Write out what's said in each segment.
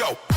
go.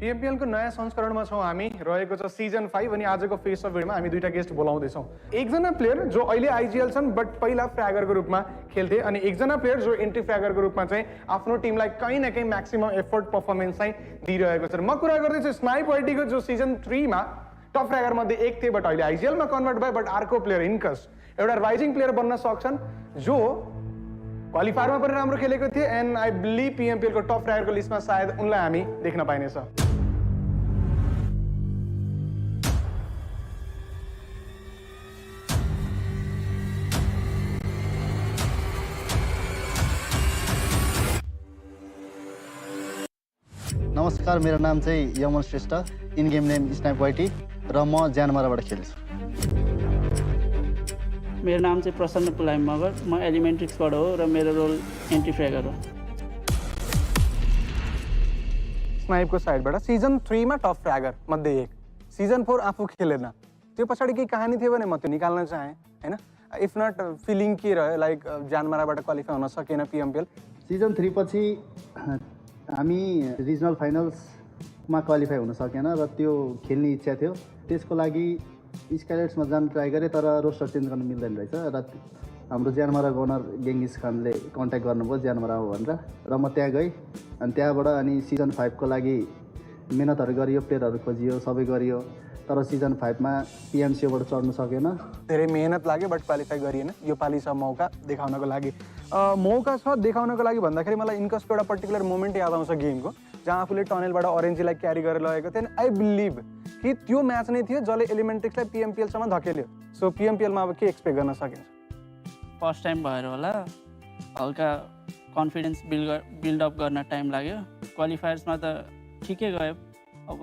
PMPL को नयाँ संस्करणमा छौं हामी रहेको छ सिजन 5 अनि आजको फेस अफ भिडियोमा हामी दुईटा गेस्ट बोलाउँदै छौं। एकजना प्लेयर जो अहिले आइजिएल छन् बट पहिला फ्र्यागरको रूपमा खेल्थे अनि एकजना प्लेयर जो एन्ट्री फ्र्यागरको रूपमा चाहिँ आफ्नो टिमलाई कहीं न कहीं म्याक्सिमम एफर्ट परफर्मेन्स चाहिँ दिइरहेको छ। म कुरा गर्दै छु स्नाइप आइटीको जो सिजन 3 मा टप फ्र्यागर मध्ये एक थिए बट अहिले आइजिएल मा कन्भर्ट भयो बट अर्को प्लेयर इन्कस एउटा राइजिङ प्लेयर बन्न सक्छन् जो क्वालिफायरमा पनि राम्रो खेलेको थिए एन्ड आई बिलिभ PMPL को टप फ्र्यागरको लिस्टमा सायद उनलाई हामी देख्न पाइनेछ। नमस्कार, मेरो नाम चाहिँ यमन श्रेष्ठ, इन गेम नेम स्नाइप वाइटी र म ज्यानमाराबाट खेल्छु। मेरो नाम चाहिँ प्रसन्न पुलाइ मगर, म एलिमेन्ट्रिक्सबाट हो र मेरो रोल एन्ट्री फ्र्यागर हो। स्नाइपको साइडबाट सिजन 3 मा टप फ्र्यागर मध्ये एक, सिजन 4 आफू खेलेन, त्यो पछाडि केही कहानी थियो भने म त्यो निकाल्न चाहे हैन। इफ नट फिलिङ के रह्यो लाइक ज्यानमाराबाट क्वालिफाई हुन सकेन PMPL। सिजन 3 पछि हामी रिजनल फाइनल्समा क्वालिफाई हुन सकेन र त्यो खेल्ने इच्छा थियो। त्यसको लागि स्काइलाइट्समा जान ट्राई गरेँ तर रोस्टर चेन्ज गर्न मिल्दैन रहेछ र हाम्रो ज्यानमारा गभर्नर गेङ्गिस खानले कन्ट्याक्ट गर्नुभयो ज्यानमारा हो भनेर र म त्यहाँ गएँ अनि त्यहाँबाट अनि सिजन 5 को लागि मेहनतहरू गरियो, प्लेयरहरू खोजियो, सबै गरियो तर सिजन 5 मा PMCबाट चढ्नु सकेन। धेरै मेहनत लाग्यो बट क्वालिफाई गरिएन। यो पालि छ मौका देखाउनको लागि। मौका छ देखाउनको लागि भन्दाखेरि मलाई इन्कसको एउटा पर्टिकुलर मोमेन्ट याद आउँछ गेमको, जहाँ आफूले टनेलबाट ओरेन्जीलाई क्यारी गरेर लगेको थियो। आई बिलिभ कि त्यो म्याच नै थियो जसले एलिमेन्ट्रिक्सलाई PMPLसम्म धकेल्यो। सो PMPLमा अब के एक्सपेक्ट गर्न सकिन्छ? फर्स्ट टाइम भएर होला, हल्का कन्फिडेन्स बिल्डअप गर्न टाइम लाग्यो। क्वालिफायर्समा त ठिकै गयो, अब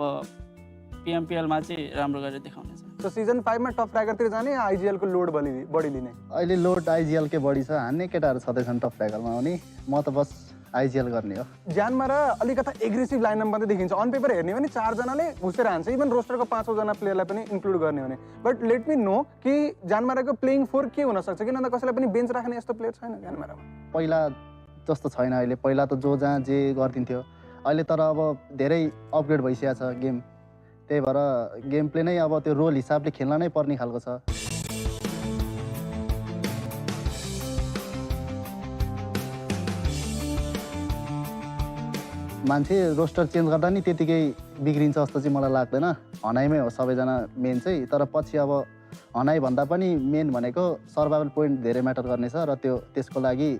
PMPLमा चाहिँ राम्रो गरेर देखाउने छ। सो सिजन 5 मा टप फ्र्यागरतिर जाने आइजिएल को लोड बढी लिने? अहिले लोड आइजिएल के बढी छ, हान्ने केटाहरू छँदैछन् टप फ्र्यागरमा आउने, म त बस आइजिएल गर्ने हो। ज्यानमारा अलिकता एग्रेसिभ लाइनअप मात्रै देखिन्छ। अन पेपर हेर्ने भने 4 जनाले घुसेर हान्छ, इभन रोस्टरको 5 जना प्लेयरलाई पनि इन्क्लुड गर्ने भने। बट लेट मी नो कि ज्यानमाराको प्लेइङ फोर के हुन सक्छ, किन त कसैलाई पनि बेन्च राख्ने यस्तो प्लेयर छैन ज्यानमारामा। पहिला जस्तो छैन अहिले, पहिला त जो जहाँ जे गरिदिन्थ्यो, अहिले तर अब धेरै अपग्रेड भइसकेको छ गेम, त्यही भएर गेम प्ले नै अब त्यो रोल हिसाबले खेल्न नै पर्ने खालको छ। मान्छे रोस्टर चेन्ज गर्दा नि त्यतिकै बिग्रिन्छ जस्तो चाहिँ मलाई लाग्दैन। हनाइमै हो सबैजना मेन चाहिँ, तर पछि अब हनाइ भन्दा पनि मेन भनेको सर्भाइभल पोइन्ट धेरै म्याटर गर्नेछ र त्यसको लागि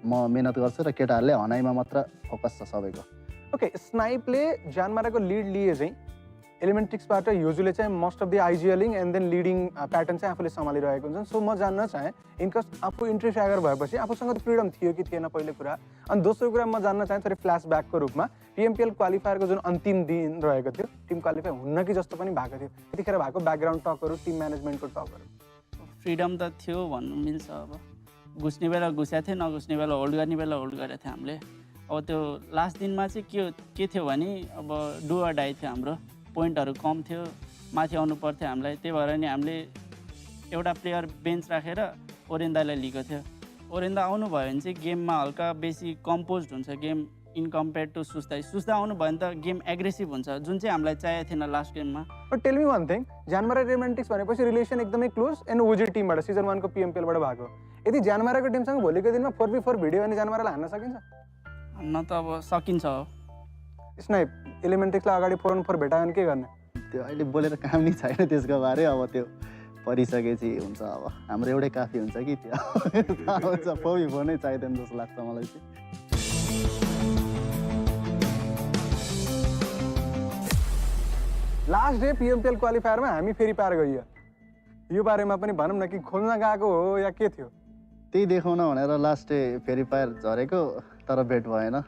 म मेहनत गर्छु र केटाहरूले हनाइमा मात्र फोकस छ सबैको। ओके, स्नाइपले ज्यानमाराको लिड लिए चाहिँ एलिमेन्ट्रिक्सबाट युजुअली चाहिँ most of the IGLing and then leading pattern चाहिँ आफूले सम्हालिरहेको हुन्छ सो म जान्न चाहेँ इनकस आफू इन्ट्री फ्यागर भएपछि आफूसँग त फ्रिडम थियो कि थिएन पहिलो कुरा अनि दोस्रो कुरा म जान्न चाहेँ थोरै फ्ल्यासब्याकको रूपमा पिएमपिएल क्वालिफायरको जुन अन्तिम दिन रहेको थियो टिम क्वालिफाई हुन्न कि जस्तो पनि भएको थियो त्यतिखेर भएको ब्याकग्राउन्ड टकहरू टिम म्यानेजमेन्टको टकहरू फ्रिडम त थियो भन्नु मिल्छ अब घुस्ने बेला घुसेको थियो नघुस्ने बेला होल्ड गर्ने बेला होल्ड गरेको थियो हामीले अब त्यो लास्ट दिनमा चाहिँ के थियो भने अब डु अर डाई थियो हाम्रो पोइन्टहरू कम थियो माथि आउनु पर्थ्यो हामीलाई त्यही भएर नि हामीले एउटा प्लेयर बेन्च राखेर ओरेन्दालाई लिएको थियो ओरेन्दा आउनुभयो भने चाहिँ गेममा हल्का बेसी कम्पोज हुन्छ गेम इन कम्पेयर टु सुस्दा आउनुभयो भने त गेम एग्रेसिभ हुन्छ जुन चाहिँ हामीलाई चाहिएको थिएन लास्ट गेममा but tell me one thing Jyanmara Elementrix भनेपछि रिलेसन एकदमै क्लोज एन्ड ओजी टिमबाट सिजन 1 को पिएमपिएलबाट भएको यदि ज्यानमाराको टिमसँग भोलिको दिनमा 4v4 भिडियो अनि ज्यानमारालाई हान्न सकिन्छ न त अब सकिन्छ हो स्नाइप एलिमेन्ट्रिक्सलाई अगाडि 4on4 भेटायो भने के गर्ने त्यो अहिले बोलेर काम नै छैन त्यसको बारे अब त्यो परिसकेपछि हुन्छ अब हाम्रो एउटै काफी हुन्छ कि त्यो फोर नै चाहिँदैन जस्तो लाग्छ मलाई चाहिँ लास्ट डे पिएमपिएल क्वालिफायरमा हामी फेरि पार गइयो यो बारेमा पनि भनौँ न कि खोल्न गएको हो या के थियो त्यही देखाउन भनेर लास्ट डे फेरि पार झरेको तर भेट भएन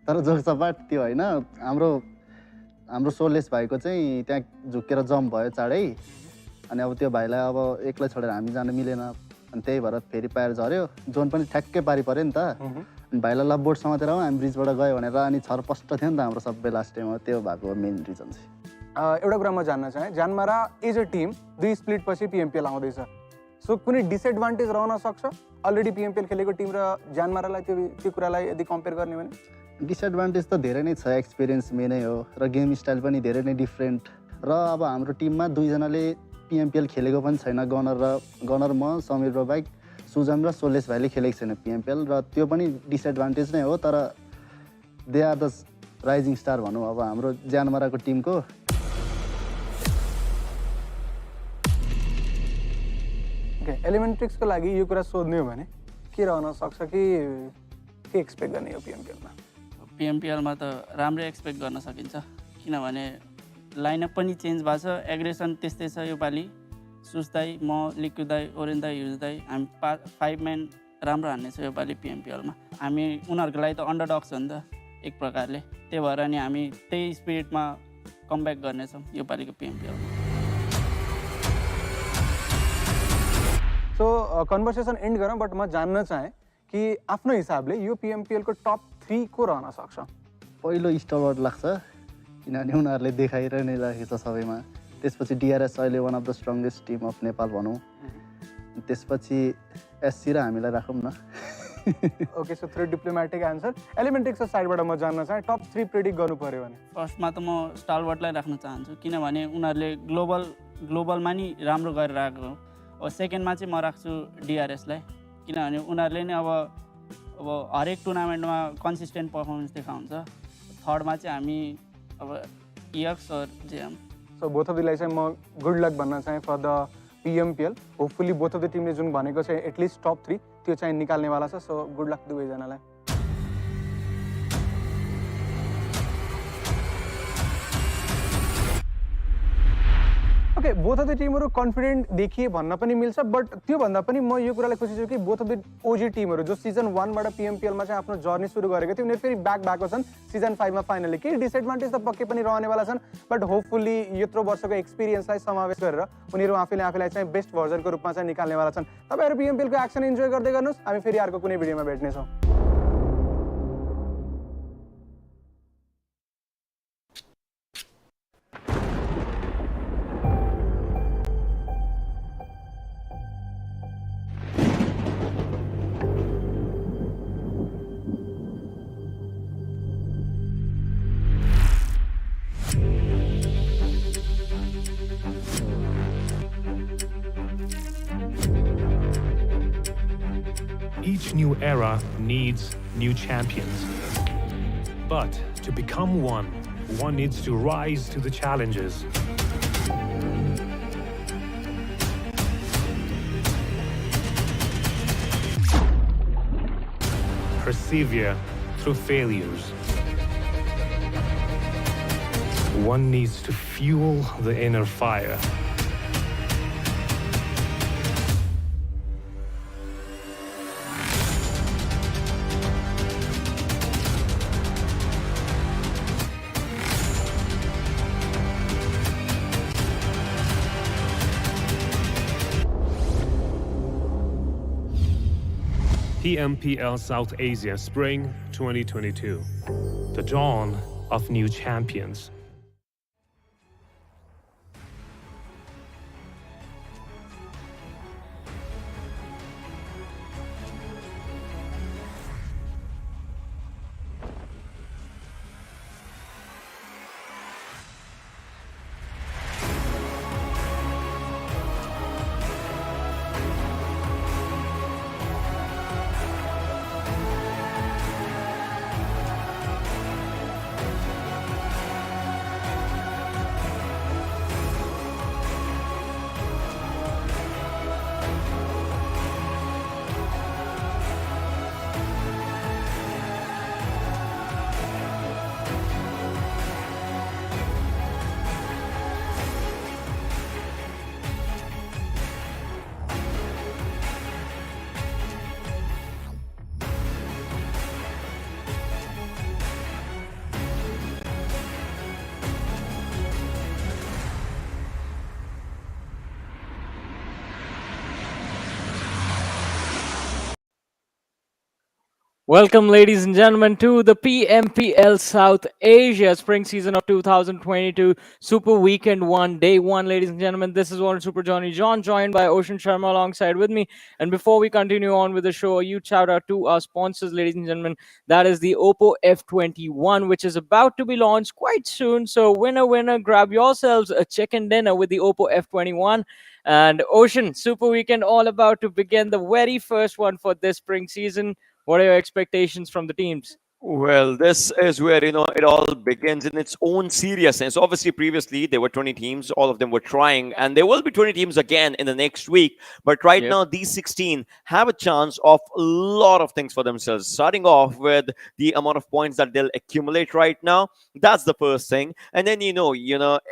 तर जोगसपाट त्यो होइन हाम्रो सोलेस भाइको चाहिँ त्यहाँ झुकेर जम्प भयो चाँडै अनि अब त्यो भाइलाई अब एक्लै छोडेर हामी जान मिलेन अनि त्यही भएर फेरि पार झऱ्यो जोन पनि ठ्याक्कै पारि पऱ्यो नि त अनि भाइलाई लभ बोर्ड समातेर हामी ब्रिजबाट गयो भनेर अनि छरपष्ट थियो नि त हाम्रो सबै लास्ट टाइममा त्यो भएको मेन रिजन चाहिँ एउटा कुरा म जान्न चाहेँ ज्यानमारा इज अ टिम 2 स्प्लिट पछि पिएमपिएल आउँदैछ सो कुनै डिसएडभान्टेज रहन सक्छ अलरेडी पिएमपिएल खेलेको टिम र ज्यानमारालाई त्यो कुरालाई यदि कम्पेयर गर्ने भने डिसएडभान्टेज त धेरै नै छ एक्सपिरियन्स मेनै हो र गेम स्टाइल पनि धेरै नै डिफ्रेन्ट र अब हाम्रो टिममा दुईजनाले पिएमपिएल खेलेको पनि छैन गनर म समीर र बाइक सुजन र सोलेस भाइले खेलेको छैन पिएमपिएल र त्यो पनि डिसएडभान्टेज नै हो तर they are the rising star भनौँ अब हाम्रो ज्यानमाराको टिमको एलिमेन्ट्रिक्सको लागि यो कुरा सोध्ने हो भने के रहन सक्छ कि के एक्सपेक्ट गर्ने हो पिएमपिएलमा पिएमपिएलमा त राम्रै एक्सपेक्ट गर्न सकिन्छ किनभने लाइनअप पनि चेन्ज भएको छ एग्रेसन त्यस्तै छ योपालि सुस्दाई म लिक्विदाई ओरेन्दाई युजदाई हामी 5 म्यान राम्रो हान्नेछौँ योपालि पिएमपिएलमा हामी उनीहरूको लागि त अन्डरडग्स हो नि त एक प्रकारले त्यही भएर नि हामी त्यही स्पिरिटमा कमब्याक गर्नेछौँ योपालिको पिएमपिएलमा सो कन्भर्सेसन एन्ड गरौँ बट म जान्न चाहेँ कि आफ्नो हिसाबले यो पिएमपिएलको टप 3 को रहन सक्छ पहिलो स्टालवर्ट लाग्छ किनभने उनीहरूले देखाएर नै राखेको छ सबैमा त्यसपछि डिआरएस अहिले one of the strongest team of Nepal भनौँ त्यसपछि एससी र हामीलाई राखौँ न okay so three diplomatic answer एलिमेन्ट्रिक्सको साइडबाट म जान्न चाहेँ टप 3 प्रेडिक्ट गर्नु पर्यो भने फर्स्टमा त म स्टालवर्टलाई राख्न चाहन्छु किनभने उनीहरूले ग्लोबलमा नि राम्रो गरेर आएको हो अब सेकेन्डमा चाहिँ म राख्छु डिआरएसलाई किनभने उनीहरूले नै अब हरेक टुर्नामेन्टमा कन्सिस्टेन्ट पर्फर्मेन्स देखाउँछ थर्डमा चाहिँ हामी अब इएक्स और जेएम सो बोथ अफ दिलाई चाहिँ म गुड लक भन्न चाहेँ for the PMPL hopefully both of the टिमले जुन भनेको चाहिँ एटलिस्ट टप 3 त्यो चाहिँ निकाल्नेवाला छ सो गुड लक दुवैजनालाई ओके बोथ अफ द टिमहरू कन्फिडेन्ट देखिए भन्न पनि मिल्छ बट त्योभन्दा पनि म यो कुरालाई खुसी छु कि बोथ अफ द ओजी टिमहरू जो सिजन 1बाट पिएमपिएलमा चाहिँ आफ्नो जर्नी सुरु गरेको थियो उनीहरू फेरि ब्याक भएको छन् सिजन 5मा फाइनली केही डिसएडभान्टेज त पक्कै पनि रहनेवाला छन् बट होपफुल्ली यत्रो वर्षको एक्सपिरियन्सलाई समावेश गरेर उनीहरू आफैलाई चाहिँ बेस्ट भर्जनको रूपमा चाहिँ निकाल्नेवाला छन् तपाईँहरू पिएमपिएलको एक्सन इन्जोय गर्दै गर्नुहोस् हामी फेरि अर्को कुनै भिडियोमा भेट्नेछौँ Each new era needs new champions. But to become one needs to rise to the challenges. Persevere through failures. one needs to fuel the inner fire. PMPL South Asia Spring 2022. The dawn of new champions. Welcome, ladies and gentlemen, to the PMPL South Asia Spring Season of 2022 Super Weekend 1, Day 1, ladies and gentlemen. This is one Super Johnny John, joined by Ocean Sharma alongside with me. And before we continue on with the show, a huge shout out to our sponsors, ladies and gentlemen. That is the Oppo F21, which is about to be launched quite soon. So winner, grab yourselves a chicken dinner with the Oppo F21. And Ocean, Super Weekend all about to begin, the very first one for this spring season. What are your expectations from the teams? Well, this is where, it all begins in its own seriousness. Obviously, previously, there were 20 teams. All of them were trying. And there will be 20 teams again in the next week. But right now, these 16 have a chance of a lot of things for themselves. Starting off with the amount of points that they'll accumulate right now. That's the first thing. And then,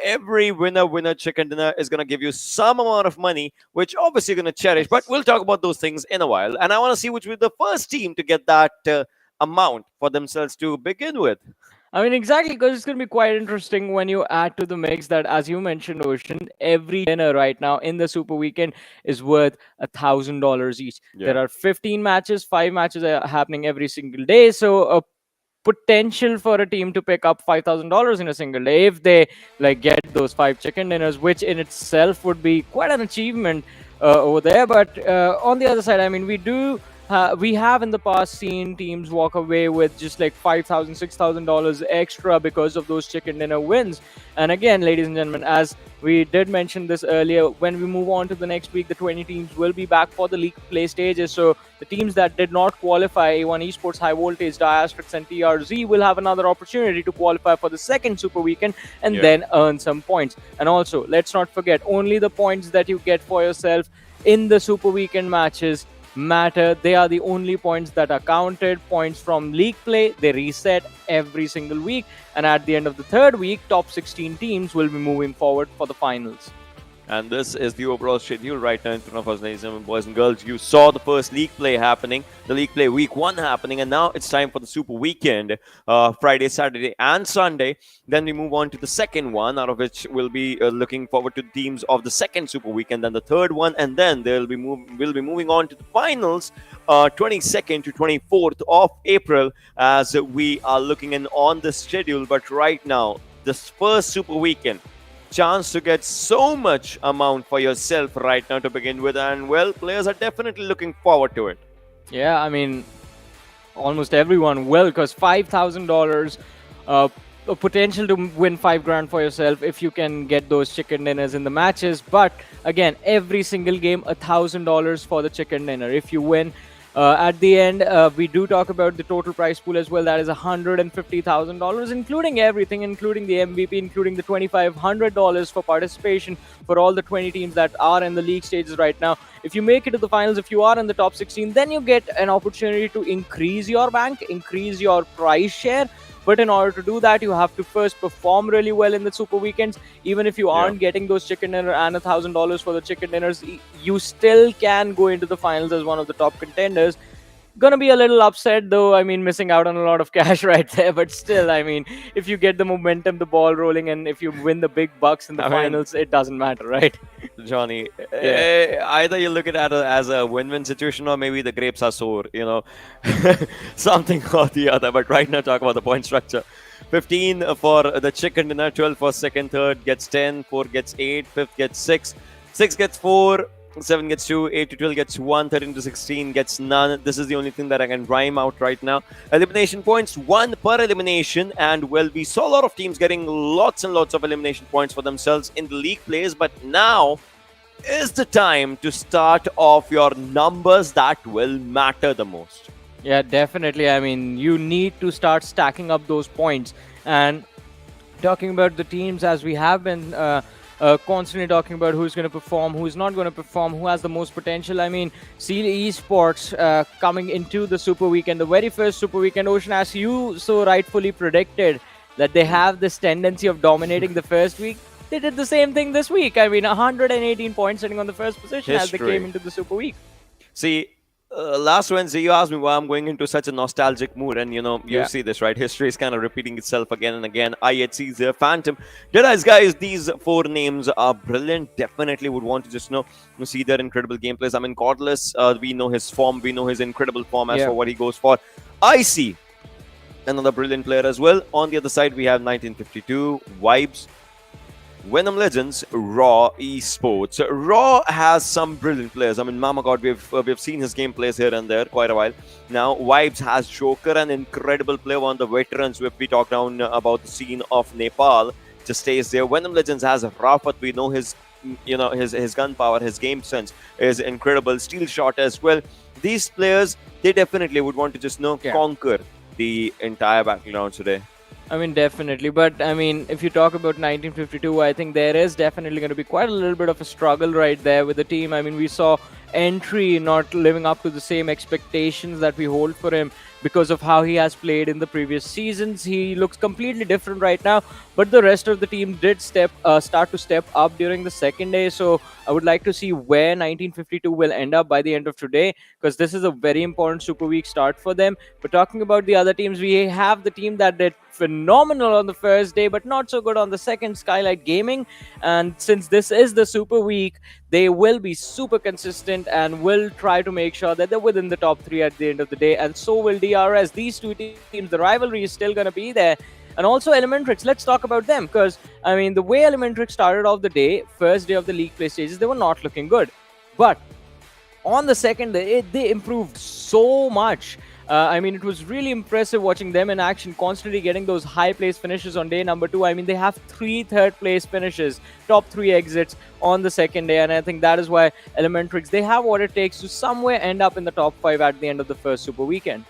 every winner chicken dinner is going to give you some amount of money, which obviously you're going to cherish. But we'll talk about those things in a while. And I want to see which will be the first team to get that amount for themselves to begin with. I mean, exactly, because it's going to be quite interesting when you add to the mix that, as you mentioned, Ocean, every dinner right now in the Super Weekend is worth $1,000 each. There are 15 matches, 5 matches are happening every single day. So a potential for a team to pick up $5,000 in a single day if they get those 5 chicken dinners, which in itself would be quite an achievement over there. But on the other side, I mean, we have in the past seen teams walk away with just like $5,000, $6,000 extra because of those chicken dinner wins. And again, ladies and gentlemen, as we did mention this earlier, when we move on to the next week, the 20 teams will be back for the league play stages. So the teams that did not qualify, A1 Esports, High Voltage, Diastrix, and TRZ, will have another opportunity to qualify for the second Super Weekend and then earn some points. And also, let's not forget, only the points that you get for yourself in the Super Weekend matches matter. They are the only points that are counted. Points from league play, they reset every single week, and at the end of the third week, top 16 teams will be moving forward for the finals. And this is the overall schedule right now in front of us, ladies and gentlemen, boys and girls. You saw the first league play happening, the league play week 1 happening, and now it's time for the Super Weekend, Friday, Saturday, and Sunday. Then we move on to the second one, out of which we'll be looking forward to the teams of the second Super Weekend, then the third one, and then we'll be moving on to the finals, 22nd to 24th of April, as we are looking in on the schedule. But right now, this first Super Weekend, chance to get so much amount for yourself right now to begin with, and well, players are definitely looking forward to it. Yeah, I mean, almost everyone will, because $5,000, a potential to win $5,000 for yourself if you can get those chicken dinners in the matches. But again, every single game, $1,000 for the chicken dinner if you win. At the end, we do talk about the total prize pool as well. That is $150,000, including everything, including the MVP, including the $2,500 for participation for all the 20 teams that are in the league stages right now. If you make it to the finals, if you are in the top 16, then you get an opportunity to increase your bank, increase your prize share. But in order to do that, you have to first perform really well in the Super Weekends. Even if you aren't getting those chicken dinner and $1,000 for the chicken dinners, you still can go into the finals as one of the top contenders. Gonna be a little upset though, I mean, missing out on a lot of cash right there, but still, I mean, if you get the momentum, the ball rolling, and if you win the big bucks in the finals, it doesn't matter, right? Johnny, either you look at it as a win-win situation, or maybe the grapes are sour, you know, something or the other. But right now, talk about the point structure. 15 for the chicken dinner, 12 for second, third gets 10, 4 gets 8, fifth gets 6, 6 gets 4, 7 gets 2, 8 to 12 gets 1, 13 to 16 gets none. This is the only thing that I can rhyme out right now. Elimination points, 1 per elimination. And well, we saw a lot of teams getting lots and lots of elimination points for themselves in the league plays. But now is the time to start off your numbers that will matter the most. Yeah, definitely. I mean, you need to start stacking up those points. And talking about the teams, as we have been constantly talking about who's going to perform, who's not going to perform, who has the most potential. I mean, Esports coming into the Super Weekend, the very first Super Weekend, Ocean, as you so rightfully predicted, that they have this tendency of dominating the first week. They did the same thing this week. I mean, 118 points sitting on the first position as they came into the Super Week. See, last Wednesday, you asked me why I'm going into such a nostalgic mood, and you see this, right? History is kind of repeating itself again and again. IHC, the Phantom, Deadeyes Guys. These 4 names are brilliant. Definitely would want to just see their incredible gameplays. I mean, Cordless, we know his form, we know his incredible form as for what he goes for. IC, another brilliant player as well. On the other side, we have 1952 Vibes, Venom Legends, Raw Esports. Raw has some brilliant players. I mean, Mama God, we've seen his gameplays here and there quite a while. Now, Vibes has Joker, an incredible player, one of the veterans. If we talk down about the scene of Nepal, just stays there. Venom Legends has Rafat. We know his gunpowder, his game sense is incredible. Steel Shot as well. These players, they definitely would want to just conquer the entire battleground today. I mean, definitely. But, I mean, if you talk about 1952, I think there is definitely going to be quite a little bit of a struggle right there with the team. I mean, we saw Entry not living up to the same expectations that we hold for him because of how he has played in the previous seasons. He looks completely different right now, but the rest of the team did start to step up during the second day. So I would like to see where 1952 will end up by the end of today, because this is a very important Super Week start for them. But talking about the other teams, we have the team that did phenomenal on the first day, but not so good on the second, Skylightz Gaming. And since this is the Super Week, they will be super consistent and will try to make sure that they're within the top 3 at the end of the day. And so will DRS. These 2 teams, the rivalry is still going to be there. And also ElementriX, let's talk about them, because, I mean, the way ElementriX started off the day, first day of the league play stages, they were not looking good. But on the second day, they improved so much. I mean, it was really impressive watching them in action, constantly getting those high place finishes on day number 2. I mean, they have 3 third place finishes, top 3 exits on the second day. And I think that is why ElementriX, they have what it takes to somewhere end up in the top 5 at the end of the first Super Weekend.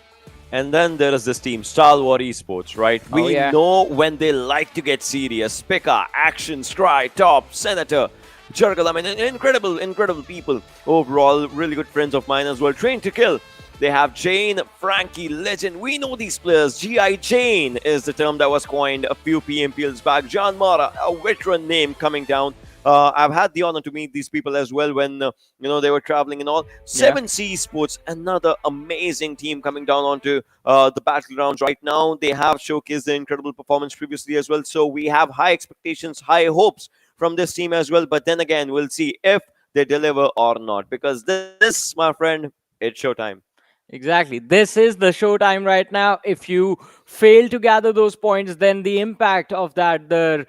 And then there is this team, Stalwart Esports, right? We know when they like to get serious. Pika, Action, Scry, Top, Senator, Jurgal. I mean, incredible people. Overall, really good friends of mine as well. Train to Kill. They have Jane, Frankie, Legend. We know these players. GI Jane is the term that was coined a few PMPLs back. JyanMaara, a veteran name coming down. I've had the honor to meet these people as well when they were traveling and all. 7C Esports, another amazing team coming down onto the battlegrounds right now. They have showcased their incredible performance previously as well. So we have high expectations, high hopes from this team as well. But then again, we'll see if they deliver or not, because this, my friend, it's showtime. Exactly. This is the showtime right now. If you fail to gather those points, then the impact of that, the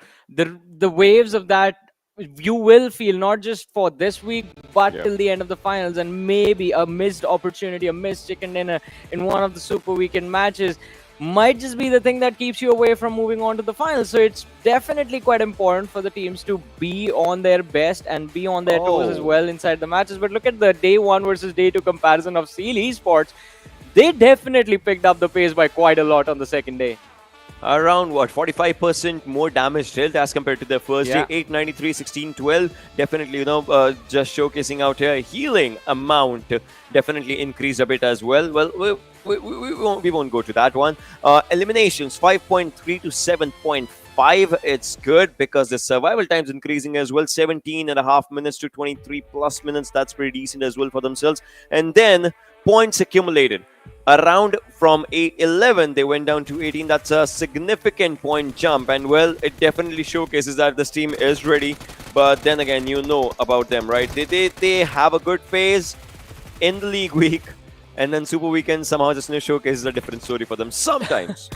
waves of that, you will feel not just for this week, but till the end of the finals, and maybe a missed opportunity, a missed chicken dinner in one of the Super Weekend matches might just be the thing that keeps you away from moving on to the finals. So it's definitely quite important for the teams to be on their best and be on their toes as well inside the matches. But look at the day 1 versus day 2 comparison of Esports. They definitely picked up the pace by quite a lot on the second day. Around what, 45% more damage dealt as compared to their first Yeah. day. 893, 1612. Definitely, just showcasing out here. Healing amount definitely increased a bit as well. Well, we won't go to that one. Eliminations 5.3 to 7.5. It's good because the survival time's increasing as well. 17.5 minutes to 23 plus minutes. That's pretty decent as well for themselves. And then points accumulated. Around from 11, they went down to 18. That's a significant point jump. And well, it definitely showcases that this team is ready. But then again, you know about them, right? They have a good phase in the league week. And then Super Weekend somehow just showcases a different story for them sometimes.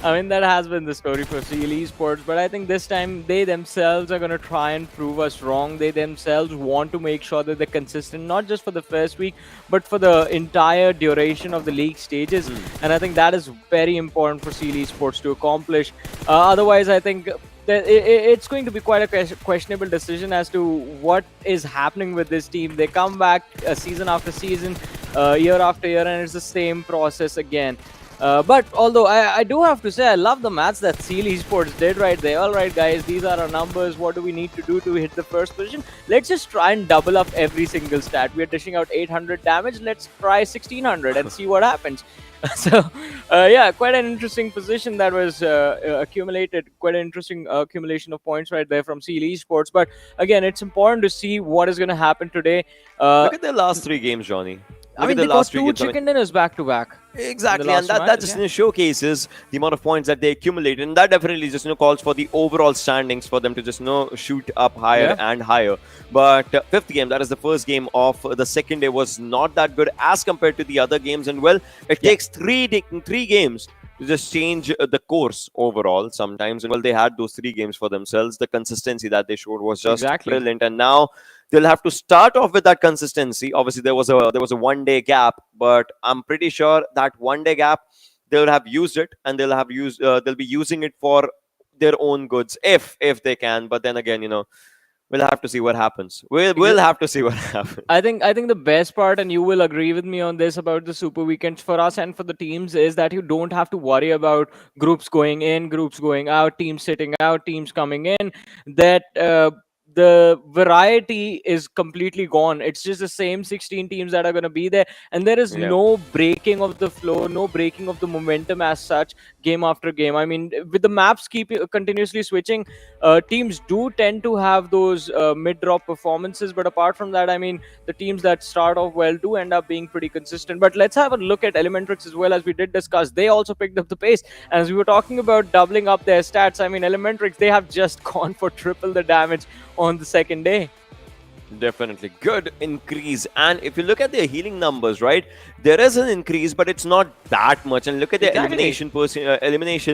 I mean, that has been the story for Esports, but I think this time they themselves are going to try and prove us wrong. They themselves want to make sure that they're consistent, not just for the first week, but for the entire duration of the league stages. And I think that is very important for Esports to accomplish. Otherwise, I think that it's going to be quite a questionable decision as to what is happening with this team. They come back season after season, year after year, and it's the same process again. But although I do have to say, I love the maths that Esports did right there. All right, guys, these are our numbers. What do we need to do to hit the first position? Let's just try and double up every single stat. We are dishing out 800 damage. Let's try 1600 and see what happens. So, yeah, quite an interesting position that was accumulated. Quite an interesting accumulation of points right there from Esports. But again, it's important to see what is going to happen today. Look at their last 3 games, Johnny. I mean, they got 2 chicken dinners back to back. Exactly, and that just showcases the amount of points that they accumulated, and that definitely just calls for the overall standings for them to just shoot up higher and higher. But 5th game, that is the first game of the second day, was not that good as compared to the other games, and well, it takes three games to just change the course overall sometimes. And well, they had those 3 games for themselves. The consistency that they showed was just brilliant, and now they'll have to start off with that consistency. Obviously, there was a 1-day gap, but I'm pretty sure that 1-day gap they'll have used it, and they'll be using it for their own goods if they can. But then again, we'll have to see what happens. We'll have to see what happens. I think the best part, and you will agree with me on this about the Super Weekends for us and for the teams, is that you don't have to worry about groups going in, groups going out, teams sitting out, teams coming in. That the variety is completely gone. It's just the same 16 teams that are going to be there, and there is no breaking of the flow, no breaking of the momentum as such, game after game. I mean, with the maps continuously switching, teams do tend to have those mid-drop performances, but apart from that, I mean, the teams that start off well do end up being pretty consistent. But let's have a look at ElementriX as well. As we did discuss, they also picked up the pace, and as we were talking about doubling up their stats, I mean, ElementriX, they have just gone for triple the damage on the second day. Definitely good increase. And if you look at their healing numbers, right, there is an increase, but it's not that much. And look at their elimination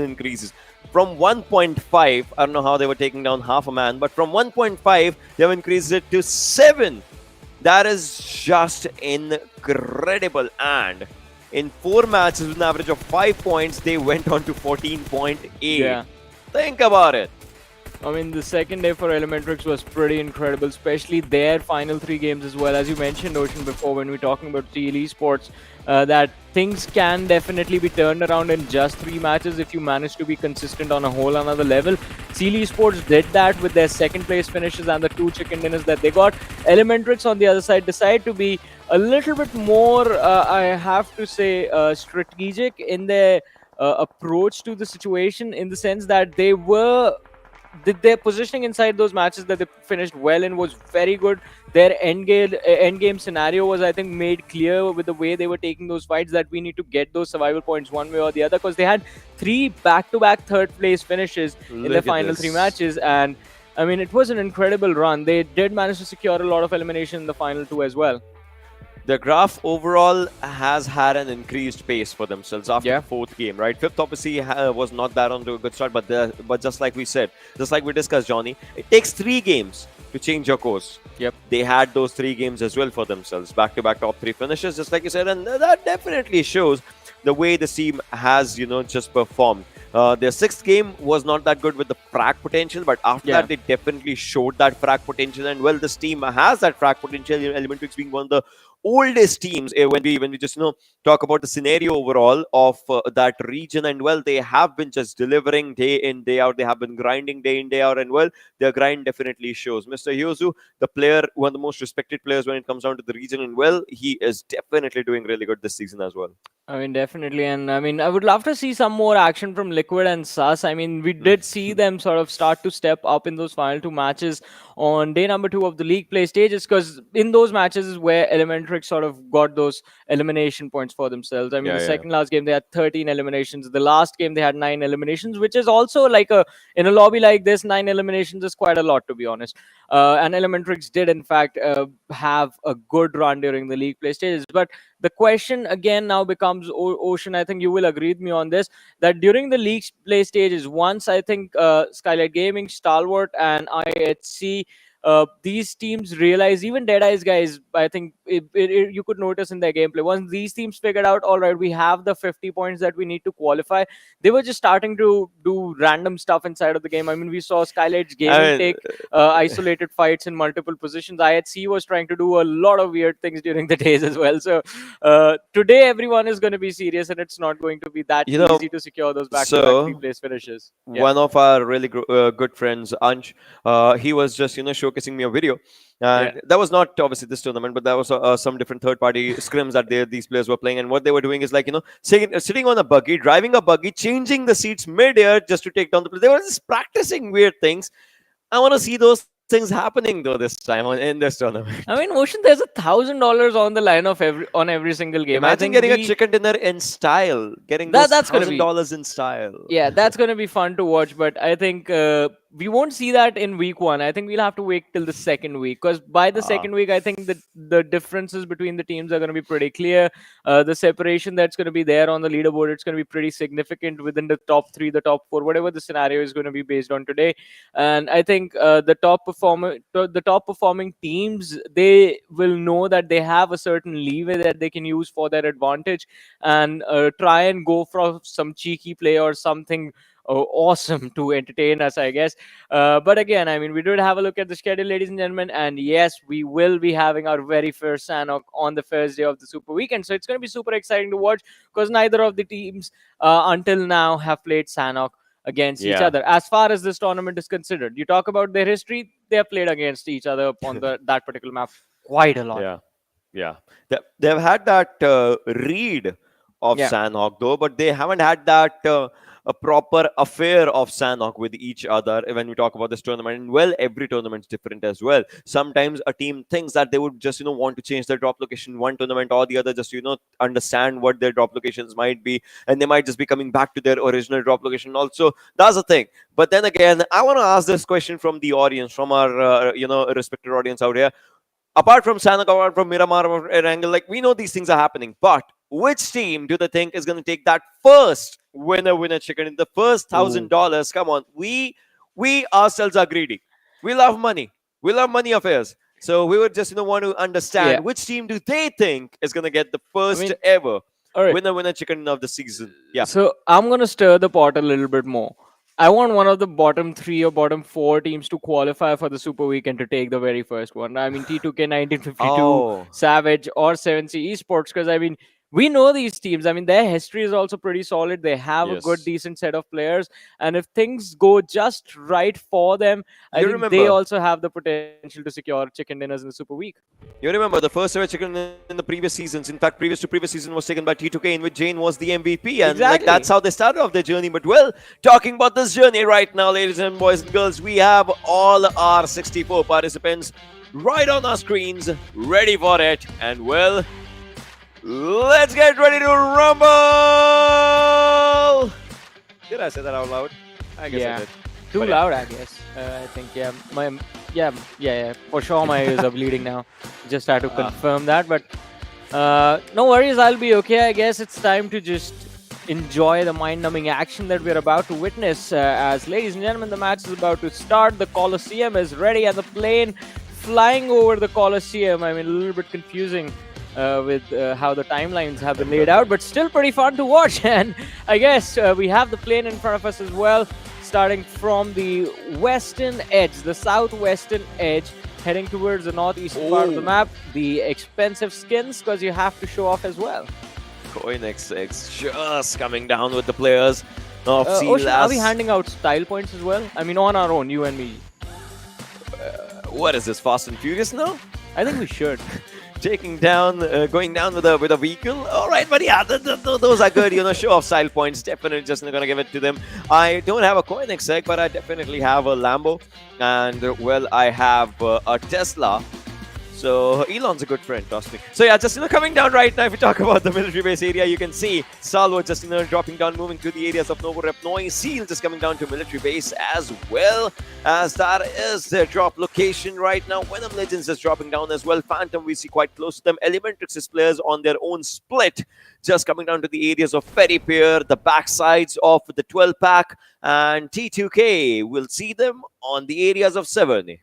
increases from 1.5. I don't know how they were taking down half a man, but from 1.5 they've increased it to 7. That is just incredible. And in 4 matches with an average of 5 points, they went on to 14.8. Think about it. I mean, the second day for ElementriX was pretty incredible, especially their final 3 games as well. As you mentioned, Ocean, before when we were talking about Esports, that things can definitely be turned around in just 3 matches if you manage to be consistent on a whole another level. Esports did that with their second place finishes and the 2 chicken dinners that they got. ElementriX on the other side decided to be a little bit more, I have to say, strategic in their approach to the situation, in the sense that their positioning inside those matches that they finished well in was very good. Their end game scenario was, I think, made clear with the way they were taking those fights, that we need to get those survival points one way or the other, because they had 3 back-to-back third place finishes in their final 3 matches. And I mean, it was an incredible run. They did manage to secure a lot of elimination in the final 2 as well. The graph overall has had an increased pace for themselves after the 4th game, right? 5th obviously was not that on to a good start, but just like we said, just like we discussed, Johnny, it takes 3 games to change your course. They had those 3 games as well for themselves, back-to-back top 3 finishes, just like you said, and that definitely shows the way the team has, just performed. Their 6th game was not that good with the frag potential, but after that, they definitely showed that frag potential. And well, this team has that frag potential. ElementriX being one of the oldest teams when we just talk about the scenario overall of that region. And well, they have been just delivering day in day out. They have been grinding day in day out, and well, their grind definitely shows. Mr. Hyozu, the player, one of the most respected players when it comes down to the region, and well, he is definitely doing really good this season as well. I mean, definitely. And I mean, I would love to see some more action from Liquid and Sus. I mean, we did see them sort of start to step up in those final 2 matches on day number 2 of the league play stages, because in those matches is where ElementriX sort of got those elimination points for themselves. I mean, the second last game, they had 13 eliminations. The last game, they had 9 eliminations, which is also like in a lobby like this, 9 eliminations is quite a lot, to be honest. And ElementriX did, in fact, have a good run during the league play stages. But the question again now becomes, Ocean, I think you will agree with me on this, that during the league play stages, once I think Skylightz Gaming, Stalwart, and IHC, these teams realize, even Deadeyes Guys, I think you could notice in their gameplay, once these teams figured out, all right, we have the 50 points that we need to qualify, they were just starting to do random stuff inside of the game. I mean, we saw Skylightz Gaming take isolated fights in multiple positions. IHC was trying to do a lot of weird things during the days as well. So today everyone is going to be serious, and it's not going to be that easy to secure those back-to-back three-place finishes. One of our really good friends, Ansh, he was just showcasing me a video, and that was not obviously this tournament, but that was some different third-party scrims that these players were playing. And what they were doing is, like, sitting on a buggy, driving a buggy, changing the seats mid-air just to take down the play. They were just practicing weird things. I want to see those things happening though this time in this tournament. I mean, Ocean, there's $1,000 on the line of every single game. Imagine I think getting a chicken dinner in style, getting those $1,000 in style. Yeah, that's going to be fun to watch. But I think we won't see that in week 1. I think we'll have to wait till the second week, because by the second week, I think that the differences between the teams are going to be pretty clear. The separation that's going to be there on the leaderboard, it's going to be pretty significant within the top 3, the top 4, whatever the scenario is going to be based on today. And I think the top performing teams, they will know that they have a certain leeway that they can use for their advantage, and try and go for some cheeky play or something awesome to entertain us, I guess. But again, I mean, we did have a look at the schedule, ladies and gentlemen, and yes, we will be having our very first Sanhok on the first day of the Super Weekend. So it's going to be super exciting to watch, because neither of the teams until now have played Sanhok against each other. As far as this tournament is considered, you talk about their history, they have played against each other on that particular map quite a lot. They've had that read of Sanhok though, but they haven't had that a proper affair of Sanhok with each other when we talk about this tournament. And well, every tournament's different as well. Sometimes a team thinks that they would just want to change their drop location one tournament or the other, just understand what their drop locations might be, and they might just be coming back to their original drop location also. That's the thing. But then again, I want to ask this question from the audience, from our respected audience out here. Apart from Sanhok, apart from Miramar or Erangel, like, we know these things are happening, but which team do they think is going to take that first winner chicken in the first $1,000? Come on, we ourselves are greedy. We love money. We love money affairs. So we would just want to understand which team do they think is going to get the first ever winner chicken of the season. Yeah. So I'm going to stir the pot a little bit more. I want one of the bottom 3 or bottom 4 teams to qualify for the Super Weekend to take the very first one. I mean, T2K 1952, Savage, or 7C Esports, because I mean, we know these teams. I mean, their history is also pretty solid. They have a good, decent set of players. And if things go just right for them, I think they also have the potential to secure chicken dinners in the Super Week. You remember the first ever chicken in the previous seasons. In fact, previous season was taken by T2K, in which Jane was the MVP. And like, that's how they started off their journey. But well, talking about this journey right now, ladies and boys and girls, we have all our 64 participants right on our screens, ready for it. And well, let's get ready to rumble! Did I say that out loud? I guess I did. Too loud, I guess. I think, for sure my ears are bleeding now. Just had to confirm that, but no worries, I'll be okay. I guess it's time to just enjoy the mind-numbing action that we're about to witness. As ladies and gentlemen, the match is about to start. The Colosseum is ready, and the plane flying over the Colosseum. I mean, a little bit confusing with how the timelines have been laid out, but still pretty fun to watch. And I guess we have the plane in front of us as well, starting from the western edge, the southwestern edge. heading towards the northeast part of the Oh. map. The expensive skins, because you have to show off as well. CoinXX just coming down with the players of Ocean, are we CLAS. handing out style points as well? I mean, on our own, you and me. What is this, Fast and Furious now? I think we should. Taking down, going down with a vehicle. All right, but yeah, those are good. Show off style points. Definitely just gonna give it to them. I don't have a CoinXX, but I definitely have a Lambo, and well, I have a Tesla. So Elon's a good friend, trust me. So yeah, just coming down right now. If we talk about the military base area, you can see Stalwart just dropping down, moving to the areas of Novorepnoy. Seal just coming down to military base as well, as that is their drop location right now. Venom Legends is dropping down as well. Phantom we see quite close to them. ElementriX's players on their own split, just coming down to the areas of Ferry Pier, the backsides of the 12 pack, and T2K. We'll see them on the areas of 7.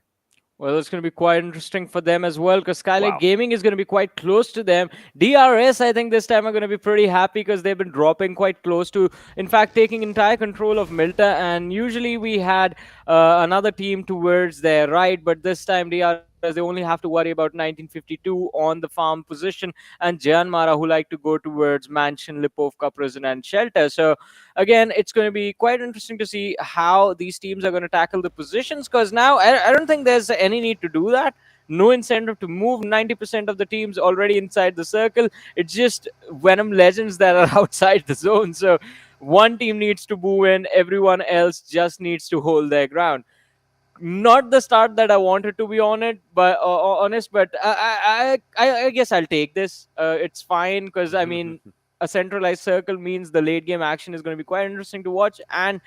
Well, it's going to be quite interesting for them as well, because Skylightz Wow. Gaming is going to be quite close to them. DRS, I think this time are going to be pretty happy, because they've been dropping quite close to, in fact, taking entire control of Milta. And usually we had another team towards their right, but this time DRS, they only have to worry about 1952 on the farm position, and JyanMaara, who like to go towards Mansion, Lipovka Prison, and Shelter. So again, it's going to be quite interesting to see how these teams are going to tackle the positions, because now I don't think there's any need to do that. No incentive to move. 90% of the teams already inside the circle. It's just Venom Legends that are outside the zone. So one team needs to move in, everyone else just needs to hold their ground. Not the start that I wanted, to be on it, but honest. But I guess I'll take this. It's fine, because I mean, a centralized circle means the late game action is going to be quite interesting to watch and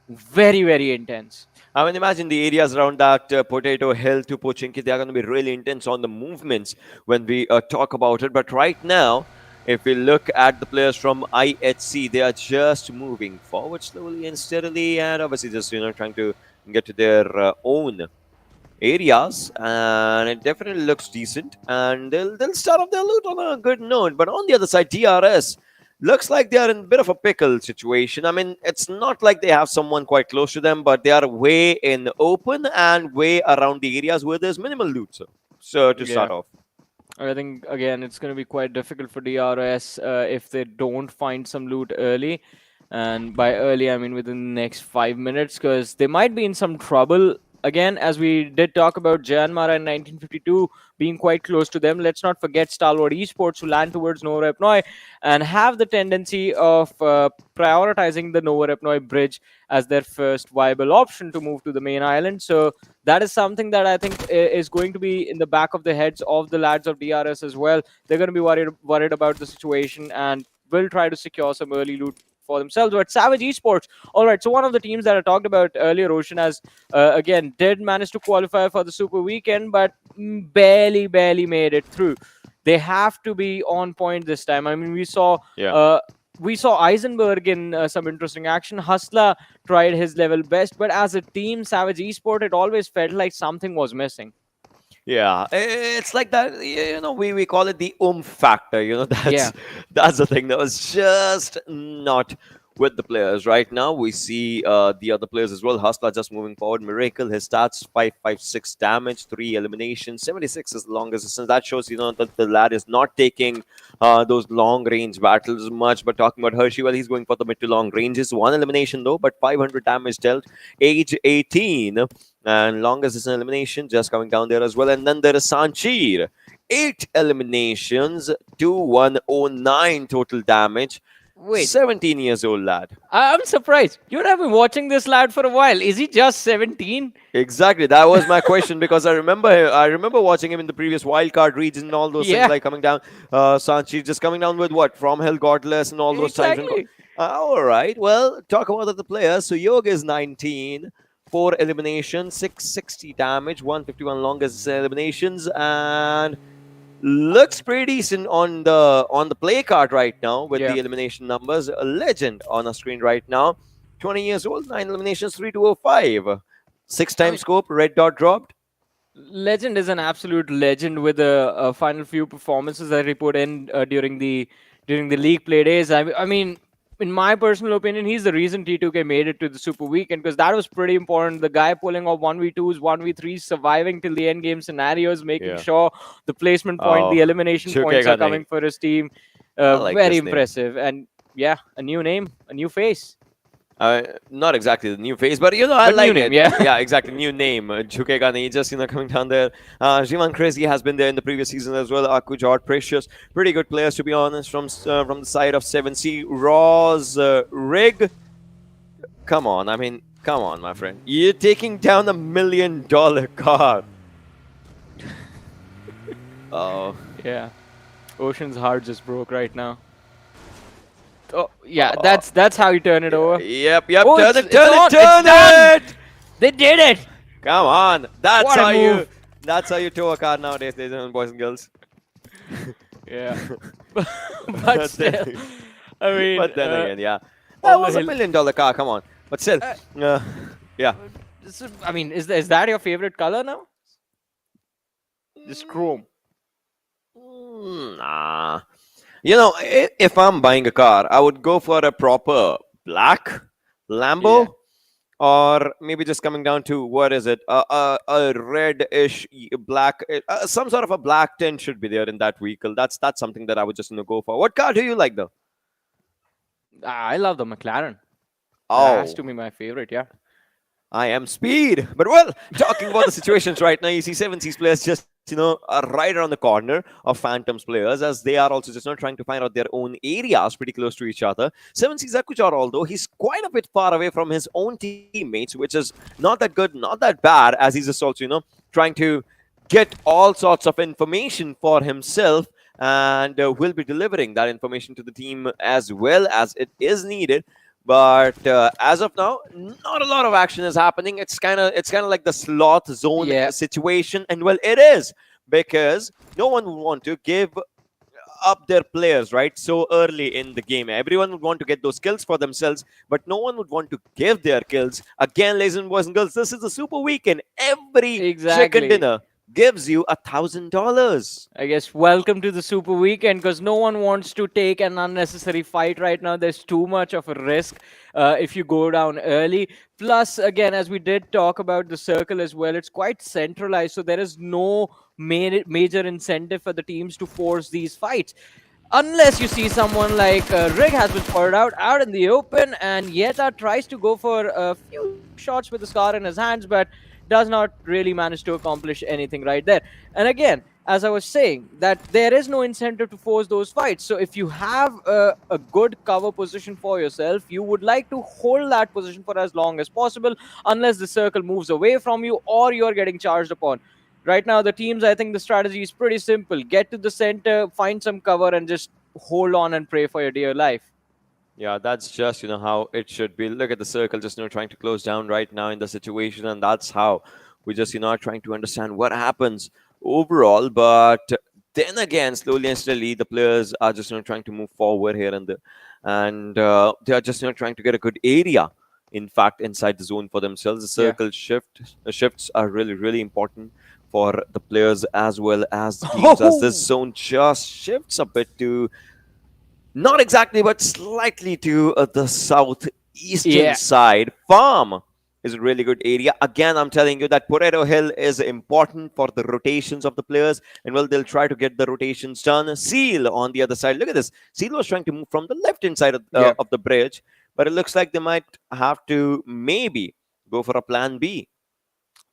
very, very intense. I mean, imagine the areas around that Potato Hill to Pochinki. They are going to be really intense on the movements when we talk about it. But right now, if we look at the players from IHC, they are just moving forward slowly and steadily, and obviously just trying to get to their own areas, and it definitely looks decent, and they'll start off their loot on a good note. But on the other side, DRS looks like they are in a bit of a pickle situation. I mean, it's not like they have someone quite close to them, but they are way in open and way around the areas where there's minimal loot. So to start off, I think again it's going to be quite difficult for DRS if they don't find some loot early. And by early, I mean within the next 5 minutes, because they might be in some trouble. Again, as we did talk about JyanMaara in 1952 being quite close to them, let's not forget Stalwart Esports, who land towards Novorepnoy and have the tendency of prioritizing the Novorepnoy bridge as their first viable option to move to the main island. So that is something that I think is going to be in the back of the heads of the lads of DRS as well. They're going to be worried about the situation and will try to secure some early loot for themselves. But Savage Esports, all right, so one of the teams that I talked about earlier, Ocean, as again did manage to qualify for the Super Weekend, but barely made it through. They have to be on point this time. I mean, we saw Eisenberg in some interesting action. Hustler tried his level best, but as a team, Savage Esports, it always felt like something was missing. yeah, it's like that. We call it the factor. That's the thing that was just not with the players. Right now, we see the other players as well. Hustler just moving forward. Miracle, his stats 556 damage, 3 eliminations, 76 is the longest distance. That shows that the lad is not taking those long range battles much. But talking about Hershey, well, he's going for the mid to long ranges. 1 elimination though, but 500 damage dealt. Age 18. And longest is an elimination just coming down there as well. And then there is Sanchir. 8 eliminations, 2109 total damage. Wait, 17 years old lad. I'm surprised. You have been watching this lad for a while. Is he just 17? Exactly. That was my question, because I remember watching him in the previous wildcard region and all those things, like coming down. Sanchir just coming down with what? From Hell, Godless, and all those times. All right. Well, talk about the players. So Yog is 19. 4 eliminations, 660 damage, 151 longest eliminations, and looks pretty decent on the play card right now with the elimination numbers. A legend on our screen right now. 20 years old, 9 eliminations, 3205. 6 times scope, red dot dropped. Legend is an absolute legend with the final few performances that he put in during the league play days. I mean, in my personal opinion, he's the reason T2K made it to the Super Weekend, because that was pretty important. The guy pulling off 1v2s, 1v3s, surviving till the end game scenarios, making sure the placement point, the elimination points are coming for his team. like very this name. impressive. And yeah, a new name, a new face. Not exactly the new face, but I But like new name, it. yeah. Yeah, exactly. New name. Jhukega nahi, just coming down there. Jivan Crazy has been there in the previous season as well. Akujot, Precious, pretty good players to be honest from the side of 7C. Roz, Rig. Come on, come on, my friend. You're taking down $1 million car. Oh. Yeah. Ocean's heart just broke right now. Oh, yeah, that's how you turn it over. Yep, Oh, turn it's it, turn on, it, turn it's it! They did it! Come on, that's What a how move. that's how you tow a car nowadays, ladies and boys and girls. Yeah. But still, I mean... But then again, yeah. That was $1 million car, come on. But still, yeah. So, I mean, is that your favorite color now? Just chrome. Nah. If I'm buying a car, I would go for a proper black Lambo, or maybe just coming down to, what is it, a reddish black, some sort of a black tint should be there in that vehicle. That's something that I would just go for. What car do you like though? I love the McLaren. Oh, That has to be my favorite, yeah. I am speed. But well, talking about the situations right now, you see 7C's players just are right around the corner of Phantom's players, as they are also just trying to find out their own areas pretty close to each other. 7C's Akujor, although he's quite a bit far away from his own teammates, which is not that good, not that bad, as he's just also trying to get all sorts of information for himself, and will be delivering that information to the team as well as it is needed. But as of now, not a lot of action is happening. It's kind of like the sloth zone situation, and well, it is, because no one would want to give up their players right so early in the game. Everyone would want to get those kills for themselves, but no one would want to give their kills. Again, ladies and boys and girls, this is the Super Weekend. Every chicken dinner gives you $1,000. I guess welcome to the Super Weekend, because no one wants to take an unnecessary fight right now. There's too much of a risk if you go down early. Plus, again, as we did talk about the circle as well, it's quite centralized, so there is no major incentive for the teams to force these fights. Unless you see someone like Rig has been spotted out in the open, and Yeta tries to go for a few shots with the scar in his hands, but does not really manage to accomplish anything right there. And again, as I was saying, that there is no incentive to force those fights. So if you have a good cover position for yourself, you would like to hold that position for as long as possible, unless the circle moves away from you or you're getting charged upon. Right now, the teams, I think the strategy is pretty simple. Get to the center, find some cover, and just hold on and pray for your dear life. Yeah, that's just, how it should be. Look at the circle just, trying to close down right now in the situation. And that's how we just, are trying to understand what happens overall. But then again, slowly and steadily, the players are just, trying to move forward here and there. And they are just, trying to get a good area, in fact, inside the zone for themselves. The circle shifts are really, really important for the players as well as the teams, as this zone just shifts a bit to... not exactly, but slightly to the southeastern side. Farm is a really good area. Again, I'm telling you that Potato Hill is important for the rotations of the players. And well, they'll try to get the rotations done. Seal on the other side. Look at this. Seal was trying to move from the left-hand side of the bridge. But it looks like they might have to maybe go for a plan B.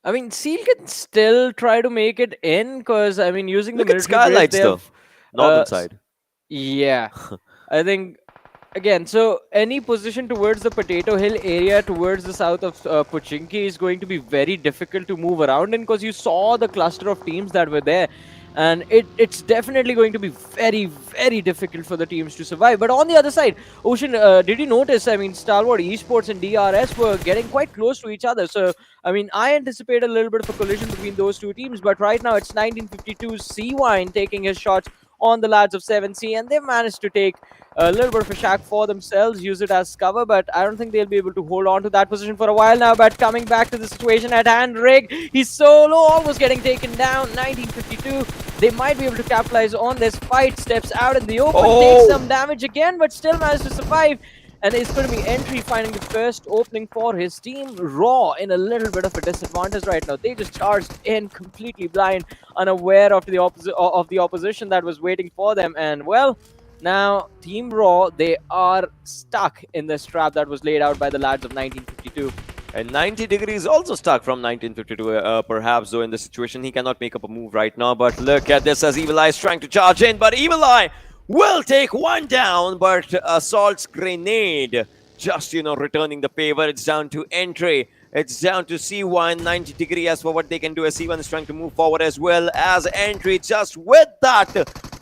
I mean, Seal can still try to make it in, because, I mean, using Look the at military Skylightz, bridge, though. Northern side. Yeah. I think, again, so any position towards the Potato Hill area, towards the south of Pochinki, is going to be very difficult to move around in, because you saw the cluster of teams that were there. And it's definitely going to be very, very difficult for the teams to survive. But on the other side, Ocean, did you notice, I mean, Stalwart Esports and DRS were getting quite close to each other. So, I mean, I anticipate a little bit of a collision between those two teams. But right now, it's 1952 C-Wine taking his shots on the lads of 7C, and they've managed to take a little bit of a shack for themselves, use it as cover, but I don't think they'll be able to hold on to that position for a while now. But coming back to the situation at hand, Rig, he's solo, almost getting taken down. 1952, they might be able to capitalize on this fight. Steps out in the open, takes some damage again, but still managed to survive. and it's going to be Entry finding the first opening for his team. Raw in a little bit of a disadvantage right now. They just charged in completely blind, unaware of the opposition that was waiting for them, and well, now Team Raw, they are stuck in this trap that was laid out by the lads of 1952. And 90 degrees also stuck from 1952, perhaps, though in this situation he cannot make up a move right now. But look at this as Evil Eye is trying to charge in, but Evil Eye will take one down, but Assault's grenade just, returning the favor. It's down to Entry. It's down to C1, 90 degree as for what they can do, as C1 is trying to move forward as well as Entry. Just with that,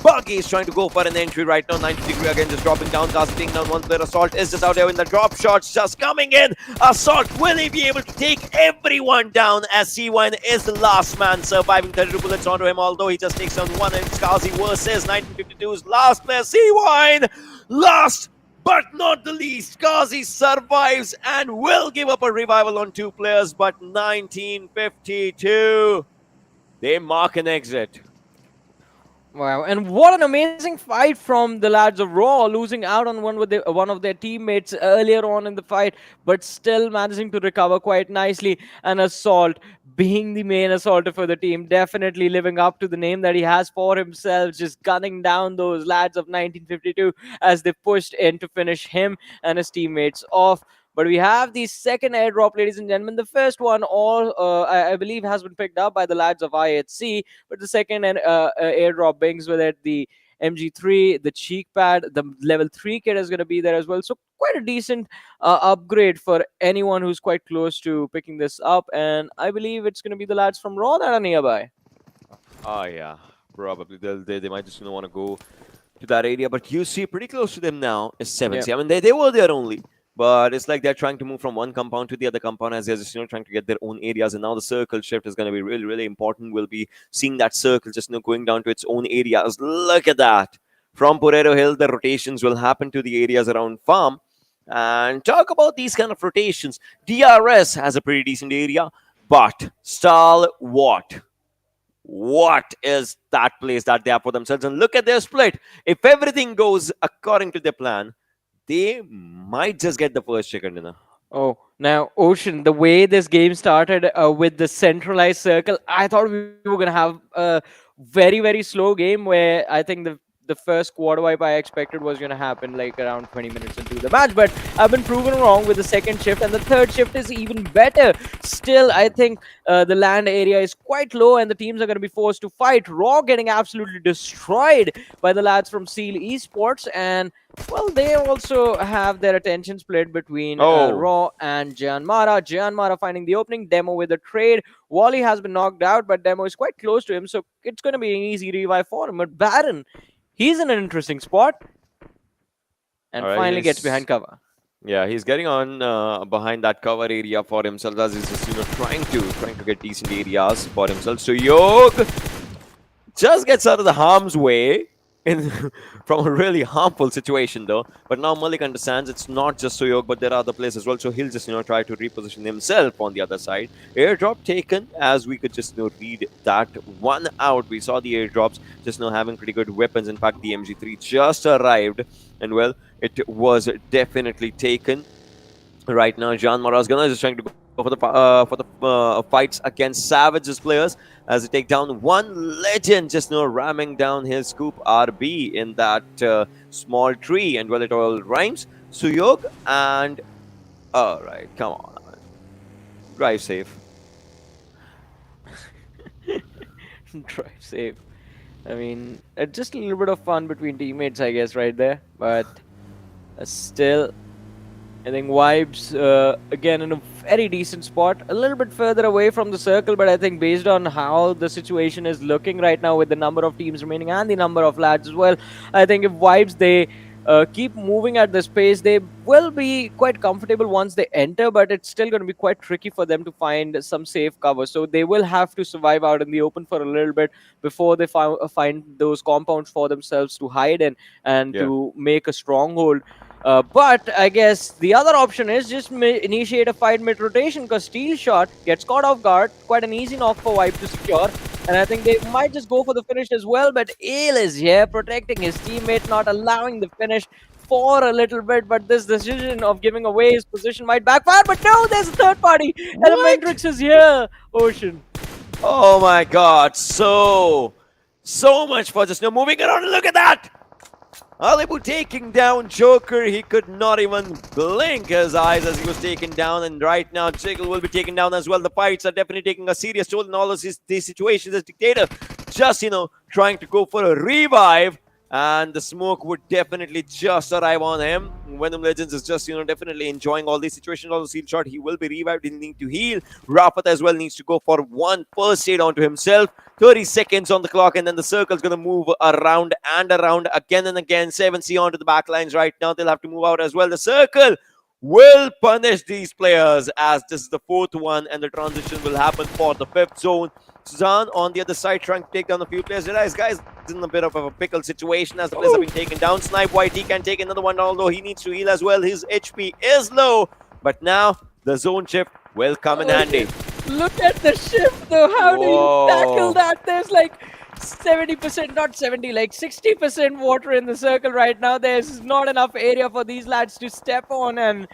Buggy is trying to go for an entry right now. 90 degree again, just dropping down, casting down one player. Assault is just out there in the drop shots, just coming in. Assault, will he be able to take everyone down as C1 is the last man surviving? 32 bullets onto him, although he just takes down one. And Skazi versus 1952's last player, C1. Last but not the least, Kazi survives and will give up a revival on two players, but 1952, they mark an exit. Wow, and what an amazing fight from the lads of Raw, losing out on one of their teammates earlier on in the fight, but still managing to recover quite nicely. And Assault, being the main assaulter for the team, definitely living up to the name that he has for himself, just gunning down those lads of 1952 as they pushed in to finish him and his teammates off. But we have the second airdrop, ladies and gentlemen. The first one, I believe, has been picked up by the lads of IHC. But the second airdrop brings with it the MG3, the cheek pad, the level 3 kit is going to be there as well. So quite a decent upgrade for anyone who's quite close to picking this up. And I believe it's going to be the lads from Raw that are nearby. Oh, yeah. Probably. They might just want to go to that area. But you see, pretty close to them now is 7C. Yep. I mean, they were there only. But it's like they're trying to move from one compound to the other compound as they're just, trying to get their own areas. And now the circle shift is going to be really, really important. We'll be seeing that circle just, going down to its own areas. Look at that. From Porero Hill, the rotations will happen to the areas around farm. And talk about these kind of rotations. DRS has a pretty decent area. But Stalwart, what is that place that they have for themselves? And look at their split. If everything goes according to their plan, they might just get the first chicken dinner. Oh, now, Ocean, the way this game started with the centralized circle, I thought we were going to have a very, very slow game where I think the first quarter wipe I expected was going to happen like around 20 minutes into the match. But I've been proven wrong with the second shift, and the third shift is even better. Still, I think the land area is quite low and the teams are going to be forced to fight. Raw getting absolutely destroyed by the lads from Seal Esports, and well, they also have their attention split between Raw and JyanMaara. JyanMaara finding the opening, Demo with a trade. Wally has been knocked out, but Demo is quite close to him, so it's going to be an easy revive for him. But Baron, he's in an interesting spot and finally gets behind cover. Yeah, he's getting on behind that cover area for himself as he's just, trying to get decent areas for himself. So Yog just gets out of the harm's way from a really harmful situation though. But now Malik understands it's not just Suyog, but there are other players as well. So he'll just try to reposition himself on the other side. Airdrop taken, as we could just read that one out. We saw the airdrops just having pretty good weapons. In fact, the MG3 just arrived, and well, it was definitely taken. Right now, JyanMaara is just trying to go for the fights against Savage's players as they take down one legend, just ramming down his scoop RB in that small tree. And well, it all rhymes. Suyog and all right, come on, drive safe. Drive safe. I mean, just a little bit of fun between teammates, I guess, right there. But still, I think Vibes, again, in a very decent spot, a little bit further away from the circle, but I think based on how the situation is looking right now with the number of teams remaining and the number of lads as well, I think if Vibes, they keep moving at this pace, they will be quite comfortable once they enter, but it's still going to be quite tricky for them to find some safe cover. So they will have to survive out in the open for a little bit before they find those compounds for themselves to hide in and to make a stronghold. But I guess the other option is just initiate a fight mid-rotation, because Steel Shot gets caught off guard. Quite an easy knock for Vibe to secure. And I think they might just go for the finish as well. But Ale is here protecting his teammate, not allowing the finish. for a little bit, but this decision of giving away his position might backfire. But no, there's a third party. ElementriX is here, Ocean. Oh my god, so much for just moving around. Look at that! Alibu taking down Joker. He could not even blink his eyes as he was taken down. And right now, Jiggle will be taken down as well. The fights are definitely taking a serious toll in all of these situations. As Dictator just, trying to go for a revive. And the smoke would definitely just arrive on him. Venom Legends is just, definitely enjoying all these situations. Also, seal shot, he will be revived. He needs to heal. Rafat as well needs to go for one first aid onto himself. 30 seconds on the clock, and then the circle's going to move around and around again and again. 7C onto the back lines right now. They'll have to move out as well. The circle will punish these players as this is the fourth one, and the transition will happen for the fifth zone. Suzanne on the other side trying to take down a few players. Deadeyes Guys in a bit of a pickle situation as the players have been taken down. Snipe White, he can take another one, although he needs to heal as well. His HP is low, but now the zone shift will come in handy. Look at the shift though. How do you tackle that? There's like 70%, not 70, like 60% water in the circle right now. There's not enough area for these lads to step on and,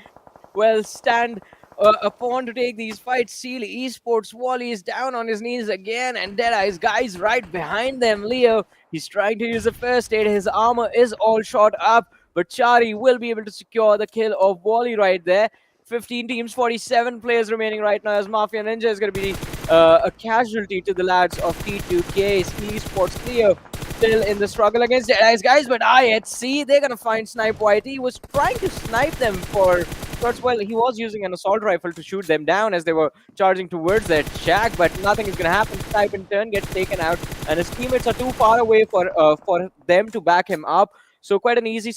well, stand upon to take these fights. Seal Esports, Wally is down on his knees again, and Deadeyes Guys right behind them. Leo, he's trying to use a first aid. His armor is all shot up, but Chari will be able to secure the kill of Wally right there. 15 teams, 47 players remaining right now, as Mafia Ninja is going to be a casualty to the lads of T2K. Esports Leo still in the struggle against Deadeyes Guys, but IHC, they're going to find Snipe White. He was trying to snipe them for shots. Well, he was using an assault rifle to shoot them down as they were charging towards that shack, but nothing is going to happen. Snipe in turn gets taken out, and his teammates are too far away for them to back him up. So quite an easy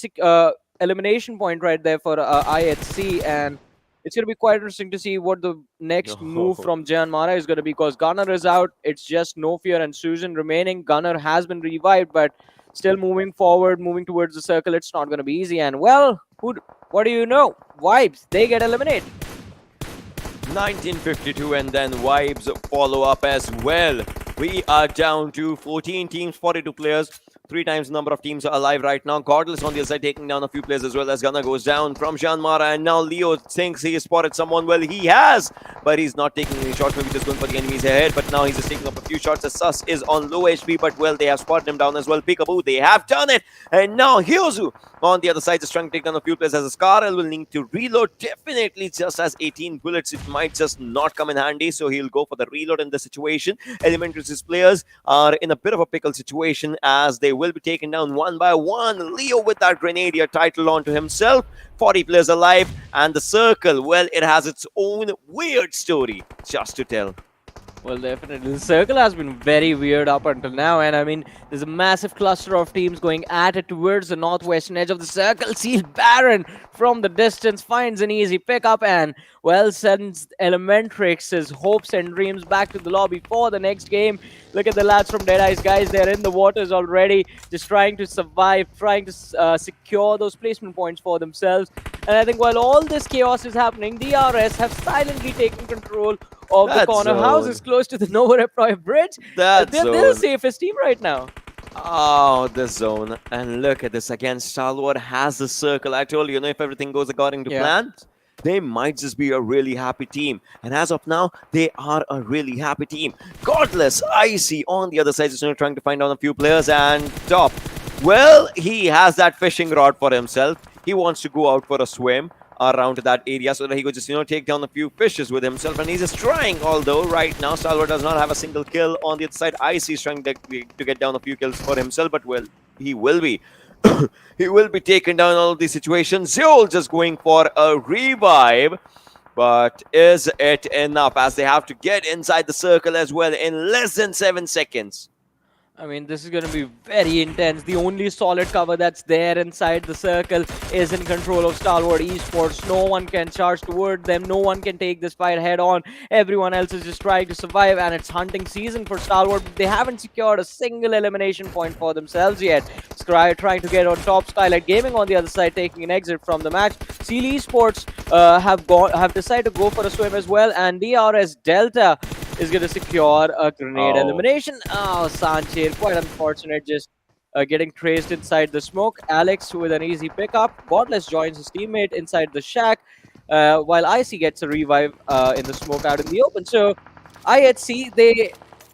elimination point right there for IHC, and it's going to be quite interesting to see what the next move from JyanMaara is going to be, because Gunner is out. It's just No Fear and Susan remaining. Gunner has been revived, but still moving forward, moving towards the circle. It's not going to be easy. And, well, what do you know? Vibes, they get eliminated. 1952, and then Vibes follow up as well. We are down to 14 teams, 42 players. 3 times the number of teams are alive right now. Godless on the other side taking down a few players as well, as Gunner goes down from JyanMaara, and now Leo thinks he has spotted someone. Well, he has, but he's not taking any shots. Maybe just going for the enemies ahead, but now he's just taking up a few shots. The Sus is on low HP, but well, they have spotted him down as well. Peekaboo, they have done it, and now Hyozu on the other side is trying to take down a few players, as a Scarl will need to reload. Definitely just has 18 bullets. It might just not come in handy, so he'll go for the reload in the situation. ElementriX's players are in a bit of a pickle situation as they will be taken down one by one. Leo with that Grenadier title onto himself. 40 players alive, and the circle, well, it has its own weird story just to tell. Well, definitely. The circle has been very weird up until now, and I mean, there's a massive cluster of teams going at it towards the northwestern edge of the circle. Seal Baron from the distance finds an easy pickup and, well, sends ElementriX's hopes and dreams back to the lobby for the next game. Look at the lads from Deadeyes Guys. They're in the waters already, just trying to survive, trying to secure those placement points for themselves. And I think while all this chaos is happening, DRS have silently taken control of the corner houses close to the Nova Reploy Bridge. They're the safest team right now. Oh, the zone. And look at this again. Stalwart has the circle. I told you, if everything goes according to plan, they might just be a really happy team. And as of now, they are a really happy team. Godless, Icy on the other side, just trying to find out a few players. And Top, well, he has that fishing rod for himself. He wants to go out for a swim around that area so that he could just, take down a few fishes with himself. And he's just trying, although right now Stalwart does not have a single kill. On the other side, Icy is trying to get down a few kills for himself, but well, he will be. He will be taken down in all of these situations. Zeol just going for a revive. But is it enough, as they have to get inside the circle as well in less than 7 seconds? I mean, this is going to be very intense. The only solid cover that's there inside the circle is in control of Stalwart Esports. No one can charge toward them. No one can take this fight head on. Everyone else is just trying to survive, and it's hunting season for Stalwart. They haven't secured a single elimination point for themselves yet. Scry trying to get on top. Skylightz Gaming on the other side taking an exit from the match. Seal Esports have decided to go for a swim as well, and DRS Delta is going to secure a grenade elimination. Oh, Sanchez, quite unfortunate. Just getting traced inside the smoke. Alex with an easy pickup. Godless joins his teammate inside the shack, while IC gets a revive in the smoke out in the open. So IHC, they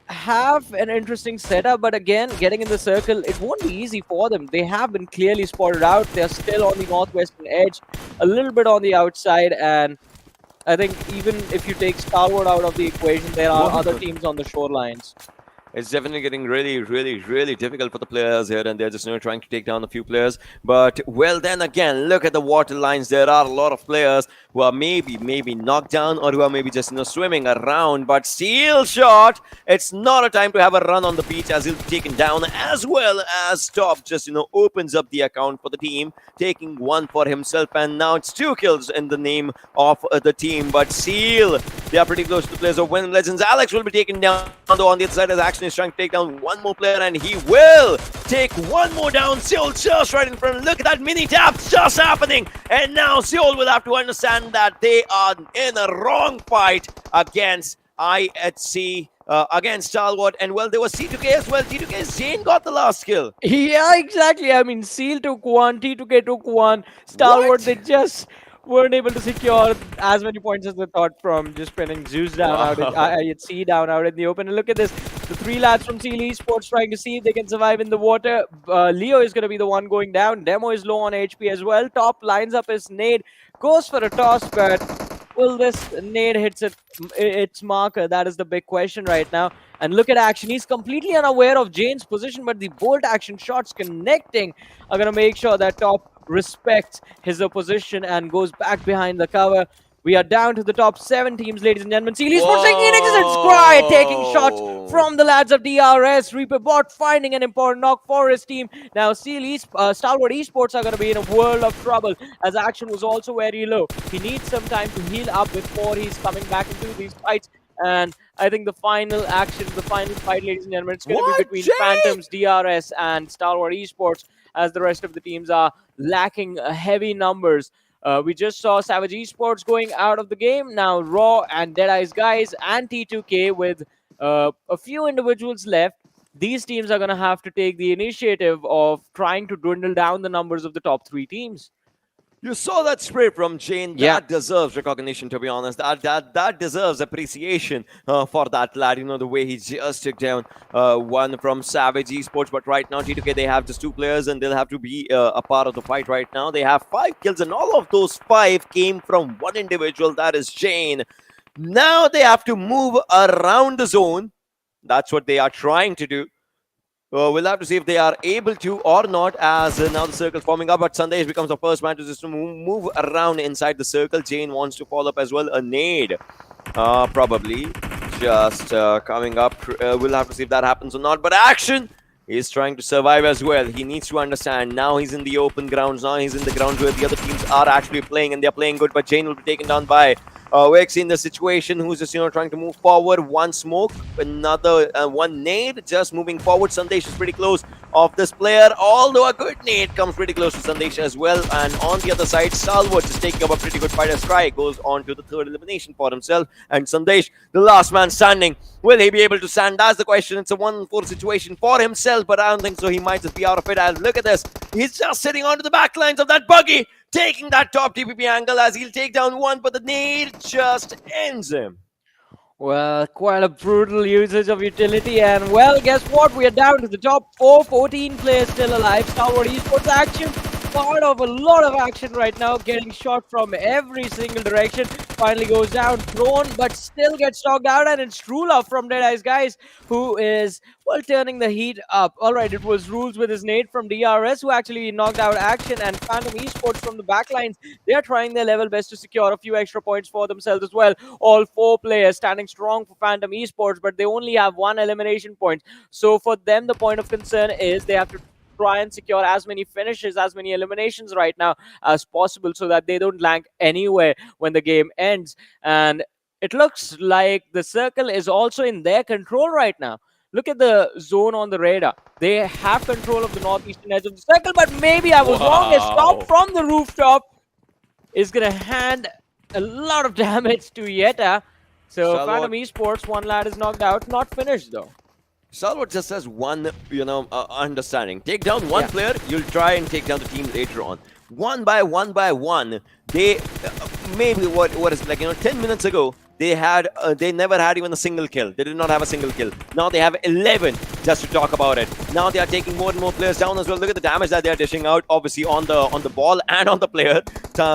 have an interesting setup, but again, getting in the circle, it won't be easy for them. They have been clearly spotted out. They're still on the northwestern edge, a little bit on the outside, and I think even if you take Stalwart out of the equation, there are other teams on the shorelines. It's definitely getting really difficult for the players here, and they're just trying to take down a few players. But well, then again, look at the water lines. There are a lot of players who are maybe knocked down, or who are maybe just swimming around. But Seal Shot, it's not a time to have a run on the beach, as he'll be taken down, as well as Top just opens up the account for the team, taking one for himself, and now it's 2 kills in the name of the team. But Seal, they are pretty close to the players of Venom Legends. Alex will be taken down, though on the other side as Action is trying to take down one more player, and he will take one more down. Seoul just right in front. Look at that mini tap just happening, and now Seoul will have to understand that they are in a wrong fight against IHC, against Stalwart, and well, there was C2K as well. T2K's Jane got the last kill. Yeah, exactly. I mean, Seal took one, T2K took one. Stalwart, they just weren't able to secure as many points as they thought from just pinning Zeus down out at C down out in the open. And look at this, the 3 lads from Stalwart Esports trying to see if they can survive in the water. Leo is going to be the one going down. Demo is low on HP as well. Top lines up his nade, goes for a toss, but will this nade hits its marker? That is the big question right now. And look at Action. He's completely unaware of Jane's position, but the bolt action shots connecting are going to make sure that Top respects his opposition and goes back behind the cover. We are down to the top 7 teams, ladies and gentlemen. Stalwart Esports taking an exit Cry, taking shots from the lads of DRS. Reaper Bot finding an important knock for his team. Now, Stalwart Esports are going to be in a world of trouble, as Action was also very low. He needs some time to heal up before he's coming back into these fights. And I think the final action, the final fight, ladies and gentlemen, it's going to be between Phantoms, DRS, and Stalwart Esports, as the rest of the teams are lacking heavy numbers. We just saw Savage Esports going out of the game. Now Raw and Deadeyes Guys and T2K with a few individuals left. These teams are going to have to take the initiative of trying to dwindle down the numbers of the top 3 teams. You saw that spray from Jane. That deserves recognition, to be honest. That deserves appreciation for that lad. The way he just took down one from Savage Esports. But right now, T2K, they have just 2 players, and they'll have to be a part of the fight right now. They have 5 kills, and all of those 5 came from one individual. That is Jane. Now they have to move around the zone. That's what they are trying to do. We'll have to see if they are able to or not, as now the circle forming up. But Sandesh becomes the first man to just move around inside the circle. Jane wants to follow up as well. A nade, probably just coming up. We'll have to see if that happens or not. But Action is trying to survive as well. He needs to understand. Now he's in the open grounds. Now he's in the grounds where the other teams are actually playing, and they're playing good. But Jane will be taken down by Wex in the situation, who's just trying to move forward. One smoke, another one nade, just moving forward. Sandesh is pretty close of this player, although a good nade comes pretty close to Sandesh as well. And on the other side, Stalwart is taking up a pretty good fight as Cry goes on to the 3rd elimination for himself. And Sandesh, the last man standing, will he be able to stand? That's the question. It's a 1-4 situation for himself, but I don't think so. He might just be out of it. And look at this, he's just sitting onto the back lines of that buggy, taking that top TPP angle, as he'll take down one, but the nade just ends him. Well, quite a brutal usage of utility, and well, guess what? We are down to the top 4, 14 players still alive. Stalwart Esports Action, part of a lot of action right now, getting shot from every single direction. Finally goes down, thrown, but still gets knocked out, and it's Trula from Deadeyes Guys, who is, well, turning the heat up. Alright, it was Rules with his nade from DRS, who actually knocked out Action, and Phantom Esports from the backlines. They are trying their level best to secure a few extra points for themselves as well. All 4 players standing strong for Phantom Esports, but they only have 1 elimination point. So for them, the point of concern is they have to try and secure as many finishes, as many eliminations right now as possible, so that they don't lag anywhere when the game ends. And it looks like the circle is also in their control right now. Look at the zone on the radar. They have control of the northeastern edge of the circle, but maybe I was wrong. A stop from the rooftop is going to hand a lot of damage to Yeta. So Phantom Esports, 1 lad is knocked out, not finished though. Stalwart just has one, understanding. Take down one player, you'll try and take down the team later on. One by one, they maybe what is like 10 minutes ago they never had even a single kill. They did not have a single kill. Now they have 11 just to talk about it. Now they are taking more and more players down as well. Look at the damage that they are dishing out, obviously on the ball and on the player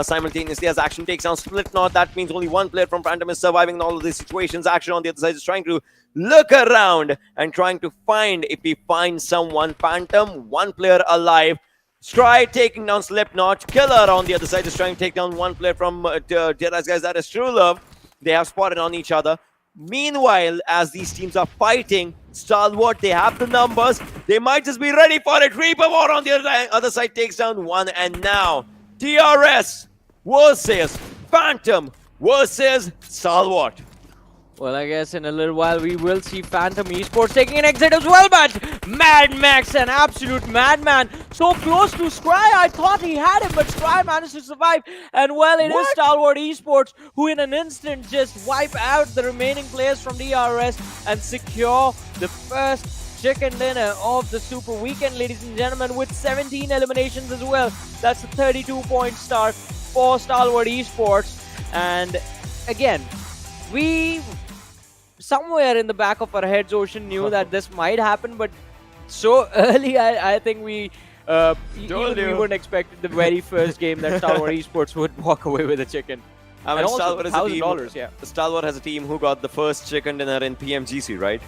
simultaneously as Action takes down Split Knot. That means only one player from Phantom is surviving in all of these situations. Action on the other side is trying to look around and trying to find if he finds someone. Phantom, one player alive. Stride taking down Slipknot. Killer on the other side is trying to take down one player from Deadeyes Guys. That is True Love. They have spotted on each other. Meanwhile, as these teams are fighting, Stalwart, they have the numbers. They might just be ready for it. Reaper War on the other side takes down one. And now, DRS versus Phantom versus Stalwart. Well, I guess in a little while we will see Phantom Esports taking an exit as well, but Mad Max, an absolute madman, so close to Scry. I thought he had him, but Scry managed to survive. And well, it is Stalwart Esports who in an instant just wipe out the remaining players from DRS and secure the first chicken dinner of the Super Weekend, ladies and gentlemen, with 17 eliminations as well. That's a 32-point start for Stalwart Esports. And again, we somewhere in the back of our heads, Ocean knew that this might happen, but so early, I think we wouldn't expect the very first game that Stalwart Esports would walk away with a chicken. I mean, Stalwart is $1,000, yeah. Stalwart has a team who got the first chicken dinner in PMGC, right?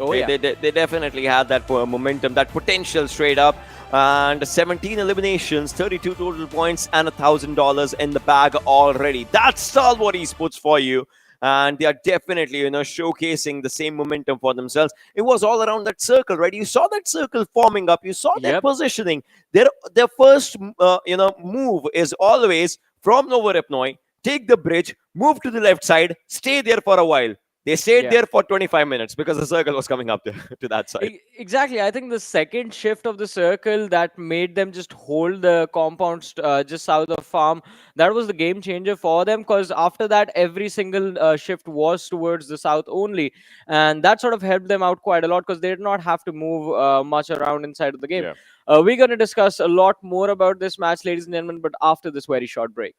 Oh, they definitely had that momentum, that potential straight up. And 17 eliminations, 32 total points, and $1,000 in the bag already. That's Stalwart Esports for you. And they are definitely, showcasing the same momentum for themselves. It was all around that circle, right? You saw that circle forming up. You saw that positioning. Their first, move is always from Novoripnoi, take the bridge, move to the left side, stay there for a while. They stayed there for 25 minutes because the circle was coming up to that side. Exactly. I think the second shift of the circle that made them just hold the compounds just south of farm, that was the game changer for them, because after that, every single shift was towards the south only. And that sort of helped them out quite a lot because they did not have to move much around inside of the game. We're going to discuss a lot more about this match, ladies and gentlemen, but after this very short break.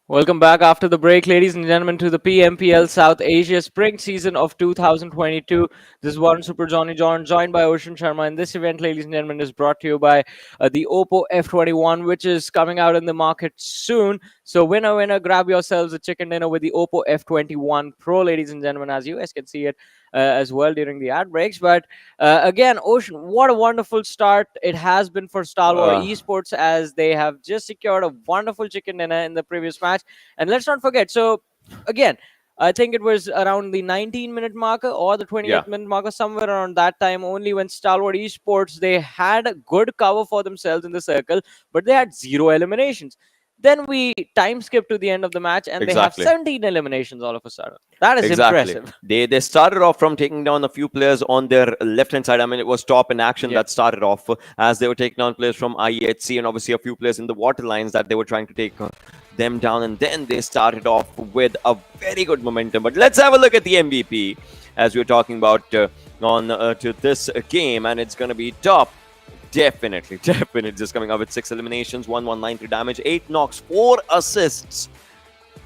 Welcome back after the break, ladies and gentlemen, to the PMPL South Asia Spring Season of 2022. This is Warren Super Johnny John, joined by Ocean Sharma. And this event, ladies and gentlemen, is brought to you by the Oppo F21, which is coming out in the market soon. So winner, grab yourselves a chicken dinner with the Oppo F21 Pro, ladies and gentlemen, as you guys can see it as well during the ad breaks. But again, Ocean, what a wonderful start it has been for Stalwart Esports, as they have just secured a wonderful chicken dinner in the previous match. And let's not forget, so again, I think it was around the 19-minute marker or the 28-minute marker, somewhere around that time only, when Stalwart Esports, they had a good cover for themselves in the circle, but they had 0 eliminations. Then we time skip to the end of the match, and they have Exactly. 17 eliminations all of a sudden. That is Exactly. impressive. They started off from taking down a few players on their left hand side. I mean, it was top in action Yeah. that started off as they were taking down players from IEHC and obviously a few players in the water lines that they were trying to take them down. And then they started off with a very good momentum. But let's have a look at the MVP as we're talking about on to this game, and it's going to be top. Definitely just coming up with 6 eliminations, 193 damage, 8 knocks, 4 assists,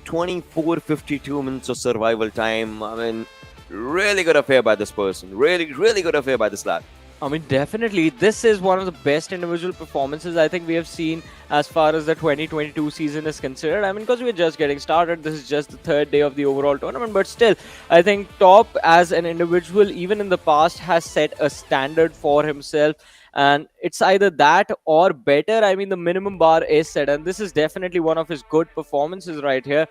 24-52 minutes of survival time. I mean, really good affair by this person. Really good affair by this lad. I mean, definitely, this is one of the best individual performances I think we have seen as far as the 2022 season is concerned. I mean, because we're just getting started, this is just the 3rd day of the overall tournament, but still, I think Top as an individual, even in the past, has set a standard for himself. And it's either that or better. I mean, the minimum bar is set, and this is definitely one of his good performances right here.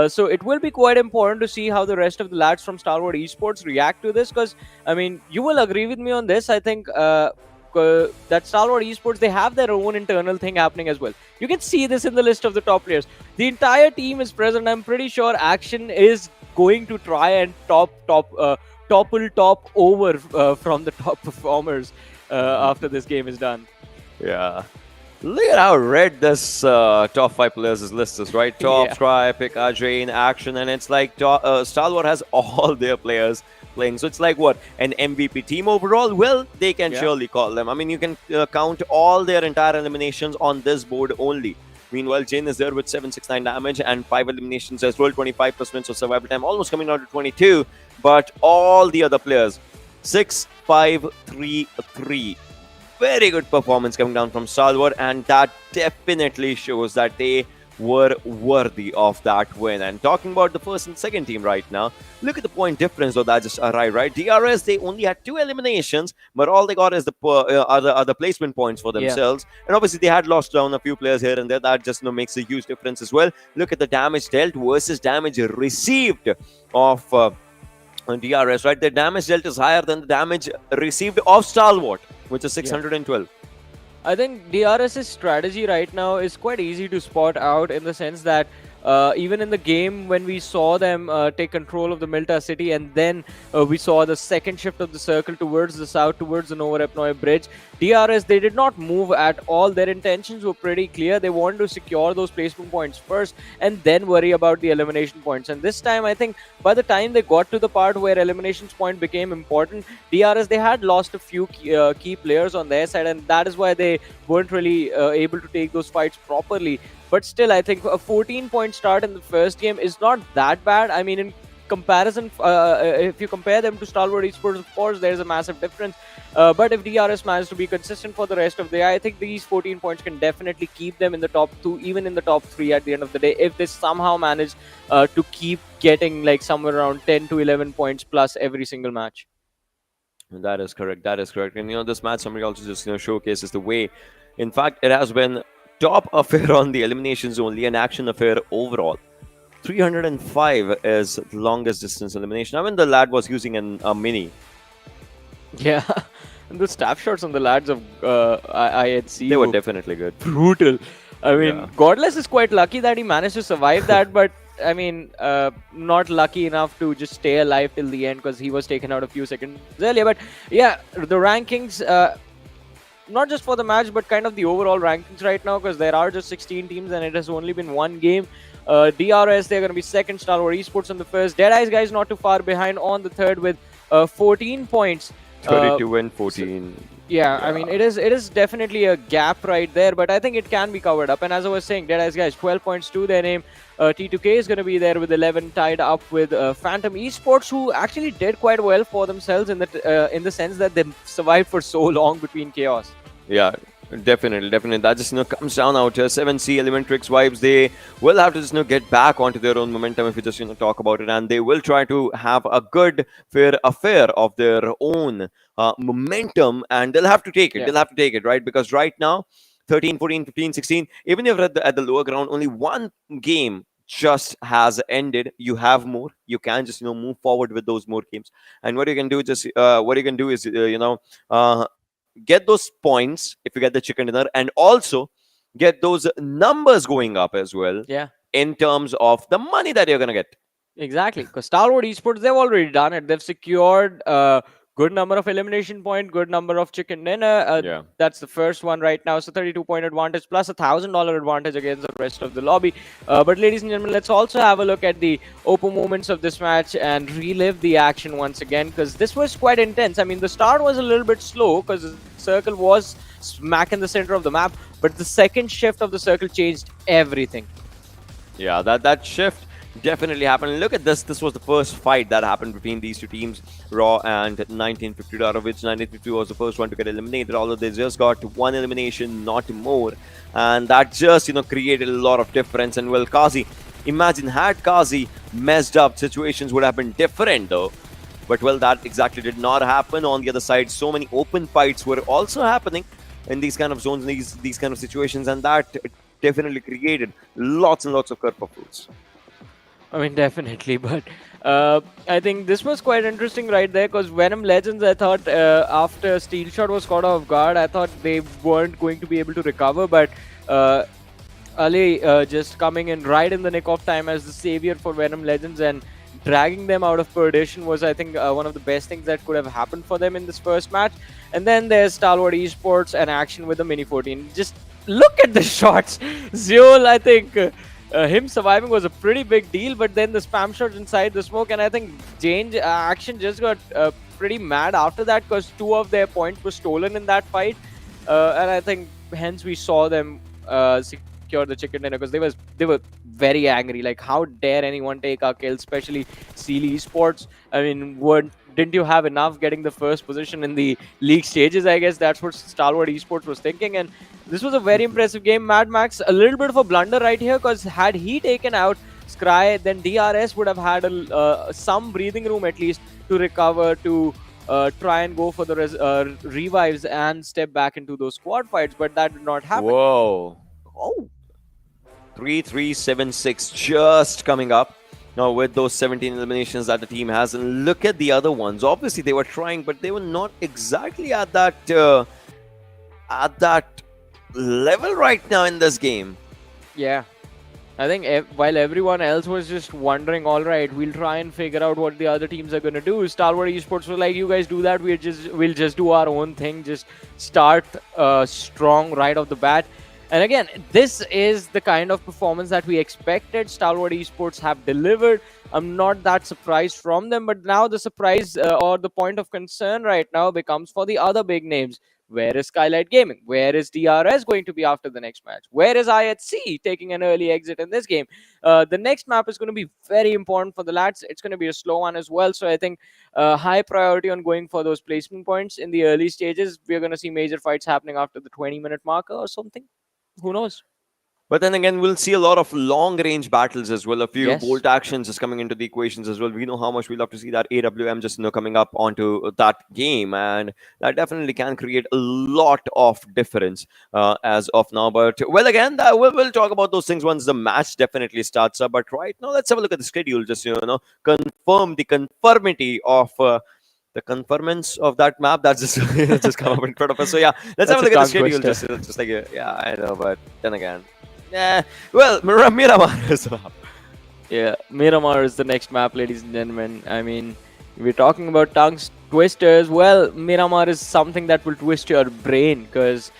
So it will be quite important to see how the rest of the lads from Stalwart Esports react to this, because, I mean, you will agree with me on this. I think that Stalwart Esports, they have their own internal thing happening as well. You can see this in the list of the top players. The entire team is present. I'm pretty sure Action is going to try and topple top over from the top performers after this game is done. Yeah. Look at how red this top 5 players' list is, right? Top, Yeah. Try, Pick, Drain, Action, and it's like Stalwart has all their players playing. So it's like what? An MVP team overall? Well, they can surely call them. I mean, you can count all their entire eliminations on this board only. Meanwhile, Jane is there with 769 damage and 5 eliminations as well, 25 minutes of survival time, almost coming down to 22. But all the other players, 6, 5, 3, 3. Very good performance coming down from Stalwart, and that definitely shows that they were worthy of that win. And talking about the first and second team right now, look at the point difference though that just arrived, right? DRS, they only had 2 eliminations, but all they got is the other placement points for themselves. And obviously they had lost down a few players here and there. That just makes a huge difference as well. Look at the damage dealt versus damage received of DRS, right? The damage dealt is higher than the damage received of Stalwart, which is 612. I think DRS's strategy right now is quite easy to spot out, in the sense that even in the game when we saw them take control of the Milta city, and then we saw the second shift of the circle towards the south, towards the Nova Repnoy bridge, DRS, they did not move at all. Their intentions were pretty clear. They wanted to secure those placement points first and then worry about the elimination points. And this time, I think by the time they got to the part where eliminations point became important, DRS, they had lost a few key players on their side, and that is why they weren't really able to take those fights properly. But still, I think a 14-point start in the first game is not that bad. I mean, in comparison, if you compare them to Stalwart Esports, of course, there's a massive difference. But if DRS managed to be consistent for the rest of the year, I think these 14 points can definitely keep them in the top 2, even in the top 3 at the end of the day, if they somehow manage to keep getting like somewhere around 10 to 11 points plus every single match. That is correct. That is correct. And this match summary also just showcases the way, in fact, it has been top affair on the eliminations only, an action affair overall. 305 is the longest distance elimination. I mean, the lad was using a mini. Yeah, and the staff shots on the lads of IHC, they were definitely good. Brutal. I mean, Godless is quite lucky that he managed to survive that, but I mean, not lucky enough to just stay alive till the end, because he was taken out a few seconds earlier. But yeah, the rankings, not just for the match, but kind of the overall rankings right now, because there are just 16 teams and it has only been one game. DRS, they're going to be second. Stalwart Esports on the first. Deadeyes Guys not too far behind on the third with 14 points. 32 and 14. Yeah, I mean, it is definitely a gap right there, but I think it can be covered up. And as I was saying, Deadeyes Guys, 12 points to their name. T2K is going to be there with 11, tied up with Phantom Esports, who actually did quite well for themselves in the sense that they survived for so long between chaos. Yeah, definitely. That just comes down out here. 7C ElementriX vibes. They will have to just get back onto their own momentum if we just talk about it, and they will try to have a good fair affair of their own momentum, and they'll have to take it. Yeah. They'll have to take it, right? Because right now, 13, 14, 15, 16, even if you're at the lower ground, only one game just has ended. You have more. You can just move forward with those more games, and what you can do is get those points if you get the chicken dinner, and also get those numbers going up as well Yeah. in terms of the money that you're going to get. Exactly, because Stalwart Esports, they've already done it. They've secured a good number of elimination point, good number of chicken dinner. Yeah. That's the first one right now. So 32-point advantage plus $1,000 advantage against the rest of the lobby. But ladies and gentlemen, let's also have a look at the open moments of this match and relive the action once again, because this was quite intense. I mean, the start was a little bit slow because the circle was smack in the center of the map, but the second shift of the circle changed everything. Yeah, that shift definitely happened. Look at this. This was the first fight that happened between these two teams, Raw and 1950, out of which 1950 was the first one to get eliminated, although they just got one elimination, not more. And that just, created a lot of difference. And well, Kazi, imagine had Kazi messed up, situations would have been different though. But well, that exactly did not happen. On the other side, so many open fights were also happening in these kind of zones, these kind of situations, and that definitely created lots and lots of kerfuffles. I mean, definitely, but I think this was quite interesting right there, because Venom Legends, I thought after Steel Shot was caught off guard, I thought they weren't going to be able to recover, but Ali just coming in right in the nick of time as the savior for Venom Legends and dragging them out of perdition was, I think, one of the best things that could have happened for them in this first match. And then there's Stalwart Esports and action with the Mini 14. Just look at the shots. Zeol, I think... him surviving was a pretty big deal, but then the spam shots inside the smoke, and I think Jane Action just got pretty mad after that because 2 of their points were stolen in that fight, and I think hence we saw them secure the chicken dinner because they were very angry. Like, how dare anyone take our kills, especially Seal Esports? I mean, didn't you have enough getting the first position in the league stages? I guess that's what Stalwart Esports was thinking, and this was a very impressive game. Mad Max, a little bit of a blunder right here, because had he taken out Scry, then DRS would have had some breathing room at least to recover, to try and go for the revives and step back into those squad fights, but that did not happen. Whoa. Oh. 3-3-7-6 just coming up. Now with those 17 eliminations that the team has, and look at the other ones. Obviously they were trying, but they were not exactly at that level right now in this game. Yeah, I think while everyone else was just wondering, all right, we'll try and figure out what the other teams are going to do, Stalwart Esports was like, you guys do that, we'll just do our own thing, just start strong right off the bat. And again, this is the kind of performance that we expected. Stalwart Esports have delivered. I'm not that surprised from them, but now the surprise or the point of concern right now becomes for the other big names. Where is Skylightz Gaming? Where is DRS going to be after the next match? Where is IHC taking an early exit in this game? The next map is going to be very important for the lads. It's going to be a slow one as well. So I think high priority on going for those placement points in the early stages. We're going to see major fights happening after the 20-minute marker or something. Who knows? But then again, we'll see a lot of long-range battles as well. A few bolt actions is coming into the equations as well. We know how much we love to see that AWM just coming up onto that game, and that definitely can create a lot of difference as of now. But well, again, we'll talk about those things once the match definitely starts up. But right now, let's have a look at the schedule. Just confirm the conformity of. The conformance of that map that's just come up in front of us. So yeah, let's have a look at the schedule. Just like yeah, I know, but then again. Well, Miramar is the map. Yeah, Miramar is the next map, ladies and gentlemen. I mean, we're talking about tongue twisters. Well, Miramar is something that will twist your brain, because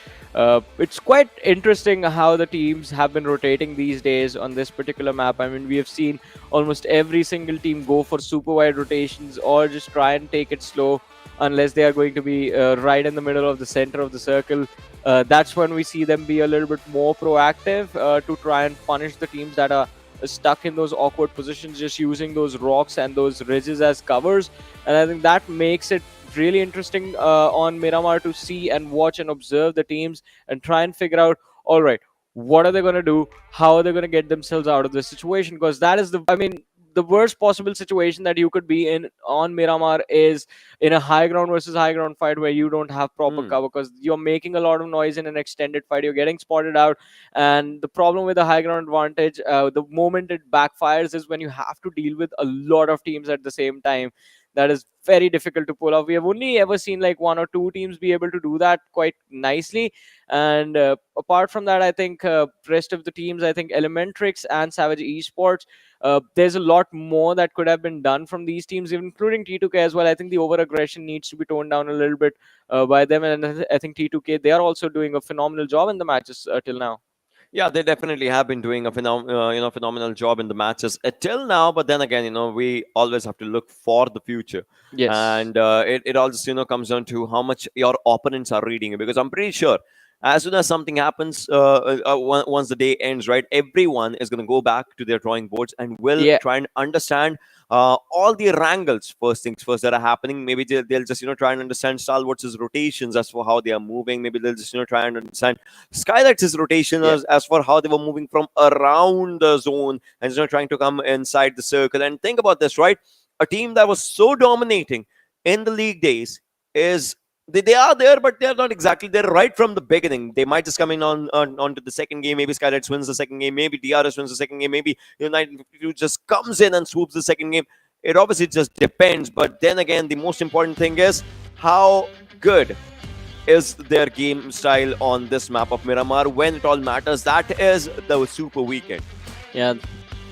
it's quite interesting how the teams have been rotating these days on this particular map. I mean, we have seen almost every single team go for super wide rotations or just try and take it slow unless they are going to be right in the middle of the center of the circle. That's when we see them be a little bit more proactive to try and punish the teams that are stuck in those awkward positions, just using those rocks and those ridges as covers. And I think that makes it really interesting on Miramar to see and watch and observe the teams and try and figure out, all right, what are they going to do? How are they going to get themselves out of this situation? Because that is the worst possible situation that you could be in on Miramar is in a high ground versus high ground fight where you don't have proper cover, because you're making a lot of noise in an extended fight. You're getting spotted out, and the problem with the high ground advantage, the moment it backfires, is when you have to deal with a lot of teams at the same time. that is very difficult to pull off. We have only ever seen like one or two teams be able to do that quite nicely, and apart from that, I think rest of the teams, I think ElementriX and Savage Esports, there's a lot more that could have been done from these teams, including T2K as well. I think the over aggression needs to be toned down a little bit by them, and I think T2K, they are also doing a phenomenal job in the matches till now. Yeah, they definitely have been doing a phenomenal job in the matches till now. But then again, we always have to look for the future. Yes. And it all just comes down to how much your opponents are reading you. Because I'm pretty sure as soon as something happens, once the day ends, right, everyone is going to go back to their drawing boards and will try and understand all the Erangels, first things first, that are happening. Maybe they'll just try and understand Stalwart's rotations as for how they are moving. Maybe they'll just try and understand Skylight's rotation as for how they were moving from around the zone and trying to come inside the circle. And think about this, right? A team that was so dominating in the league days is they are there, but they're not exactly there right from the beginning. They might just come in onto the second game. Maybe Skylightz wins the second game. Maybe DRS wins the second game. Maybe 1952 just comes in and swoops the second game. It obviously just depends. But then again, the most important thing is how good is their game style on this map of Miramar when it all matters. That is the Super Weekend. Yeah.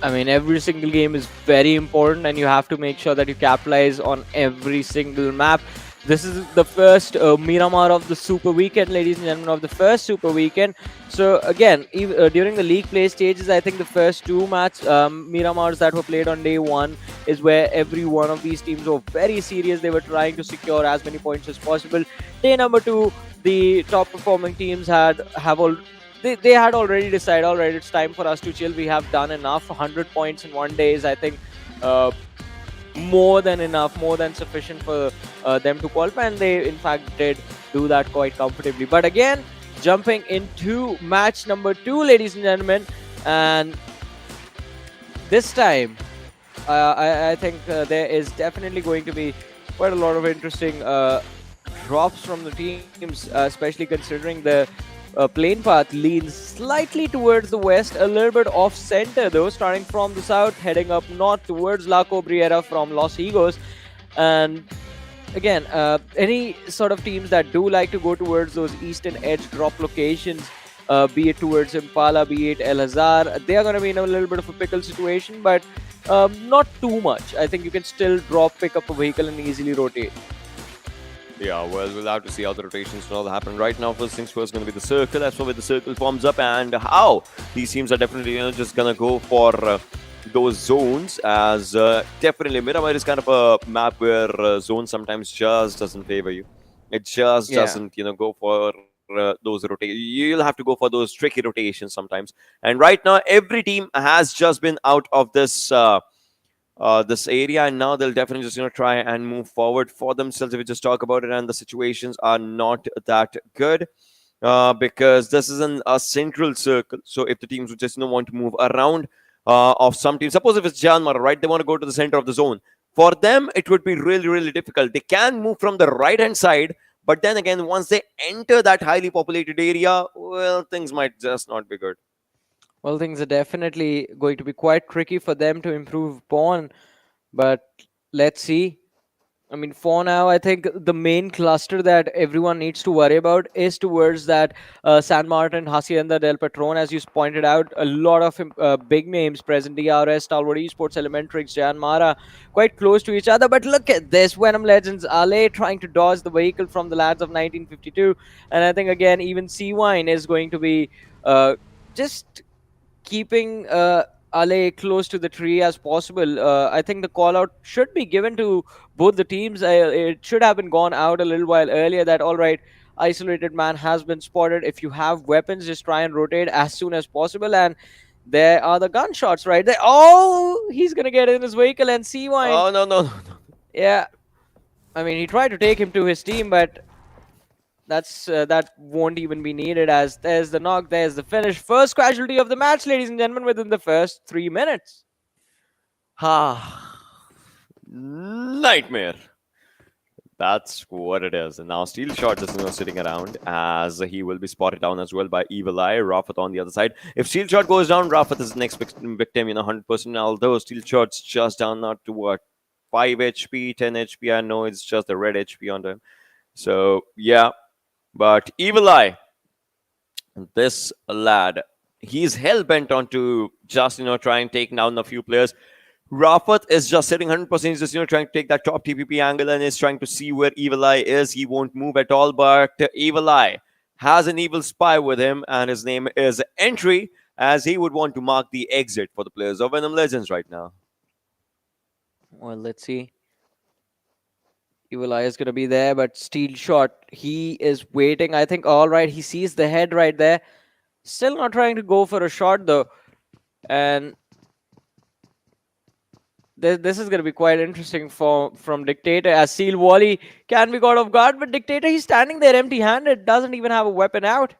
I mean, every single game is very important, and you have to make sure that you capitalize on every single map. This is the first Miramar of the Super Weekend, ladies and gentlemen, of the first Super Weekend. So again, during the league play stages, I think the first two Miramars that were played on day one is where every one of these teams were very serious. They were trying to secure as many points as possible. Day number two, the top performing teams had already decided, all right, it's time for us to chill. We have done enough. 100 points in one day is, I think, more than enough, more than sufficient for them to qualify, and they in fact did do that quite comfortably. But again, jumping into match number 2, ladies and gentlemen, and this time I think there is definitely going to be quite a lot of interesting drops from the teams, especially considering the plane path leans slightly towards the west, a little bit off center though, starting from the south, heading up north towards La Cobriera from Los Higos. And again, any sort of teams that do like to go towards those eastern edge drop locations, be it towards Impala, be it El Hazar, they are going to be in a little bit of a pickle situation, but not too much. I think you can still pick up a vehicle and easily rotate. Yeah, well, we'll have to see how the rotations will all happen. Right now, first things first, going to be the circle. That's where the circle forms up, and how these teams are definitely just going to go for those zones. As definitely Miramar is kind of a map where zone sometimes just doesn't favor you. It just doesn't, go for those rotations. You'll have to go for those tricky rotations sometimes. And right now, every team has just been out of this this area, and now they'll definitely just try and move forward for themselves. If we just talk about it, and the situations are not that good because this isn't a central circle. So if the teams would just want to move around of some teams, suppose if it's JyanMaara, right, they want to go to the center of the zone. For them, it would be really, really difficult. They can move from the right hand side, but then again, once they enter that highly populated area, well, things might just not be good. Well, things are definitely going to be quite tricky for them to improve upon, but let's see. I mean, for now, I think the main cluster that everyone needs to worry about is towards that San Martin, Hacienda del Patron. As you pointed out, a lot of big names present: DRS, Stalwart Esports, ElementriX, JyanMaara, quite close to each other. But look at this, Venom Legends, Ale trying to dodge the vehicle from the lads of 1952. And I think, again, even C-Wine is going to be just keeping Ale close to the tree as possible. I think the call out should be given to both the teams. It should have been gone out a little while earlier that, all right, isolated man has been spotted. If you have weapons, just try and rotate as soon as possible. And there are the gunshots right there. Oh, he's going to get in his vehicle and see why. Oh, no. Yeah. I mean, he tried to take him to his team, but that won't even be needed, as there's the knock, there's the finish. First casualty of the match, ladies and gentlemen, within the first 3 minutes. Nightmare. That's what it is. And now Steel Shot is sitting around, as he will be spotted down as well by Evil Eye. Rafat on the other side. If Steel Shot goes down, Rafat is the next victim, 100%. Although Steel Shot's just down now to what? 5 HP, 10 HP. I know it's just the red HP on them. So, yeah. But Evil Eye, this lad, he's hell-bent on to just, try and take down a few players. Rafat is just sitting 100%. He's just, trying to take that top TPP angle and is trying to see where Evil Eye is. He won't move at all, but Evil Eye has an evil spy with him, and his name is Entry, as he would want to mark the exit for the players of Venom Legends right now. Well, let's see. Evil Eye is going to be there, but Steel Shot, he is waiting. I think, all right, he sees the head right there. Still not trying to go for a shot, though. And this is going to be quite interesting from Dictator, as Seal Wally can be caught off guard, but Dictator, he's standing there empty-handed, doesn't even have a weapon out.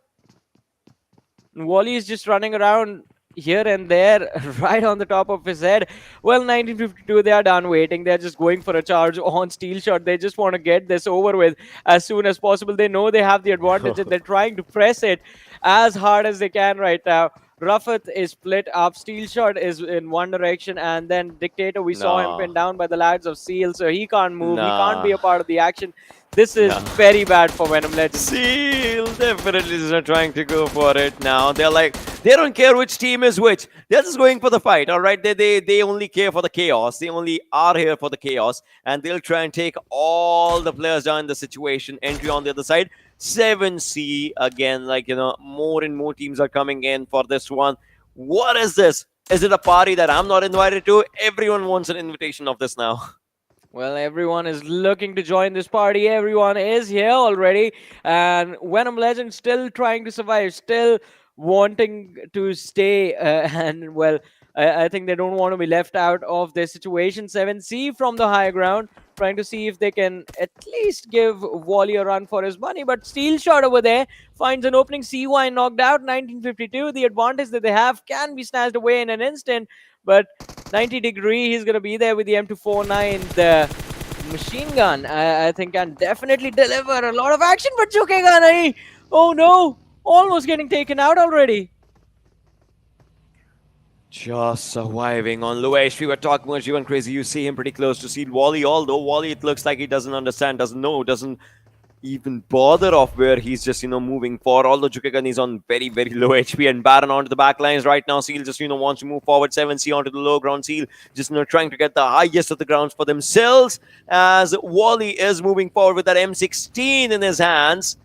And Wally is just running around here and there, right on the top of his head. Well, 1952, they are done waiting. They're just going for a charge on Steel Shot. They just want to get this over with as soon as possible. They know they have the advantage and they're trying to press it as hard as they can right now. Rafat is split up. Steel Shot is in one direction, and then Dictator, we saw him pinned down by the lads of Seal, so he can't move. He can't be a part of the action. This is very bad for Venom Legends. Seal definitely is not trying to go for it now. They're like, they don't care which team is which. They're just going for the fight, all right? They only care for the chaos. They only are here for the chaos, and they'll try and take all the players down in the situation. Entry on the other side. 7C again, more and more teams are coming in for this one. What is this? Is it a party that I'm not invited to? Everyone wants an invitation of this now. Well, everyone is looking to join this party. Everyone is here already. And Venom Legends still trying to survive, still wanting to stay. And, well, I think they don't want to be left out of their situation. 7C from the high ground, trying to see if they can at least give Wally a run for his money. But Steel Shot over there finds an opening. CY knocked out. 1952. The advantage that they have can be snatched away in an instant. But 90 degree, he's going to be there with the M249, the machine gun. I think can definitely deliver a lot of action, but jukega nahi. Oh no, almost getting taken out already. Just surviving on low HP. We're talking about G1 Crazy. You see him pretty close to see Wally, although Wally, it looks like he doesn't understand, doesn't know, doesn't even bother of where he's just, moving for. Although Jukegan is on very, very low HP, and Baron onto the back lines right now. Seal just, wants to move forward. 7C onto the low ground. Seal just, trying to get the highest of the grounds for themselves, as Wally is moving forward with that M16 in his hands.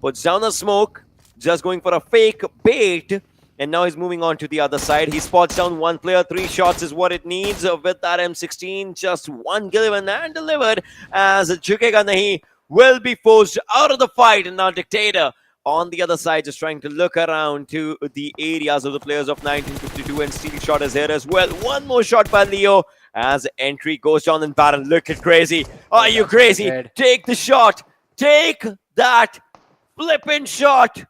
Puts down the smoke, just going for a fake bait. And now he's moving on to the other side. He spots down one player. 3 shots is what it needs with that M16. Just one given and delivered, as Jukega Nahi will be forced out of the fight. And now Dictator on the other side, just trying to look around to the areas of the players of 1952. And Steel Shot is here as well. One more shot by Leo, as Entry goes down. And Baron, look at Crazy. Are you crazy? Take the shot. Take that flipping shot.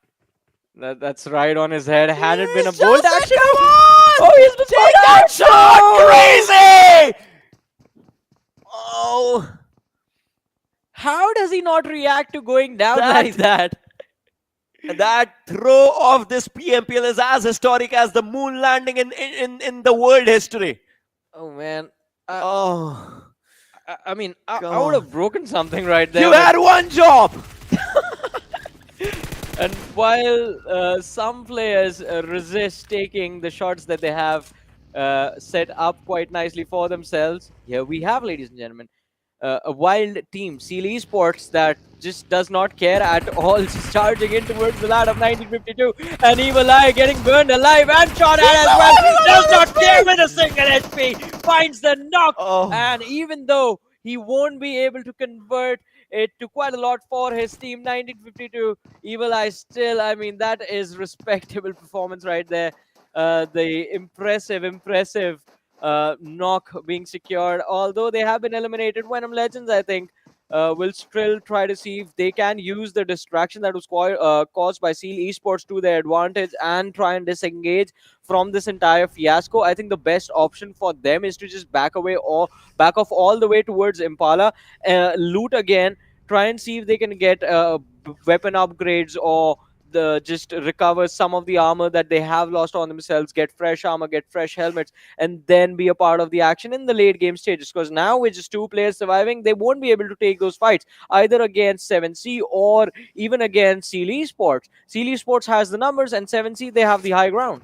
That's right on his head. Had it been a bolt action? Come on! Oh, he's been Take that shot! Crazy! Oh. How does he not react to going down like that? That throw of this PMPL is as historic as the moon landing in the world history. Oh, man. I mean, I would have broken something right there. You had one job! And while some players resist taking the shots that they have set up quite nicely for themselves, here we have, ladies and gentlemen, a wild team, Seal Esports, that just does not care at all, just charging in towards the lad of 1952, and Evil Eye getting burned alive and shot at as well, does not care with a single HP, finds the knock, and even though he won't be able to convert it to quite a lot for his team, 1952, Evil Eye still, I mean, that is respectable performance right there. The impressive knock being secured, although they have been eliminated. Venom Legends, I think, will still try to see if they can use the distraction that was caused by Seal Esports to their advantage and try and disengage from this entire fiasco. I think the best option for them is to just back away or back off all the way towards Impala, loot again, try and see if they can get weapon upgrades or just recover some of the armor that they have lost on themselves, get fresh armor, get fresh helmets, and then be a part of the action in the late game stages. Because now with just 2 players surviving, they won't be able to take those fights either against 7C or even against Esports. Esports has the numbers, and 7C, they have the high ground.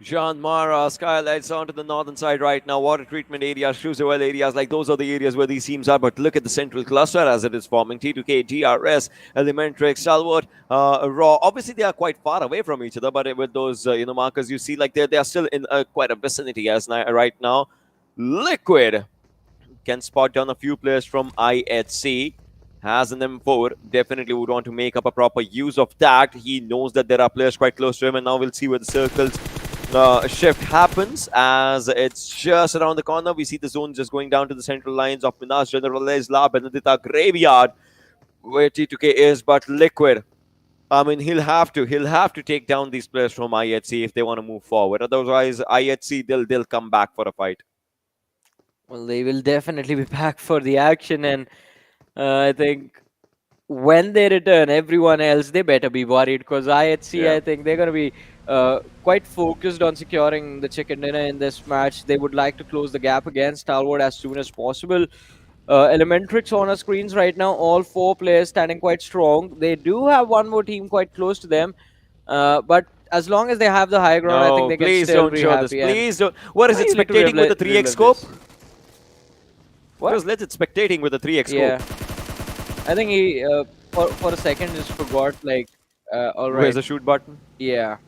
JyanMaara, Skylightz onto the northern side right now. Water treatment areas, Cruiserwell areas, like those are the areas where these teams are. But look at the central cluster as it is forming. T2K, DRS, ElementriX, Stalwart, Raw. Obviously, they are quite far away from each other, but with those markers, you see like they are still in quite a vicinity as right now. Liquid can spot down a few players from IHC. Has an M4, definitely would want to make up a proper use of that. He knows that there are players quite close to him, and now we'll see where the circles shift happens as it's just around the corner. We see the zone just going down to the central lines of Minas Generales, La Benedita Graveyard, where T2K is, but Liquid, I mean, he'll have to take down these players from IHC if they want to move forward. Otherwise, IHC, they'll come back for a fight. Well, they will definitely be back for the action, and I think when they return, everyone else, they better be worried, because IHC, I think they're going to be quite focused on securing the chicken dinner in this match. They would like to close the gap against Stalwart as soon as possible. ElementriX on our screens right now, all 4 players standing quite strong. They do have one more team quite close to them, but as long as they have the high ground, I think they can still be happy. Please don't. What is it, spectating with the 3x scope? What is it spectating with the 3x scope? I think he, for a second, just forgot, like, all right. Where's the shoot button? Yeah.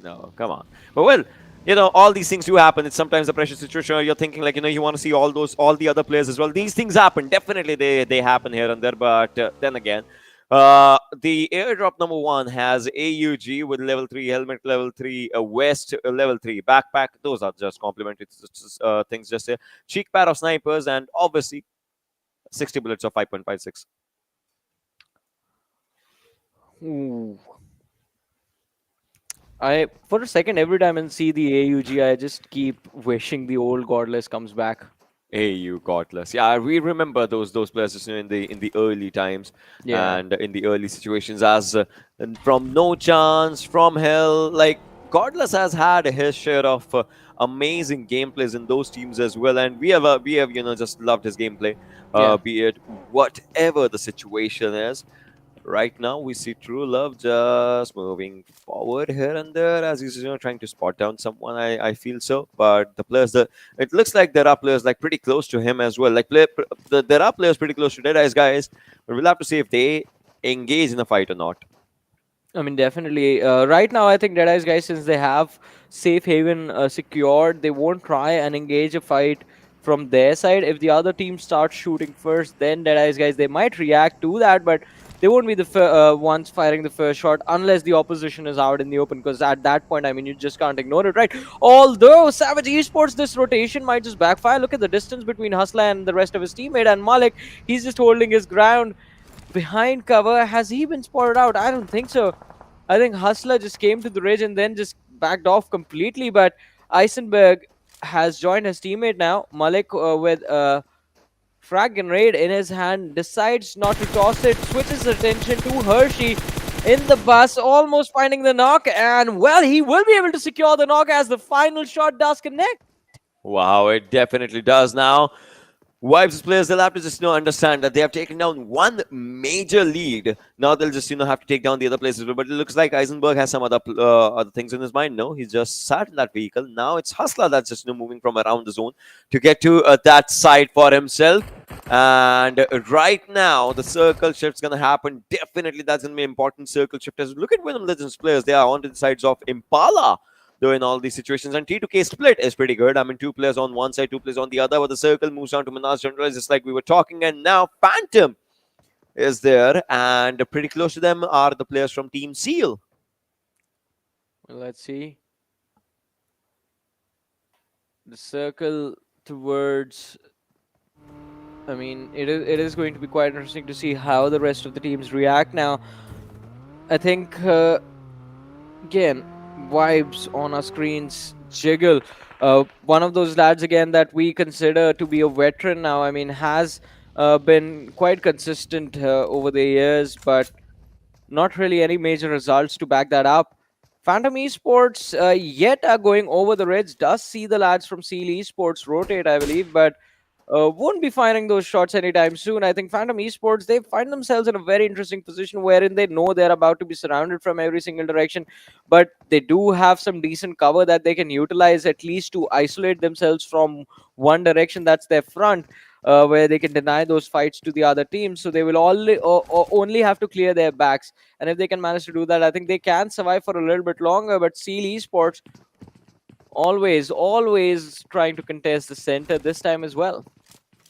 No, come on. But well, all these things do happen. It's sometimes a pressure situation. You're thinking like, you want to see all the other players as well. These things happen. Definitely they happen here and there. But then again, the airdrop number 1 has AUG with level 3, helmet level 3, vest level 3, backpack. Those are just complimentary things just here. Cheek pad of snipers, and obviously 60 bullets of 5.56. Ooh. For a second, every time I see the AUG, I just keep wishing the old Godless comes back. AU Godless. Yeah, we remember those players in the early times and in the early situations as from No Chance, from Hell, like Godless has had his share of amazing gameplays in those teams as well, and we have just loved his gameplay, be it whatever the situation is. Right now, we see True Love just moving forward here and there as he's trying to spot down someone. I feel so, but the players it looks like there are players like pretty close to him as well. Like there are players pretty close to Deadeyes Guys, but we'll have to see if they engage in a fight or not. I mean, definitely. Right now, I think Deadeyes Guys, since they have safe haven secured, they won't try and engage a fight from their side. If the other team starts shooting first, then Deadeyes Guys, they might react to that, but they won't be the ones firing the first shot unless the opposition is out in the open, because at that point, I mean, you just can't ignore it, right? Although Savage Esports, this rotation might just backfire. Look at the distance between Hustler and the rest of his teammate, and Malik, he's just holding his ground behind cover. Has he been spotted out? I don't think so. I think Hustler just came to the ridge and then just backed off completely, but Eisenberg has joined his teammate now. Malik with frag grenade in his hand, decides not to toss it, switches attention to Hershey in the bus, almost finding the knock, and well, he will be able to secure the knock as the final shot does connect. Wow, it definitely does now. Vibes players, they'll have to just understand that they have taken down one major lead. Now they'll just have to take down the other places. But it looks like Eisenberg has some other things in his mind. No, he's just sat in that vehicle. Now it's Hustler that's just moving from around the zone to get to that side for himself. And right now the circle shift's gonna happen. Definitely that's gonna be important circle shifters. Look at Venom Legends players. They are on the sides of Impala, though, in all these situations. And T2K split is pretty good. I mean, 2 players on one side, 2 players on the other, but the circle moves down to Minas General, just like we were talking. And now Phantom is there, and pretty close to them are the players from Team Seal. Well, let's see. The circle towards... I mean, it is going to be quite interesting to see how the rest of the teams react now. I think, again, vibes on our screens jiggle. One of those lads again that we consider to be a veteran now. I mean, has been quite consistent over the years, but not really any major results to back that up. Phantom Esports yet are going over the Reds. Does see the lads from Seal Esports rotate, I believe, but won't be firing those shots anytime soon. I think Phantom Esports, they find themselves in a very interesting position wherein they know they're about to be surrounded from every single direction, but they do have some decent cover that they can utilize at least to isolate themselves from one direction. That's their front. Where they can deny those fights to the other team, so they will only have to clear their backs. And if they can manage to do that, I think they can survive for a little bit longer. But Seal Esports always trying to contest the center this time as well.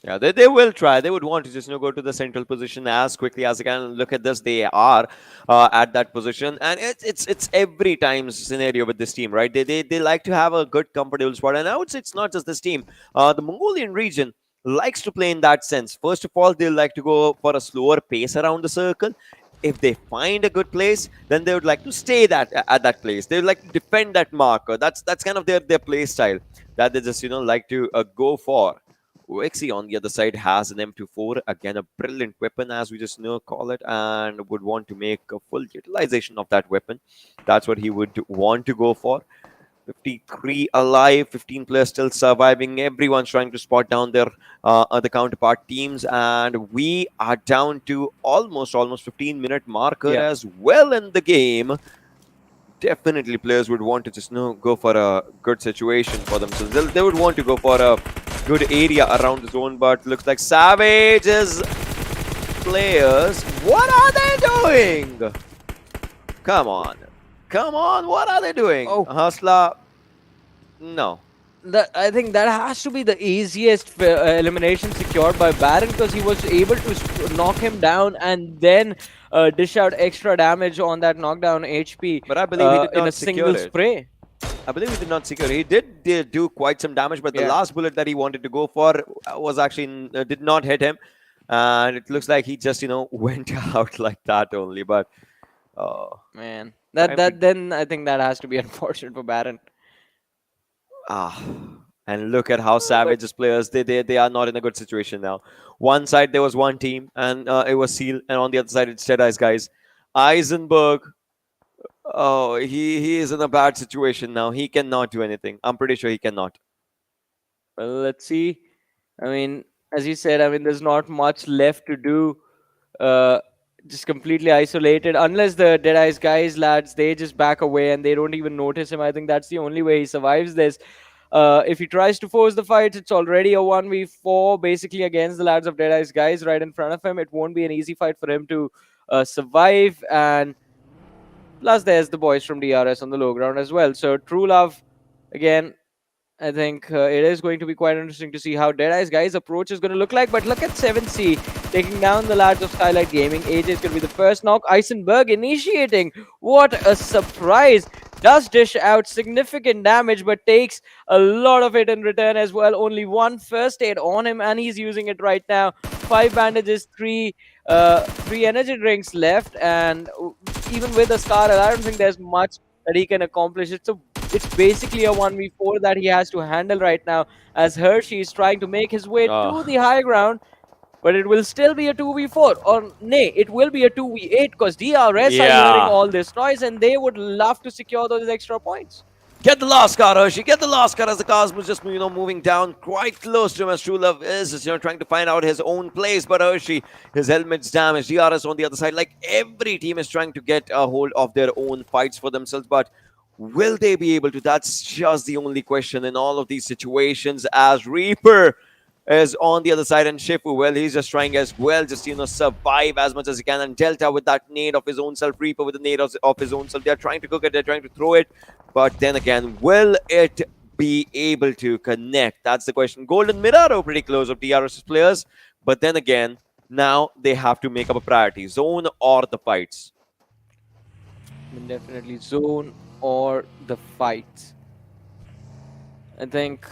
Yeah, they will try. They would want to just go to the central position as quickly as they can. Look at this; they are at that position, and it's every time scenario with this team, right? They like to have a good, comfortable spot, and I would say it's not just this team. The Mongolian region likes to play in that sense. First of all, they like to go for a slower pace around the circle. If they find a good place, then they would like to stay at that place. They would like to defend that marker. That's kind of their play style that they just like to go for. Wixie on the other side has an M24, again a brilliant weapon as we just call it, and would want to make a full utilization of that weapon. That's what he would want to go for. 53 alive, 15 players still surviving. Everyone's trying to spot down their other counterpart teams, and we are down to almost 15-minute marker as well in the game. Definitely players would want to just go for a good situation for themselves. They would want to go for a good area around the zone, but looks like Savage's players, what are they doing? Come on, what are they doing? Hustler, no. I think that has to be the easiest elimination secured by Baron, because he was able to knock him down and then dish out extra damage on that knockdown HP. But I believe he did not in a single spray. I believe he did not secure. He did do quite some damage, but the last bullet that he wanted to go for was actually did not hit him, and it looks like he just went out like that only. But man, then I think that has to be unfortunate for Baron. And look at how Savage's players, they are not in a good situation now. One side there was one team, and it was Seal, and on the other side it's Deadeyes Guys. Eisenberg, oh, he is in a bad situation now. He cannot do anything. I'm pretty sure he cannot. Well, let's see. I mean, as you said, I mean, there's not much left to do. Just completely isolated. Unless the Deadeyes Guys lads, they just back away and they don't even notice him. I think that's the only way he survives this. If he tries to force the fight, it's already a 1v4 basically against the lads of Deadeyes Guys right in front of him. It won't be an easy fight for him to survive. And plus, there's the boys from DRS on the low ground as well. So, True Love, again, I think it is going to be quite interesting to see how Deadeyes Guys' approach is going to look like. But look at 7C taking down the lads of Skylightz Gaming. AJ is going to be the first knock. Eisenberg initiating. What a surprise. Does dish out significant damage, but takes a lot of it in return as well. Only one first aid on him, and he's using it right now. 5 bandages, 3 energy drinks left, and even with a scar, I don't think there's much that he can accomplish. It's basically a 1v4 that he has to handle right now, as Hershey is trying to make his way to the high ground. But it will still be a 2v4, or nay, it will be a 2v8, because DRS are hearing all this noise and they would love to secure those extra points. Get the last car, Hershey. Get the last car, as the cars was just moving down quite close to him, as True Love is just trying to find out his own place. But Hershey, his helmet's damaged. DRS on the other side. Like every team is trying to get a hold of their own fights for themselves, but will they be able to? That's just the only question in all of these situations, as Reaper is on the other side, and Shifu, well, he's just trying as well, just survive as much as he can. And Delta with that nade of his own self, Reaper with the nade of his own self. They're trying to cook it, they're trying to throw it, but then again, will it be able to connect? That's the question. Golden Mirror pretty close of DRS players, but then again, now they have to make up a priority: zone or the fights. Definitely zone or the fights. I think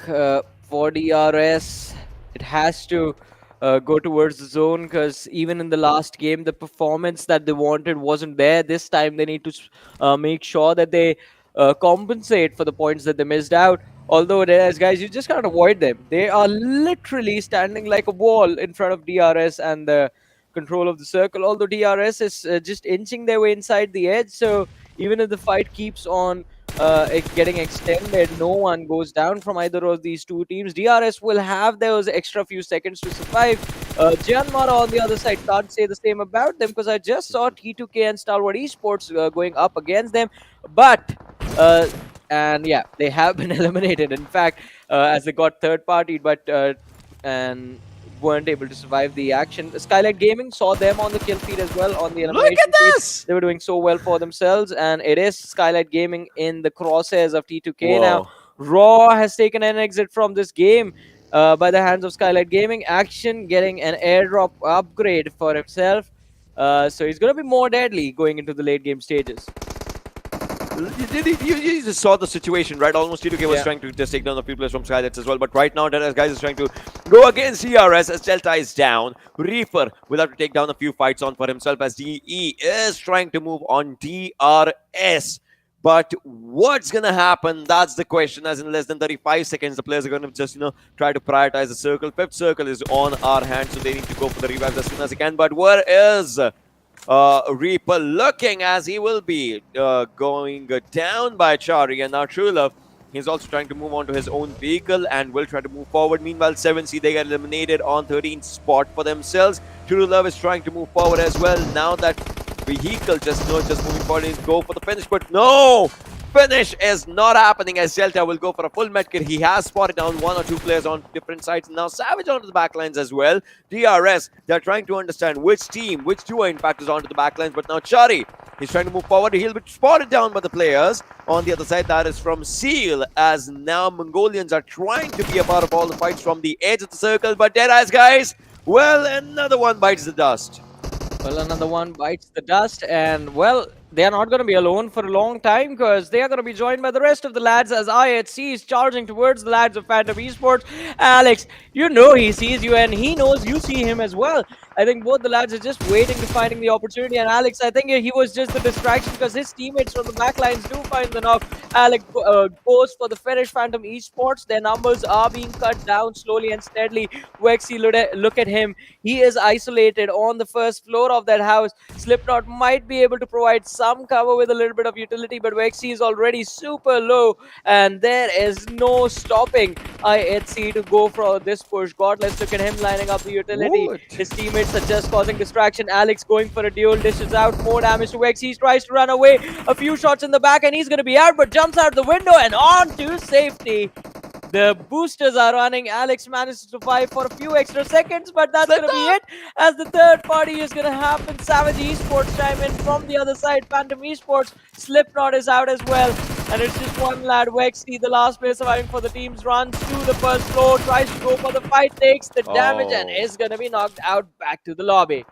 for DRS, it has to go towards the zone, because even in the last game, the performance that they wanted wasn't there. This time, they need to make sure that they compensate for the points that they missed out. Although, as guys, you just can't avoid them. They are literally standing like a wall in front of DRS and the control of the circle, although DRS is just inching their way inside the edge. So even if the fight keeps on getting extended, no one goes down from either of these two teams. DRS will have those extra few seconds to survive. JyanMaara on the other side can't say the same about them, because I just saw T2K and Stalwart Esports going up against them. But and yeah, they have been eliminated. In fact, as they got third partied, but and weren't able to survive the action. Skylightz Gaming saw them on the kill feed as well on the elimination Look at feed. this! They were doing so well for themselves, and it is Skylightz Gaming in the crosshairs of T2K now. Raw has taken an exit from this game by the hands of Skylightz Gaming. Action getting an airdrop upgrade for himself. So he's going to be more deadly going into the late game stages. You just saw the situation, right? Almost T2K was trying to just take down a few players from Skylightz as well. But right now, Deadeyes Guys is trying to go against DRS as Delta is down. Reaper will have to take down a few fights on for himself as DE is trying to move on DRS. But what's going to happen? That's the question. As in less than 35 seconds, the players are going to just, try to prioritize the circle. Fifth circle is on our hands, so they need to go for the revives as soon as they can. But where is Reaper looking, as he will be going down by Chari? And now True Love, he's also trying to move on to his own vehicle and will try to move forward. Meanwhile, 7C, they get eliminated on 13th spot for themselves. True Love is trying to move forward as well. Now that vehicle just moving forward and go for the finish, but no! Finish is not happening as Delta will go for a full medkit. He has spotted down one or two players on different sides. Now Savage onto the backlines as well. DRS, they're trying to understand which team, which duo in fact is onto the backlines. But now Chari, he's trying to move forward. He'll be spotted down by the players. On the other side, that is from Seal, as now Mongolians are trying to be a part of all the fights from the edge of the circle. But Deadeyes Guys, well, another one bites the dust. Well, another one bites the dust, and well, they are not going to be alone for a long time, because they are going to be joined by the rest of the lads as IHC is charging towards the lads of Phantom Esports. Alex, you know he sees you, and he knows you see him as well. I think both the lads are just waiting to finding the opportunity, and Alex, I think he was just the distraction, because his teammates from the backlines do find the knock. Alex goes for the finish. Phantom Esports, their numbers are being cut down slowly and steadily. Wexy, look at him. He is isolated on the first floor of that house. Slipknot might be able to provide some cover with a little bit of utility, but Wexy is already super low, and there is no stopping IHC to go for this push. God, let's look at him lining up the utility. His teammates are just causing distraction. Alex going for a duel, dishes out more damage to Wexy. He tries to run away. A few shots in the back, and he's going to be out, but jumps out the window and on to safety. The boosters are running. Alex manages to survive for a few extra seconds, but that's going to be it, as the third party is going to happen. Savage Esports chime in from the other side. Phantom Esports, Slipknot is out as well. And it's just one lad, Wexy, the last player surviving for the teams, runs to the first floor, tries to go for the fight, takes the damage, and is going to be knocked out back to the lobby.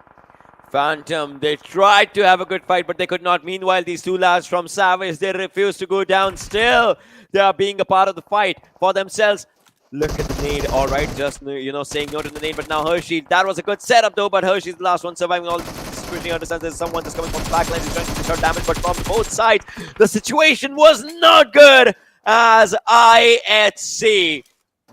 Phantom, they tried to have a good fight, but they could not. Meanwhile, these two lads from Savage, they refuse to go down. Still, they are being a part of the fight for themselves. Look at the nade. All right, just, saying no to the nade. But now Hershey, that was a good setup, though. But Hershey's the last one surviving. All scrutiny understands there's someone that's coming from the backline. He's trying to dish out damage, but from both sides, the situation was not good as IHC,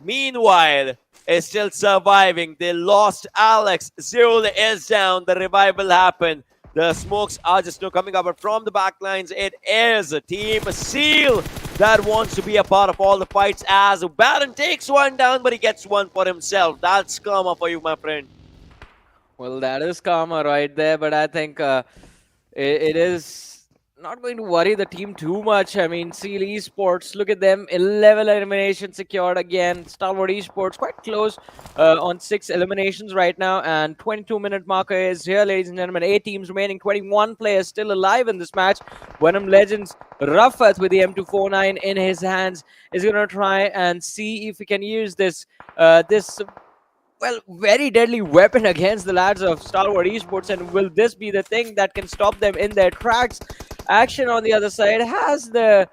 meanwhile, is still surviving. They lost Alex. Zul is down. The revival happened. The smokes are just coming up, but from the backlines, it is a Team Seal that wants to be a part of all the fights, as Baron takes one down, but he gets one for himself. That's karma for you, my friend. Well, that is karma right there, but I think it is not going to worry the team too much. I mean, Seal Esports, look at them, 11 eliminations secured again. Stalwart Esports quite close on 6 eliminations right now, and 22-minute marker is here, ladies and gentlemen. 8 teams remaining, 21 players still alive in this match. Venom Legends, Rafat with the M249 in his hands is going to try and see if he can use this well, very deadly weapon against the lads of Stalwart Esports, and will this be the thing that can stop them in their tracks? Action on the other side has the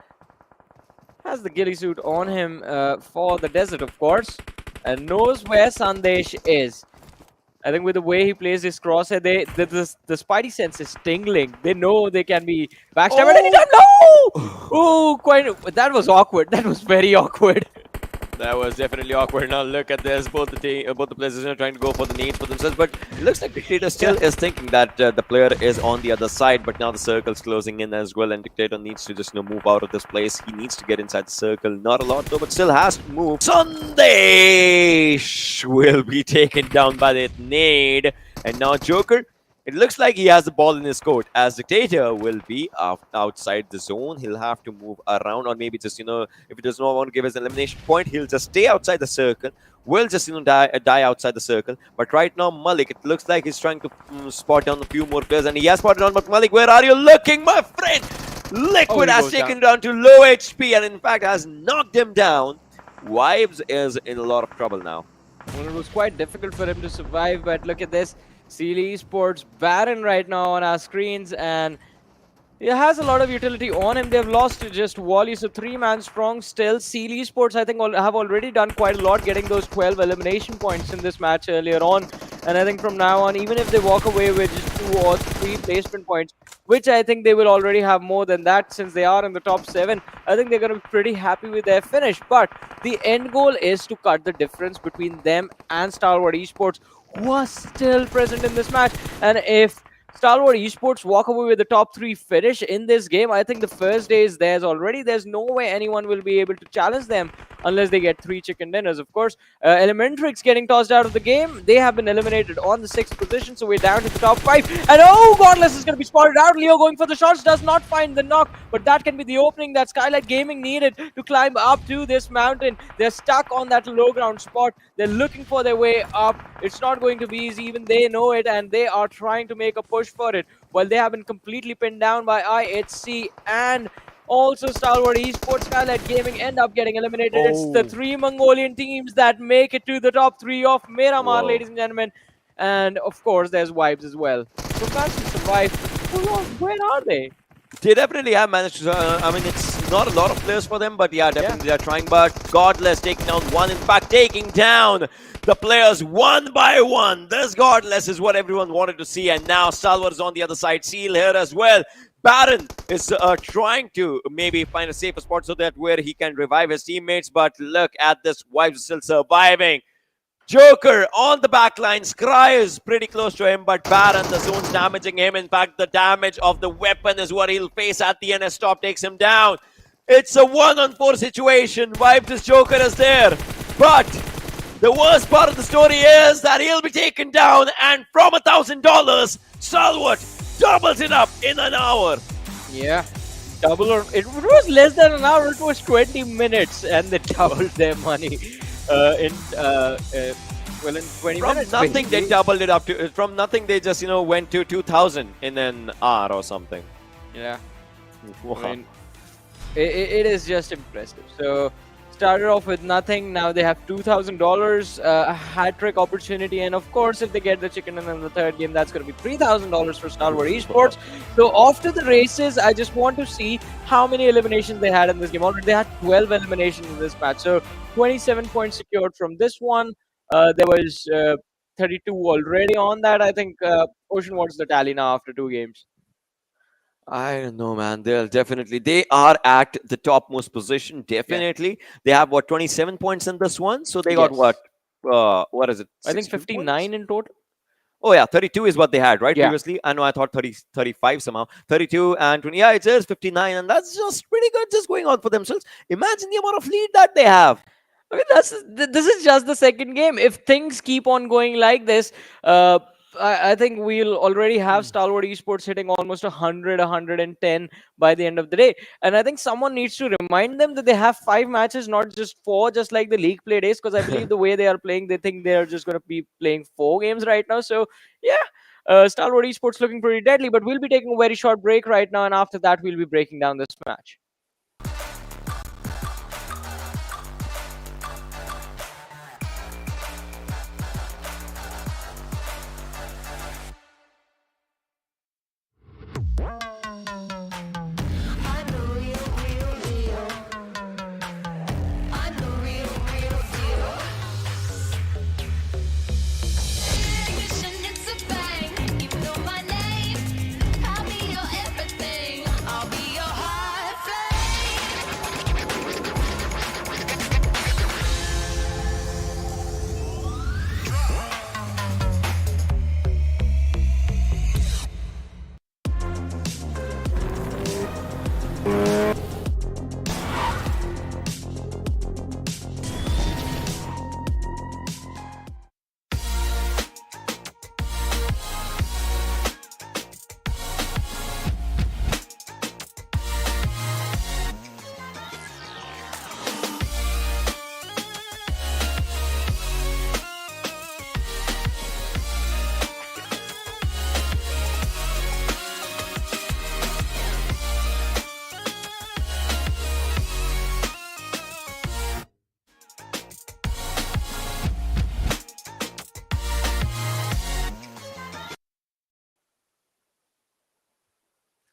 ghillie suit on him for the desert, of course, and knows where Sandesh is. I think with the way he plays his crosshair, the spidey sense is tingling. They know they can be backstabbed at any time. No! Oh, that was awkward. That was very awkward. That was definitely awkward. Now look at this. Both the players are trying to go for the nades for themselves, but it looks like Dictator still is thinking that the player is on the other side. But now the circle's closing in as well, and Dictator needs to just move out of this place. He needs to get inside the circle. Not a lot though, but still has to move. Sunday will be taken down by that nade, and now Joker. It looks like he has the ball in his court, as Dictator will be outside the zone. He'll have to move around, or maybe just, if he does not want to give his elimination point, he'll just stay outside the circle. Will just, die outside the circle. But right now, Malik, it looks like he's trying to spot down a few more players, and he has spotted on, but Malik, where are you looking, my friend? Liquid has taken down to low HP, and in fact has knocked him down. Vibes is in a lot of trouble now. Well, it was quite difficult for him to survive, but look at this. Skylightz Esports Baron right now on our screens, and it has a lot of utility on him. They've lost to just Wally, so 3-man strong still. Skylightz Esports, I think, have already done quite a lot, getting those 12 elimination points in this match earlier on. And I think from now on, even if they walk away with just 2 or 3 placement points, which I think they will already have more than that since they are in the top 7, I think they're going to be pretty happy with their finish. But the end goal is to cut the difference between them and Stalwart Esports, who are still present in this match. And if Stalwart Esports walk away with the top 3 finish in this game, I think the first day is theirs already. There's no way anyone will be able to challenge them unless they get 3 chicken dinners, of course. ElementriX getting tossed out of the game. They have been eliminated on the 6th position, so we're down to the top 5. And oh, Godless is going to be spotted out. Leo going for the shots, does not find the knock, but that can be the opening that Skylightz Gaming needed to climb up to this mountain. They're stuck on that low ground spot. They're looking for their way up. It's not going to be easy, even they know it, and they are trying to make a push for it. Well, they have been completely pinned down by IHC and also Stalwart Esports. Skylightz Gaming end up getting eliminated. It's the 3 Mongolian teams that make it to the top 3 of Miramar, ladies and gentlemen. And of course, there's Vibes as well. So fans to survive. Where are they? They definitely have managed to, I mean, it's not a lot of players for them, but yeah, definitely they're trying. But Godless taking down one, in fact, taking down the players one by one. This Godless is what everyone wanted to see, and now Stalwart is on the other side. Seal here as well. Baron is trying to maybe find a safer spot so that where he can revive his teammates, but look at this, Vibes is still surviving. Joker on the back line. Scry is pretty close to him, but Baron, the zone's damaging him. In fact, the damage of the weapon is what he'll face at the end as Top takes him down. It's a 1-on-4 situation. Vibes' Joker is there. But the worst part of the story is that he'll be taken down, and from $1,000, Stalwart doubles it up in an hour. Yeah. Double, or it was less than an hour, it was 20 minutes, and they doubled their money. In 20 minutes. From nothing, they doubled it up to. From nothing, they just went to 2,000 in an hour or something. Yeah, Wow. I mean, it is just impressive. So started off with nothing. Now they have $2,000, a hat trick opportunity, and of course, if they get the chicken in the third game, that's going to be $3,000 for Stalwart Esports. So after the races, I just want to see how many eliminations they had in this game. Already they had 12 eliminations in this match. So 27 points secured from this one. There was 32 already on that. I think Ocean wants the tally now after 2 games. I don't know, man. They are at the topmost position. Definitely, they have 27 points in this one. So they got what? What is it? I think 59 points? in total. Oh yeah, 32 is what they had, right? Yeah. Previously, I know I thought 35 somehow. 32 and 20. Yeah, it is 59, and that's just pretty good, just going on for themselves. Imagine the amount of lead that they have. I mean, this is just the second game. If things keep on going like this, I think we'll already have Stalwart Esports hitting almost 100, 110 by the end of the day. And I think someone needs to remind them that they have 5 matches, not just 4, just like the league play days. Because I believe the way they are playing, they think they are just going to be playing 4 games right now. So yeah, Stalwart Esports looking pretty deadly. But we'll be taking a very short break right now, and after that, we'll be breaking down this match. I'll be your high flame.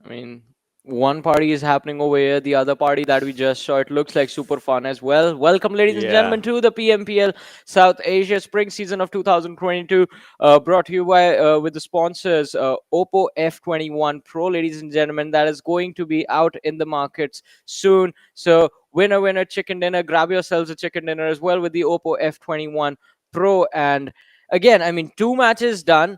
mean, one party is happening over here, the other party that we just saw, it looks like super fun as well. Welcome, ladies and Yeah. gentlemen, to the PMPL South Asia Spring Season of 2022, brought to you by with the sponsors Oppo F21 Pro, ladies and gentlemen, that is going to be out in the markets soon. So, winner, chicken dinner. Grab yourselves a chicken dinner as well with the Oppo F21 Pro. And again, I mean, 2 matches done.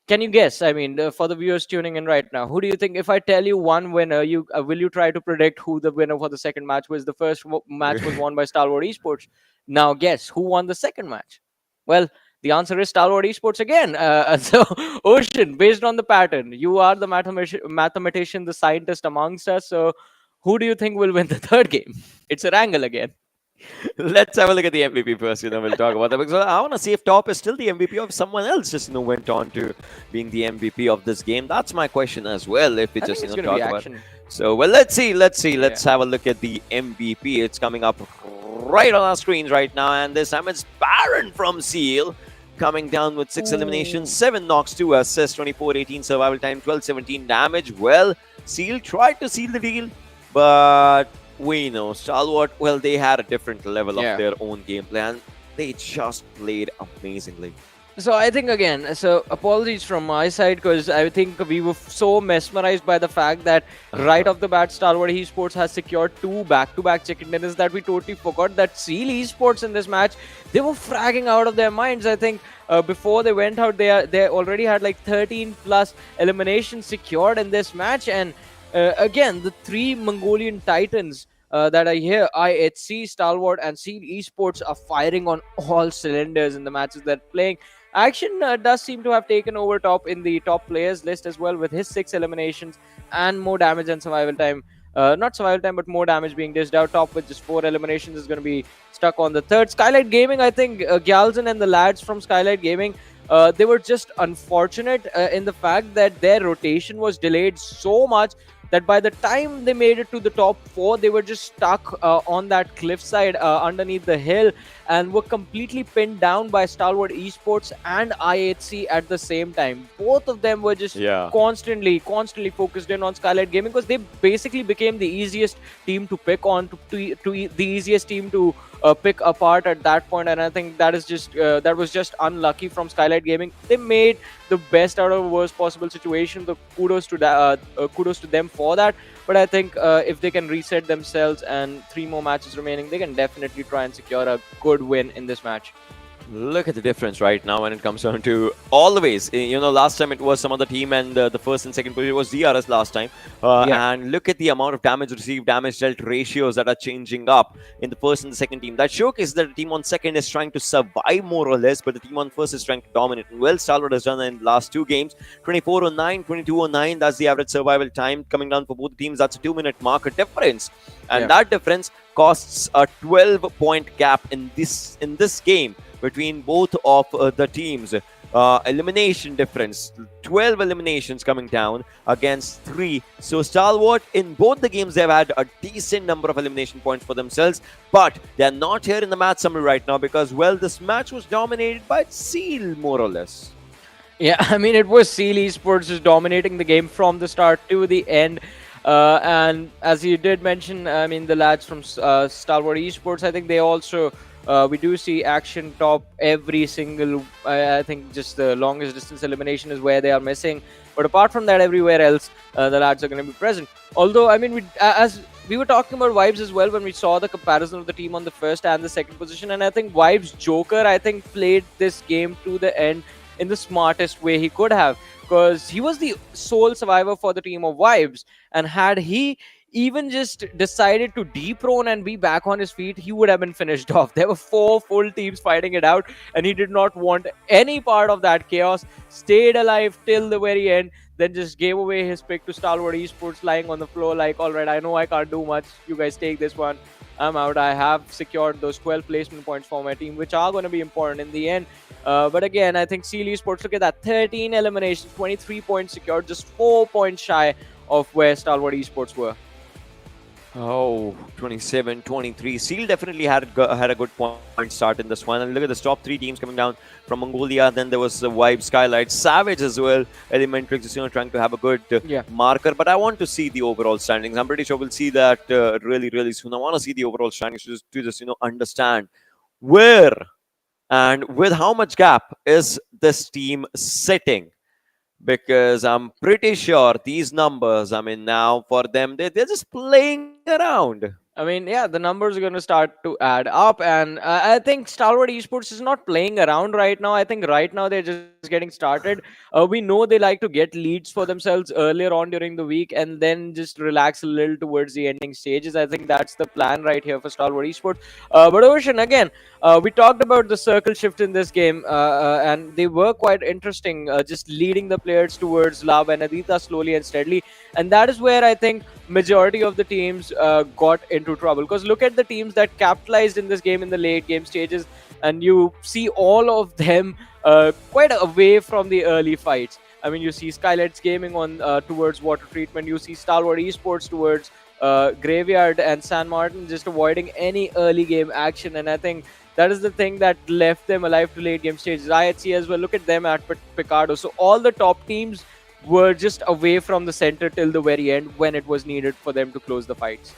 Can you guess? I mean, for the viewers tuning in right now, who do you think? If I tell you one winner, you will you try to predict who the winner for the second match was? The first match was won by Stalwart Esports. Now, guess who won the second match? Well, the answer is Stalwart Esports again. So, Ocean, based on the pattern, you are the mathematician, the scientist amongst us. So, who do you think will win the third game? It's Erangel again. Let's have a look at the MVP first, we'll talk about that. Because I want to see if Top is still the MVP or someone else just, went on to being the MVP of this game. That's my question as well, if we I just, think it's talk gonna be about action. So, well, let's see. Let's have a look at the MVP. It's coming up right on our screens right now. And this time it's Baron from Seal coming down with 6 eliminations, 7 knocks, 2 assists, 24-18 survival time, 12-17 damage. Well, Seal tried to seal the deal, but we know Stalwart, well, they had a different level of their own gameplay, and they just played amazingly. So I think again, so apologies from my side, because I think we were so mesmerized by the fact that right off the bat, Stalwart Esports has secured 2 back-to-back chicken dinners that we totally forgot that Seal Esports in this match, they were fragging out of their minds. I think before they went out, they already had like 13 plus eliminations secured in this match, and again, the 3 Mongolian Titans that are here, IHC, Stalwart, and Seal Esports, are firing on all cylinders in the matches they're playing. Action does seem to have taken over top in the top players list as well, with his 6 eliminations and more damage and survival time. Not survival time, but more damage being dished out. Top with just 4 eliminations is going to be stuck on the third. Skylightz Gaming, I think Gyalzen and the lads from Skylightz Gaming, they were just unfortunate in the fact that their rotation was delayed so much that by the time they made it to the top 4, they were just stuck on that cliffside underneath the hill, and were completely pinned down by Stalwart Esports and IHC at the same time. Both of them were just constantly focused in on Skylightz Gaming, because they basically became the easiest team to pick on, the easiest team to pick apart at that point. And I think that is just that was just unlucky from Skylightz Gaming. They made the best out of a worst possible situation. The kudos to them for that. But I think if they can reset themselves and 3 more matches remaining, they can definitely try and secure a good win in this match. Look at the difference right now when it comes down to always. Last time it was some other team, and the first and second position was DRS last time. And look at the amount of damage received, damage dealt ratios that are changing up in the first and the second team. That showcases that the team on second is trying to survive more or less, but the team on first is trying to dominate. And well, Stalwart has done that in the last 2 games. 24-09, 22-09. That's the average survival time coming down for both teams. That's a 2-minute marker difference, and that difference costs a 12-point gap in this game between both of the teams. Elimination difference, 12 eliminations coming down against 3. So Stalwart, in both the games, they've had a decent number of elimination points for themselves, but they're not here in the match summary right now because, well, this match was dominated by Seal, more or less. Yeah, I mean, it was Seal Esports just dominating the game from the start to the end. And as you did mention, I mean, the lads from Stalwart Esports, I think they also we do see action top every single, I think just the longest distance elimination is where they are missing. But apart from that, everywhere else, the lads are going to be present. Although, I mean, as we were talking about Vibes as well when we saw the comparison of the team on the first and the second position. And I think Vibes Joker, I think, played this game to the end in the smartest way he could have. Because he was the sole survivor for the team of Vibes. And had he even just decided to deprone and be back on his feet, he would have been finished off. There were 4 full teams fighting it out, and he did not want any part of that chaos. Stayed alive till the very end, then just gave away his pick to Stalwart Esports, lying on the floor like, all right, I know I can't do much. You guys take this one. I'm out. I have secured those 12 placement points for my team, which are going to be important in the end. But again, I think Seal Esports, look at that, 13 eliminations, 23 points secured, just 4 points shy of where Stalwart Esports were. Oh, 27, 23. Seal definitely had a good point start in this one. And look at the top three teams coming down from Mongolia. Then there was the Vibe, Skylightz, Savage as well. ElementriX is trying to have a good marker. But I want to see the overall standings. I'm pretty sure we'll see that really, really soon. I want to see the overall standings to just understand where and with how much gap is this team sitting. Because I'm pretty sure these numbers, I mean, now for them, they're just playing around. I mean, yeah, the numbers are going to start to add up, and I think Stalwart Esports is not playing around right now. I think right now they're just getting started. We know they like to get leads for themselves earlier on during the week and then just relax a little towards the ending stages. I think that's the plan right here for Stalwart Esports. But Ocean, again, we talked about the circle shift in this game, and they were quite interesting, just leading the players towards La Benedita slowly and steadily. And that is where I think majority of the teams got into trouble, because look at the teams that capitalized in this game in the late game stages, and you see all of them quite away from the early fights. I mean, you see Skylightz Gaming on towards water treatment, you see Stalwart Esports towards Graveyard, and San Martin just avoiding any early game action. And I think that is the thing that left them alive to late game stages. IHC as well, look at them at Picardo. So all the top teams were just away from the center till the very end when it was needed for them to close the fights.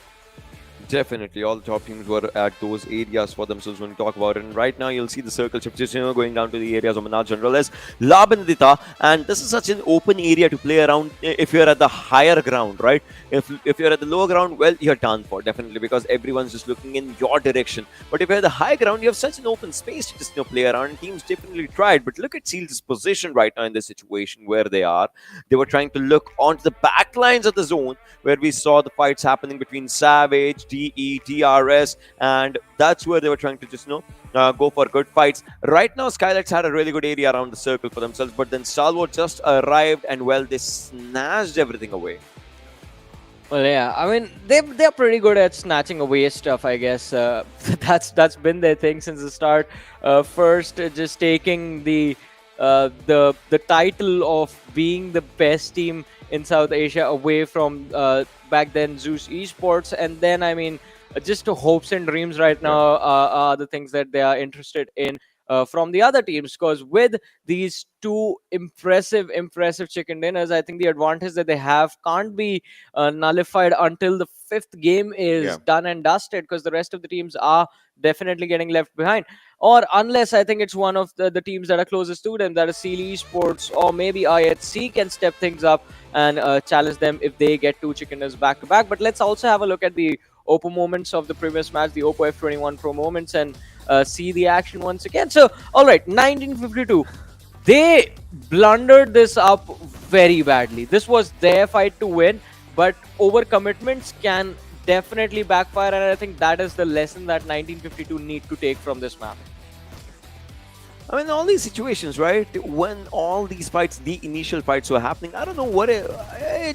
Definitely, all the top teams were at those areas for themselves when we talk about it. And right now, you'll see the circle shift just going down to the areas of Manar General as La Benedita. And this is such an open area to play around if you're at the higher ground, right? If you're at the lower ground, well, you're done for, definitely, because everyone's just looking in your direction. But if you're at the high ground, you have such an open space to just play around. And teams definitely tried. But look at Seal's position right now in this situation where they are. They were trying to look onto the back lines of the zone where we saw the fights happening between Savage, DE, DRS, and that's where they were trying to just go for good fights. Right now, Skylightz had a really good area around the circle for themselves, but then Stalwart just arrived and, well, they snatched everything away. Well, yeah, I mean, they're pretty good at snatching away stuff, I guess. That's been their thing since the start. First, just taking the title of being the best team in South Asia away from back then Zeus Esports, and then, I mean, just hopes and dreams right now are the things that they are interested in from the other teams, because with these two impressive chicken dinners, I think the advantage that they have can't be nullified until the fifth game is done and dusted, because the rest of the teams are definitely getting left behind. Or unless, I think it's one of the teams that are closest to them, that is Seal Esports or maybe IHC, can step things up and challenge them if they get two chicken dinners back to back. But let's also have a look at the Oppo moments of the previous match, the Oppo F21 Pro moments, and see the action once again. So, all right, 1952. They blundered this up very badly. This was their fight to win, but overcommitments can definitely backfire, and I think that is the lesson that 1952 need to take from this map. I mean, all these situations, right? When all these fights, the initial fights were happening, I don't know what it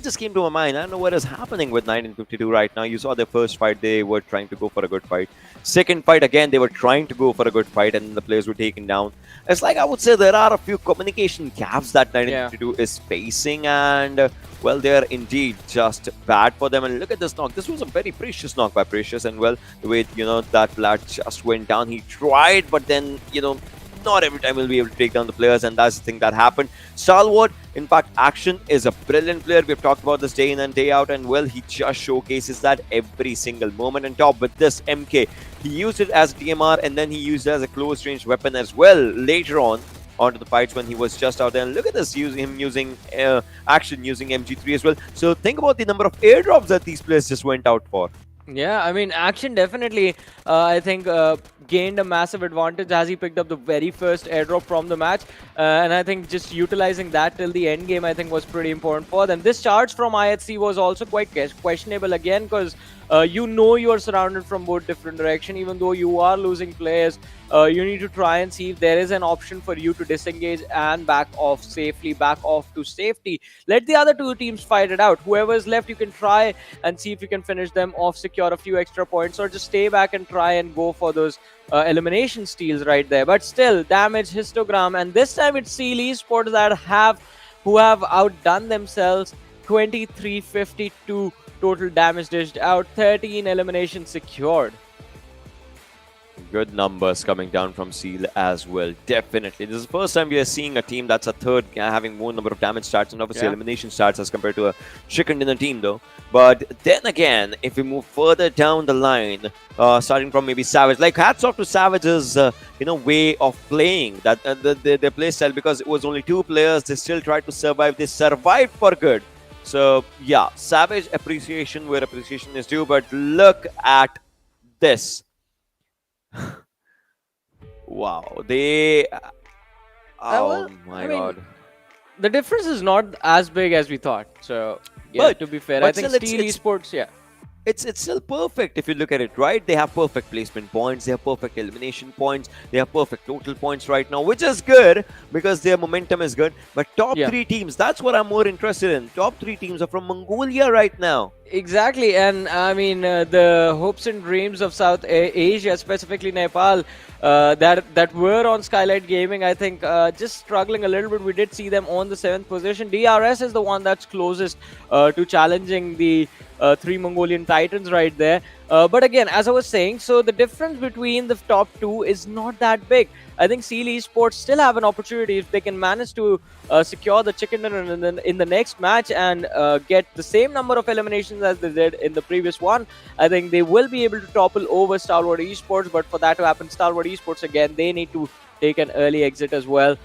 just came to my mind. I don't know what is happening with 1952 right now. You saw their first fight, they were trying to go for a good fight. Second fight, again, they were trying to go for a good fight, and the players were taken down. It's like, I would say there are a few communication gaps that 1952 is facing, and well, they're indeed just bad for them. And look at this knock. This was a very precious knock by Precious, and well, the way, that lad just went down. He tried, but then, not every time we'll be able to take down the players, and that's the thing that happened. Stalwart, in fact, Action is a brilliant player. We've talked about this day in and day out, and well, he just showcases that every single moment. And top with this MK, he used it as DMR, and then he used it as a close range weapon as well later on onto the fights when he was just out there. And look at this, him using Action using MG3 as well. So think about the number of airdrops that these players just went out for. Yeah, I mean, Action definitely, I think, gained a massive advantage as he picked up the very first airdrop from the match. And I think just utilizing that till the end game, I think, was pretty important for them. This charge from IHC was also quite questionable again, because you are surrounded from both different directions. Even though you are losing players, you need to try and see if there is an option for you to disengage and back off safely, back off to safety. Let the other two teams fight it out. Whoever is left, you can try and see if you can finish them off, secure a few extra points, or just stay back and try and go for those elimination steals right there. But still, damage histogram, and this time it's Seal Esports who have outdone themselves 23-52 total damage dished out, 13 eliminations secured. Good numbers coming down from Seal as well. Definitely. This is the first time we are seeing a team that's a third having more number of damage stats and obviously elimination stats as compared to a chicken dinner team though. But then again, if we move further down the line, starting from maybe Savage, like hats off to Savage's way of playing, that their play style, because it was only 2 players, they still tried to survive. They survived for good. So yeah, Savage appreciation where appreciation is due, but look at this. Wow, they oh my god, the difference is not as big as we thought, so yeah, but to be fair, but I think still Steel Esports, it's still perfect if you look at it, right? They have perfect placement points, they have perfect elimination points, they have perfect total points right now, which is good because their momentum is good. But top 3 teams, that's what I'm more interested in. Top 3 teams are from Mongolia right now. Exactly, and I mean the hopes and dreams of South Asia, specifically Nepal, that were on Skylightz Gaming, I think just struggling a little bit. We did see them on the 7th position. DRS is the one that's closest to challenging the 3 Mongolian Titans right there. But again, as I was saying, so the difference between the top 2 is not that big. I think Seal Esports still have an opportunity if they can manage to secure the chicken dinner in the next match and get the same number of eliminations as they did in the previous one. I think they will be able to topple over Stalwart Esports, but for that to happen, Stalwart Esports, again, they need to take an early exit as well.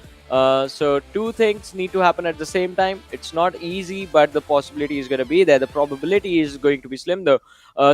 So 2 things need to happen at the same time. It's not easy, but the possibility is going to be there. The probability is going to be slim though.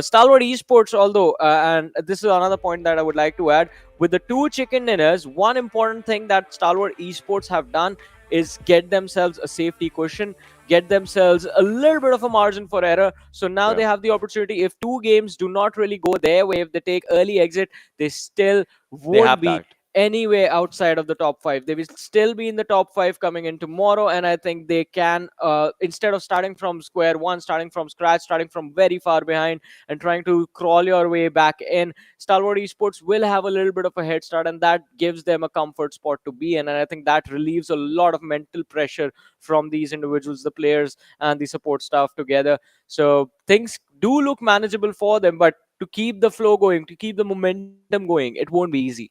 Stalwart Esports, although, and this is another point that I would like to add, with the 2 chicken dinners, one important thing that Stalwart Esports have done is get themselves a safety cushion, get themselves a little bit of a margin for error. So now they have the opportunity, if 2 games do not really go their way, if they take early exit, they still won't be anyway outside of the top 5. They will still be in the top 5 coming in tomorrow, and I think they can, instead of starting from square one, starting from scratch, starting from very far behind and trying to crawl your way back in, Stalwart Esports will have a little bit of a head start, and that gives them a comfort spot to be in, and I think that relieves a lot of mental pressure from these individuals, the players and the support staff together. So things do look manageable for them, but to keep the flow going, to keep the momentum going, it won't be easy.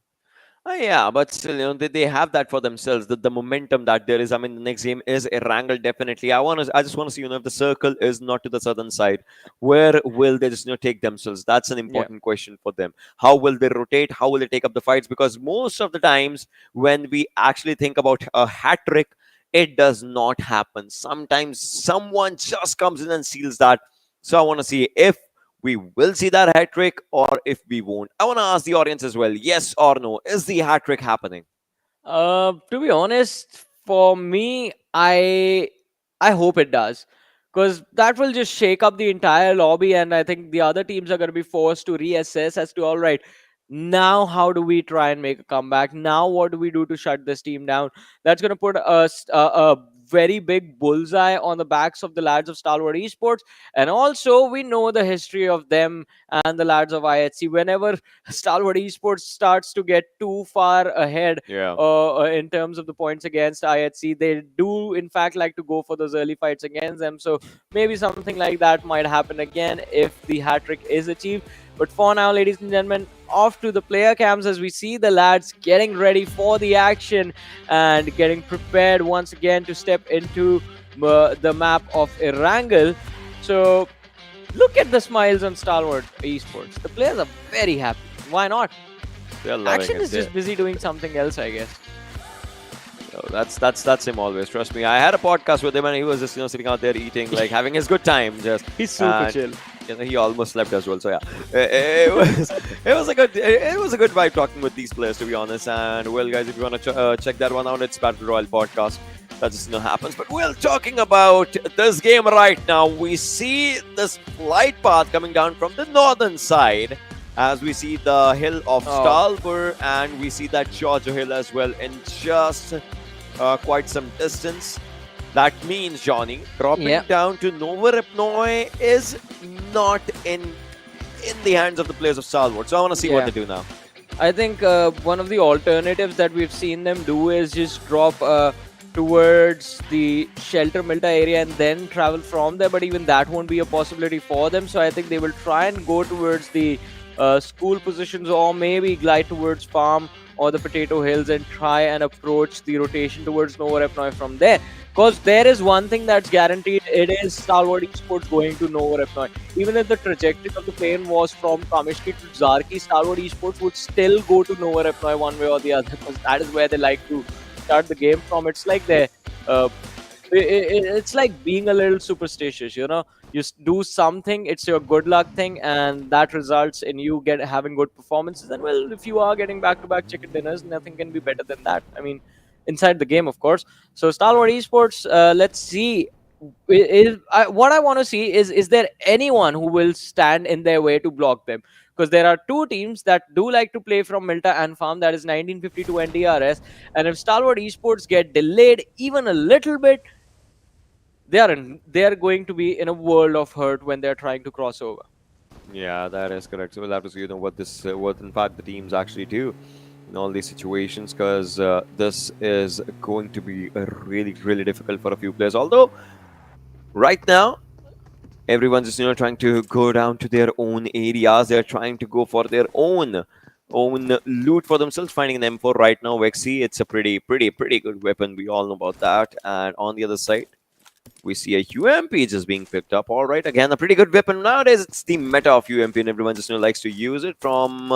Yeah, but still, they have that for themselves. The momentum that there is. I mean, the next game is Erangel, definitely. I just want to see, if the circle is not to the southern side, where will they just take themselves? That's an important question for them. How will they rotate? How will they take up the fights? Because most of the times when we actually think about a hat trick, it does not happen. Sometimes someone just comes in and seals that. So I want to see if we will see that hat trick or if we won't. I want to ask the audience as well, yes or no, is the hat trick happening? To be honest, for me, I hope it does, because that will just shake up the entire lobby, and I think the other teams are going to be forced to reassess as to, all right, now how do we try and make a comeback? Now what do we do to shut this team down? That's going to put a very big bullseye on the backs of the lads of Stalwart Esports. And also, we know the history of them and the lads of IHC. Whenever Stalwart Esports starts to get too far ahead in terms of the points against IHC, they do in fact like to go for those early fights against them. So maybe something like that might happen again if the hat trick is achieved. But for now, ladies and gentlemen, off to the player cams as we see the lads getting ready for the action and getting prepared once again to step into the map of Erangel. So look at the smiles on Stalwart Esports. The players are very happy. Why not? They're loving Action it. is just busy doing something else, I guess. That's him always. Trust me. I had a podcast with him and he was just sitting out there eating, like having his good time. Just he's super chill. He almost slept as well. So yeah, it was a good vibe talking with these players, to be honest. And well, guys, if you want to check that one out, it's Battle Royale podcast. That just happens. But we're talking about this game right now. We see this flight path coming down from the northern side, as we see the hill of Stalwart, and we see that Georgia hill as well in just quite some distance. That means, Johnny, dropping down to Novorepnoy is not in the hands of the players of Stalwart. So I want to see what they do now. I think one of the alternatives that we've seen them do is just drop towards the shelter Milta area and then travel from there, but even that won't be a possibility for them. So I think they will try and go towards the school positions, or maybe glide towards farm or the potato hills and try and approach the rotation towards Nova Repnoy from there. Because there is one thing that's guaranteed, it is Stalwart Esports going to Nova Repnoy. Even if the trajectory of the plane was from Kamishki to Zarki, Stalwart Esports would still go to Nova Repnoy one way or the other, because that is where they like to start the game from. It's like it's like being a little superstitious, you know. You do something, it's your good luck thing, and that results in you having good performances. And well, if you are getting back-to-back chicken dinners, nothing can be better than that. I mean, inside the game, of course. So Stalwart Esports, let's see. What I want to see is there anyone who will stand in their way to block them? Because there are two teams that do like to play from Milta and Farm, that is 1952 and DRS. And if Stalwart Esports get delayed even a little bit, they are going to be in a world of hurt when they're trying to cross over. Yeah, that is correct. So we'll have to see, what in fact the teams actually do in all these situations, because this is going to be really, really difficult for a few players. Although right now everyone's just trying to go down to their own areas. They're trying to go for their own loot for themselves, finding an M4 right now. Vexy, it's a pretty good weapon. We all know about that. And on the other side, we see a UMP just being picked up. All right, again, a pretty good weapon. Nowadays, it's the meta of UMP, and everyone just likes to use it. From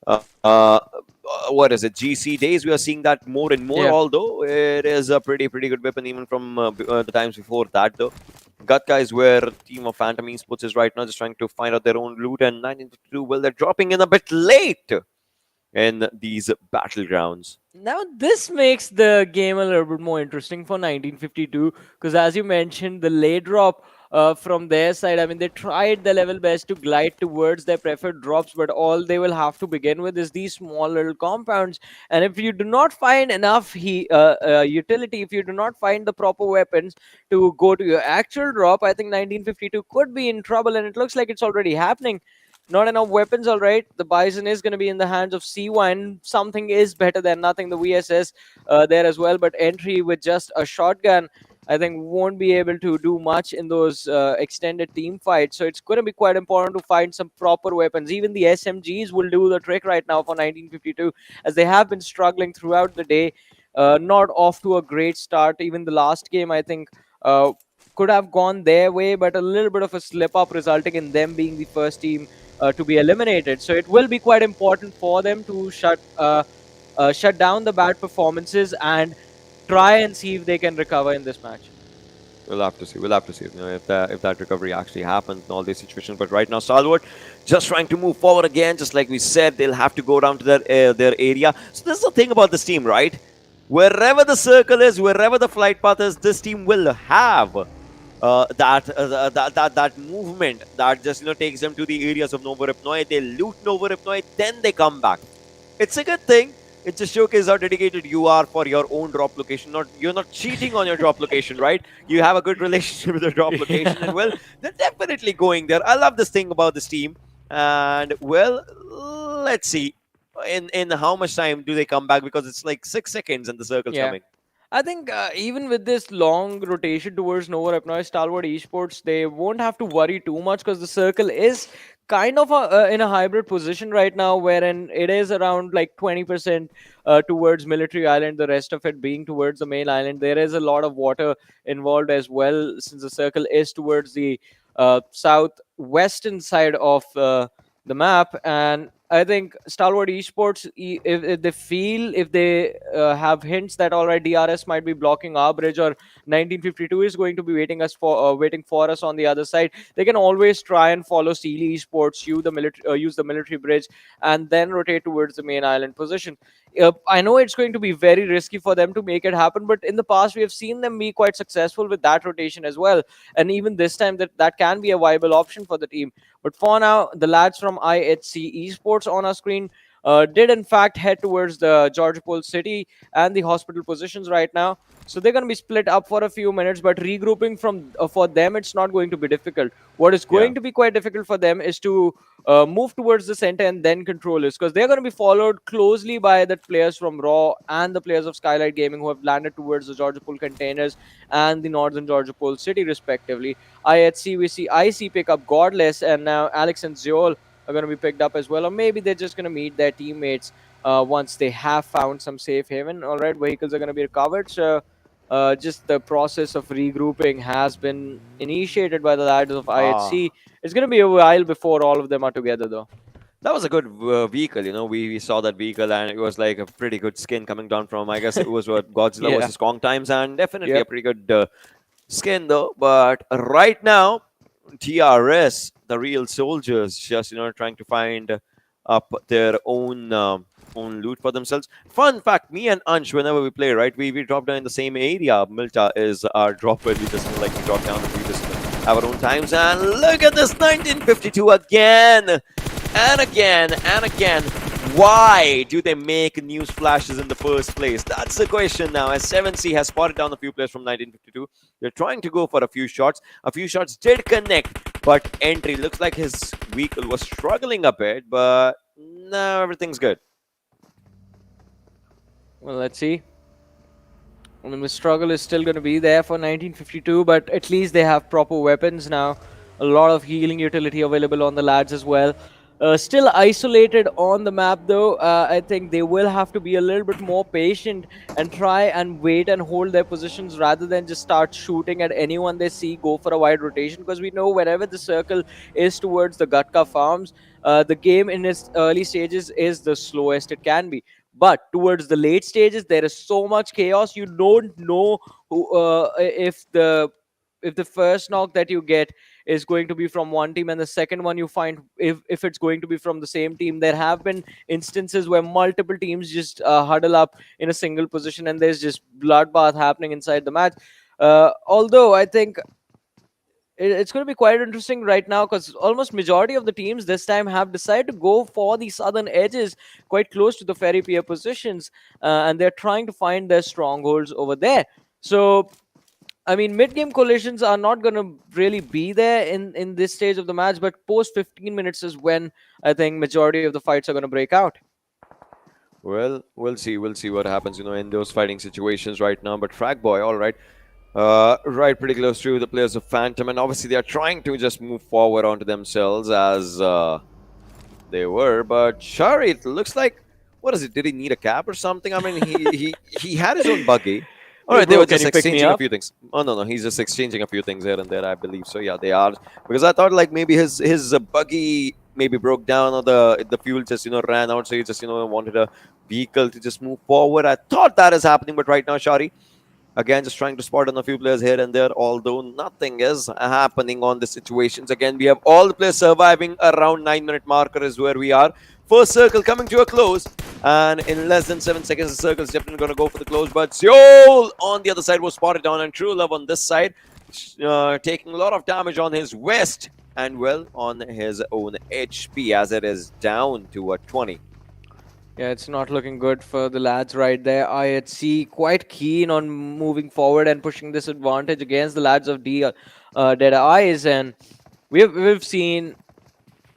what is it, GC days, we are seeing that more and more. Yeah. Although it is a pretty good weapon, even from the times before that, though. Gatka is where team of Phantom Esports is right now, just trying to find out their own loot. And 1952, well, they're dropping in a bit late in these battlegrounds. Now this makes the game a little bit more interesting for 1952, because as you mentioned, the late drop from their side, I mean, they tried their level best to glide towards their preferred drops, but all they will have to begin with is these small little compounds. And if you do not find enough utility, if you do not find the proper weapons to go to your actual drop, I think 1952 could be in trouble, and it looks like it's already happening. Not enough weapons, all right. The Bison is going to be in the hands of C1. Something is better than nothing. The VSS there as well, but entry with just a shotgun, I think, won't be able to do much in those extended team fights. So it's going to be quite important to find some proper weapons. Even the SMGs will do the trick right now for 1952, as they have been struggling throughout the day. Not off to a great start. Even the last game, I think, could have gone their way, but a little bit of a slip up, resulting in them being the first team to be eliminated. So it will be quite important for them to shut down the bad performances and try and see if they can recover in this match. We'll have to see. We'll have to see if that recovery actually happens in all these situations. But right now, Stalwart just trying to move forward again. Just like we said, they'll have to go down to their area. So this is the thing about this team, right? Wherever the circle is, wherever the flight path is, this team will have that movement that just takes them to the areas of Nova Repnoy. They loot Nova Repnoy, then they come back. It's a good thing. It just showcases how dedicated you are for your own drop location. You're not cheating on your drop location, right? You have a good relationship with the drop location, and well, they're definitely going there. I love this thing about this team. And well, let's see in how much time do they come back, because it's like 6 seconds and the circle's coming. I think even with this long rotation towards Nova Repnoy, Stalwart Esports, they won't have to worry too much, because the circle is kind of in a hybrid position right now, wherein it is around like 20% towards Military Island, the rest of it being towards the main island. There is a lot of water involved as well, since the circle is towards the southwestern side of the map. And I think Stalwart Esports, if they have hints that all right, DRS might be blocking our bridge, or 1952 is going to be waiting for us on the other side, they can always try and follow Steely Esports, use the military bridge, and then rotate towards the main island position. I know it's going to be very risky for them to make it happen, but in the past we have seen them be quite successful with that rotation as well. And even this time, that can be a viable option for the team. But for now, the lads from IHC Esports on our screen did in fact head towards the Georgia Pole City and the hospital positions right now. So they're going to be split up for a few minutes, but regrouping from for them, it's not going to be difficult. What is going to be quite difficult for them is to move towards the center and then control this, because they're going to be followed closely by the players from Raw and the players of Skylightz Gaming who have landed towards the Georgia Pole containers and the northern Georgia Pole City respectively. IHC, we see IC pick up Godless, and now Alex and Zeol are going to be picked up as well, or maybe they're just going to meet their teammates once they have found some safe haven. All right, vehicles are going to be recovered, so just the process of regrouping has been initiated by the lads of IHC. It's going to be a while before all of them are together, though. That was a good vehicle, you know. We saw that vehicle, and it was like a pretty good skin coming down from, I guess it was what Godzilla versus Kong times, and definitely a pretty good skin, though. But right now, DRS, the real soldiers, just, you know, trying to find up their own loot for themselves. Fun fact, me and Ansh, whenever we play, right, we drop down in the same area. Milta is our drop where we just, you know, like, we drop down and we just have our own times. And look at this 1952 again and again and again. Why do they make news flashes in the first place? That's the question now, as 7C has spotted down a few players from 1952. They're trying to go for a few shots. A few shots did connect, but entry looks like his vehicle was struggling a bit, but now everything's good. Well, let's see. I mean, the struggle is still going to be there for 1952, but at least they have proper weapons now. A lot of healing utility available on the lads as well. Still isolated on the map, though. I think they will have to be a little bit more patient and try and wait and hold their positions rather than just start shooting at anyone they see, go for a wide rotation, because we know whenever the circle is towards the Gutka farms, the game in its early stages is the slowest it can be. But towards the late stages, there is so much chaos. You don't know who, if the first knock that you get is going to be from one team, and the second one you find if it's going to be from the same team. There have been instances where multiple teams just huddle up in a single position, and there's just bloodbath happening inside the match. Although I think it's going to be quite interesting right now, because almost majority of the teams this time have decided to go for the southern edges, quite close to the ferry pier positions, and they're trying to find their strongholds over there. So, I mean, mid-game collisions are not going to really be there in this stage of the match, but post 15 minutes is when I think majority of the fights are going to break out. Well, we'll see what happens, you know, in those fighting situations right now. But Fragboy, all right. Right, pretty close to the players of Phantom, and obviously they are trying to just move forward onto themselves as they were. But Shari, it looks like, what is it? Did he need a cab or something? I mean, he had his own buggy. All right, they were just exchanging a few things. Oh no, he's just exchanging a few things here and there, I believe. So yeah, they are, because I thought like maybe his buggy maybe broke down, or the fuel just, you know, ran out, so he just, you know, wanted a vehicle to just move forward. I thought that is happening, but right now, Shari, again, just trying to spot on a few players here and there, although nothing is happening on the situations. Again, we have all the players surviving. Around 9-minute marker is where we are. First circle coming to a close, and in less than 7 seconds, the circle is definitely going to go for the close. But Zeol on the other side was spotted down, and True Love on this side, taking a lot of damage on his vest and, well, on his own HP, as it is down to a 20. Yeah, it's not looking good for the lads right there. IHC quite keen on moving forward and pushing this advantage against the lads of Deadeyes, and we've seen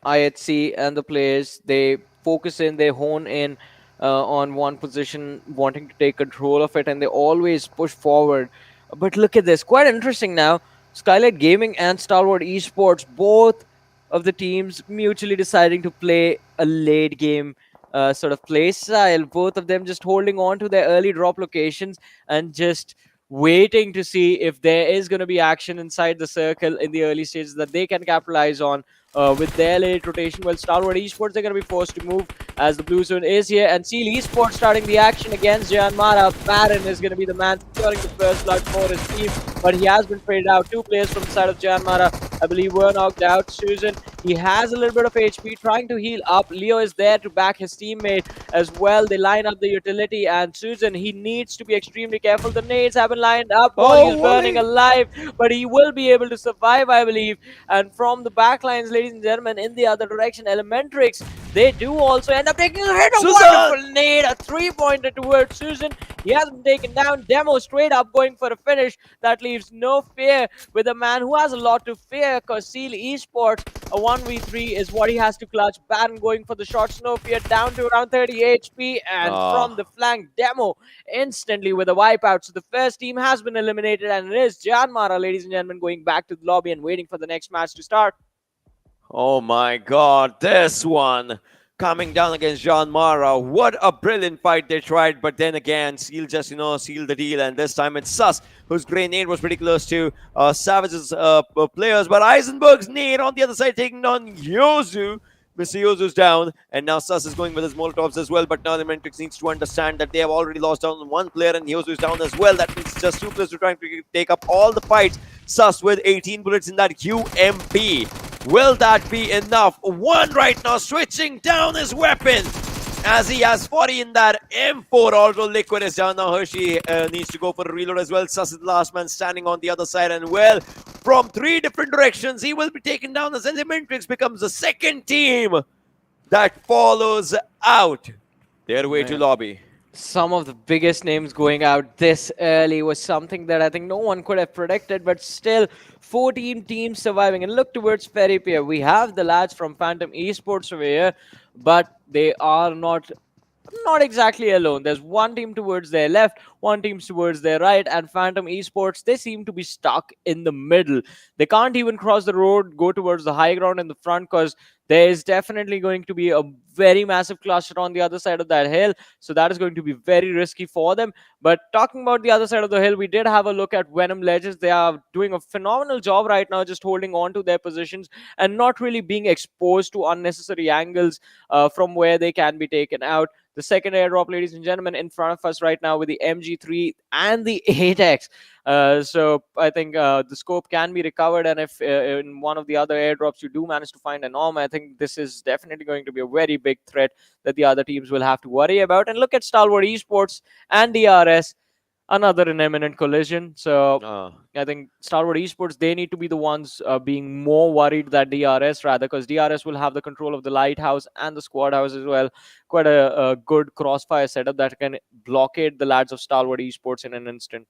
IHC and the players, they focus in, they hone in on one position, wanting to take control of it, and they always push forward. But look at this, quite interesting now. Skylightz Gaming and Stalwart Esports, both of the teams mutually deciding to play a late game sort of play style. Both of them just holding on to their early drop locations and just waiting to see if there is going to be action inside the circle in the early stages that they can capitalize on with their late rotation. Well, Stalwart Esports, they're going to be forced to move as the blue zone is here, and Seal Esports starting the action against JyanMaara. Baron is going to be the man securing the first blood for his team, but he has been traded out. Two players from the side of JyanMaara, I believe, were knocked out. Susan, he has a little bit of HP, trying to heal up. Leo is there to back his teammate, as well. They line up the utility, and Susan, he needs to be extremely careful. The nades have been lined up. Wally is burning alive, but he will be able to survive, I believe. And from the back lines, ladies and gentlemen, in the other direction, ElementriX, they do also end up taking a hit. A wonderful nade, a 3-pointer towards Susan. He has been taken down. Demo straight up going for a finish. That leaves no fear with a man who has a lot to fear, because Stalwart Esports, a 1v3 is what he has to clutch. Baron going for the short. Snowfear down to around 30 HP, and from the flank, Demo instantly with a wipeout. So the first team has been eliminated, and it is JyanMaara, ladies and gentlemen, going back to the lobby and waiting for the next match to start. Oh my god, this one coming down against JyanMaara. What a brilliant fight they tried, but then again, Seal just, sealed the deal, and this time it's Sus, whose grenade was pretty close to Savage's players, but Eisenberg's nade on the other side taking on Yozu. Mr. Yozu's down, and now Sus is going with his Molotovs as well, but now ElementriX needs to understand that they have already lost down one player, and Yozu's down as well. That means just 2 players are trying to take up all the fights. Sus with 18 bullets in that UMP. Will that be enough? One right now switching down his weapon as he has 40 in that M4. Although Liquid is down now, Hershey needs to go for a reload as well. Sus is the last man standing on the other side, and well, from 3 different directions, he will be taken down as ElementriX becomes the second team that follows out their way to lobby. Some of the biggest names going out this early was something that I think no one could have predicted, but still 14 teams surviving. And look towards Ferrypier. We have the lads from Phantom Esports over here, but they are not exactly alone. There's one team towards their left, one team towards their right, and Phantom Esports, they seem to be stuck in the middle. They can't even cross the road, go towards the high ground in the front, because there is definitely going to be a very massive cluster on the other side of that hill. So that is going to be very risky for them. But talking about the other side of the hill, we did have a look at Venom Legends. They are doing a phenomenal job right now, just holding on to their positions and not really being exposed to unnecessary angles from where they can be taken out. The second airdrop, ladies and gentlemen, in front of us right now with the MG3 and the 8X. So I think the scope can be recovered, and if in one of the other airdrops you do manage to find an arm, I think this is definitely going to be a very big threat that the other teams will have to worry about. And look at Stalwart Esports and DRS, another an imminent collision. So I think Stalwart Esports, they need to be the ones being more worried than DRS, rather, because DRS will have the control of the lighthouse and the squad house as well. Quite a good crossfire setup that can blockade the lads of Stalwart Esports in an instant.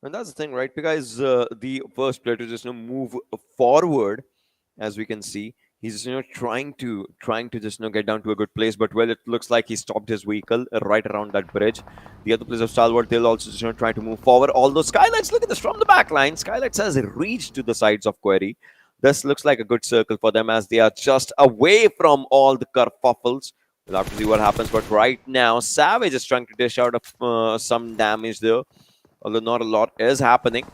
And that's the thing, right? Because the first player to just move forward, as we can see, he's trying to just get down to a good place, but well, it looks like he stopped his vehicle right around that bridge. The other players of Stalwart, they'll also just try to move forward. Although Skylightz, look at this from the back line. Skylightz has reached to the sides of Query. This looks like a good circle for them as they are just away from all the kerfuffles. We'll have to see what happens. But right now, Savage is trying to dish out some damage there, although not a lot is happening.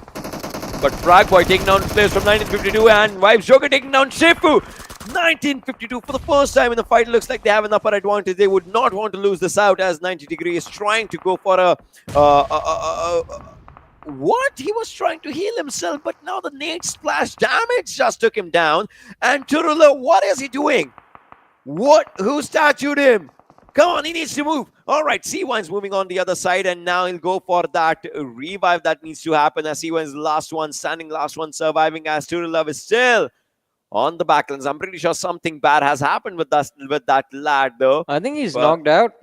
But Frag Boy taking down players from 1952 and Vibes Joker taking down Shifu. 1952 for the first time in the fight. It looks like they have an upper advantage. They would not want to lose this out as 90 Degree is trying to go for a what? He was trying to heal himself, but now the nade splash damage just took him down. And Turula, what is he doing? What? Who statued him? Come on, he needs to move. All right, C1's moving on the other side, and now he'll go for that revive that needs to happen as C1's the last one, standing last one, surviving as Turula is still on the backlands. I'm pretty sure something bad has happened with that lad, though. I think he's knocked out.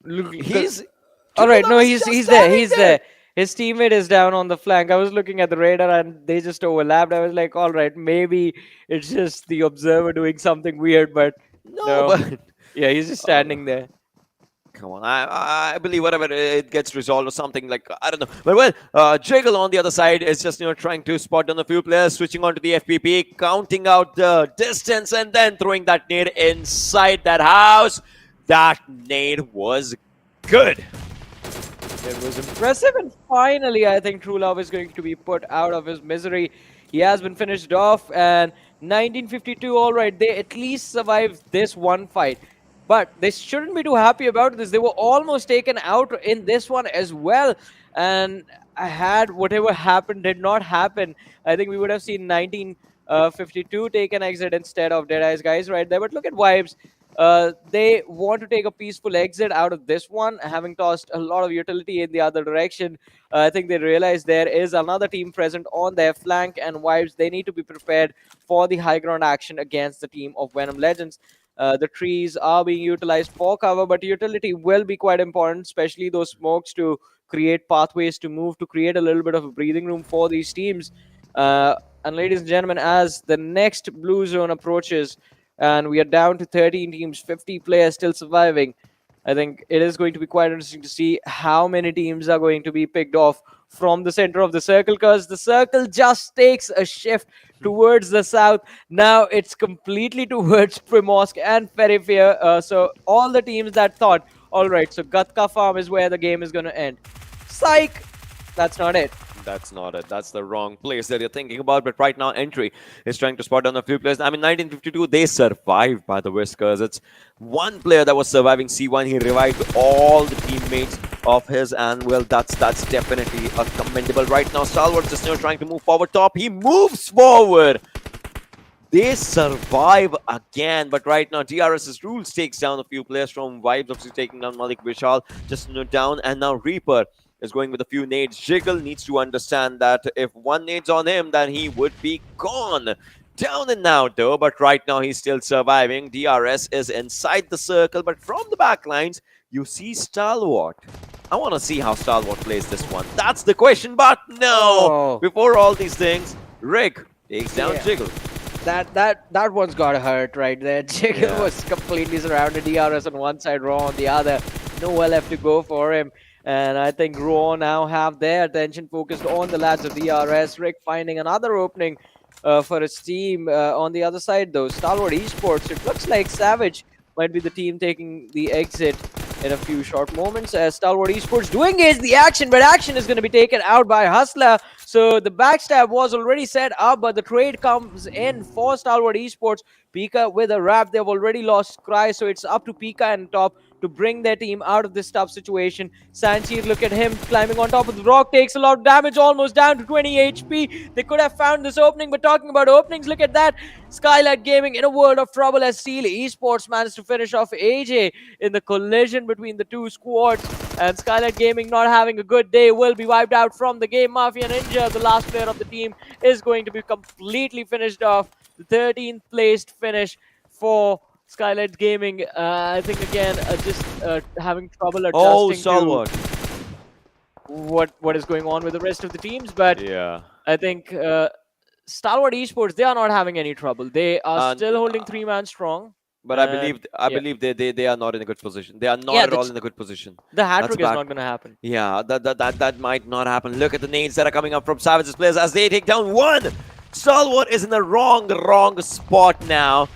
He's all right. No, he's there. He's there. His teammate is down on the flank. I was looking at the radar and they just overlapped. I was like, all right, maybe it's just the observer doing something weird, but no. But yeah, he's just standing there. Come on, I believe whatever it gets resolved or something, like, I don't know. But well, Jiggle on the other side is just, trying to spot on a few players, switching on to the FPP, counting out the distance and then throwing that nade inside that house. That nade was good. It was impressive, and finally, I think True Love is going to be put out of his misery. He has been finished off, and 1952, all right, they at least survived this one fight. But they shouldn't be too happy about this. They were almost taken out in this one as well. And had whatever happened did not happen, I think we would have seen 1952 take an exit instead of Deadeyes Guys right there. But look at Vibes. They want to take a peaceful exit out of this one, having tossed a lot of utility in the other direction. I think they realize there is another team present on their flank, and Vibes, they need to be prepared for the high ground action against the team of Venom Legends. The trees are being utilized for cover, but utility will be quite important, especially those smokes to create pathways to move, to create a little bit of a breathing room for these teams. And ladies and gentlemen, as the next blue zone approaches, and we are down to 13 teams, 50 players still surviving, I think it is going to be quite interesting to see how many teams are going to be picked off from the center of the circle, because the circle just takes a shift towards the south. Now it's completely towards Primorsk and Periphery. So all the teams that thought, all right, so Gatka Farm is where the game is going to end. Psych! That's not it. That's not it. That's the wrong place that you're thinking about. But right now, Entry is trying to spot down a few players. I mean, 1952, they survived by the Whiskers. It's one player that was surviving C1. He revived all the teammates of his, and well, that's definitely a commendable. Right now, Stalwart just trying to move forward top. He moves forward. They survive again, but right now DRS's rules takes down a few players from Vibes, obviously taking down Malik Vishal, just down, and now Reaper is going with a few nades. Jiggle needs to understand that if one nade's on him, then he would be gone. Down and out though, but right now he's still surviving. DRS is inside the circle, but from the back lines, you see Stalwart. I want to see how Stalwart plays this one. That's the question, but no! Before all these things, Rick takes down Jiggle. That one's got hurt right there. Jiggle was completely surrounded. DRS on one side, Raw on the other. Nowhere left to go for him. And I think Raw now have their attention focused on the lads of DRS. Rick finding another opening for his team. On the other side, though, Stalwart Esports, it looks like Savage might be the team taking the exit in a few short moments. As Stalwart Esports do engage the action, but action is going to be taken out by Hustler. So the backstab was already set up, but the trade comes in for Stalwart Esports. Pika with a wrap. They've already lost Cry, so it's up to Pika and top to bring their team out of this tough situation. Sanchir, look at him climbing on top of the rock, takes a lot of damage, almost down to 20 HP. They could have found this opening, but talking about openings, look at that. Skylightz Gaming in a world of trouble as Steel Esports managed to finish off AJ in the collision between the two squads. And Skylightz Gaming not having a good day will be wiped out from the game. Mafia Ninja, the last player of the team, is going to be completely finished off. The 13th placed finish for Skylightz Gaming. I think again, just having trouble adjusting Stalwart. to what is going on with the rest of the teams. But Yeah. I think Stalwart Esports, they are not having any trouble. They are still holding 3-man strong. But I believe they are not in a good position. They are not at all in a good position. The hat-trick is not going to happen. Yeah, that might not happen. Look at the nades that are coming up from Savage's players as they take down one. Stalwart is in the wrong spot now.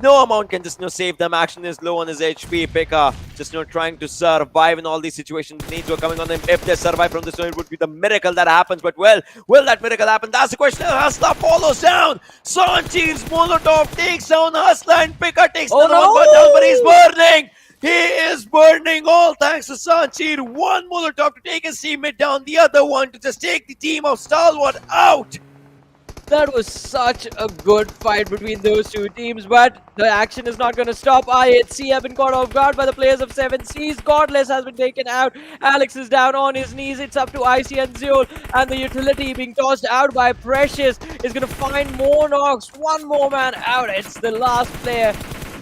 No amount can just save them. Action is low on his HP. Pika just trying to survive in all these situations. Needs were coming on them. If they survive from this one, it would be the miracle that happens. But well, will that miracle happen? That's the question. Hustler follows down. Sanchir's Molotov takes down Hustler, and Pika takes another one down, but he's burning. He is burning, all thanks to Sanchir. One Molotov to take his teammate down, the other one to just take the team of Stalwart out. That was such a good fight between those two teams, but the action is not going to stop. IHC have been caught off guard by the players of 7Cs. Godless has been taken out. Alex is down on his knees. It's up to IC and Zeol, and the utility being tossed out by Precious is going to find more knocks. One more man out. It's the last player.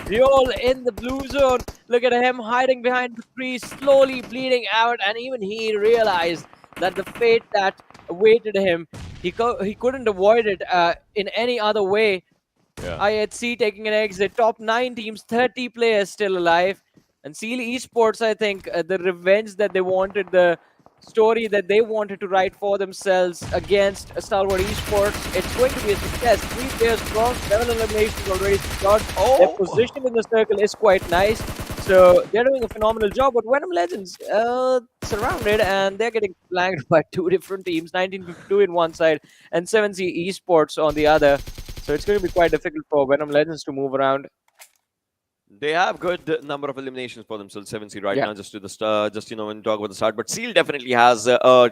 Zeol in the blue zone. Look at him hiding behind the tree, slowly bleeding out, and even he realized that the fate that awaited him, he couldn't avoid it in any other way. IHC taking an exit. Top 9 teams, 30 players still alive. And Seal Esports, I think, the revenge that they wanted, the story that they wanted to write for themselves against Stalwart Esports, it's going to be a success. 3 players strong, 7 eliminations already secured. Their position in the circle is quite nice. So they're doing a phenomenal job, but Venom Legends surrounded, and they're getting flanked by 2 different teams, 1952 in one side and 7C Esports on the other. So it's going to be quite difficult for Venom Legends to move around. They have good number of eliminations for themselves, 7C right Yeah. now, just to the just when we talk about the start. But Seal definitely has a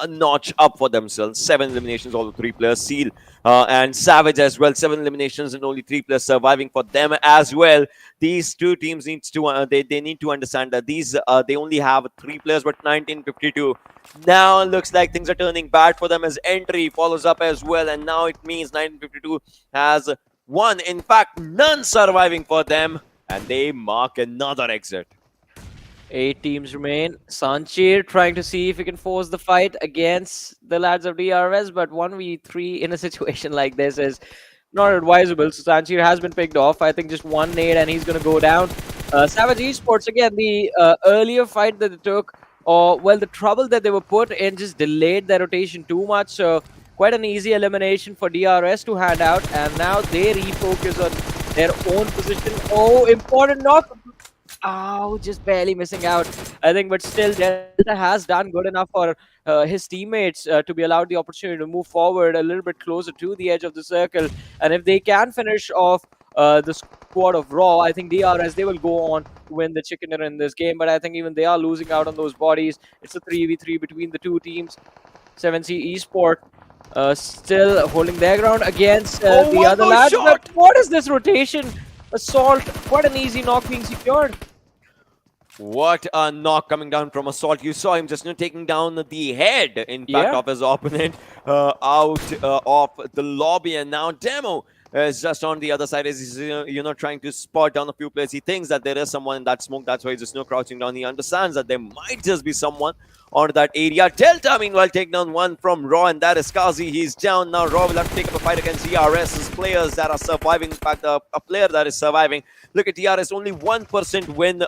notch up for themselves. 7 eliminations, all the 3 players. Seal and Savage as well, 7 eliminations and only 3 players surviving for them as well. These two teams needs to they need to understand that these they only have 3 players, but 1952. Now looks like things are turning bad for them as Entry follows up as well, and now it means 1952 has one, in fact, none surviving for them, and they mark another exit. 8 teams remain. Sanchir trying to see if he can force the fight against the lads of DRS, but 1v3 in a situation like this is not advisable. So Sanchir has been picked off. I think just one nade and he's going to go down. Savage Esports, again, the earlier fight that they took, or well, the trouble that they were put in just delayed their rotation too much. So quite an easy elimination for DRS to hand out, and now they refocus on their own position. Oh, important knock. Oh, just barely missing out, I think, but still Delta has done good enough for his teammates to be allowed the opportunity to move forward a little bit closer to the edge of the circle. And if they can finish off the squad of Raw, I think DRS, they will go on to win the chicken dinner in this game, but I think even they are losing out on those bodies. It's a 3v3 between the two teams. 7C Esport still holding their ground against the other lads. But what is this rotation? Assault, quite an easy knock being secured. What a knock coming down from Assault. You saw him just taking down the head, in fact, of his opponent out of the lobby. And now Demo is just on the other side. He's trying to spot down a few players. He thinks that there is someone in that smoke. That's why he's just crouching down. He understands that there might just be someone onto that area. Delta, meanwhile, take down one from Raw, and that is Kazi. He's down now. Raw will have to take up a fight against DRS's players that are surviving. In fact, a player that is surviving. Look at DRS, only 1% win,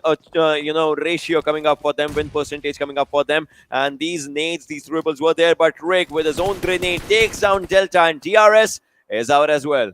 ratio coming up for them, win percentage coming up for them. And these nades, these triples were there, but Rick with his own grenade takes down Delta, and DRS is out as well.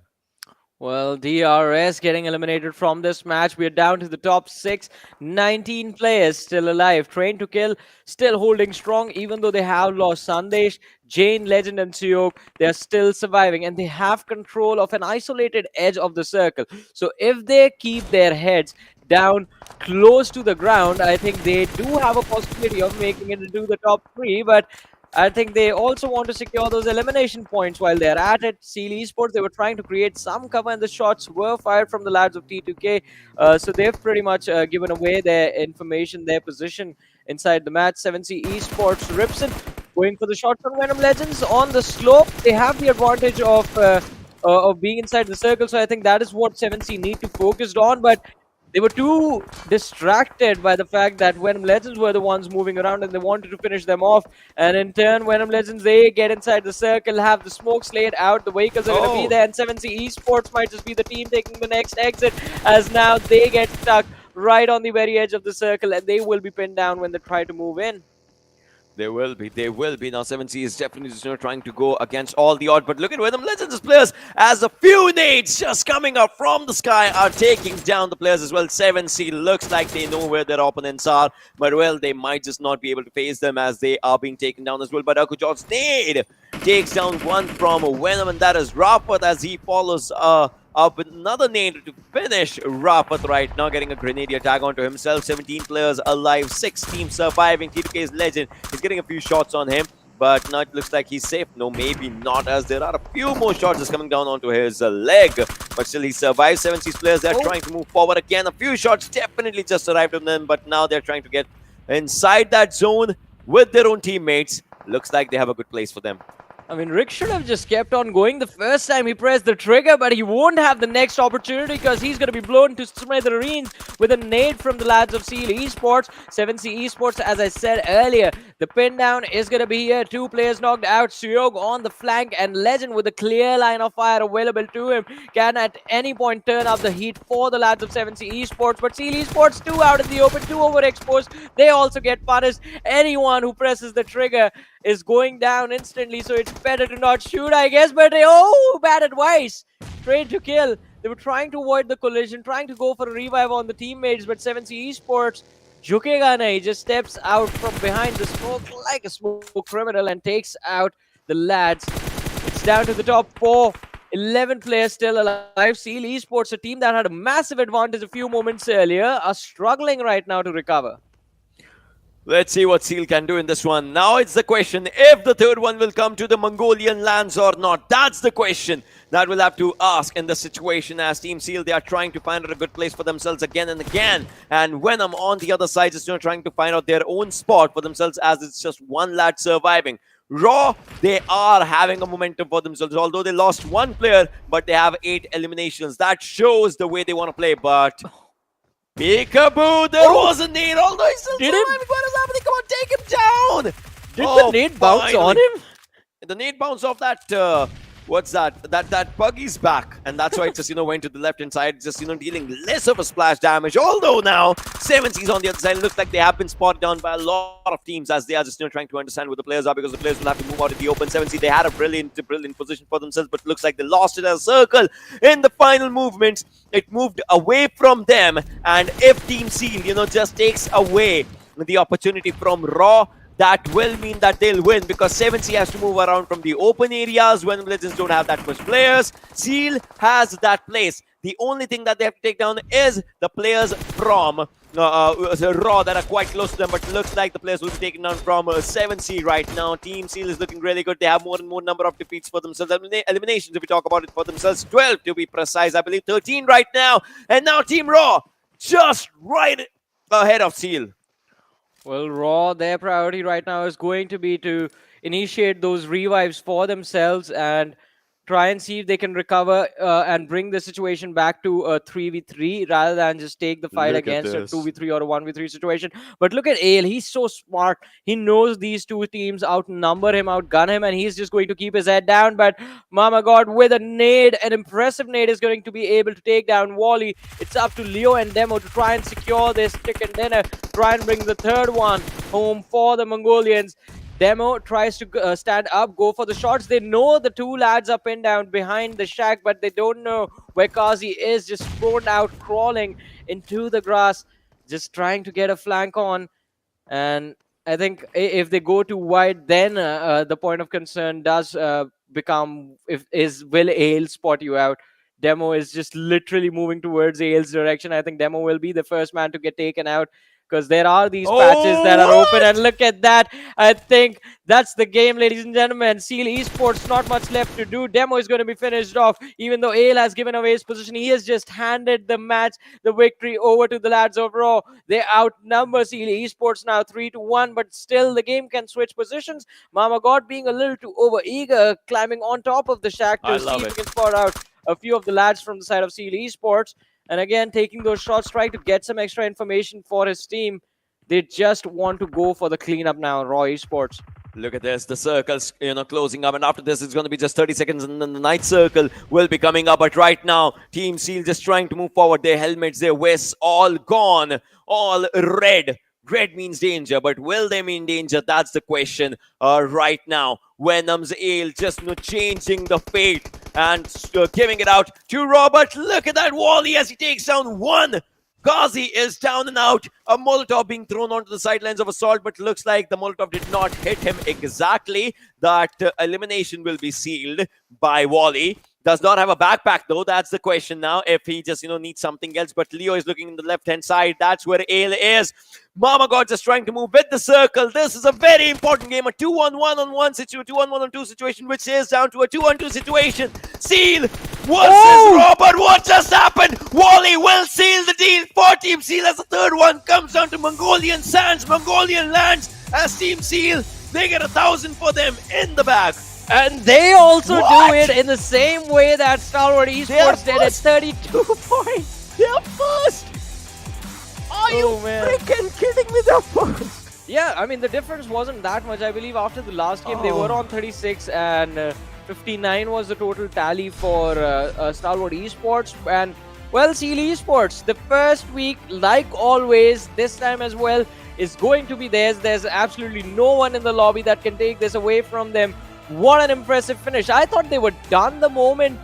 Well, DRS getting eliminated from this match. We are down to the top 6. 19 players still alive. Train to Kill still holding strong, even though they have lost Sandesh, Jane, Legend, and Sanhok. They are still surviving, and they have control of an isolated edge of the circle. So if they keep their heads down close to the ground, I think they do have a possibility of making it into the top 3. But I think they also want to secure those elimination points while they're at it. Seal Esports, they were trying to create some cover, and the shots were fired from the lads of T2K. So they've pretty much given away their information, their position inside the match. 7C Esports, Ripson going for the shots on Venom Legends on the slope. They have the advantage of being inside the circle, so I think that is what 7C need to focus on. But they were too distracted by the fact that Venom Legends were the ones moving around, and they wanted to finish them off. And in turn, Venom Legends, they get inside the circle, have the smoke slayed out, the vehicles are going to be there, and 7C Esports might just be the team taking the next exit, as now they get stuck right on the very edge of the circle, and they will be pinned down when they try to move in. They will be. Now 7C is definitely just trying to go against all the odds. But look at where the Legends players, as a few nades just coming up from the sky, are taking down the players as well. 7C looks like they know where their opponents are. But well, they might just not be able to face them as they are being taken down as well. But Akujot's nade takes down one from Venom, and that is Rafat as he follows up with another nade to finish Rafat right now, getting a grenadier tag onto himself. 17 players alive, 6 teams surviving. T2K's Legend is getting a few shots on him, but now it looks like he's safe. No, maybe not, as there are a few more shots just coming down onto his leg, but still he survives. 7C's players, they're trying to move forward again. A few shots definitely just arrived on them, but now they're trying to get inside that zone with their own teammates. Looks like they have a good place for them. I mean, Rick should have just kept on going the first time he pressed the trigger, but he won't have the next opportunity because he's going to be blown to smithereens with a nade from the lads of Seal Esports. 7C Esports, as I said earlier, the pin down is going to be here. 2 players knocked out. Sanhok on the flank, and Legend with a clear line of fire available to him can at any point turn up the heat for the lads of 7C Esports. But Seal Esports 2 out in the open, 2 overexposed. They also get punished. Anyone who presses the trigger is going down instantly, so it's better to not shoot, I guess. But bad advice. Train to Kill, they were trying to avoid the collision, trying to go for a revive on the teammates, but 7C Esports, jukega nahi, just steps out from behind the smoke like a smoke criminal and takes out the lads. It's down to the top 4. 11 players still alive. Seal Esports, a team that had a massive advantage a few moments earlier, are struggling right now to recover. Let's see what Seal can do in this one. Now it's the question if the third one will come to the Mongolian lands or not. That's the question that we'll have to ask in the situation, as Team Seal, they are trying to find out a good place for themselves again and again. And Venom on the other side is trying to find out their own spot for themselves, as it's just one lad surviving. Raw, they are having a momentum for themselves, although they lost one player, but they have 8 eliminations. That shows the way they want to play, but... Peekaboo, there was a nade, although he's still surviving. What is happening? Come on, take him down! Did the nade bounce on him? The nade bounce off that, what's that? That buggy's back. And that's why it just, went to the left-hand side, just, dealing less of a splash damage. Although now, 7C's on the other side. It looks like they have been spotted down by a lot of teams, as they are just, trying to understand where the players are, because the players will have to move out of the open. 7C, they had a brilliant position for themselves, but looks like they lost it as a circle. In the final movements, it moved away from them. And if Team Seal, just takes away the opportunity from Raw, that will mean that they'll win, because 7C has to move around from the open areas when Legends don't have that much players. Seal has that place. The only thing that they have to take down is the players from Raw that are quite close to them, but it looks like the players will be taken down from 7C right now. Team Seal is looking really good. They have more and more number of defeats for themselves. Eliminations, if we talk about it for themselves, 12 to be precise. I believe 13 right now. And now Team Raw just right ahead of Seal. Well, Raw, their priority right now is going to be to initiate those revives for themselves and try and see if they can recover and bring the situation back to a 3v3 rather than just take the fight against a 2v3 or a 1v3 situation. But look at Ale, he's so smart. He knows these two teams outnumber him, outgun him, and he's just going to keep his head down. But Mama God, with a nade, an impressive nade, is going to be able to take down Wally. It's up to Leo and Demo to try and secure this chicken dinner, try and bring the third one home for the Mongolians. Demo tries to stand up, go for the shots. They know the two lads are pinned down behind the shack, but they don't know where Kazi is, just thrown out, crawling into the grass, just trying to get a flank on. And I think if they go too wide, then the point of concern does become, will Ale spot you out? Demo is just literally moving towards Ale's direction. I think Demo will be the first man to get taken out, because there are these patches that are open, and look at that. I think that's the game, ladies and gentlemen. Seal Esports, not much left to do. Demo is going to be finished off. Even though Ale has given away his position, he has just handed the match, the victory, over to the lads of Raw. They outnumber Seal Esports now 3-1, but still the game can switch positions. Mama God being a little too over-eager, climbing on top of the shack to see if he can spot out a few of the lads from the side of Seal Esports. And again, taking those shots, trying to get some extra information for his team. They just want to go for the cleanup now, Raw Esports. Look at this, the circle's closing up, and after this it's going to be just 30 seconds, and then the night circle will be coming up. But right now, Team Seal just trying to move forward. Their helmets, their vests, all gone, all red. Red means danger, but will they mean danger? That's the question right now. Venom's Ale just changing the fate and giving it out to Raw. But look at that Wally as he takes down one. Ghazi is down and out. A Molotov being thrown onto the sidelines of Assault, but looks like the Molotov did not hit him exactly. That elimination will be sealed by Wally. Does not have a backpack though. That's the question now. If he just needs something else. But Leo is looking in the left-hand side. That's where Ale is. Mama God just trying to move with the circle. This is a very important game. A 2-on-1-on-1 situation, 2-on-1-on-2 situation, which is down to a 2-on-2 situation. Seal versus Raw. But what just happened? Wally will seal the deal for Team Seal as the third one comes down to Mongolian Sands, Mongolian lands. As Team Seal, they get 1,000 for them in the bag. And they also do it in the same way that Stalwart Esports did at 32 points. They're first! Are you freaking kidding me? They're first! Yeah, I mean, the difference wasn't that much. I believe after the last game, they were on 36 and 59 was the total tally for Stalwart Esports. And, well, Seal Esports, the first week, like always, this time as well, is going to be theirs. There's absolutely no one in the lobby that can take this away from them. What an impressive finish. I thought they were done the moment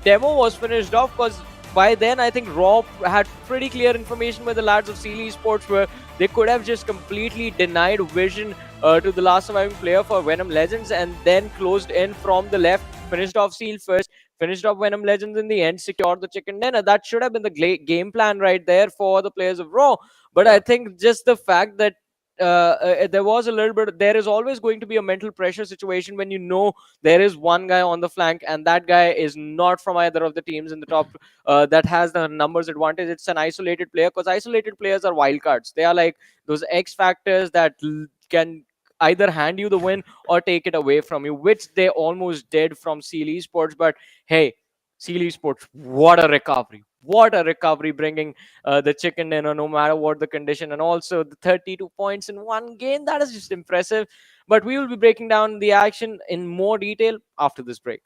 Demo was finished off, because by then I think Raw had pretty clear information where the lads of Seal Esports were. They could have just completely denied vision to the last surviving player for Venom Legends and then closed in from the left, finished off Seal first, finished off Venom Legends in the end, secured the chicken dinner. That should have been the game plan right there for the players of Raw. But I think just the fact that there was a little bit, there is always going to be a mental pressure situation when you know there is one guy on the flank and that guy is not from either of the teams in the top that has the numbers advantage. It's an isolated player, because isolated players are wild cards. They are like those X factors that can either hand you the win or take it away from you, which they almost did from Stalwart Esports. But hey, Stalwart Esports, what a recovery! What a recovery, bringing the chicken dinner no matter what the condition, and also the 32 points in one game. That is just impressive. But we will be breaking down the action in more detail after this break.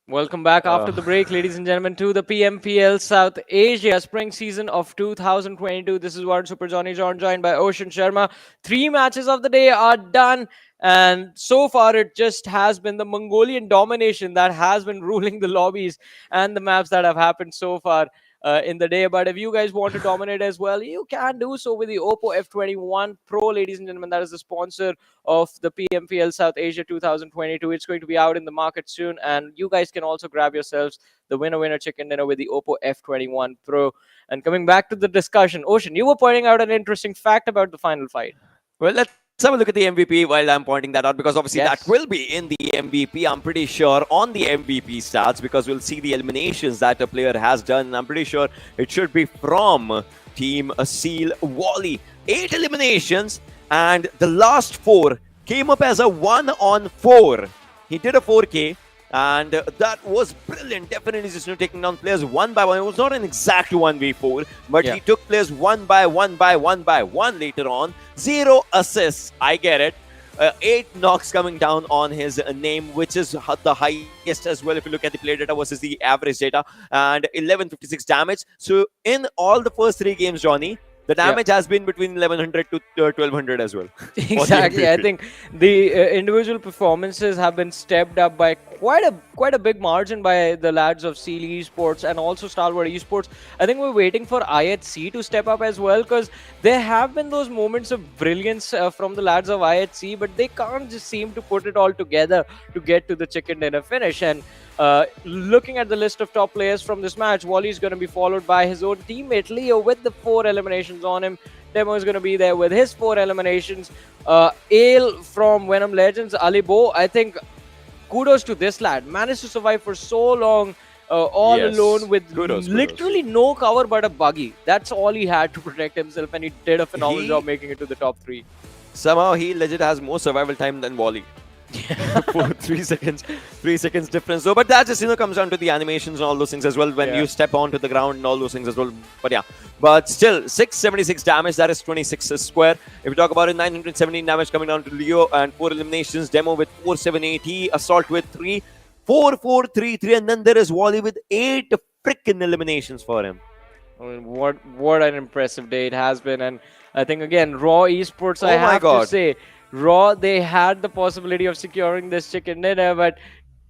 Welcome back after the break, ladies and gentlemen, to the PMPL South Asia Spring Season of 2022. This is Warren Super Johnny John, joined by Ocean Sharma. 3 matches of the day are done, and so far it just has been the Mongolian domination that has been ruling the lobbies and the maps that have happened so far in the day. But if you guys want to dominate as well, you can do so with the Oppo F21 Pro, ladies and gentlemen. That is the sponsor of the PMPL South Asia 2022. It's going to be out in the market soon, and you guys can also grab yourselves the winner chicken dinner with the Oppo F21 Pro. And coming back to the discussion, Ocean, you were pointing out an interesting fact about the final fight. Well, let's have a look at the MVP while I'm pointing that out, because obviously that will be in the MVP. I'm pretty sure on the MVP stats, because we'll see the eliminations that a player has done. I'm pretty sure it should be from Team Seal Wally. 8 eliminations, and the last 4 came up as a 1-on-4. He did a 4K, and that was brilliant. Definitely just taking down players one by one. It was not an exact 1v4, but he took players one by one later on. 0 assists, I get it. 8 knocks coming down on his name, which is the highest as well if you look at the play data versus the average data, and 1156 damage. So in all the first 3 games, Johnny, the damage has been between 1100 to 1200 as well. Exactly. I think the individual performances have been stepped up by quite a big margin by the lads of Stalwart Esports and also Stalwart Esports. I think we're waiting for IHC to step up as well, because there have been those moments of brilliance from the lads of IHC, but they can't just seem to put it all together to get to the chicken dinner finish. And looking at the list of top players from this match, Wally is going to be followed by his own teammate Leo with the 4 eliminations on him. Demo is going to be there with his 4 eliminations. Ale from Venom Legends, Alibo, I think kudos to this lad. Managed to survive for so long all Yes. alone with Kudos. literally no cover but a buggy. That's all he had to protect himself, and he did a phenomenal job making it to the top 3. Somehow he legit has more survival time than Wally. For 3 seconds, 3 seconds difference though. But that just comes down to the animations and all those things as well when you step onto the ground and all those things as well. But yeah, but still 676 damage. That is 26 square. If we talk about it, 917 damage coming down to Leo and 4 eliminations. Demo with 4780, Assault with 3, 4433, and then there is Wally with 8 freaking eliminations for him. I mean, what an impressive day it has been. And I think again, Raw Esports, I Oh my have God. to say, Raw, they had the possibility of securing this chicken dinner, but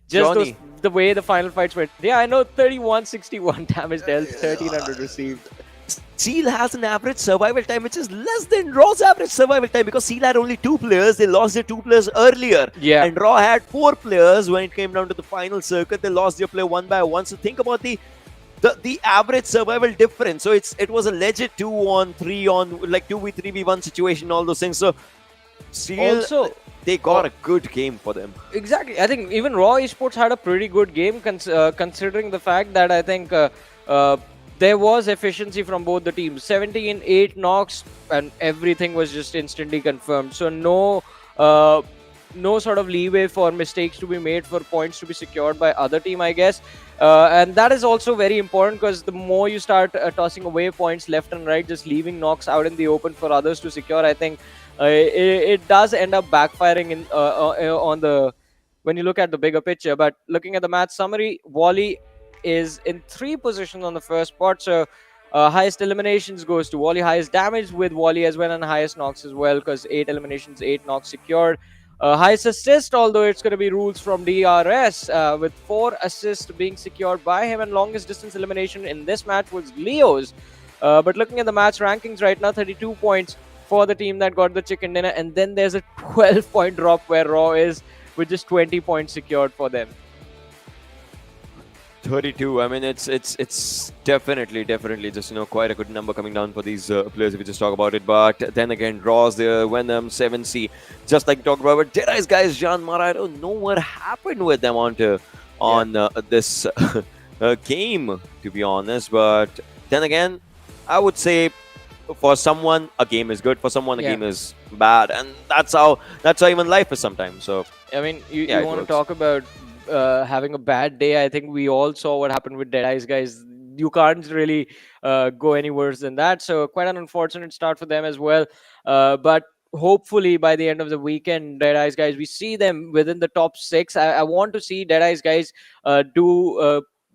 just Johnny. the way the final fights went. Yeah, I know, 3161 damage dealt, 1300 received. Seal has an average survival time which is less than Raw's average survival time because Seal had only 2 players. They lost their 2 players earlier. Yeah. And Raw had 4 players when it came down to the final circuit. They lost their player 1 by 1. So think about the average survival difference. So it was a legit 2-on-3 on like 2v3v1 situation, all those things. So Seal, Also, they got a good game for them. exactly. I think even Raw Esports had a pretty good game considering the fact that I think there was efficiency from both the teams. 17, 8 knocks, and everything was just instantly confirmed. So no sort of leeway for mistakes to be made, for points to be secured by other team, I guess. And that is also very important because the more you start tossing away points left and right, just leaving knocks out in the open for others to secure, I think it does end up backfiring in on the when you look at the bigger picture. But looking at the match summary, Wally is in 3 positions on the first spot. So highest eliminations goes to Wally, highest damage with Wally as well, and highest knocks as well because 8 eliminations, 8 knocks secured. Highest assist, although it's going to be rules from DRS with 4 assists being secured by him, and longest distance elimination in this match was Leo's. But looking at the match rankings right now, 32 points for the team that got the chicken dinner, and then there's a 12-point drop where Raw is with just 20 points secured for them. 32. I mean, it's definitely just quite a good number coming down for these players if we just talk about it. But then again, Draws there, Venom, 7C, just like we talked about. But Deadeyes Guys, JyanMaara, I don't know what happened with them on this game, to be honest. But then again, I would say for someone a game is good, for someone a game is bad, and that's how even life is sometimes. So I mean, you want to talk about having a bad day. I think we all saw what happened with Deadeyes Guys. You can't really go any worse than that. So quite an unfortunate start for them as well. But hopefully by the end of the weekend, Deadeyes Guys, we see them within the top 6. I want to see Deadeyes Guys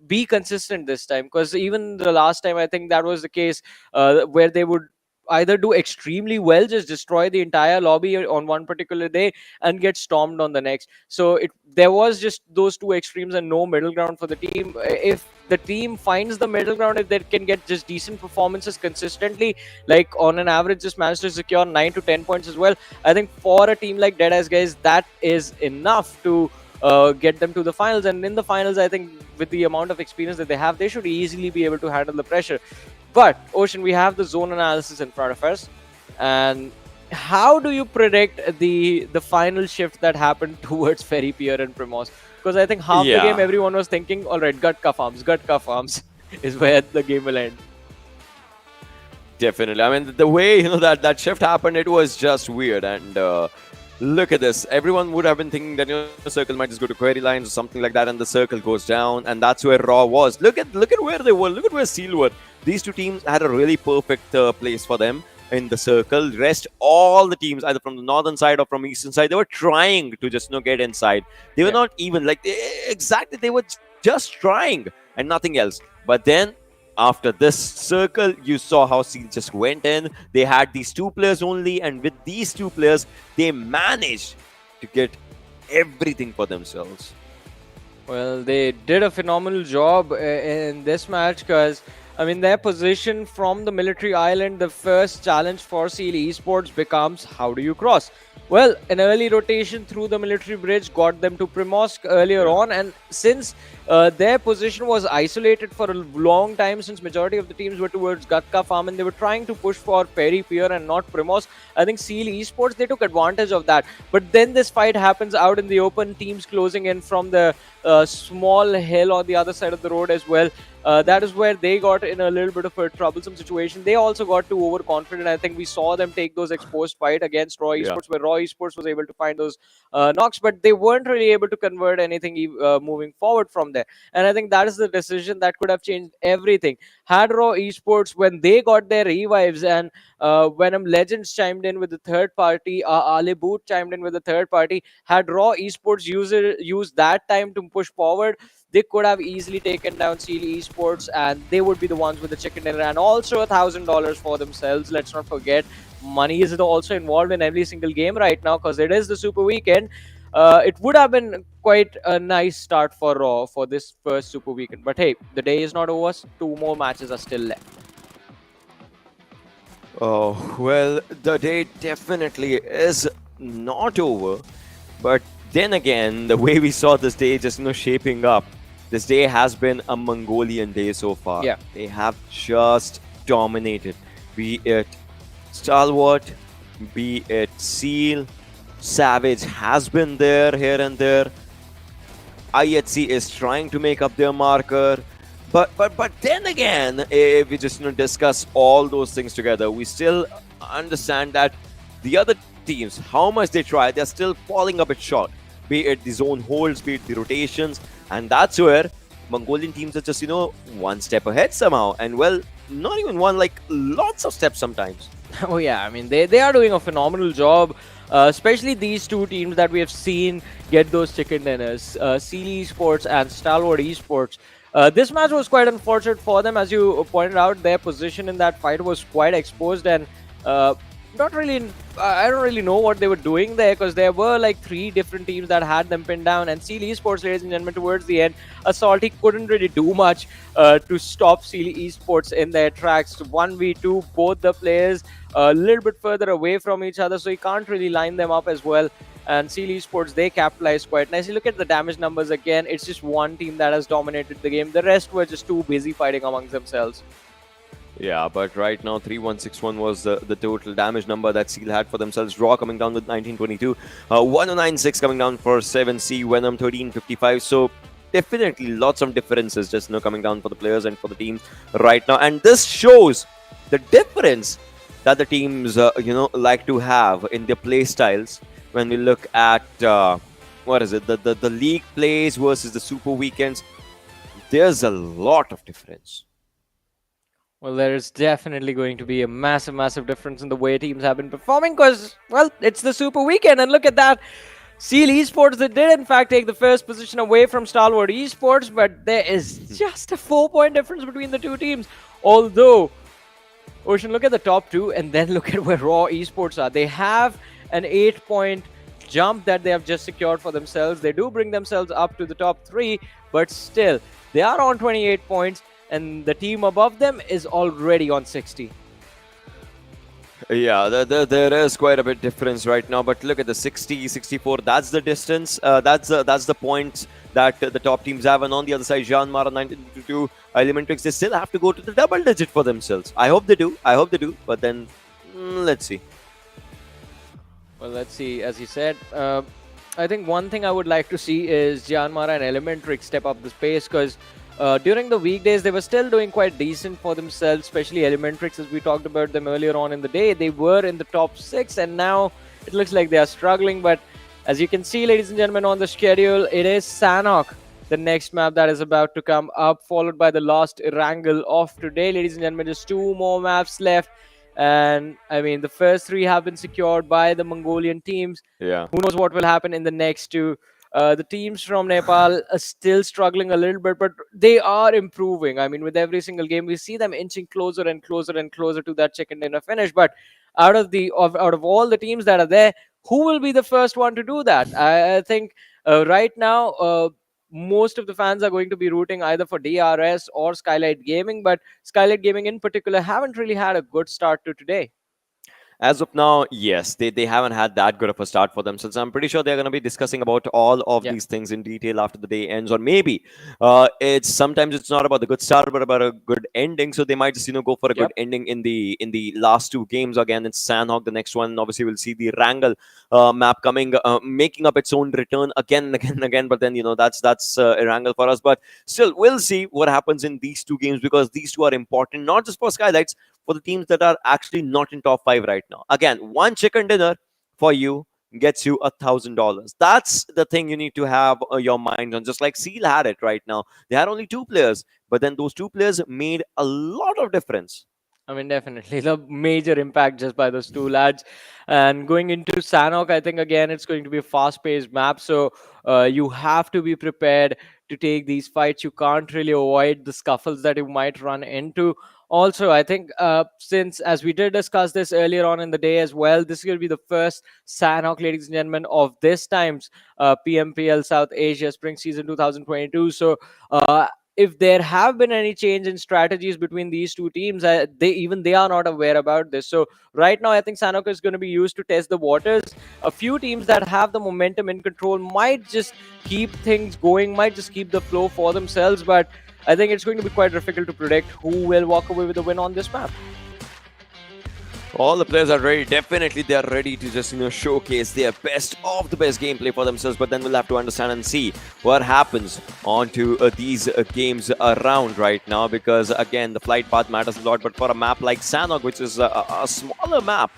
be consistent this time, because even the last time I think that was the case where they would either do extremely well, just destroy the entire lobby on one particular day and get stormed on the next. So there was just those 2 extremes and no middle ground for the team. If the team finds the middle ground, if they can get just decent performances consistently, like on an average just manage to secure 9 to 10 points as well, I think for a team like Deadeyes Guys, that is enough to get them to the finals. And in the finals, I think with the amount of experience that they have, they should easily be able to handle the pressure. But Ocean, we have the zone analysis in front of us, and how do you predict the final shift that happened towards Ferry Pier and Primos? Because I think half the game everyone was thinking, all right, gut cuff arms is where the game will end. Definitely. I mean, the way that shift happened, it was just weird. And look at this. Everyone would have been thinking that the circle might just go to query lines or something like that, and the circle goes down, and that's where Raw was. Look at where they were. Look at where Seal were. These 2 teams had a really perfect place for them in the circle. Rest all the teams, either from the northern side or from eastern side, they were trying to just get inside. They were not even like they were just trying and nothing else. But then after this circle, you saw how Seal just went in. They had these 2 players only, and with these 2 players, they managed to get everything for themselves. Well, they did a phenomenal job in this match, because I mean, their position from the military island, the first challenge for Seal Esports becomes how do you cross? Well, an early rotation through the military bridge got them to Primorsk earlier on, and since their position was isolated for a long time, since majority of the teams were towards Gatka farm and they were trying to push for Peri Pier and not Primorsk, I think Seal Esports, they took advantage of that. But then this fight happens out in the open, teams closing in from the small hill on the other side of the road as well. That is where they got in a little bit of a troublesome situation. They also got too overconfident. I think we saw them take those exposed fight against Raw Esports, where Raw Esports was able to find those knocks, but they weren't really able to convert anything moving forward from there. And I think that is the decision that could have changed everything. Had Raw Esports, when they got their revives and Venom Legends chimed in with the third party, Ale Boot chimed in with the third party, had Raw Esports use that time to push forward, they could have easily taken down Seal Esports, and they would be the ones with the chicken dinner and also $1,000 for themselves. Let's not forget, money is also involved in every single game right now because it is the Super Weekend. It would have been quite a nice start for Raw for this first Super Weekend. But hey, the day is not over. 2 more matches are still left. Oh, well, the day definitely is not over. But then again, the way we saw this day just shaping up, this day has been a Mongolian day so far. Yeah. They have just dominated. Be it Stalwart, be it Seal, Savage has been there here and there. IHC is trying to make up their marker. But then again, if we just discuss all those things together, we still understand that the other teams, how much they try, they're still falling a bit short. Be it the zone holds, be it the rotations, and that's where Mongolian teams are just, one step ahead somehow. And well, not even one, like lots of steps sometimes. Oh yeah, I mean, they are doing a phenomenal job, especially these two teams that we have seen get those chicken dinners, Seal Esports and Stalwart Esports. This match was quite unfortunate for them. As you pointed out, their position in that fight was quite exposed, and not really, I don't really know what they were doing there, because there were like 3 different teams that had them pinned down, and Seal Esports, ladies and gentlemen, towards the end, Assaulty couldn't really do much to stop Seal Esports in their tracks. 1v2, both the players a little bit further away from each other, so you can't really line them up as well. And Seal Esports, they capitalized quite nicely. Look at the damage numbers again. It's just one team that has dominated the game. The rest were just too busy fighting amongst themselves. Yeah, but right now 3161 was the total damage number that Seal had for themselves. Raw coming down with 1922, 1096 coming down for 7C, Venom 1355. So definitely lots of differences just coming down for the players and for the teams right now. And this shows the difference that the teams like to have in their play styles. When we look at what is it, the league plays versus the Super Weekends, there's a lot of difference. Well, there is definitely going to be a massive difference in the way teams have been performing, because, well, it's the Super Weekend, and look at that. Seal Esports, they did in fact take the first position away from Stalwart Esports, but there is just a 4-point difference between the two teams. Although, Ocean, look at the top 2 and then look at where Raw Esports are. They have an 8-point jump that they have just secured for themselves. They do bring themselves up to the top 3, but still, they are on 28 points. And the team above them is already on 60. Yeah, there is quite a bit difference right now. But look at the 60, 64. That's the distance. That's the points that the top teams have. And on the other side, JyanMaara 1922, ElementriX, they still have to go to the double digit for themselves. I hope they do. But then, let's see. Well, let's see. As you said, I think one thing I would like to see is JyanMaara and ElementriX step up the pace, because during the weekdays, they were still doing quite decent for themselves, especially ElementriX, as we talked about them earlier on in the day. They were in the top 6, and now it looks like they are struggling. But as you can see, ladies and gentlemen, on the schedule, it is Sanhok, the next map that is about to come up, followed by the last Erangel of today. Ladies and gentlemen, just 2 more maps left. And I mean, the first 3 have been secured by the Mongolian teams. Yeah. Who knows what will happen in the next 2? The teams from Nepal are still struggling a little bit, but they are improving. I mean, with every single game, we see them inching closer and closer and closer to that chicken dinner finish. But out of all the teams that are there, who will be the first one to do that? I think right now, most of the fans are going to be rooting either for DRS or Skylightz Gaming, but Skylightz Gaming in particular haven't really had a good start to today. As of now, yes, they haven't had that good of a start for themselves. I'm pretty sure they're going to be discussing about all of Yeah. these things in detail after the day ends, or maybe it's sometimes it's not about the good start, but about a good ending. So they might just go for a good Yep. ending in the last two games. Again, it's Sanhok. The next one, obviously, we'll see the Erangel map coming, making up its own return again and again and again. But then that's Erangel for us. But still, we'll see what happens in these two games, because these two are important, not just for Skylightz, for the teams that are actually not in top 5 right now. Again, one chicken dinner for you gets you $1,000. That's the thing you need to have your mind on. Just like Seal had it right now. They had only 2 players, but then those 2 players made a lot of difference. I mean, definitely the major impact just by those two lads. And going into Sanhok, I think again it's going to be a fast-paced map, so you have to be prepared to take these fights. You can't really avoid the scuffles that you might run into. Also, I think since, as we did discuss this earlier on in the day as well, this is going to be the first Sanhok, ladies and gentlemen, of this time's PMPL South Asia Spring Season 2022. So if there have been any change in strategies between these two teams, they are not aware about this. So right now, I think Sanhok is going to be used to test the waters. A few teams that have the momentum in control might just keep things going, might just keep the flow for themselves. But I think it's going to be quite difficult to predict who will walk away with the win on this map. All the players are ready. Definitely, they are ready to just showcase their best of the best gameplay for themselves. But then we'll have to understand and see what happens onto these games around right now, because again, the flight path matters a lot. But for a map like Sanhok, which is a smaller map,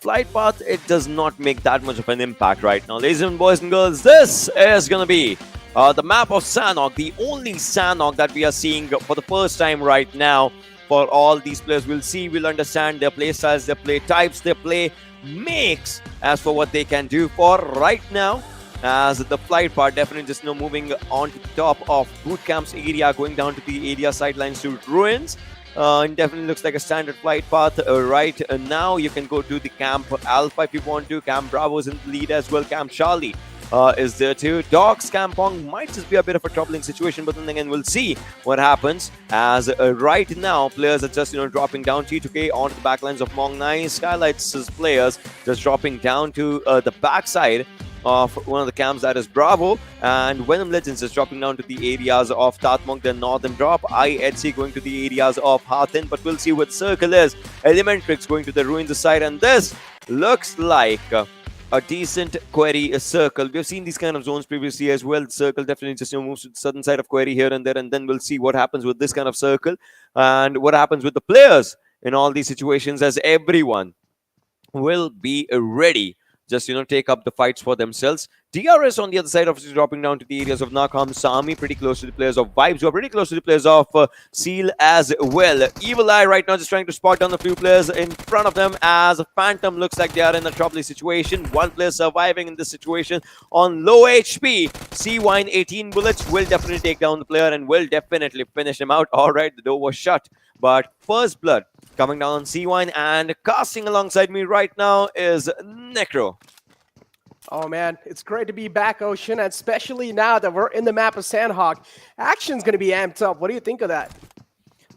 flight path, it does not make that much of an impact right now. Ladies and boys and girls, this is gonna be the map of Sanhok, the only Sanhok that we are seeing for the first time right now. For all these players, we'll see, we'll understand their play styles, their play types, their play makes, as for what they can do for right now. As the flight part, definitely just moving on to the top of boot camp's area, going down to the area sidelines to ruins. It definitely looks like a standard flight path. Right now, you can go to the Camp Alpha if you want to. Camp Bravo is in the lead as well. Camp Charlie is there too. Dogs Kampong might just be a bit of a troubling situation, but then again, we'll see what happens. As right now, players are just dropping down. T2K onto the backlines of Mong Nai. Skylight's players just dropping down to the backside of one of the camps, that is Bravo, and Venom Legends is dropping down to the areas of Tatmok, the northern drop. IHC going to the areas of Hathin, but we'll see what Circle is. ElementriX going to the ruins side, and this looks like a decent query circle. We've seen these kind of zones previously as well. Circle definitely just moves to the southern side of query here and there, and then we'll see what happens with this kind of circle and what happens with the players in all these situations, as everyone will be ready just take up the fights for themselves. DRS on the other side, obviously dropping down to the areas of Nakham, Sami, pretty close to the players of Vibes, who are pretty close to the players of Seal as well. Evil Eye right now just trying to spot down a few players in front of them, as Phantom looks like they are in a troubling situation. One player surviving in this situation on low HP. C-Wine, 18 bullets, will definitely take down the player and will definitely finish him out. All right, the door was shut, but first blood coming down on C-Wine, and casting alongside me right now is Necro. Oh man, it's great to be back, Ocean, and especially now that we're in the map of Sanhok. Action's going to be amped up. What do you think of that?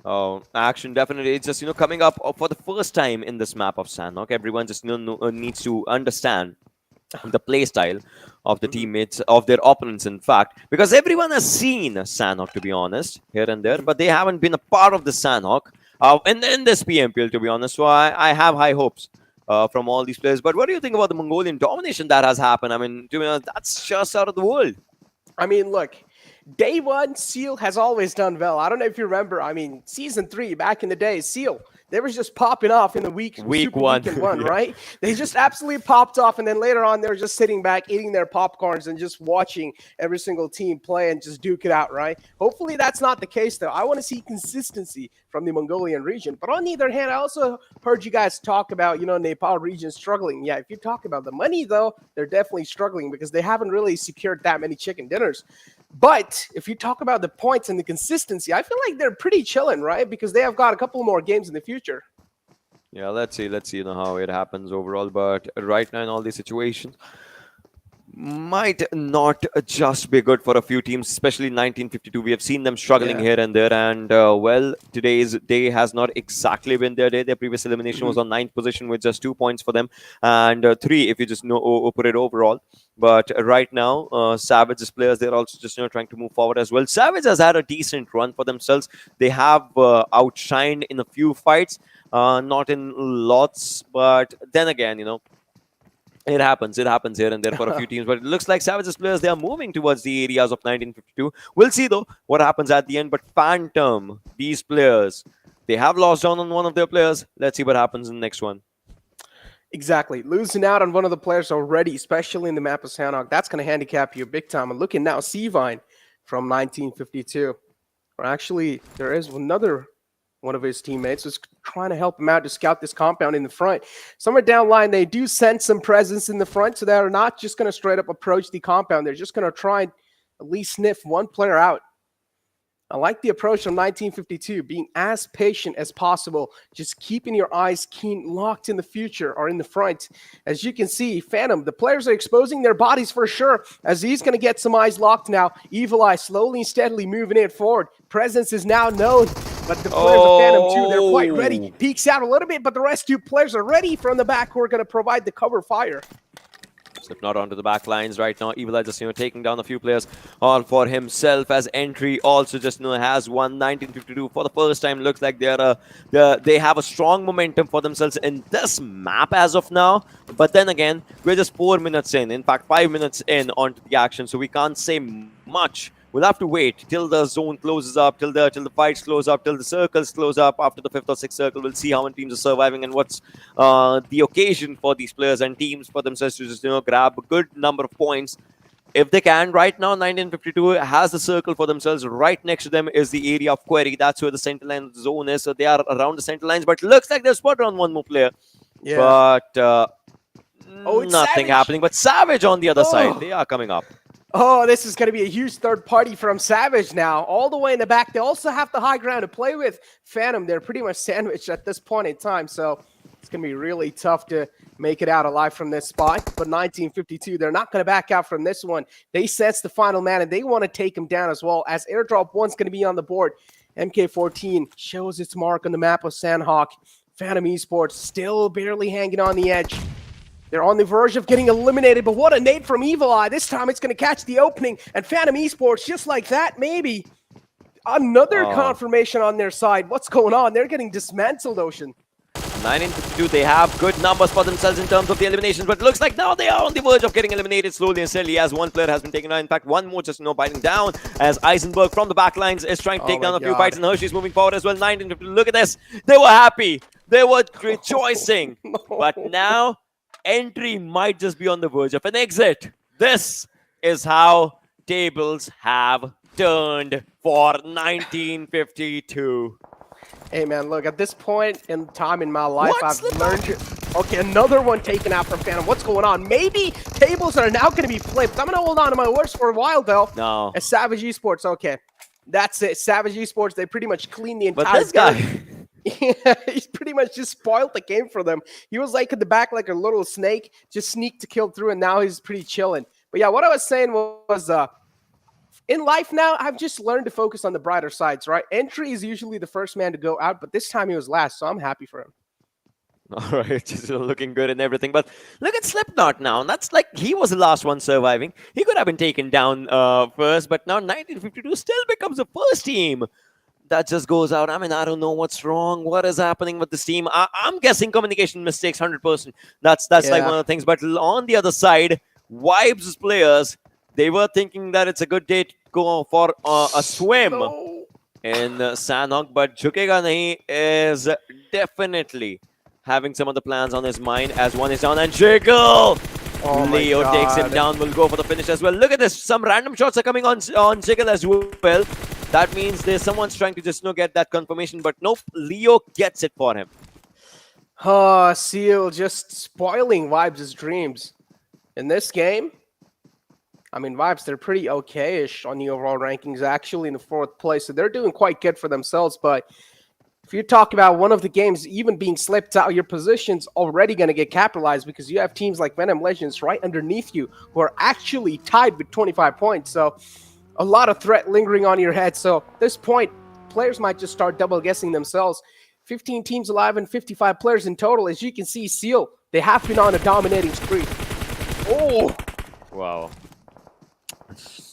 Oh, action definitely. It's just coming up for the first time in this map of Sanhok. Everyone just needs to understand the play style of the teammates, of their opponents, in fact, because everyone has seen Sanhok, to be honest, here and there, but they haven't been a part of the Sanhok in this PMPL, to be honest. So I have high hopes from all these players. But what do you think about the Mongolian domination that has happened? I mean, to be honest, that's just out of the world. I mean, look, day one, Seal has always done well. I don't know if you remember, I mean, season 3, back in the day, Seal, they were just popping off in the week one. Weekend one, right? They just absolutely popped off, and then later on, they were just sitting back, eating their popcorns, and just watching every single team play and just duke it out, right? Hopefully, that's not the case, though. I want to see consistency from the Mongolian region. But on the other hand, I also heard you guys talk about, Nepal region struggling. Yeah, if you talk about the money, though, they're definitely struggling because they haven't really secured that many chicken dinners. But if you talk about the points and the consistency, I feel like they're pretty chilling, right? Because they have got a couple more games in the future. Yeah, let's see how it happens overall. But right now in all these situations, might not just be good for a few teams, especially 1952. We have seen them struggling here and there, and well, today's day has not exactly been their day. Their previous elimination was on 9th position with just 2 points for them, and 3 if you just put it overall. But right now, Savage's players, they're also just trying to move forward as well. Savage has had a decent run for themselves. They have outshined in a few fights, not in lots, but then again, it happens here and there for a few teams, but it looks like Savage's players, they are moving towards the areas of 1952. We'll see, though, what happens at the end. But Phantom, these players, they have lost down on one of their players. Let's see what happens in the next one. Exactly. Losing out on one of the players already, especially in the map of Sanhok, that's going to handicap you big time. And looking now, Seavine from 1952. Or actually, there is another one of his teammates was trying to help him out to scout this compound in the front. Somewhere down line, they do sense some presence in the front, so they're not just going to straight up approach the compound. They're just going to try and at least sniff one player out. I like the approach from 1952, being as patient as possible, just keeping your eyes keen, locked in the future or in the front. As you can see, Phantom, the players are exposing their bodies for sure, as he's going to get some eyes locked now. Evil Eye slowly and steadily moving it forward. Presence is now known, but the players of Phantom too, they're quite ready. Peeks out a little bit, but the rest 2 players are ready from the back who are going to provide the cover fire. Slipknot onto the back lines right now. Evil Eye just taking down a few players all for himself, as Entry also just has won 1952 for the first time. Looks like they have a strong momentum for themselves in this map as of now. But then again, we're just 4 minutes in fact 5 minutes in onto the action, so we can't say much. We'll have to wait till the zone closes up, till the fights close up, till the circles close up. After the 5th or 6th circle, we'll see how many teams are surviving and what's the occasion for these players and teams for themselves to just grab a good number of points if they can. Right now, 1952 has the circle for themselves. Right next to them is the area of Query. That's where the center line zone is. So they are around the center lines, but looks like they're spotted on one more player. Yeah. But nothing Savage happening. But Savage on the other side, they are coming up. Oh, this is going to be a huge third party from Savage now, all the way in the back. They also have the high ground to play with. Phantom, they're pretty much sandwiched at this point in time, so it's going to be really tough to make it out alive from this spot. But 1952, they're not going to back out from this one. They sense the final man, and they want to take him down as well, as airdrop 1's going to be on the board. MK14 shows its mark on the map of Sanhok. Venom Esports still barely hanging on the edge. They're on the verge of getting eliminated, but what a nade from Evil Eye. This time it's going to catch the opening, and Phantom Esports, just like that, maybe. Another confirmation on their side. What's going on? They're getting dismantled, Ocean. 1952, they have good numbers for themselves in terms of the eliminations, but it looks like now they are on the verge of getting eliminated slowly and steadily, as one player has been taken out. In fact, one more just biting down, as Eisenberg from the back lines is trying to take down a few fights, and Hershey's moving forward as well. 1952, look at this. They were happy. They were rejoicing. But now Entry might just be on the verge of an exit. This is how tables have turned for 1952. Hey, man, look, at this point in time in my life, I've learned... Okay, another one taken out from Phantom. What's going on? Maybe tables are now going to be flipped. I'm going to hold on to my words for a while, though. No. As Savage Esports, okay. That's it. Savage Esports, they pretty much cleaned the entire... But this guy... Yeah, he's pretty much just spoiled the game for them. He was like in the back like a little snake, just sneaked to kill through, and now he's pretty chilling. But yeah, what I was saying was in life now, I've just learned to focus on the brighter sides, right? Entry is usually the first man to go out, but this time he was last, so I'm happy for him. All right, just looking good and everything. But look at Slipknot now. And that's like he was the last one surviving. He could have been taken down first, but now 1952 still becomes the first team that just goes out. I mean, I don't know what's wrong. What is happening with this team? I'm guessing communication mistakes, 100%. That's like one of the things. But on the other side, Vibes players, they were thinking that it's a good day to go for a swim in Sanhok. But Jhukega Nahi is definitely having some of the plans on his mind, as one is down. And Jiggle! Leo takes him down, will go for the finish as well. Look at this. Some random shots are coming on Jiggle as well. That means there's someone's trying to just get that confirmation, but nope, Leo gets it for him. Seal just spoiling Vibes' dreams. In this game, I mean, Vibes, they're pretty okay-ish on the overall rankings, actually in the 4th place, so they're doing quite good for themselves, but if you talk about one of the games even being slipped out, your position's already going to get capitalized because you have teams like Venom Legends right underneath you who are actually tied with 25 points. So a lot of threat lingering on your head. So at this point, players might just start double guessing themselves. 15 teams alive and 55 players in total. As you can see, Seal, they have been on a dominating streak. Oh! Wow.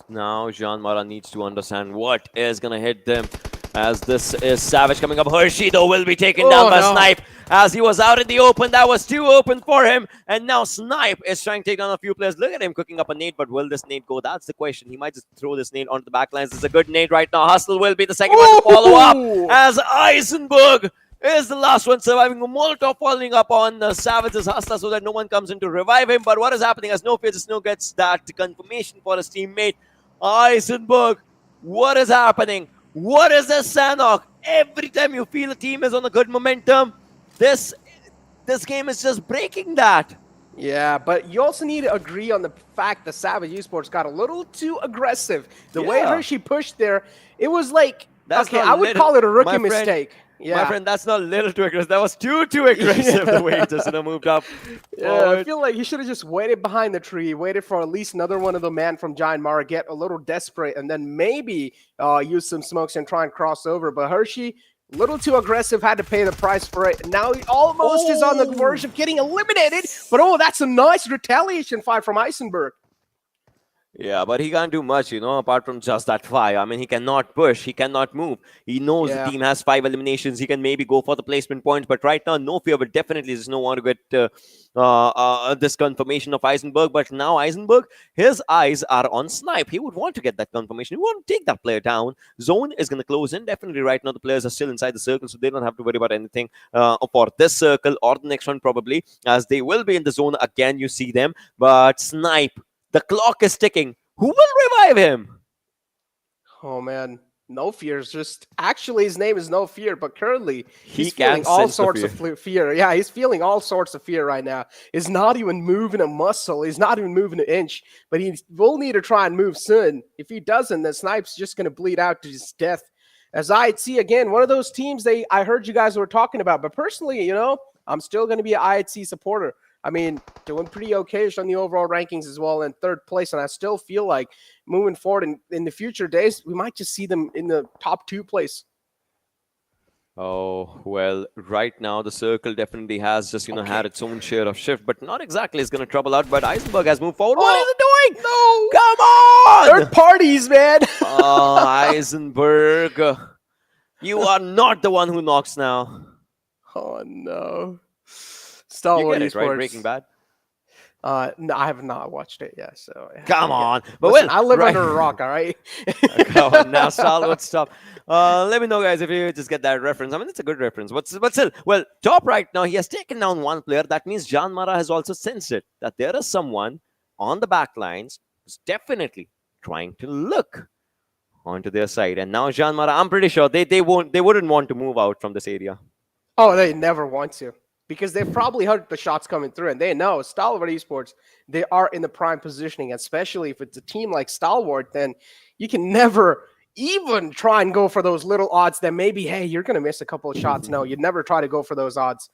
Now JyanMaara needs to understand what is going to hit them, as this is Savage coming up. Hershey, though, will be taken down by Snipe, as he was out in the open. That was too open for him. And now Snipe is trying to take down a few players. Look at him cooking up a nade, but will this nade go? That's the question. He might just throw this nade onto the backlines. This is a good nade right now. Hustle will be the second one to follow up, as Eisenberg is the last one surviving. A Molotov following up on Savage's Hustler so that no one comes in to revive him. But what is happening as No Fear just gets that confirmation for his teammate. Eisenberg, what is happening? What is this, Sanhok? Every time you feel a team is on a good momentum, this game is just breaking that. Yeah, but you also need to agree on the fact that Savage Esports got a little too aggressive. The way Hershey pushed there, it was like, okay, I would call it a rookie mistake. Yeah. My friend, that's not a little too aggressive. That was too aggressive the way he just moved up. Yeah, I feel like he should have just waited behind the tree, waited for at least another one of the man from JyanMaara, get a little desperate, and then maybe use some smokes and try and cross over. But Hershey, a little too aggressive, had to pay the price for it. Now he almost is on the verge of getting eliminated. But that's a nice retaliation fight from Eisenberg. Yeah, but he can't do much, apart from just that fire. I mean, he cannot push, he cannot move. He knows the team has 5 eliminations. He can maybe go for the placement points, but right now, No Fear would definitely just not want to get this confirmation of Eisenberg. But now Eisenberg, his eyes are on Snipe. He would want to get that confirmation. He want to take that player down. Zone is going to close in. Definitely right now, the players are still inside the circle, so they don't have to worry about anything for this circle or the next one probably, as they will be in the zone again. You see them, but Snipe, the clock is ticking. Who will revive him? Oh, man. No Fear is just... Actually, his name is No Fear, but currently he's He feeling all sorts of fear. Yeah, he's feeling all sorts of fear right now. He's not even moving a muscle. He's not even moving an inch. But he will need to try and move soon. If he doesn't, then Snipe's just going to bleed out to his death. As IHC, again, one of those teams I heard you guys were talking about. But personally, I'm still going to be an IHC supporter. I mean, doing pretty okay-ish on the overall rankings as well in 3rd place. And I still feel like moving forward in the future days, we might just see them in the top 2 place. Oh, well, right now the circle definitely has just, had its own share of shift, but not exactly is going to trouble out. But Eisenberg has moved forward. What is it doing? No! Come on! 3rd parties, man! Oh, Eisenberg. You are not the one who knocks now. Oh, no. Stalwart Esports, right? Breaking Bad. No, I have not watched it yet. So come on, but listen, I live under a rock. All right. Come on now, Stalwart, stop. Let me know, guys, if you just get that reference. I mean, it's a good reference. But still, well, top right now, he has taken down one player. That means JyanMaara has also sensed it, that there is someone on the back lines who's definitely trying to look onto their side. And now JyanMaara, I'm pretty sure they wouldn't want to move out from this area. Oh, they never want to. Because they've probably heard the shots coming through, and they know Stalwart Esports, they are in the prime positioning, especially if it's a team like Stalwart, then you can never even try and go for those little odds that maybe, hey, you're going to miss a couple of shots. No, you'd never try to go for those odds.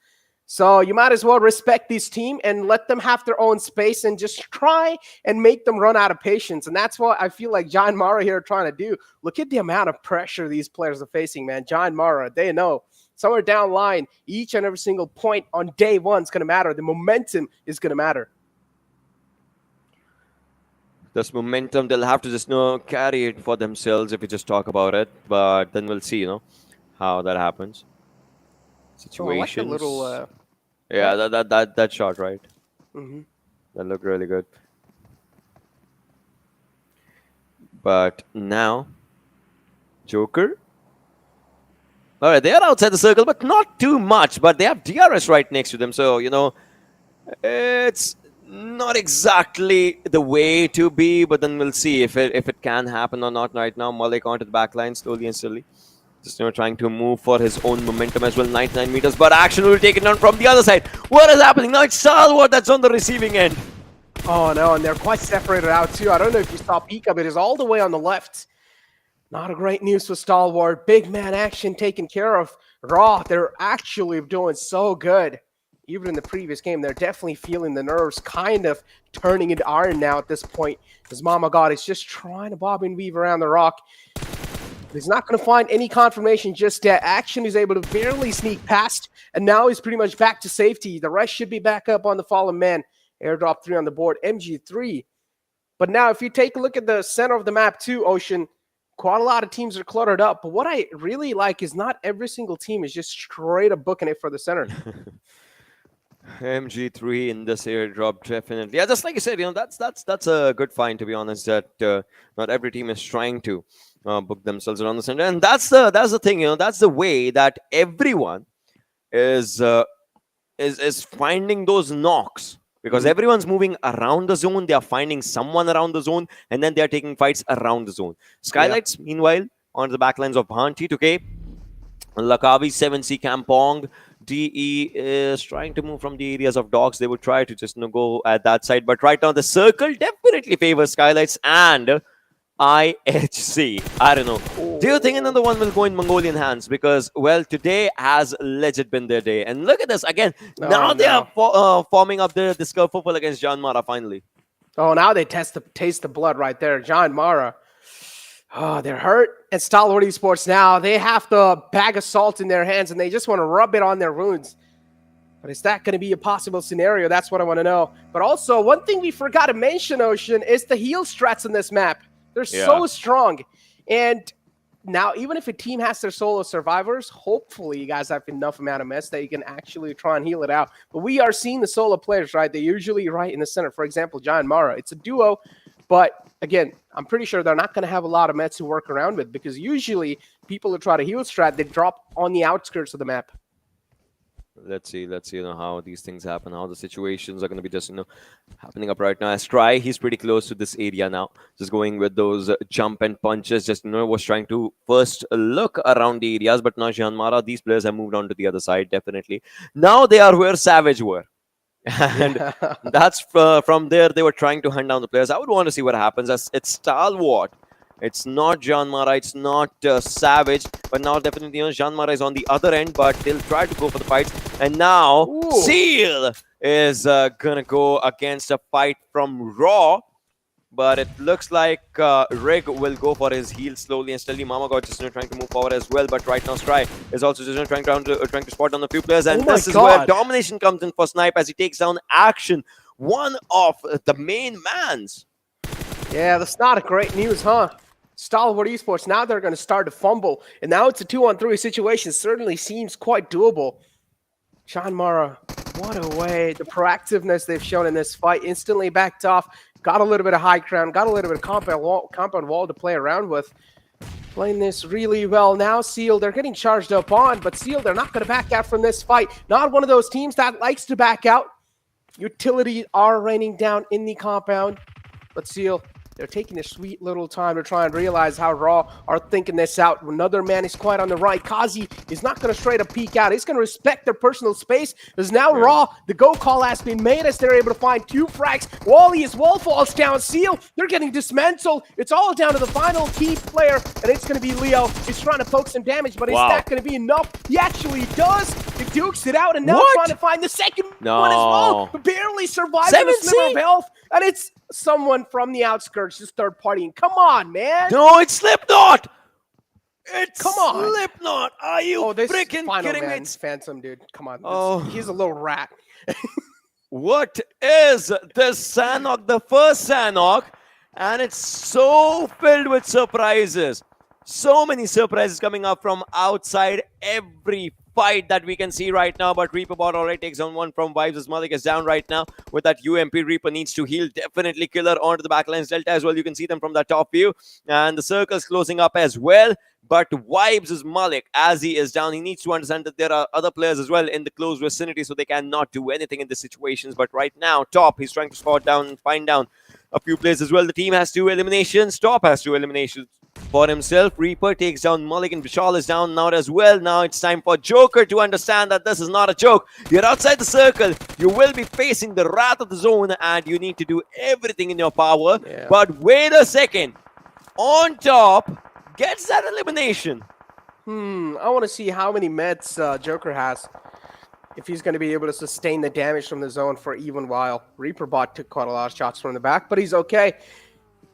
So you might as well respect this team and let them have their own space and just try and make them run out of patience. And that's what I feel like JyanMaara here are trying to do. Look at the amount of pressure these players are facing, man. JyanMaara, they know. Somewhere down line, each and every single point on day one is going to matter. The momentum is going to matter. This momentum, they'll have to just carry it for themselves if we just talk about it. But then we'll see, how that happens. Situations. Oh, I like a little, yeah, that shot, right? Mm-hmm. That looked really good. But now, Joker. All right, they are outside the circle, but not too much. But they have DRS right next to them. So, it's not exactly the way to be. But then we'll see if it can happen or not right now. Malik onto the back line slowly and slowly. Just trying to move for his own momentum as well. 99 meters. But Action will take it down from the other side. What is happening? Now it's Stalwart that's on the receiving end. Oh, no. And they're quite separated out, too. I don't know if you saw Breakup. It is all the way on the left. Not a great news for Stalwart. Big man Action taken care of. Raw, they're actually doing so good. Even in the previous game, they're definitely feeling the nerves kind of turning into iron now at this point. Because Mama God is just trying to bob and weave around the rock. But he's not going to find any confirmation just yet. Action is able to barely sneak past. And now he's pretty much back to safety. The rest should be back up on the fallen man. Airdrop 3 on the board. MG3. But now if you take a look at the center of the map too, Ocean, quite a lot of teams are cluttered up. But what I really like is not every single team is just straight up booking it for the center. MG3 in this airdrop, definitely. Yeah, just like you said, that's a good find, to be honest, that not every team is trying to book themselves around the center. And that's the thing, that's the way that everyone is finding those knocks. Because everyone's moving around the zone, they are finding someone around the zone, and then they are taking fights around the zone. Skylightz, meanwhile, on the backlines of Bhanti, 2K, Lakavi, 7C, Kampong, DE is trying to move from the areas of dogs. They would try to just go at that side, but right now the circle definitely favors Skylightz and IHC. I don't know. Do you think another one will go in Mongolian hands? Because, well, today has legit been their day. And look at this again. They are forming up this kerfuffle against JyanMaara finally. Oh, now they taste the blood right there. JyanMaara. Oh, they're hurt. And Stalwart Esports now, they have the bag of salt in their hands and they just want to rub it on their wounds. But is that going to be a possible scenario? That's what I want to know. But also, one thing we forgot to mention, Ocean, is the heal strats in this map. They're so strong. And now, even if a team has their solo survivors, hopefully you guys have enough amount of mess that you can actually try and heal it out. But we are seeing the solo players, right? They're usually right in the center. For example, JyanMaara. It's a duo. But again, I'm pretty sure they're not going to have a lot of mets to work around with because usually people who try to heal strat, they drop on the outskirts of the map. Let's see, how these things happen, how the situations are going to be just, happening up right now. Astray, he's pretty close to this area now. Just going with those jump and punches. Just, was trying to first look around the areas. But now JyanMaara, these players have moved on to the other side, definitely. Now they are where Savage were. And that's from there, they were trying to hunt down the players. I would want to see what happens. It's Stalwart. It's not JyanMaara, it's not Savage, but now definitely JyanMaara is on the other end, but they'll try to go for the fights. And now Seal is gonna go against a fight from Raw, but it looks like Rig will go for his heal slowly and steadily. Mama God just trying to move forward as well, but right now Stry is also just trying to spot down a few players, and this is where domination comes in for Snipe as he takes down Action, one of the main mans. Yeah, that's not a great news, huh? Stalwart Esports, now they're going to start to fumble. And now it's a 2-on-3 situation. Certainly seems quite doable. JyanMaara, what a way. The proactiveness they've shown in this fight. Instantly backed off. Got a little bit of high ground. Got a little bit of compound wall to play around with. Playing this really well. Now Seal, they're getting charged up on. But Seal, they're not going to back out from this fight. Not one of those teams that likes to back out. Utility are raining down in the compound. But Seal, they're taking their sweet little time to try and realize how Raw are thinking this out. Another man is quite on the right. Kazi is not going to straight up peek out. He's going to respect their personal space. Because now Raw, the go call has been made as they're able to find 2 frags. Wally, his wall falls down. Seal, they're getting dismantled. It's all down to the final key player, and it's going to be Leo. He's trying to poke some damage, but is that going to be enough? He actually does. He dukes it out, and now trying to find the second one as well. But barely surviving a sliver of health, and it's someone from the outskirts, just third partying. Come on, man. No, it's Slipknot. It's Come on. Slipknot. Are you freaking kidding me? It's Phantom, dude. Come on. He's a little rat. What is this Sanhok? The first Sanhok. And it's so filled with surprises. So many surprises coming up from outside every fight that we can see right now. But Reaperbot already takes on one from Vibes as Malik is down right now with that UMP. Reaper needs to heal. Definitely Killer onto the backlines. Delta as well. You can see them from the top view. And the circle's closing up as well. But Vibes is Malik as he is down. He needs to understand that there are other players as well in the close vicinity, so they cannot do anything in these situations. But right now, Top, he's trying to spot down and find down a few players as well. The team has 2 eliminations. Top has 2 eliminations for himself. Reaper takes down Malik, and Vishal is down now as well. Now it's time for Joker to understand that this is not a joke. You're outside the circle. You will be facing the wrath of the zone, and you need to do everything in your power. But wait a second. On Top gets that elimination. I want to see how many meds Joker has. If he's going to be able to sustain the damage from the zone for even while. Reaperbot took quite a lot of shots from the back, but he's okay.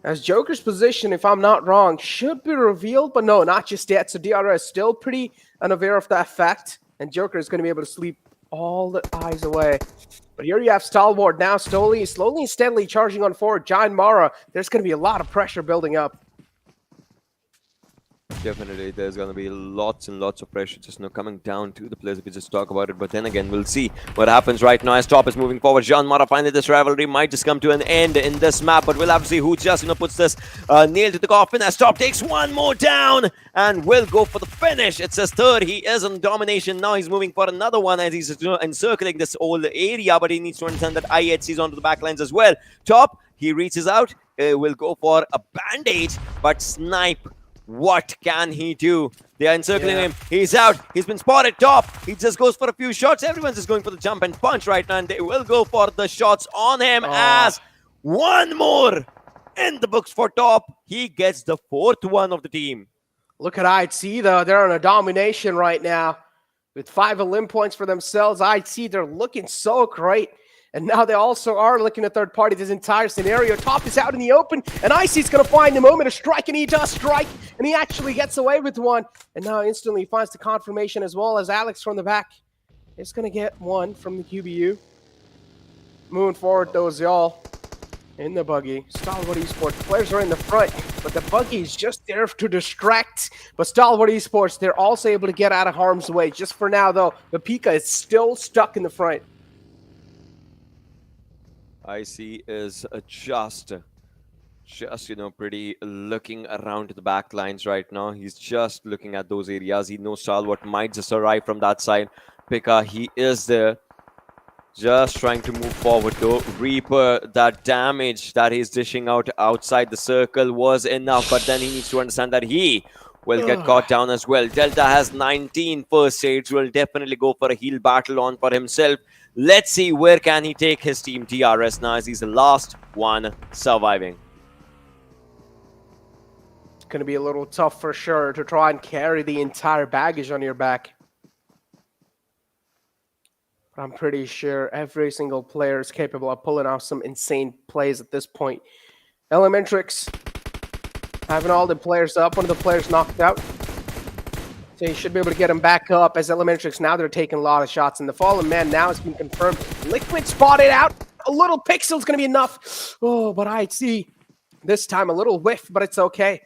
As Joker's position, if I'm not wrong, should be revealed, but no, not just yet. So DRS still pretty unaware of that fact, and Joker is going to be able to sleep all the eyes away. But here you have Stalwart now slowly and steadily charging on forward. JyanMaara, there's going to be a lot of pressure building up. Definitely, there's going to be lots and lots of pressure just now coming down to the players if we just talk about it. But then again, we'll see what happens right now as Top is moving forward. JyanMaara, finally this rivalry might just come to an end in this map, but we'll have to see who just puts this nail to the coffin as Top takes one more down and will go for the finish. It's his third. He is on domination now. He's moving for another one as he's encircling this whole area, but he needs to understand that IHC is onto the backlines as well. Top, he reaches out, will go for a bandage, but Snipe, what can he do? They are encircling him. He's out. He's been spotted. Top. He just goes for a few shots. Everyone's just going for the jump and punch right now, and they will go for the shots on him as one more in the books for Top. He gets the fourth one of the team. Look at IHC though. They're on a domination right now with 5 elim points for themselves. IHC, they're looking so great. And now they also are looking at third party this entire scenario. Top is out in the open, and IC's going to find the moment of strike, and he does strike, and he actually gets away with one. And now instantly finds the confirmation as well as Alex from the back is going to get one from the QBU. Moving forward, though, is y'all in the buggy. Stalwart Esports players are in the front, but the buggy is just there to distract. But Stalwart Esports, they're also able to get out of harm's way. Just for now, though, the Pika is still stuck in the front. IC is just pretty looking around the back lines right now. He's just looking at those areas. He knows Stalwart might just arrive from that side. Pika, he is there, just trying to move forward though. Reaper, that damage that he's dishing out outside the circle was enough, but then he needs to understand that he will get caught down as well. Delta has 19 first aids, will definitely go for a heal battle on for himself. Let's see where can he take his team DRS now as he's the last one surviving. It's going to be a little tough for sure to try and carry the entire baggage on your back. But I'm pretty sure every single player is capable of pulling off some insane plays at this point. ElementriX having all the players up, one of the players knocked out. So you should be able to get him back up as ElementriX. Now they're taking a lot of shots. And the fallen man now has been confirmed. Liquid spotted out. A little pixel's going to be enough. Oh, but I see this time a little whiff, but it's okay.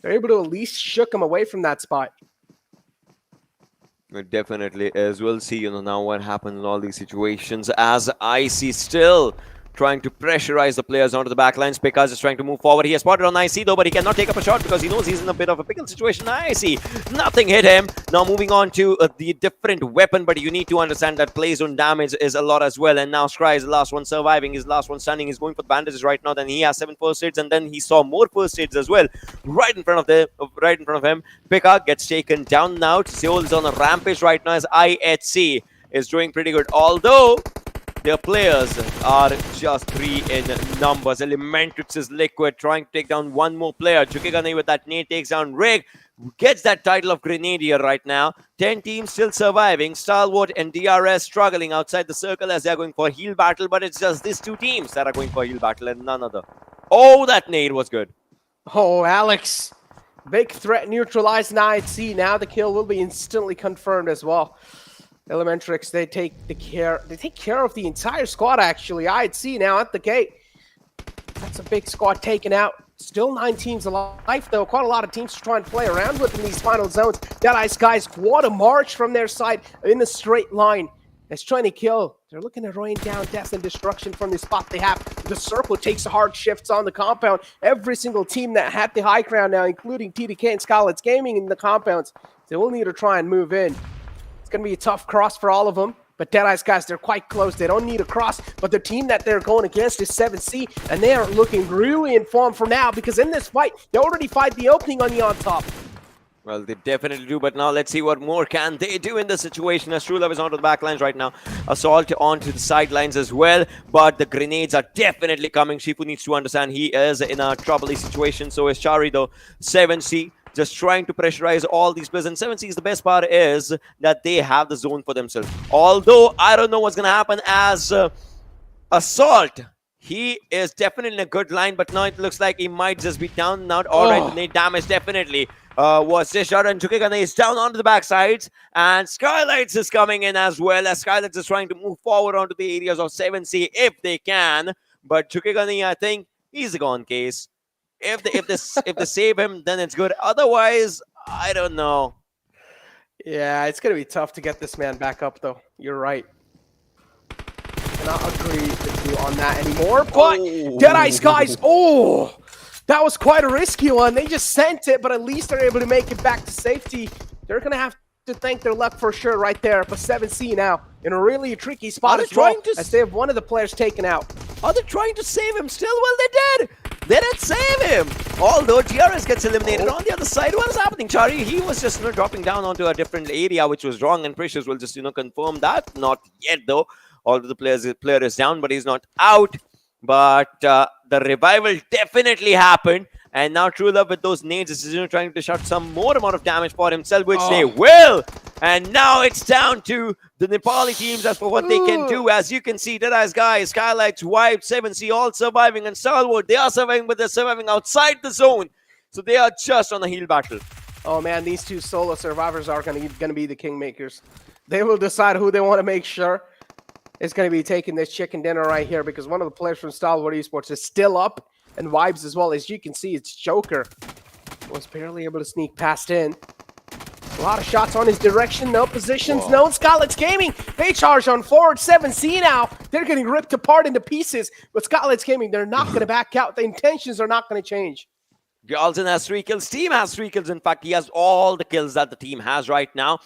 They're able to at least shook him away from that spot. It definitely is. We'll see, now what happens in all these situations as IC still trying to pressurize the players onto the back lines. Pekas is trying to move forward. He has spotted on IC though, but he cannot take up a shot because he knows he's in a bit of a pickle situation. IC, nothing hit him. Now moving on to the different weapon, but you need to understand that play zone damage is a lot as well. And now Scry is the last one surviving, his last one standing. He's going for the bandages right now. Then he has 7 first aids, and then he saw more first aids as well right in front of him. Pekka gets taken down now. Seoul is on a rampage right now as IHC is doing pretty good, although their players are just 3 in numbers. ElementriX is Liquid trying to take down one more player. Jukigane with that nade takes down Rig. Gets that title of Grenadier right now. 10 teams still surviving. Stalwart and DRS struggling outside the circle as they're going for heal battle. But it's just these 2 teams that are going for heal battle and none other. Oh, that nade was good. Oh, Alex. Big threat neutralized in IHC. Now the kill will be instantly confirmed as well. ElementriX, they take care of the entire squad actually. IHC now at the gate. That's a big squad taken out. Still 9 teams alive though. Quite a lot of teams to try and play around with in these final zones. Deadeyes Guys, what a march from their side in a straight line. It's trying to kill. They're looking at rain down death and destruction from the spot they have. The circle takes hard shifts on the compound. Every single team that had the high ground now, including TDK and Skylightz Gaming in the compounds, they will need to try and move in. It's going to be a tough cross for all of them. But Deadeyes Guys, they're quite close. They don't need a cross. But the team that they're going against is 7C. And they are looking really in form for now. Because in this fight, they already fight the opening on the on top. Well, they definitely do. But now let's see what more can they do in this situation. As True Love is onto the back lines right now. Assault onto the sidelines as well. But the grenades are definitely coming. Shifu needs to understand he is in a troubling situation. So is Chari though. 7C. just trying to pressurize all these players. And 7C's, the best part is that they have the zone for themselves. Although, I don't know what's going to happen as Assault. He is definitely in a good line, but now it looks like he might just be down and out. All right, the damage definitely was dished out, and Chukigane is down onto the backsides, and Skylightz is coming in as well, as Skylightz is trying to move forward onto the areas of 7C if they can. But Chukigane, I think he's a gone case. If they save him, then it's good. Otherwise, I don't know. Yeah, it's gonna be tough to get this man back up, though. You're right. Cannot agree with you on that anymore. But Deadeyes Guys, that was quite a risky one. They just sent it, but at least they're able to make it back to safety. They're gonna have to thank their luck for sure right there. But 7C now in a really tricky spot as well, as they have one of the players taken out. Are they trying to save him still? Well, they did. They didn't save him. Although DRS gets eliminated on the other side. What is happening, Chari? He was just dropping down onto a different area, which was wrong, and Precious will just confirm that. Not yet though. Although the player is down, but he's not out. But the revival definitely happened. And now True Love with those nades is trying to shut some more amount of damage for himself, which they will. And now it's down to the Nepali teams as for what they can do. As you can see, Deadeyes Guys, Skylightz, Wipe, 7C all surviving, and Stalwart, they are surviving, but they're surviving outside the zone. So they are just on a heal battle. Oh man, these two solo survivors are gonna be the kingmakers. They will decide who they want to make sure is going to be taking this chicken dinner right here, because one of the players from Stalwart Esports is still up, and Vibes as well. As you can see, it's Joker was barely able to sneak past in. A lot of shots on his direction, no positions, no. Skylightz Gaming, they charge on forward. 7C now, they're getting ripped apart into pieces, but Skylightz Gaming, they're not going to back out. The intentions are not going to change. Galton has 3 kills, team has 3 kills. In fact, he has all the kills that the team has right now.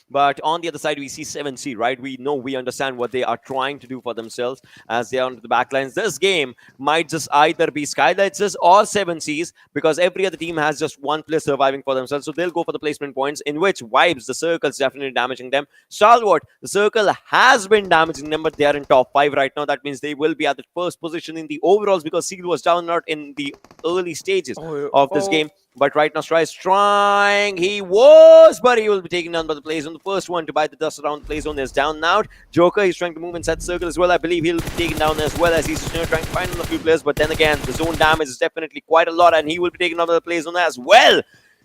But on the other side, we see 7C, right? We understand what they are trying to do for themselves as they are onto the backlines. This game might just either be Skylight's or 7C's, because every other team has just one player surviving for themselves. So they'll go for the placement points, in which Vibes, the circle is definitely damaging them. Stalwart, the circle has been damaging them, but they are in top 5 right now. That means they will be at the first position in the overalls, because Seal was down out in the early stages of this game. But right now, Stry is trying. He was, but he will be taken down by the play zone. The first one to bite the dust around the play zone is down now. Joker, he's trying to move inside the circle as well. I believe he'll be taken down as well, as he's just trying to find a few players. But then again, the zone damage is definitely quite a lot, and he will be taken down by the play zone as well.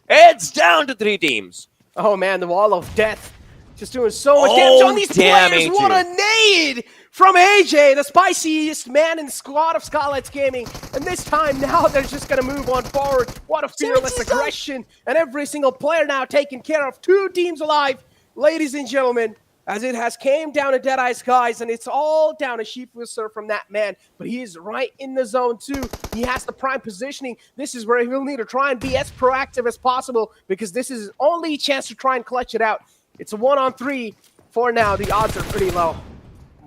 It's down to 3 teams. Oh man, the wall of death just doing so much damage on these players. AJ. What a nade from AJ, the spiciest man in the squad of Skylightz Gaming. And this time now they're just going to move on forward. What a fearless aggression. And every single player now taking care of 2 teams alive. Ladies and gentlemen, as it has came down to Deadeyes Guys, and it's all down to Sheep Whistle from that man. But he is right in the zone too. He has the prime positioning. This is where he'll need to try and be as proactive as possible, because this is his only chance to try and clutch it out. It's a 1-on-3 for now. The odds are pretty low.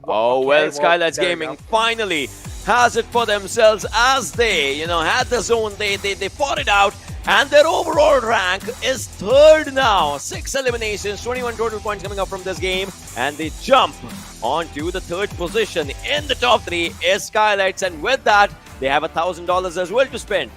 Oh, well, Skylightz Gaming finally has it for themselves, as they, had the zone. They fought it out, and their overall rank is 3rd now. 6 eliminations, 21 total points coming up from this game, and they jump onto the 3rd position. In the top 3 is Skylightz, and with that, they have $1,000 as well to spend.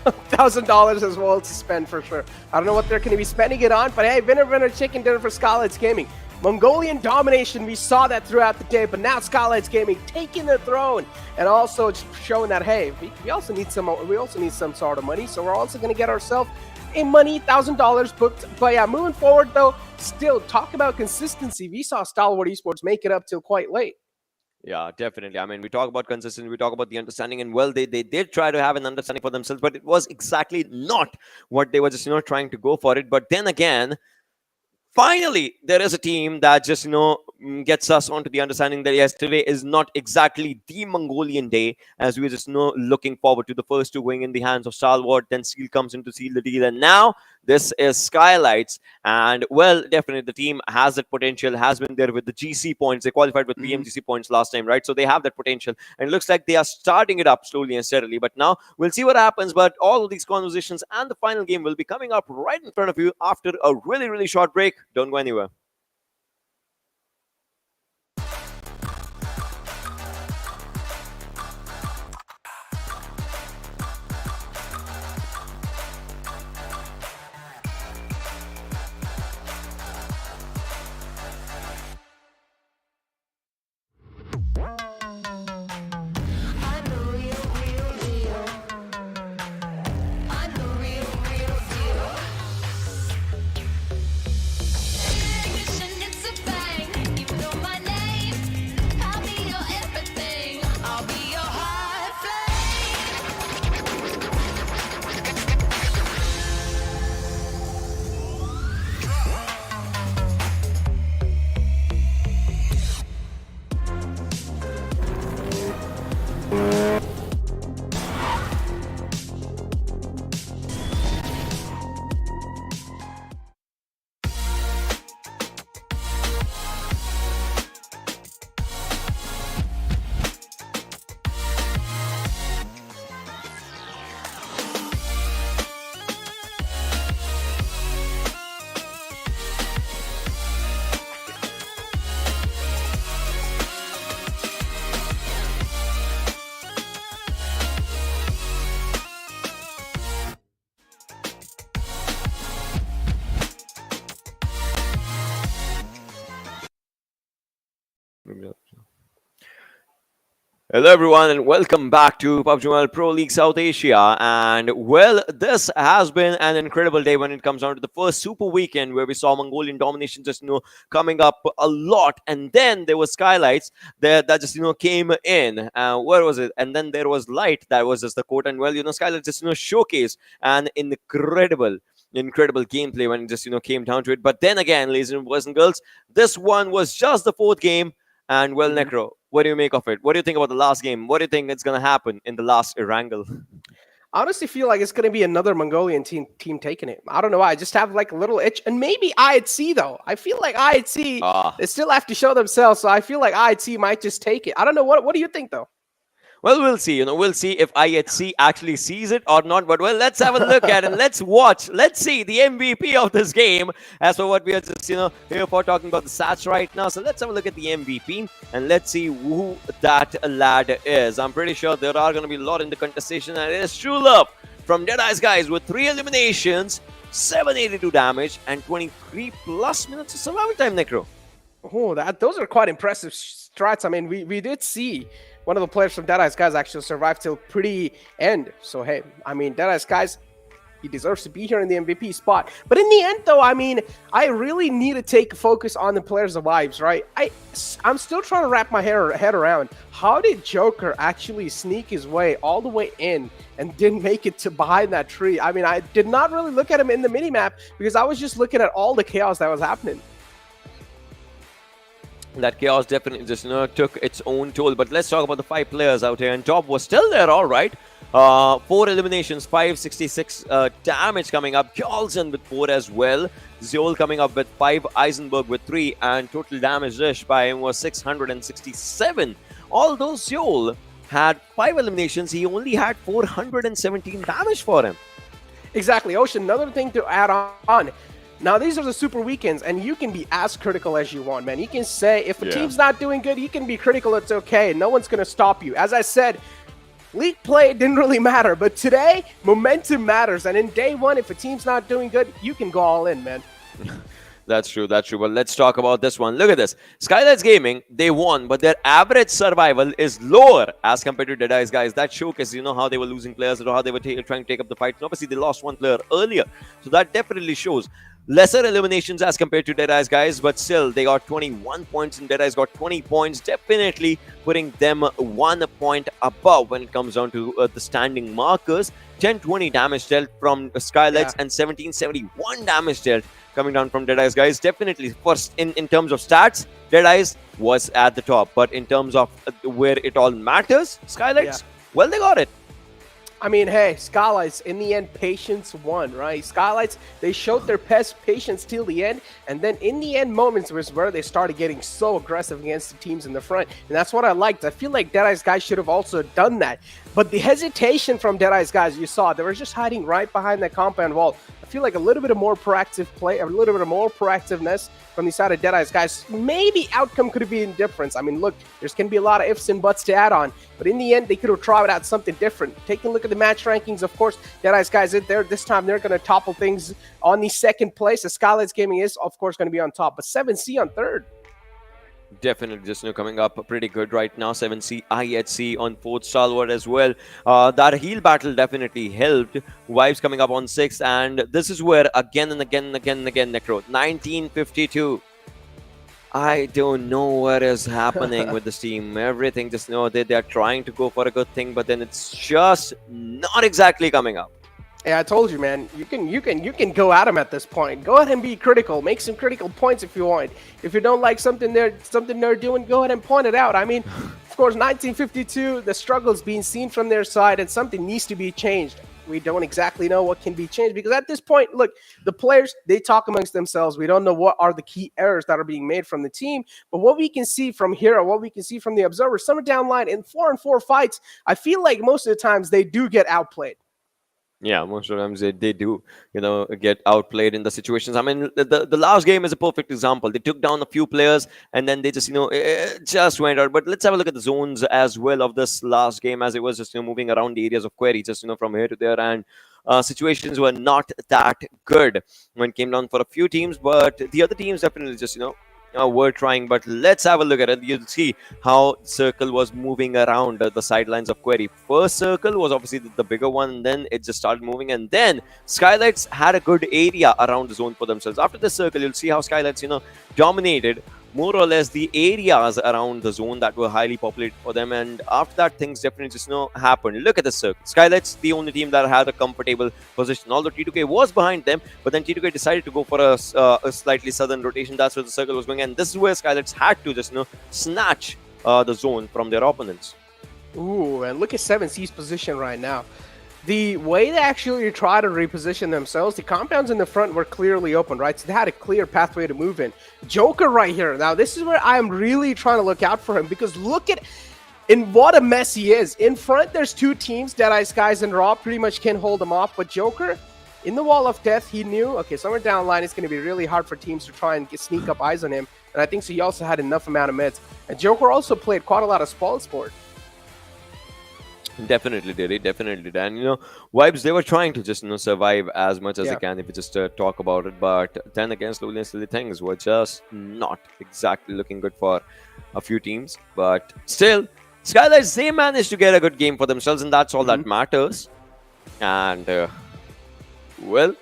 $1,000 as well to spend for sure. I don't know what they're going to be spending it on, but hey, winner chicken dinner for Skylightz Gaming. Mongolian domination, we saw that throughout the day, but now Skylightz Gaming taking the throne, and also showing that, hey, we also need some sort of money, so we're also going to get ourselves a money, $1,000 booked. But yeah, moving forward though, still talk about consistency. We saw Stalwart Esports make it up till quite late. Yeah, definitely. I mean, we talk about consistency, we talk about the understanding, and well, they did try to have an understanding for themselves, but it was exactly not what they were just, trying to go for it. But then again, finally, there is a team that just, gets us onto the understanding that yesterday is not exactly the Mongolian day, as we're just, looking forward to the first 2 going in the hands of Stalwart. Then Seal comes in to seal the deal, and now this is Skylightz. And well, definitely the team has that potential, has been there with the GC points. They qualified with PMGC points last time, right? So they have that potential, and it looks like they are starting it up slowly and steadily. But now we'll see what happens. But all of these conversations and the final game will be coming up right in front of you after a really, really short break. Don't go anywhere. Hello, everyone, and welcome back to PUBG Mobile Pro League South Asia. And well, this has been an incredible day when it comes down to the first Super Weekend, where we saw Mongolian domination just coming up a lot, and then there was Skylightz that just came in. Where was it? And then there was Light, that was just the quote. And well, Skylightz just showcased an incredible gameplay when it just came down to it. But then again, ladies and boys and girls, this one was just the fourth game. And well, Necro, what do you make of it? What do you think about the last game? What do you think is going to happen in the last Erangel? I honestly feel like it's going to be another Mongolian team taking it. I don't know why. I just have like a little itch. And maybe IHC, though. I feel like IHC, they still have to show themselves. So I feel like IHC might just take it. I don't know. What do you think, though? Well, we'll see. We'll see if IHC actually sees it or not. But well, let's have a look at it. Let's watch. Let's see the MVP of this game. As for what we are just here for talking about the stats right now. So let's have a look at the MVP and let's see who that lad is. I'm pretty sure there are going to be a lot in the contestation, and it is true love from Deadeyes Guys with 3 eliminations, 782 damage, and 23 plus minutes of survival time. Necro. Oh, those are quite impressive strats. I mean, we did see one of the players from Deadeyes Guys actually survived till pretty end. So, hey, I mean, Deadeyes Guys, he deserves to be here in the MVP spot. But in the end, though, I mean, I really need to take focus on the players' lives, right? I'm still trying to wrap my head around. How did Joker actually sneak his way all the way in and didn't make it to behind that tree? I mean, I did not really look at him in the minimap because I was just looking at all the chaos that was happening. That chaos definitely just took its own toll. But let's talk about the 5 players out here. And Top was still there, all right. 4 eliminations, 566 damage coming up. Kjolsen with 4 as well. Zeol coming up with 5. Eisenberg with 3. And total damage dish by him was 667. Although Zeol had 5 eliminations, he only had 417 damage for him. Exactly. Ocean, another thing to add on. Now, these are the Super Weekends, and you can be as critical as you want, man. You can say, if a team's not doing good, you can be critical, it's okay. No one's going to stop you. As I said, league play didn't really matter, but today, momentum matters. And in day one, if a team's not doing good, you can go all in, man. That's true. But let's talk about this one. Look at this. Skylightz Gaming, they won, but their average survival is lower as compared to Deadeyes Guys. That showcases, how they were losing players or how they were trying to take up the fight. And obviously, they lost 1 player earlier. So that definitely shows. Lesser eliminations as compared to Deadeyes Guys, but still, they got 21 points and Deadeyes got 20 points, definitely putting them 1 point above when it comes down to the standing markers. 1020 damage dealt from Skylightz and 1771 damage dealt coming down from Deadeyes Guys. Definitely, first in terms of stats, Deadeyes was at the top, but in terms of where it all matters, Skylightz, well, they got it. I mean, hey, Skylightz, in the end, patience won, right? Skylightz, they showed their patience till the end, and then in the end moments was where they started getting so aggressive against the teams in the front, and that's what I liked. I feel like Deadeyes Guys should have also done that, but the hesitation from Deadeyes Guys, you saw, they were just hiding right behind that compound wall. I feel like a little bit of more proactive play, a little bit of more proactiveness from the side of Deadeyes Guys. Maybe outcome could have been different. I mean, look, there's going to be a lot of ifs and buts to add on, but in the end, they could have tried out something different. Taking a look at the match rankings, of course, Deadeyes Guys in there. This time, they're going to topple things on the 2nd place. The Skylightz Gaming is, of course, going to be on top, but 7C on 3rd. Definitely just coming up pretty good right now. 7C, IHC on 4th, Stalwart as well. That heal battle definitely helped. Vibes coming up on 6th, and this is where again and again, Necro. 1952. I don't know what is happening with this team. Everything just they're trying to go for a good thing, but then it's just not exactly coming up. Yeah, I told you, man. You can go at them at this point. Go ahead and be critical. Make some critical points if you want. If you don't like something they're doing, go ahead and point it out. I mean, of course, 1952, the struggles being seen from their side, and something needs to be changed. We don't exactly know what can be changed because at this point, look, the players, they talk amongst themselves. We don't know what are the key errors that are being made from the team. But what we can see from here, or what we can see from the observers, somewhere down line in 4-on-4 fights, I feel like most of the times they do get outplayed. Yeah, most of the times they do, get outplayed in the situations. I mean, the last game is a perfect example. They took down a few players and then they just, just went out. But let's have a look at the zones as well of this last game, as it was just, moving around the areas of query, just, from here to there. And situations were not that good when it came down for a few teams. But the other teams definitely just, were trying, but let's have a look at it. You'll see how Circle was moving around the sidelines of Query. First Circle was obviously the bigger one, and then it just started moving, and then Skylightz had a good area around the zone for themselves. After the Circle, you'll see how Skylightz, dominated more or less the areas around the zone that were highly populated for them, and after that things definitely just happened. Look at the Circle. Skylightz, the only team that had a comfortable position, although T2K was behind them, but then T2K decided to go for a slightly southern rotation. That's where the Circle was going, and this is where Skylightz had to just snatch the zone from their opponents. Ooh, and look at 7C's position right now. The way they actually try to reposition themselves, the compounds in the front were clearly open, right? So they had a clear pathway to move in. Joker right here. Now, this is where I'm really trying to look out for him, because look at in what a mess he is. In front, there's two teams, Deadeyes Guys and Raw, pretty much can hold him off. But Joker, in the wall of death, he knew, okay, somewhere down the line, it's going to be really hard for teams to try and sneak up eyes on him. And I think so he also had enough amount of meds. And Joker also played quite a lot of Stalwart. Definitely did. It definitely did. And Vibes, they were trying to just survive as much as they can if you just talk about it. But then again, slowly and slowly things were just not exactly looking good for a few teams. But still, Skylightz, they managed to get a good game for themselves, and that's all that matters. And well,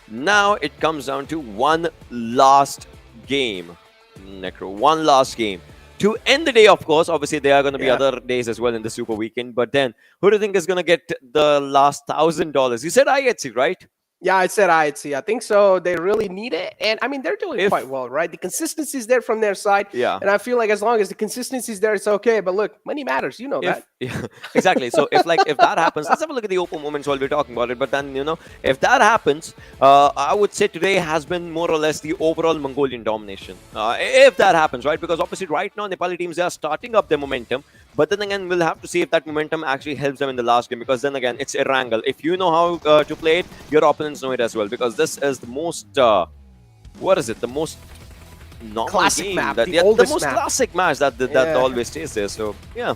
now it comes down to one last game, Necro. One last game to end the day. Of course, obviously there are going to be other days as well in the Super Weekend, but then who do you think is going to get the last $1,000? You said IHC, right? Yeah, I said IHC. I think so. They really need it. And I mean, they're doing quite well, right? The consistency is there from their side. Yeah. And I feel like as long as the consistency is there, it's okay. But look, money matters. You know that. Yeah, exactly. So if that happens, let's have a look at the open moments while we're talking about it. But then, if that happens, I would say today has been more or less the overall Mongolian domination. If that happens, right? Because obviously right now, Nepali teams, they are starting up their momentum. But then again, we'll have to see if that momentum actually helps them in the last game. Because then again, it's Erangel. If you know how to play it, your opponents know it as well. Because this is the most, what is it? The most normal classic game. Map, the most classic match that always stays there. So, yeah.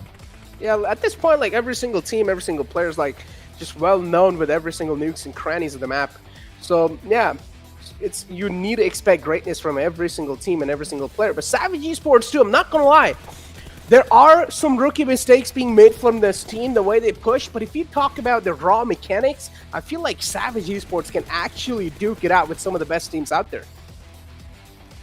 Yeah, at this point, like every single team, every single player is like just well known with every single nukes and crannies of the map. So, yeah. You need to expect greatness from every single team and every single player. But Savage Esports too, I'm not going to lie. There are some rookie mistakes being made from this team, the way they push, but if you talk about the raw mechanics, I feel like Savage Esports can actually duke it out with some of the best teams out there.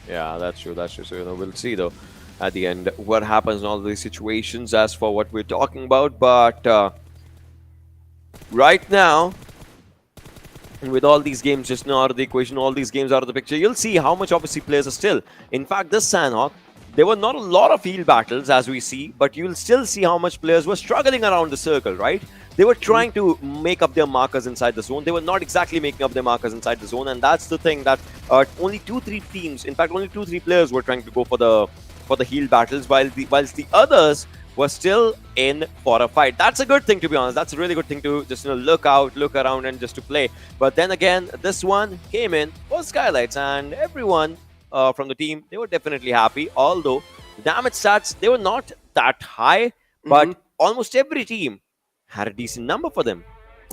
Yeah, that's true. That's true. So, we'll see, though, at the end, what happens in all these situations as for what we're talking about. But right now, with all these games just now out of the equation, all these games out of the picture, you'll see how much, obviously, players are still. In fact, this Sanhok, there were not a lot of field battles, as we see, but you'll still see how much players were struggling around the circle, right? They were trying to make up their markers inside the zone. They were not exactly making up their markers inside the zone, and that's the thing that only 2-3 teams, in fact, only 2-3 players were trying to go for the heal battles, whilst the others were still in for a fight. That's a good thing, to be honest. That's a really good thing to just look out, look around, and just to play. But then again, this one came in for Skylightz, and everyone from the team, they were definitely happy. Although the damage stats, they were not that high, but almost every team had a decent number for them.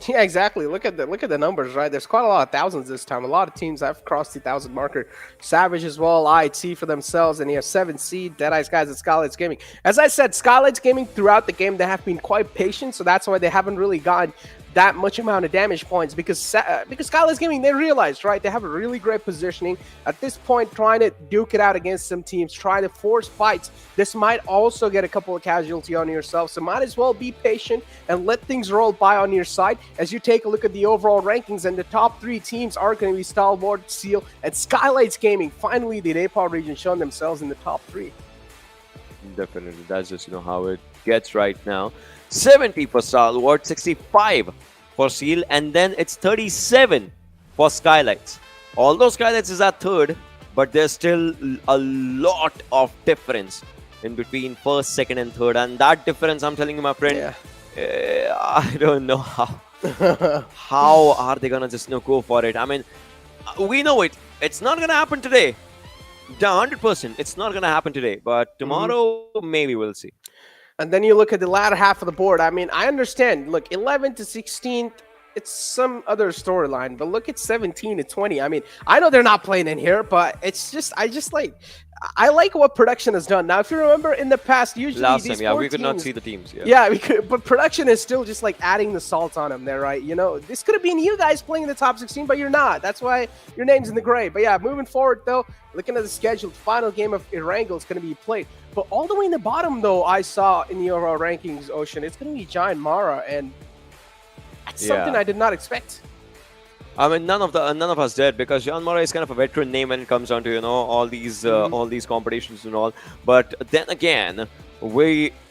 Yeah, exactly. Look at the numbers, right? There's quite a lot of thousands this time. A lot of teams have crossed the 1,000 marker. Savage as well, IHC for themselves, and you have 7C, Deadeyes Guys, and Skylightz Gaming. As I said, Skylightz Gaming throughout the game, they have been quite patient, so that's why they haven't really gotten that much amount of damage points, because Skylightz Gaming, they realized, right, they have a really great positioning at this point, trying to duke it out against some teams, trying to force fights. This might also get a couple of casualty on yourself, so might as well be patient and let things roll by on your side. As you take a look at the overall rankings, and the top 3 teams are going to be Stalwart, Seal, and Skylightz Gaming. Finally, the Nepal region showing themselves in the top 3. Definitely, that's just how it gets right now. 70 for Stalwart, 65 for Seal, and then it's 37 for Skylightz. Although Skylightz is at 3rd, but there's still a lot of difference in between 1st, 2nd, and 3rd, and that difference, I'm telling you, my friend, I don't know how are they gonna just go for it. I mean, we know it's not gonna happen today. 100%, it's not gonna happen today, but tomorrow maybe we'll see. And then you look at the latter half of the board. I mean, I understand. Look, 11 to 16, it's some other storyline. But look at 17 to 20. I mean, I know they're not playing in here, but it's just I like what production has done. Now, if you remember in the past, usually Last these time, yeah, four we could not teams- see the teams. Yeah. Yeah, we could, but production is still just like adding the salt on them there, right? You know, this could have been you guys playing in the top 16, but you're not. That's why your name's in the gray. But yeah, moving forward though, looking at the schedule, the final game of Erangel is going to be played. But all the way in the bottom though, I saw in the overall rankings, Ocean, it's going to be JyanMaara, and that's something I did not expect. I mean, none of us did, because JyanMaara is kind of a veteran name when it comes down to all these competitions and all. But then again,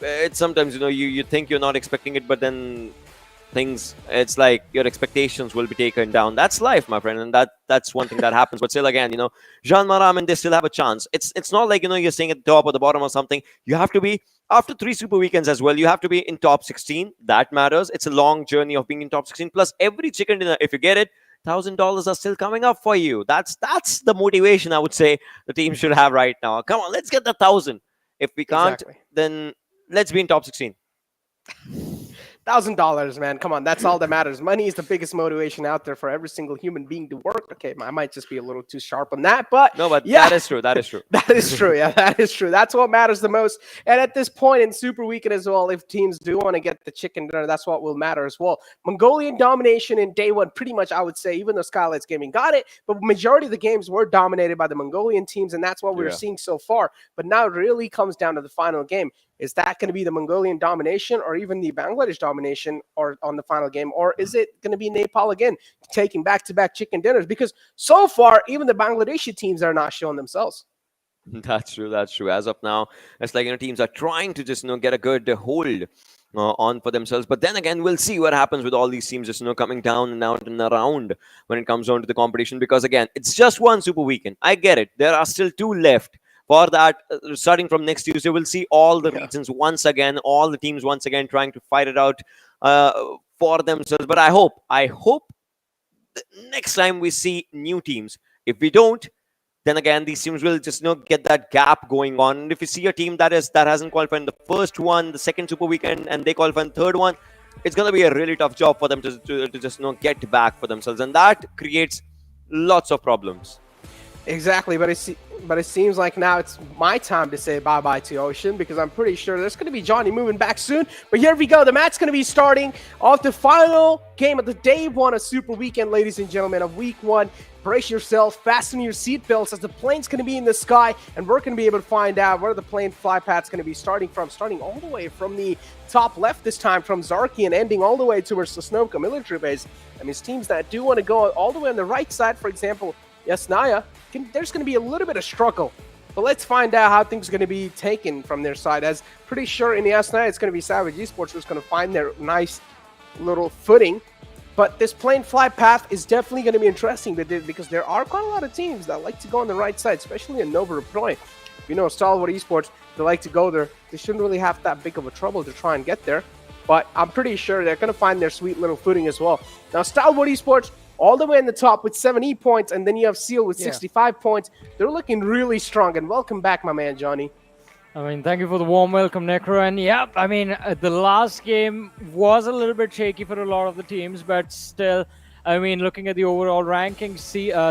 it's sometimes you think you're not expecting it, but then it's like your expectations will be taken down. That's life, my friend, and that's one thing that happens. But still, again, JyanMaara, I mean, they still have a chance. It's not like you're staying at the top or the bottom or something. You have to be, after 3 super weekends as well, you have to be in top 16. That matters. It's a long journey of being in top 16. Plus, every chicken dinner, if you get it, $1,000 are still coming up for you. That's the motivation I would say the team should have right now. Come on, let's get the 1,000. If we can't, then let's be in top 16. $1,000, man. Come on, that's all that matters. Money is the biggest motivation out there for every single human being to work. Okay, I might just be a little too sharp on that, but no, but yeah, that is true. That is true. That is true. Yeah, that is true. That's what matters the most. And at this point in Super Weekend as well, if teams do want to get the chicken dinner, that's what will matter as well. Mongolian domination in day one, pretty much, I would say, even though Skylightz Gaming got it, but majority of the games were dominated by the Mongolian teams, and that's what we're seeing so far. But now it really comes down to the final game. Is that going to be the Mongolian domination or even the Bangladesh domination or on the final game? Or is it going to be Nepal again taking back-to-back chicken dinners? Because so far, even the Bangladeshi teams are not showing themselves. That's true. That's true. As of now, it's like teams are trying to just get a good hold on for themselves. But then again, we'll see what happens with all these teams just coming down and out and around when it comes down to the competition. Because again, it's just one Super Weekend. I get it. There are still 2 left. For that, starting from next Tuesday, we'll see all the regions once again, all the teams once again trying to fight it out for themselves. But I hope next time we see new teams. If we don't, then again these teams will just get that gap going on. And if you see a team that hasn't qualified in the first one, the second Super Weekend, and they qualify in the third one, it's gonna be a really tough job for them to just get back for themselves, and that creates lots of problems. Exactly, but it seems like now it's my time to say bye-bye to Ocean, because I'm pretty sure there's going to be Johnny moving back soon. But here we go. The match's going to be starting off the final game of the day one of Super Weekend, ladies and gentlemen, of week 1. Brace yourself, fasten your seatbelts, as the plane's going to be in the sky, and we're going to be able to find out where the plane fly path's going to be starting all the way from the top left this time, from Zarki, and ending all the way towards the Snoka military base. That means teams that do want to go all the way on the right side, for example, Yasnaya, there's going to be a little bit of struggle. But let's find out how things are going to be taken from their side, as pretty sure in the Yasnaya it's going to be Savage Esports who's going to find their nice little footing. But this plane fly path is definitely going to be interesting because there are quite a lot of teams that like to go on the right side, especially in Nova Reply. Stalwart Esports, they like to go there. They shouldn't really have that big of a trouble to try and get there. But I'm pretty sure they're going to find their sweet little footing as well. Now, Stalwart Esports, all the way in the top with 70 points, and then you have Seal with 65 points. They're looking really strong, and welcome back, my man, Johnny. I mean, thank you for the warm welcome, Necro. And yeah, I mean, the last game was a little bit shaky for a lot of the teams, but still, I mean, looking at the overall rankings,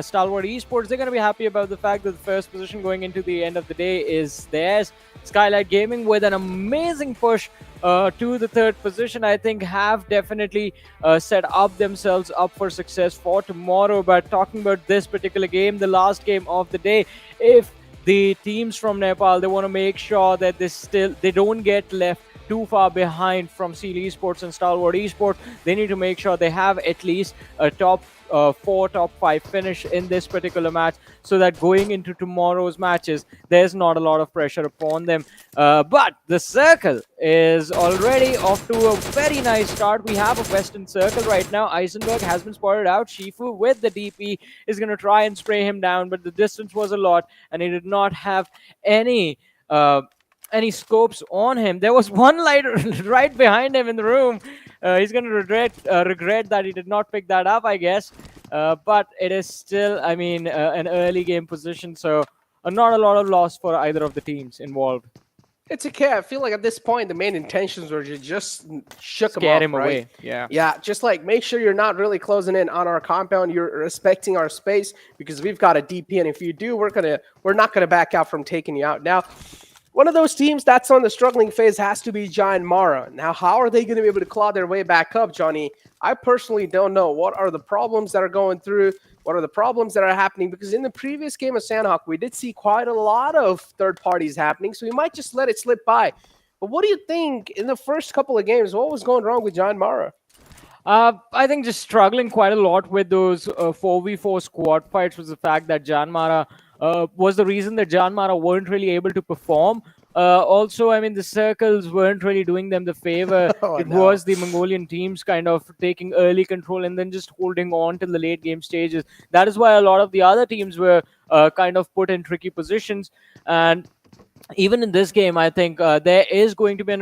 Stalwart Esports, they're going to be happy about the fact that the first position going into the end of the day is theirs. Skylightz Gaming, with an amazing push to the third position, I think have definitely set up themselves up for success for tomorrow. But talking about this particular game, the last game of the day, if the teams from Nepal, they want to make sure that they don't get left too far behind from Seal Esports and Stalwart Esports. They need to make sure they have at least a top 4, top 5 finish in this particular match, so that going into tomorrow's matches, there's not a lot of pressure upon them. But the circle is already off to a very nice start. We have a western circle right now. Eisenberg has been spotted out. Shifu with the DP is going to try and spray him down, but the distance was a lot, and he did not have any scopes on him. There was one light right behind him in the room. He's going to regret that he did not pick that up, I guess. But it is still, I mean, an early game position, so not a lot of loss for either of the teams involved. It's okay. I feel like at this point, the main intentions were to just shook him Scare off, him right? away. Yeah. Yeah, just like make sure you're not really closing in on our compound. You're respecting our space because we've got a DP, and if you do, we're not gonna back out from taking you out. Now, one of those teams that's on the struggling phase has to be JyanMaara. Now, how are they going to be able to claw their way back up, Johnny? I personally don't know. What are the problems that are going through? What are the problems that are happening? Because in the previous game of Sanhok, we did see quite a lot of third parties happening, so we might just let it slip by. But what do you think in the first couple of games? What was going wrong with JyanMaara? I think just struggling quite a lot with those 4v4 squad fights was the fact that JyanMaara was the reason that JyanMaara weren't really able to perform. Also, I mean, the circles weren't really doing them the favor. Was the Mongolian teams kind of taking early control and then just holding on till the late game stages. That is why a lot of the other teams were kind of put in tricky positions. And even in this game, I think there is going to be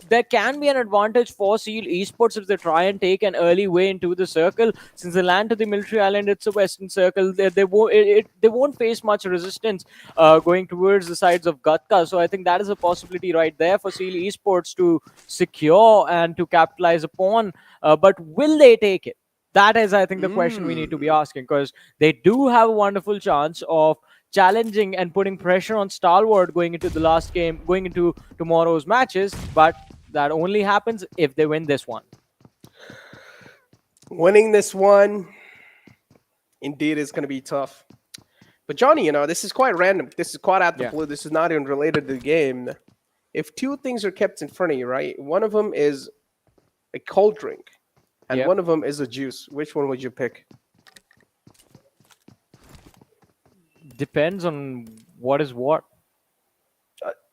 there can be an advantage for Seal Esports if they try and take an early way into the circle. Since they land to the military island, it's a western circle. They won't face much resistance going towards the sides of Gatka. So I think that is a possibility right there for Seal Esports to secure and to capitalize upon. But will they take it? That is, I think, the question we need to be asking, because they do have a wonderful chance of challenging and putting pressure on Stalwart going into the last game, going into tomorrow's matches, but that only happens if they win this one. Winning this one, indeed, is going to be tough. But Johnny, you know, this is quite random. This is quite out the blue. This is not even related to the game. If two things are kept in front of you, right? One of them is a cold drink, and one of them is a juice. Which one would you pick? Depends on what is what.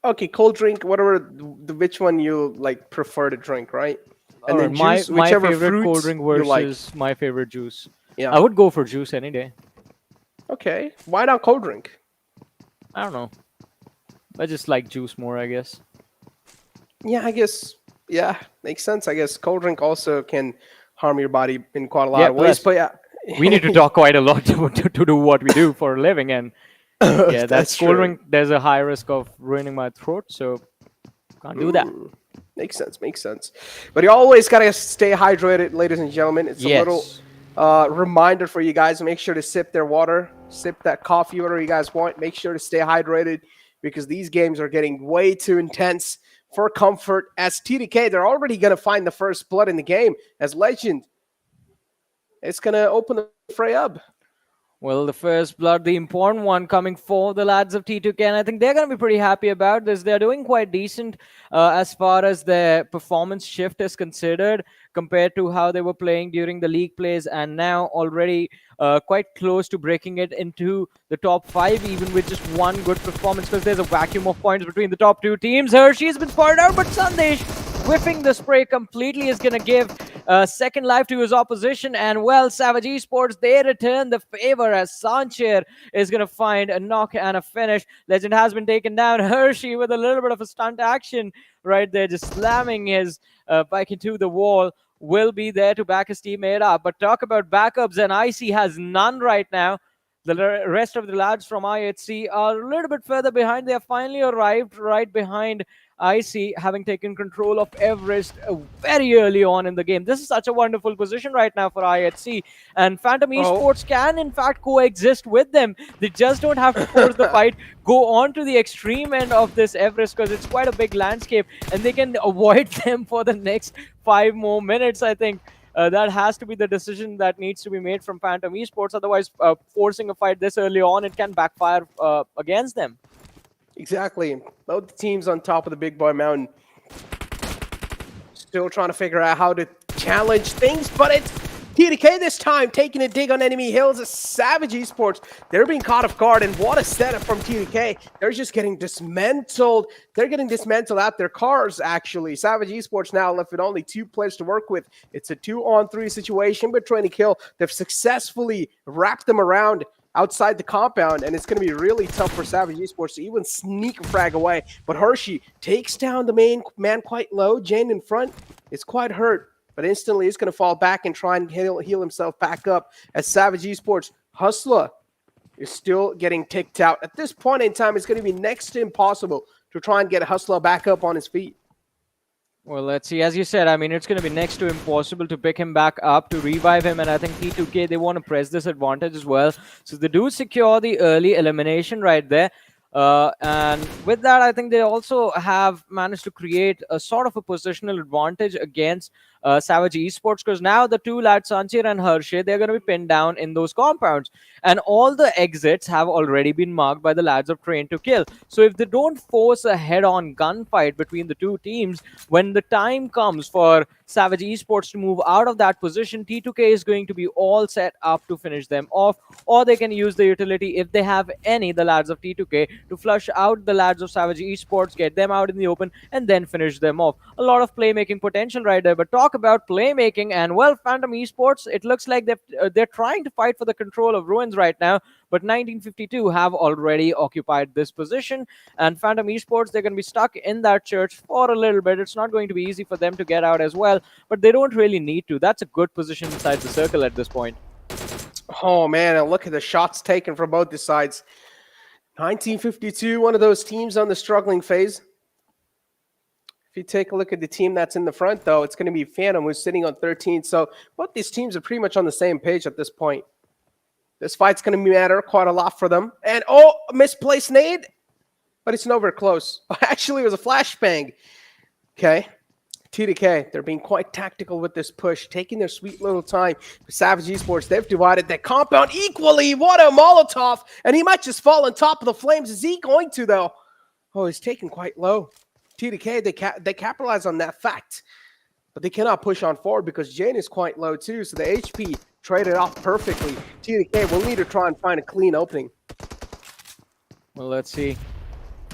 Okay, cold drink, whatever, which one you like prefer to drink, right? And then juice, my whichever favorite cold drink versus my favorite juice. Yeah, I would go for juice any day. Okay, why not cold drink? I don't know. I just like juice more, I guess. Yeah, I guess. Yeah, makes sense. I guess cold drink also can harm your body in quite a lot of ways. But yeah. We need to talk quite a lot to do what we do for a living, and yeah, that's cold drink. There's a high risk of ruining my throat, so can't do that. Makes sense, makes sense. But you always gotta stay hydrated, ladies and gentlemen. It's a little reminder for you guys. Make sure to sip their water, sip that coffee, whatever you guys want. Make sure to stay hydrated because these games are getting way too intense for comfort. As TDK, they're already gonna find the first blood in the game. As Legend, it's going to open the fray up. Well, the first blood, the important one coming for the lads of T2K, and I think they're going to be pretty happy about this. They're doing quite decent as far as their performance shift is considered compared to how they were playing during the league plays, and now already quite close to breaking it into the top 5, even with just one good performance, because there's a vacuum of points between the top 2 teams. Hershey's been spotted out, but Sandesh whiffing the spray completely is going to give second life to his opposition. And well, Savage Esports, they return the favor as Sancher is going to find a knock and a finish. Legend has been taken down. Hershey with a little bit of a stunt action right there, just slamming his bike into the wall, will be there to back his teammate up. But talk about backups, and IC has none right now. The rest of the lads from IHC are a little bit further behind. They have finally arrived right behind IC, having taken control of Everest very early on in the game. This is such a wonderful position right now for IHC, and Phantom Esports can in fact coexist with them. They just don't have to force the fight, go on to the extreme end of this Everest, because it's quite a big landscape, and they can avoid them for the next 5 more minutes. I think that has to be the decision that needs to be made from Phantom Esports. Otherwise, forcing a fight this early on, it can backfire against them. Exactly. Both the teams on top of the Big Boy Mountain still trying to figure out how to challenge things, but it's TDK this time taking a dig on enemy hills. Savage Esports, they're being caught off guard, and what a setup from TDK. They're just getting dismantled. They're getting dismantled out their cars, actually. Savage Esports now left with only 2 players to work with. It's a 2-on-3 situation, but trying to kill. They've successfully wrapped them around outside the compound, and it's going to be really tough for Savage Esports to even sneak a frag away. But Hershey takes down the main man quite low. Jane in front is quite hurt, but instantly he's going to fall back and try and heal himself back up as Savage Esports. Hustler is still getting ticked out. At this point in time, it's going to be next to impossible to try and get Hustler back up on his feet. Well, let's see. As you said, I mean, it's going to be next to impossible to pick him back up, to revive him. And I think T2K, they want to press this advantage as well. So they do secure the early elimination right there. And with that, I think they also have managed to create a sort of a positional advantage against Savage Esports, because now the two lads, Sanchir and Hershey, they're going to be pinned down in those compounds. And all the exits have already been marked by the lads of Train to Kill. So if they don't force a head-on gunfight between the two teams, when the time comes for Savage Esports to move out of that position, T2K is going to be all set up to finish them off, or they can use the utility, if they have any, the lads of T2K, to flush out the lads of Savage Esports, get them out in the open, and then finish them off. A lot of playmaking potential right there. But talk about playmaking, and well, Phantom Esports, it looks like they're trying to fight for the control of Ruins right now, but 1952 have already occupied this position, and Phantom Esports, they're going to be stuck in that church for a little bit. It's not going to be easy for them to get out as well, but they don't really need to. That's a good position inside the circle at this point. Oh man, and look at the shots taken from both the sides. 1952, one of those teams on the struggling phase. If you take a look at the team that's in the front, though, it's going to be Phantom, who's sitting on 13. So both these teams are pretty much on the same page at this point. This fight's going to matter quite a lot for them. And, oh, misplaced nade. But it's nowhere close. Actually, it was a flashbang. Okay. T2K, they're being quite tactical with this push, taking their sweet little time. Savage Esports, they've divided their compound equally. What a Molotov. And he might just fall on top of the flames. Is he going to, though? Oh, he's taken quite low. T2K, they capitalize on that fact. But they cannot push on forward because Jane is quite low, too. So the HP traded off perfectly. T2K will need to try and find a clean opening. Well, let's see.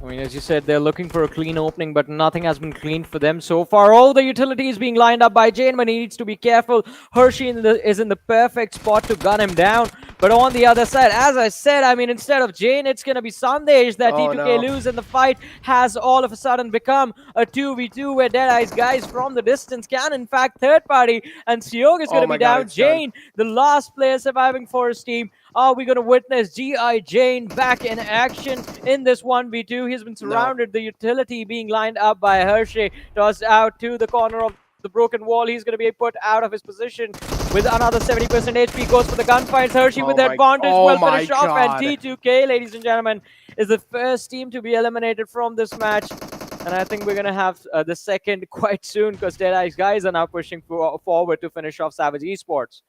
I mean, as you said, they're looking for a clean opening, but nothing has been cleaned for them so far. All the utilities being lined up by Jane, but he needs to be careful. Hershey is in the perfect spot to gun him down. But on the other side, as I said, I mean, instead of Jane, it's going to be Sandesh that T2K lose, and the fight has all of a sudden become a 2v2 where Deadeyes Guys from the distance can, in fact, third party, and Sanhok is going to be down. Jane, the last player surviving for his team. Are we going to witness G.I. Jane back in action in this 1v2? He's been surrounded, the utility being lined up by Hershey, tossed out to the corner of the broken wall. He's going to be put out of his position with another 70% HP. Goes for the gunfights. Hershey with the advantage will finish off, and T2K, ladies and gentlemen, is the first team to be eliminated from this match. And I think we're going to have the second quite soon, because Deadeyes Guys are now pushing forward to finish off Savage Esports.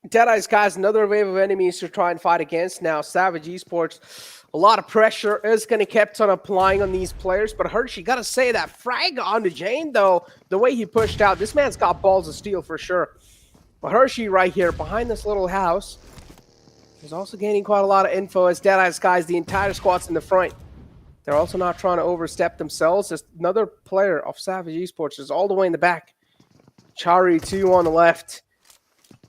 Deadeyes Guys, another wave of enemies to try and fight against now. Savage Esports, a lot of pressure is going to keep on applying on these players. But Hershey, got to say, that frag onto Jane, though, the way he pushed out, this man's got balls of steel for sure. But Hershey right here behind this little house is also gaining quite a lot of info as Deadeyes Guys, the entire squad's in the front. They're also not trying to overstep themselves. There's another player of Savage Esports is all the way in the back. Chari, too, on the left.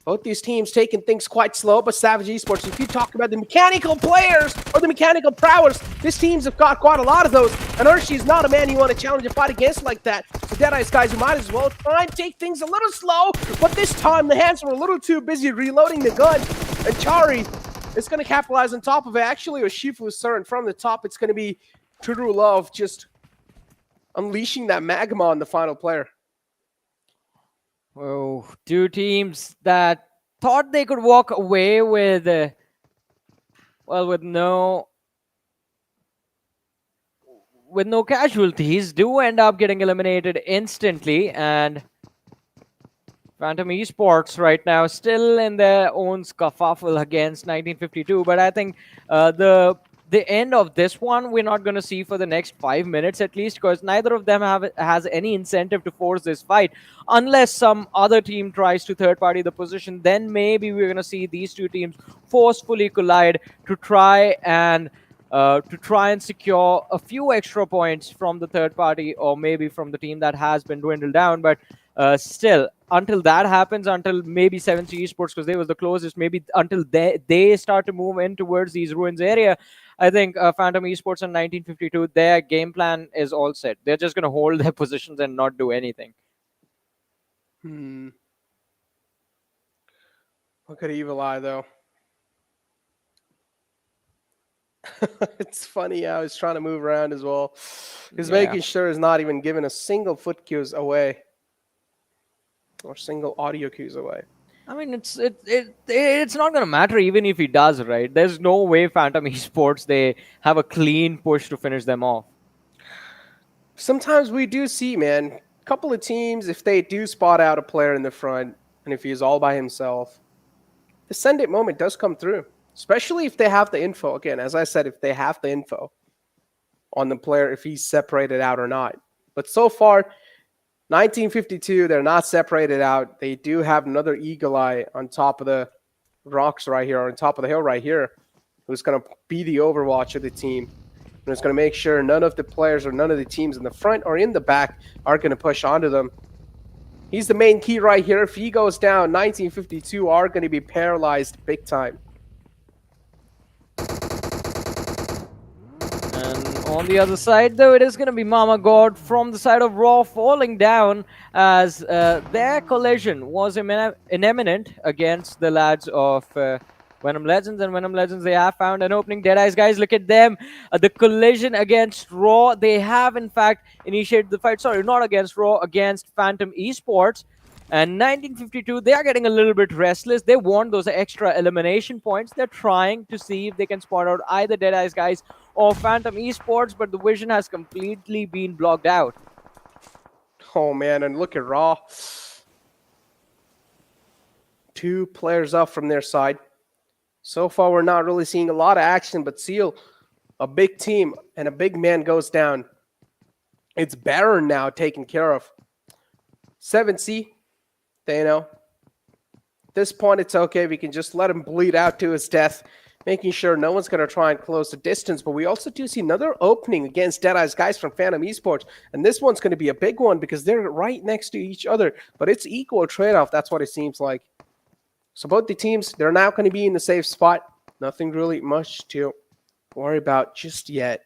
Both these teams taking things quite slow, but Savage Esports, if you talk about the mechanical players or the mechanical prowess, these teams have got quite a lot of those. And Hershey's not a man you want to challenge and fight against like that. So Deadeyes Guys, you might as well try and take things a little slow, but this time the hands were a little too busy reloading the gun. And Chari is going to capitalize on top of it. Actually, with Shifu Sir, and from the top, it's going to be True Love just unleashing that magma on the final player. Oh, two teams that thought they could walk away with, with no casualties, do end up getting eliminated instantly. And Phantom Esports right now still in their own scuffle against 1952. But I think the end of this one we're not going to see for the next 5 minutes at least, because neither of them has any incentive to force this fight unless some other team tries to third party the position. Then maybe we're going to see these two teams forcefully collide to try and secure a few extra points from the third party, or maybe from the team that has been dwindled down. But still, until that happens, until maybe 7C Esports, because they was the closest, maybe until they start to move in towards these ruins area, I think Phantom Esports and 1952, their game plan is all set. They're just going to hold their positions and not do anything. Look at Evil Eye, though. It's funny how he's trying to move around as well. He's Yeah. making sure he's not even giving a single foot cues away or single audio cues away. I mean, it's not gonna matter even if he does, right? There's no way Phantom Esports they have a clean push to finish them off. Sometimes we do see, man, a couple of teams, if they do spot out a player in the front, and if he's all by himself, the send it moment does come through, especially if they have the info. Again, as I said, if they have the info on the player, if he's separated out or not. But so far, 1952, they're not separated out. They do have another Eagle Eye on top of the rocks right here, or on top of the hill right here, who's going to be the overwatch of the team. And it's going to make sure none of the players or none of the teams in the front or in the back are going to push onto them. He's the main key right here. If he goes down, 1952 are going to be paralyzed big time. And on the other side, though, it is going to be Mama God from the side of Raw falling down as their collision was imminent against the lads of Venom Legends. And Venom Legends, they have found an opening. Deadeyes Guys, look at them. The collision against Raw. They have, in fact, initiated the fight. Sorry, not against Raw, against Phantom Esports. And 1952, they are getting a little bit restless. They want those extra elimination points. They're trying to see if they can spot out either Deadeyes Guys or Phantom Esports, but the vision has completely been blocked out. Oh, man, and look at Raw. 2 players up from their side. So far, we're not really seeing a lot of action, but Seal, a big team, and a big man goes down. It's Baron now taken care of. 7C, they know. At this point, it's okay. We can just let him bleed out to his death, making sure no one's going to try and close the distance. But we also do see another opening against Deadeyes Guys from Phantom Esports. And this one's going to be a big one because they're right next to each other. But it's equal trade-off. That's what it seems like. So both the teams, they're now going to be in the safe spot. Nothing really much to worry about just yet.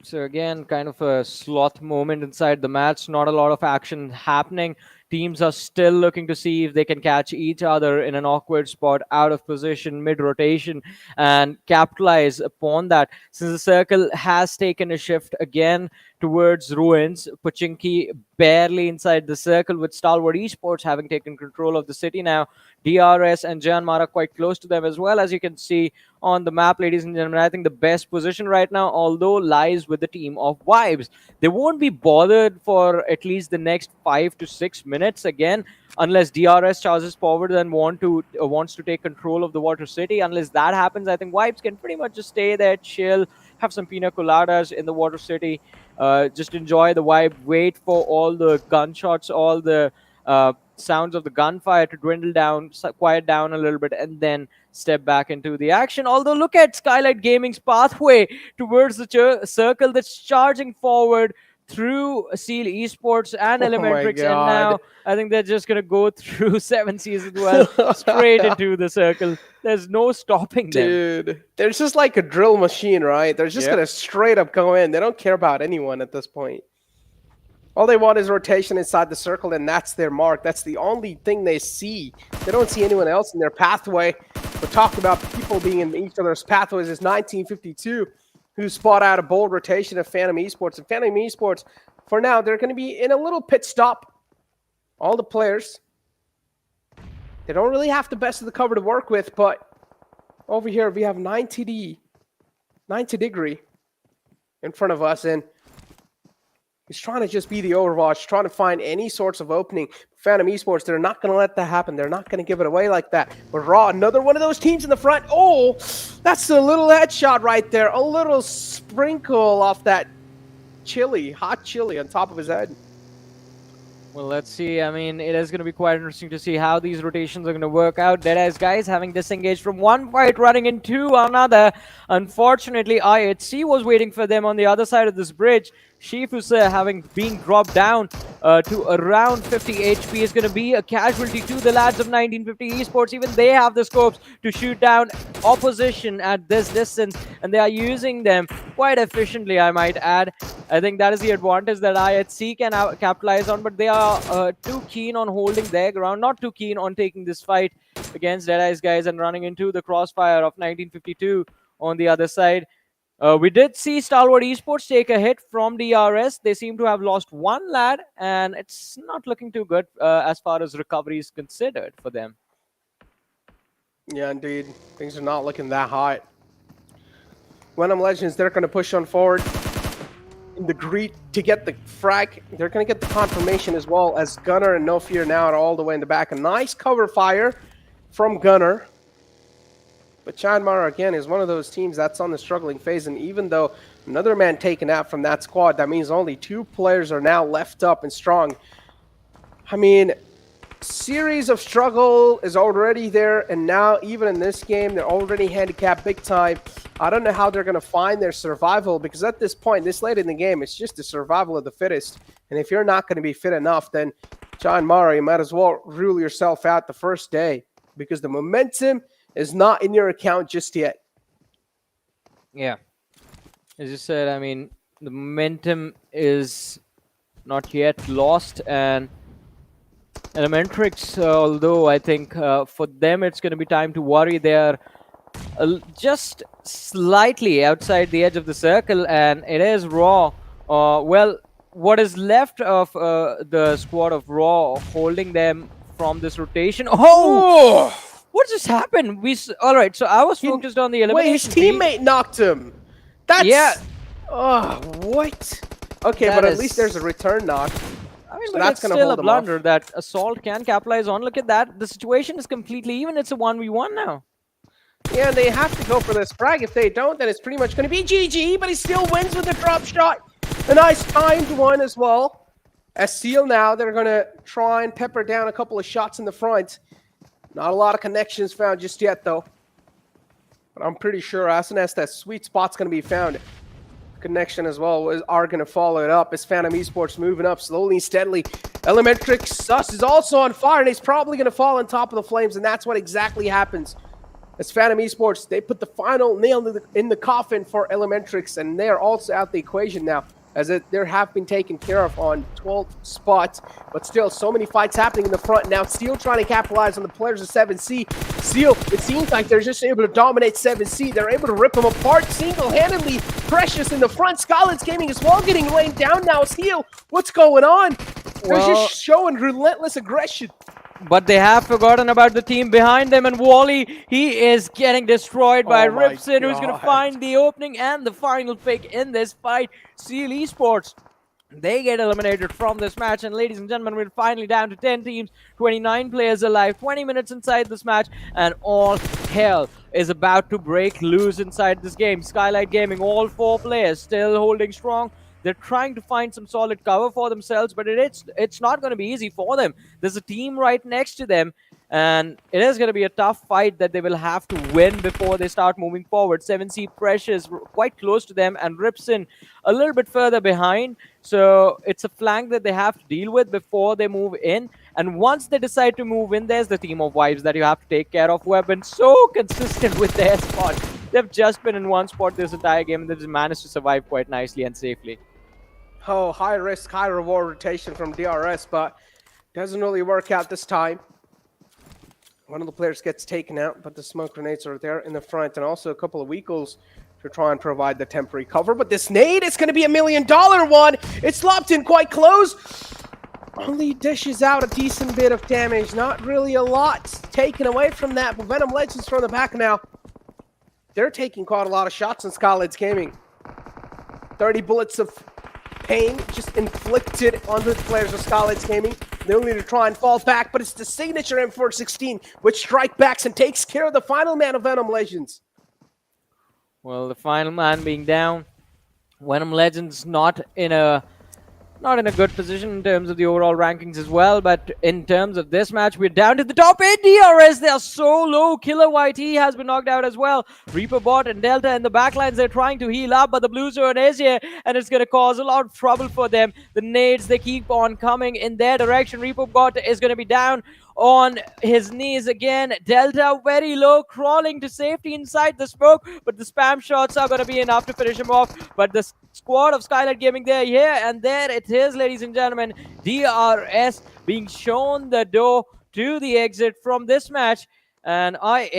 So again, kind of a sloth moment inside the match. Not a lot of action happening. Teams are still looking to see if they can catch each other in an awkward spot, out of position, mid-rotation, and capitalize upon that. Since the circle has taken a shift again towards Ruins, Pochinki barely inside the circle with Stalwart Esports having taken control of the city now. DRS and JyanMaara quite close to them as well, as you can see on the map, ladies and gentlemen. I think the best position right now, although, lies with the team of Vibes. They won't be bothered for at least the next 5 to 6 minutes again, unless DRS charges forward and wants to take control of the Water City. Unless that happens, I think Vibes can pretty much just stay there, chill, have some pina coladas in the Water City, just enjoy the vibe, wait for all the gunshots, all the sounds of the gunfire to dwindle down, quiet down a little bit, and then step back into the action. Although, look at Skylightz Gaming's pathway towards the circle that's charging forward through Seal Esports and ElementriX, and now I think they're just going to go through 7Cs as well, straight into the circle. There's no stopping them. Dude, they're just like a drill machine, right? They're just going to straight up go in. They don't care about anyone at this point. All they want is rotation inside the circle, and that's their mark. That's the only thing they see. They don't see anyone else in their pathway. We're talking about people being in each other's pathways. Is 1952, who spot out a bold rotation of Phantom Esports. And Phantom Esports, for now, they're going to be in a little pit stop. All the players, they don't really have the best of the cover to work with, but over here we have 90 degree in front of us, and he's trying to just be the Overwatch, trying to find any sorts of opening. Phantom Esports, they're not going to let that happen. They're not going to give it away like that. But Raw, another one of those teams in the front. Oh, that's a little headshot right there. A little sprinkle off that hot chili on top of his head. Well, let's see. I mean, it is going to be quite interesting to see how these rotations are going to work out. Deadeyes Guys having disengaged from one fight, running into another. Unfortunately, IHC was waiting for them on the other side of this bridge. Shifusa having been dropped down to around 50 HP is going to be a casualty to the lads of 1950 Esports. Even they have the scopes to shoot down opposition at this distance, and they are using them quite efficiently, I might add. I think that is the advantage that IHC can capitalize on, but they are too keen on holding their ground, not too keen on taking this fight against Deadeyes Guys and running into the crossfire of 1952 on the other side. We did see Stalwart Esports take a hit from DRS. They seem to have lost one lad, and it's not looking too good as far as recovery is considered for them. Yeah, indeed. Things are not looking that hot. Venom Legends, they're going to push on forward in the greed to get the frag. They're going to get the confirmation as well as Gunner and No Fear now are all the way in the back. A nice cover fire from Gunner. But JyanMaara, again, is one of those teams that's on the struggling phase. And even though another man taken out from that squad, that means only 2 players are now left up and strong. I mean, series of struggle is already there. And now, even in this game, they're already handicapped big time. I don't know how they're going to find their survival, because at this point, this late in the game, it's just the survival of the fittest. And if you're not going to be fit enough, then JyanMaara, you might as well rule yourself out the first day, because the momentum is not in your account just yet. Yeah. As you said, I mean, the momentum is not yet lost, and ElementriX, although I think for them it's going to be time to worry. They're just slightly outside the edge of the circle, and it is Raw. Well, what is left of the squad of Raw holding them from this rotation? Oh! What just happened? All right, so I was focused on the elimination. Wait, his teammate knocked him. That's... Yeah. Oh, what? Okay, That but at is- least there's a return knock. I mean, So but that's it's gonna still hold a them off. blunder that Assault can capitalize on. Look at that. The situation is completely even. It's a 1v1 now. Yeah, and they have to go for this frag. If they don't, then it's pretty much going to be GG, but he still wins with a drop shot. A nice timed one as well. As Seal now, they're going to try and pepper down a couple of shots in the front. Not a lot of connections found just yet, though. But I'm pretty sure as soon as that sweet spot's going to be found, connection as well are going to follow it up as Venom Esports moving up slowly and steadily. ElementriX Sus is also on fire, and he's probably going to fall on top of the flames, and that's what exactly happens. As Venom Esports, they put the final nail in the coffin for ElementriX, and they are also out the equation now, as they have been taken care of on 12 spots. But still, so many fights happening in the front now. Steel trying to capitalize on the players of 7C. Steel, it seems like they're just able to dominate 7C. They're able to rip them apart single-handedly. Precious in the front. Skylightz Gaming as well getting laid down now. Steel, what's going on? They're Well, just showing relentless aggression. but they have forgotten about the team behind them, and Wally, he is getting destroyed by Oh my Ripson, who's going God. to find the opening and the final pick in this fight. Seal Esports, they get eliminated from this match, and ladies and gentlemen, we're finally down to 10 teams, 29 players alive, 20 minutes inside this match, and all hell is about to break loose inside this game. Skylightz Gaming, all 4 players still holding strong. They're trying to find some solid cover for themselves, but it's not going to be easy for them. There's a team right next to them, and it is going to be a tough fight that they will have to win before they start moving forward. 7C Precious quite close to them, and Ripson a little bit further behind. So it's a flank that they have to deal with before they move in. And once they decide to move in, there's the team of wives that you have to take care of, who have been so consistent with their spot. They've just been in one spot this entire game, and they've managed to survive quite nicely and safely. Oh, high risk, high reward rotation from DRS, but doesn't really work out this time. One of the players gets taken out, but the smoke grenades are there in the front, and also a couple of Weekles to try and provide the temporary cover. But this nade is going to be $1 million one. It's locked in quite close. Only dishes out a decent bit of damage. Not really a lot taken away from that, but Venom Legends from the back now. They're taking quite a lot of shots on Skylightz Gaming. 30 bullets of pain just inflicted onto the players of Skylightz Gaming. They'll need to try and fall back, but it's the signature M416 which strike backs and takes care of the final man of Venom Legends. Well, the final man being down. Venom Legends not in a not in a good position in terms of the overall rankings as well. But in terms of this match, we're down to the top 8 DRS. They are so low. Killer YT has been knocked out as well. Reaper Bot and Delta in the backlines, they're trying to heal up, but the blue zone is here, and it's going to cause a lot of trouble for them. The nades, they keep on coming in their direction. Reaper Bot is going to be down on his knees again. Delta very low, crawling to safety inside the smoke, but the spam shots are going to be enough to finish him off. But the squad of Skylightz Gaming, they're here, and there it is, ladies and gentlemen. DRS being shown the door to the exit from this match. And I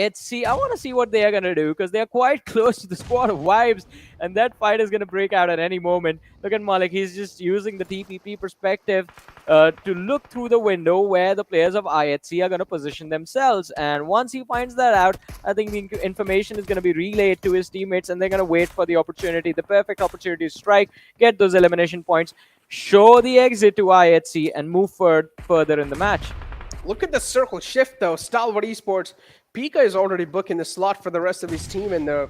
want to see what they are going to do, because they are quite close to the squad of Vibes, and that fight is going to break out at any moment. Look at Malik, he's just using the TPP perspective to look through the window where the players of IHC are going to position themselves. And once he finds that out, I think the information is going to be relayed to his teammates, and they're going to wait for the opportunity, the perfect opportunity to strike, get those elimination points, show the exit to IHC, and move further in the match. Look at the circle shift, though. Stalwart Esports. Pika is already booking the slot for the rest of his team, and the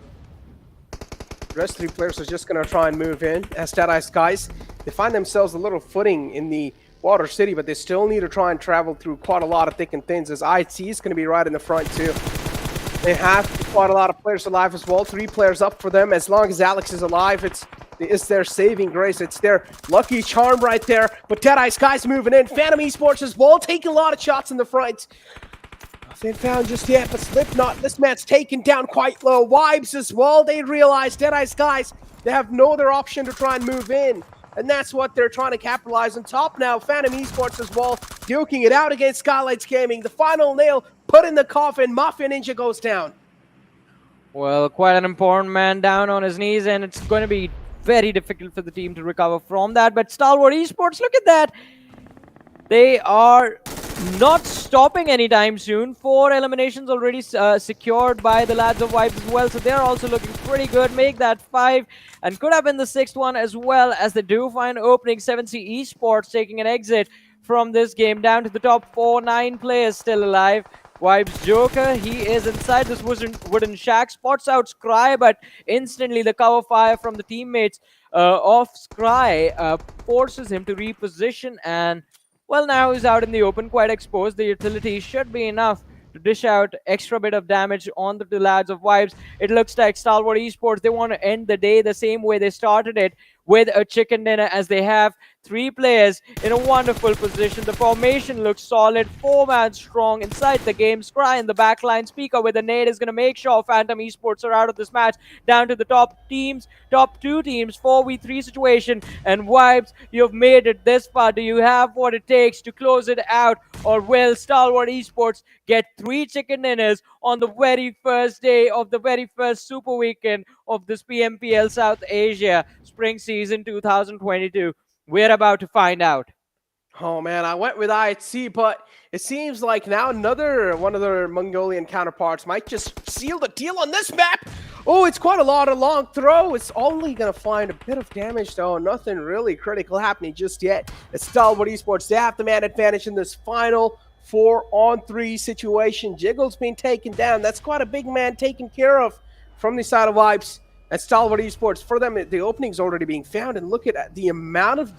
rest 3 players are just going to try and move in. As Deadeyes Guys, they find themselves a little footing in the Water City, but they still need to try and travel through quite a lot of thick and thins, as IHC is going to be right in the front, too. They have quite a lot of players alive as well. 3 players up for them. As long as Alex is alive, it's their saving grace. It's their lucky charm right there. But Deadeyes Guys moving in. Venom Esports as well, taking a lot of shots in the front. Nothing found just yet, but Slipknot, this man's taken down quite low. Vibes as well, they realize Deadeyes Guys, they have no other option to try and move in. And that's what they're trying to capitalize on top now. Venom Esports as well, duking it out against Skylightz Gaming. The final nail put in the coffin. Mafia Ninja goes down. Well, quite an important man down on his knees, and it's going to be very difficult for the team to recover from that. But Stalwart Esports, look at that. They are not stopping anytime soon. 4 eliminations already secured by the lads of Vibes as well. So they're also looking pretty good. Make that 5, and could have been the 6th one as well, as they do find opening. 7C Esports taking an exit from this game, down to the top 4. 9 players still alive. Vibes Joker, he is inside this wooden shack, spots out Scry, but instantly the cover fire from the teammates of Scry forces him to reposition, and well, now he's out in the open, quite exposed. The utility should be enough to dish out extra bit of damage on the lads of Vibes. It looks like Stalwart Esports, they want to end the day the same way they started it, with a chicken dinner, as they have 3 players in a wonderful position. The formation looks solid, 4-man strong inside the game. Scry in the backline. Speaker with a nade is going to make sure Phantom Esports are out of this match. Down to the top 2 teams, 4v3 situation. And Vibes, you've made it this far. Do you have what it takes to close it out? Or will Stalwart Esports get 3 chicken dinners on the very first day of the very first Super Weekend of this PMPL South Asia Spring Season 2022? We're about to find out. Oh man, I went with IHC, but it seems like now one of their Mongolian counterparts might just seal the deal on this map. Oh, it's quite a long throw. It's only going to find a bit of damage though. Nothing really critical happening just yet. It's Stalwart Esports. They have the man advantage in this final 4-on-3 situation. Jiggle's been taken down. That's quite a big man taken care of from the side of Vibes. At Stalwart Esports, for them, the opening's already being found, and look at the amount of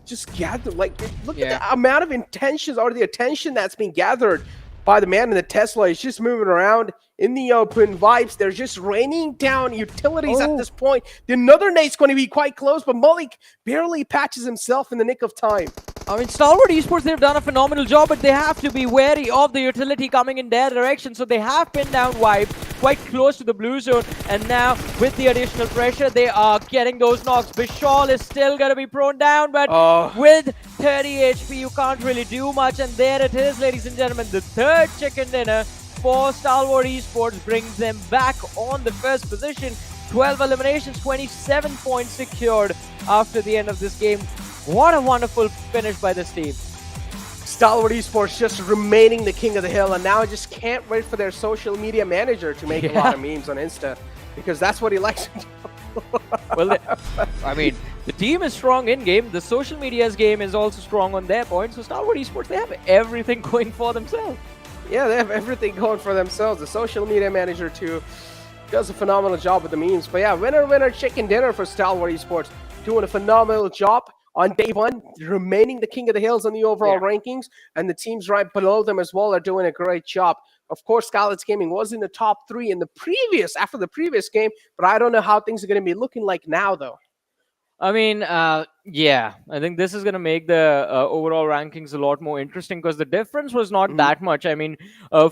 just gathered, like, look at the amount of intentions or the attention that's being gathered by the man in the Tesla. He's just moving around in the open. Vibes, they're just raining down utilities at this point. The another nade's going to be quite close, but Malik barely patches himself in the nick of time. I mean, Stalwart Esports, they've done a phenomenal job, but they have to be wary of the utility coming in their direction. So they have pinned down Vibes quite close to the blue zone. And now, with the additional pressure, they are getting those knocks. Vishal is still going to be prone down, but with 30 HP, you can't really do much. And there it is, ladies and gentlemen. The 3rd chicken dinner for Stalwart Esports brings them back on the first position. 12 eliminations, 27 points secured after the end of this game. What a wonderful finish by this team. Stalwart Esports just remaining the king of the hill, and now I just can't wait for their social media manager to make a lot of memes on Insta, because that's what he likes to do. Well, I mean, the team is strong in-game. The social media's game is also strong on their point. So Stalwart Esports, they have everything going for themselves. Yeah, they have everything going for themselves. The social media manager, too, does a phenomenal job with the memes. But yeah, winner, chicken dinner for Stalwart Esports. Doing a phenomenal job. on day one, remaining the king of the hills on the overall rankings, and the teams right below them as well are doing a great job. Of course, Skylightz Gaming was in the top 3 after the previous game, but I don't know how things are going to be looking like now, though. I mean, yeah, I think this is going to make the overall rankings a lot more interesting because the difference was not that much. I mean,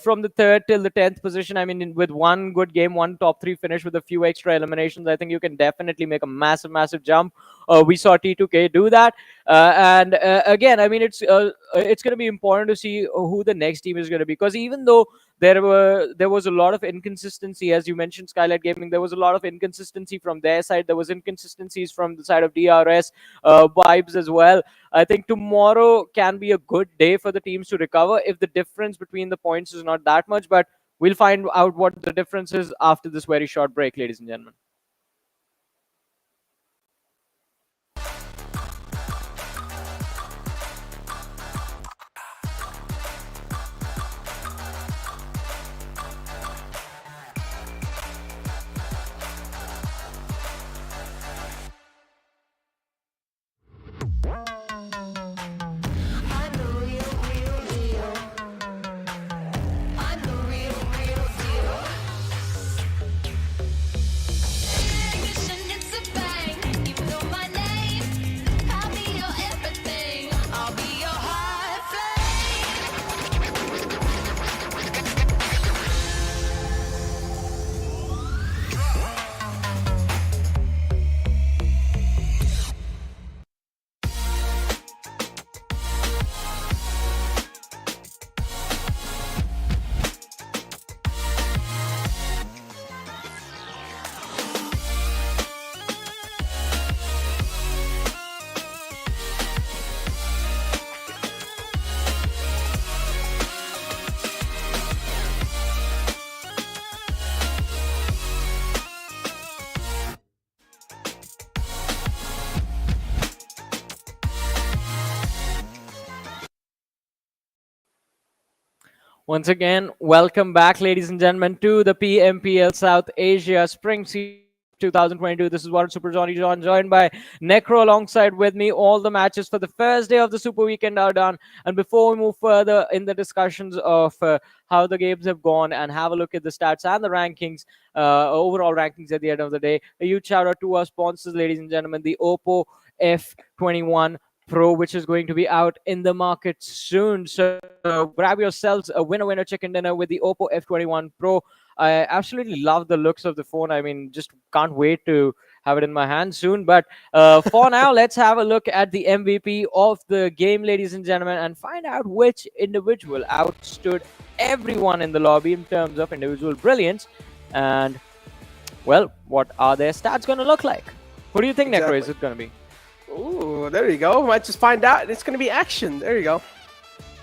from the 3rd till the 10th position, I mean, with one good game, one top 3 finish with a few extra eliminations, I think you can definitely make a massive, massive jump. We saw T2K do that. And again, I mean, it's going to be important to see who the next team is going to be, because even though there was a lot of inconsistency, as you mentioned, Skylightz Gaming, there was a lot of inconsistency from their side. There was inconsistencies from the side of DRS vibes as well. I think tomorrow can be a good day for the teams to recover if the difference between the points is not that much, but we'll find out what the difference is after this very short break, ladies and gentlemen. Once again, welcome back, ladies and gentlemen, to the PMPL South Asia Spring Season 2022. This is Warren Super Johnny John, joined by Necro alongside with me. All the matches for the first day of the Super Weekend are done. And before we move further in the discussions of how the games have gone and have a look at the stats and the rankings, overall rankings at the end of the day, a huge shout out to our sponsors, ladies and gentlemen, the Oppo F21 Pro, which is going to be out in the market soon. So grab yourselves a winner chicken dinner with the Oppo F21 Pro. I absolutely love the looks of the phone. I mean, just can't wait to have it in my hand soon. But for now, let's have a look at the MVP of the game, ladies and gentlemen, and find out which individual outstood everyone in the lobby in terms of individual brilliance. And, well, what are their stats going to look like? What do you think, Necro, is it going to be? Ooh, there you go. Might just find out. It's going to be action. There you go.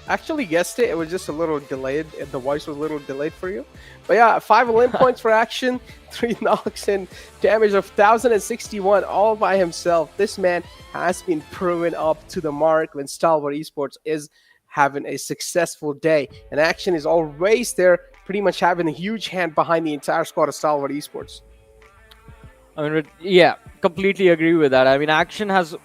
Actually guessed it. It was just a little delayed. The voice was a little delayed for you. But yeah, 5 elim points for action, 3 knocks, and damage of 1,061 all by himself. This man has been proven up to the mark when Stalwart Esports is having a successful day. And action is always there, pretty much having a huge hand behind the entire squad of Stalwart Esports. I mean, yeah, completely agree with that. I mean, Action has,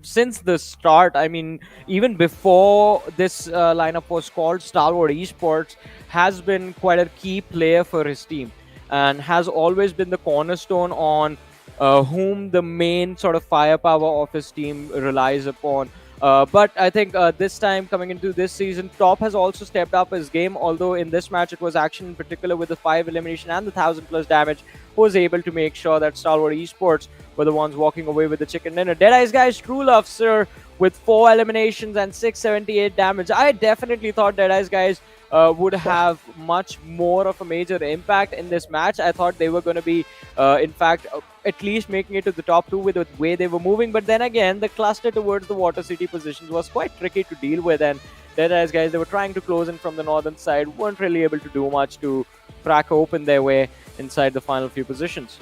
since the start, I mean, even before this lineup was called, Stalwart Esports has been quite a key player for his team and has always been the cornerstone on whom the main sort of firepower of his team relies upon. But I think this time coming into this season, Top has also stepped up his game, although in this match it was Action in particular with the 5 elimination and the 1,000+ damage who was able to make sure that Stalwart Esports were the ones walking away with the chicken dinner. Deadeyes Guys, true love, sir, with 4 eliminations and 678 damage. I definitely thought Deadeyes Guys would have much more of a major impact in this match. I thought they were going to be, in fact, at least making it to the top 2 with the way they were moving. But then again, the cluster towards the Water City positions was quite tricky to deal with. And Deadeyes Guys, they were trying to close in from the northern side, weren't really able to do much to crack open their way inside the final few positions.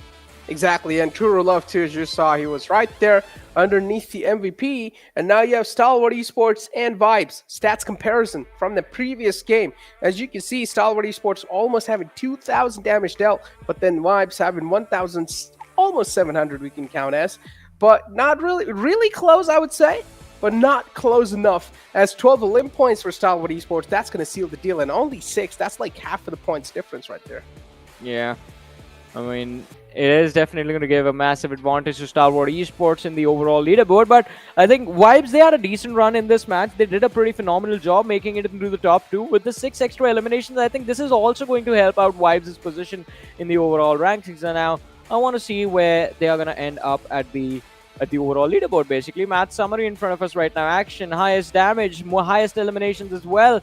Exactly, and True Love too, as you saw, he was right there underneath the MVP, and now you have Stalwart Esports and Vibes stats comparison from the previous game. As you can see, Stalwart Esports almost having 2,000 damage dealt, but then Vibes having 1,000, almost 700 we can count as. but not really close, I would say, but not close enough. As 12 elim points for Stalwart Esports, that's going to seal the deal, and only 6, that's like half of the points difference right there. Yeah, I mean, it is definitely going to give a massive advantage to Stalwart Esports in the overall leaderboard. But I think Vibes, they had a decent run in this match. They did a pretty phenomenal job making it into the top 2. With the 6 extra eliminations, I think this is also going to help out Vibes' position in the overall rankings. And now I want to see where they are going to end up at the overall leaderboard, basically. Match summary in front of us right now. Action, highest damage, highest eliminations as well.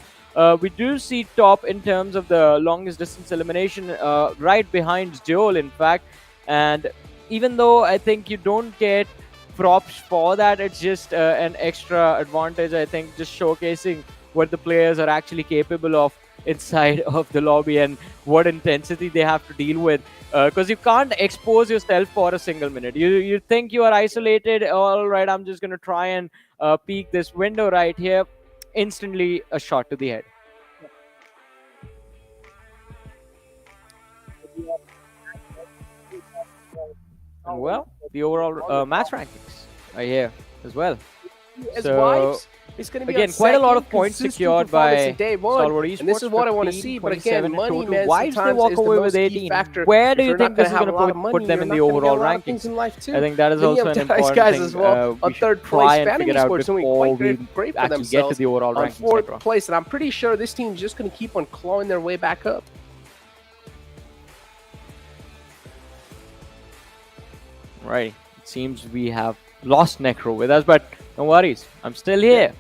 We do see top in terms of the longest distance elimination, right behind Joel, in fact. And even though I think you don't get props for that, it's just an extra advantage, I think, just showcasing what the players are actually capable of inside of the lobby and what intensity they have to deal with. Because you can't expose yourself for a single minute. You think you are isolated. All right, I'm just going to try and peek this window right here. Instantly a shot to the head. And well, the overall match rankings are here as well. So it's going to be again, quite a lot of points secured by Stalwart Esports. And this is what I want to see. But again, money, man, why did they walk away with 18? Where do you think this is going to put them in the overall rankings? I think that is also an important guys thing as well. On third try place, and figure out before we great for actually themselves. get to the overall on rankings. fourth place, and I'm pretty sure this team's just going to keep on clawing their way back up. Right. It seems we have lost Necro with us, but no worries. I'm still here.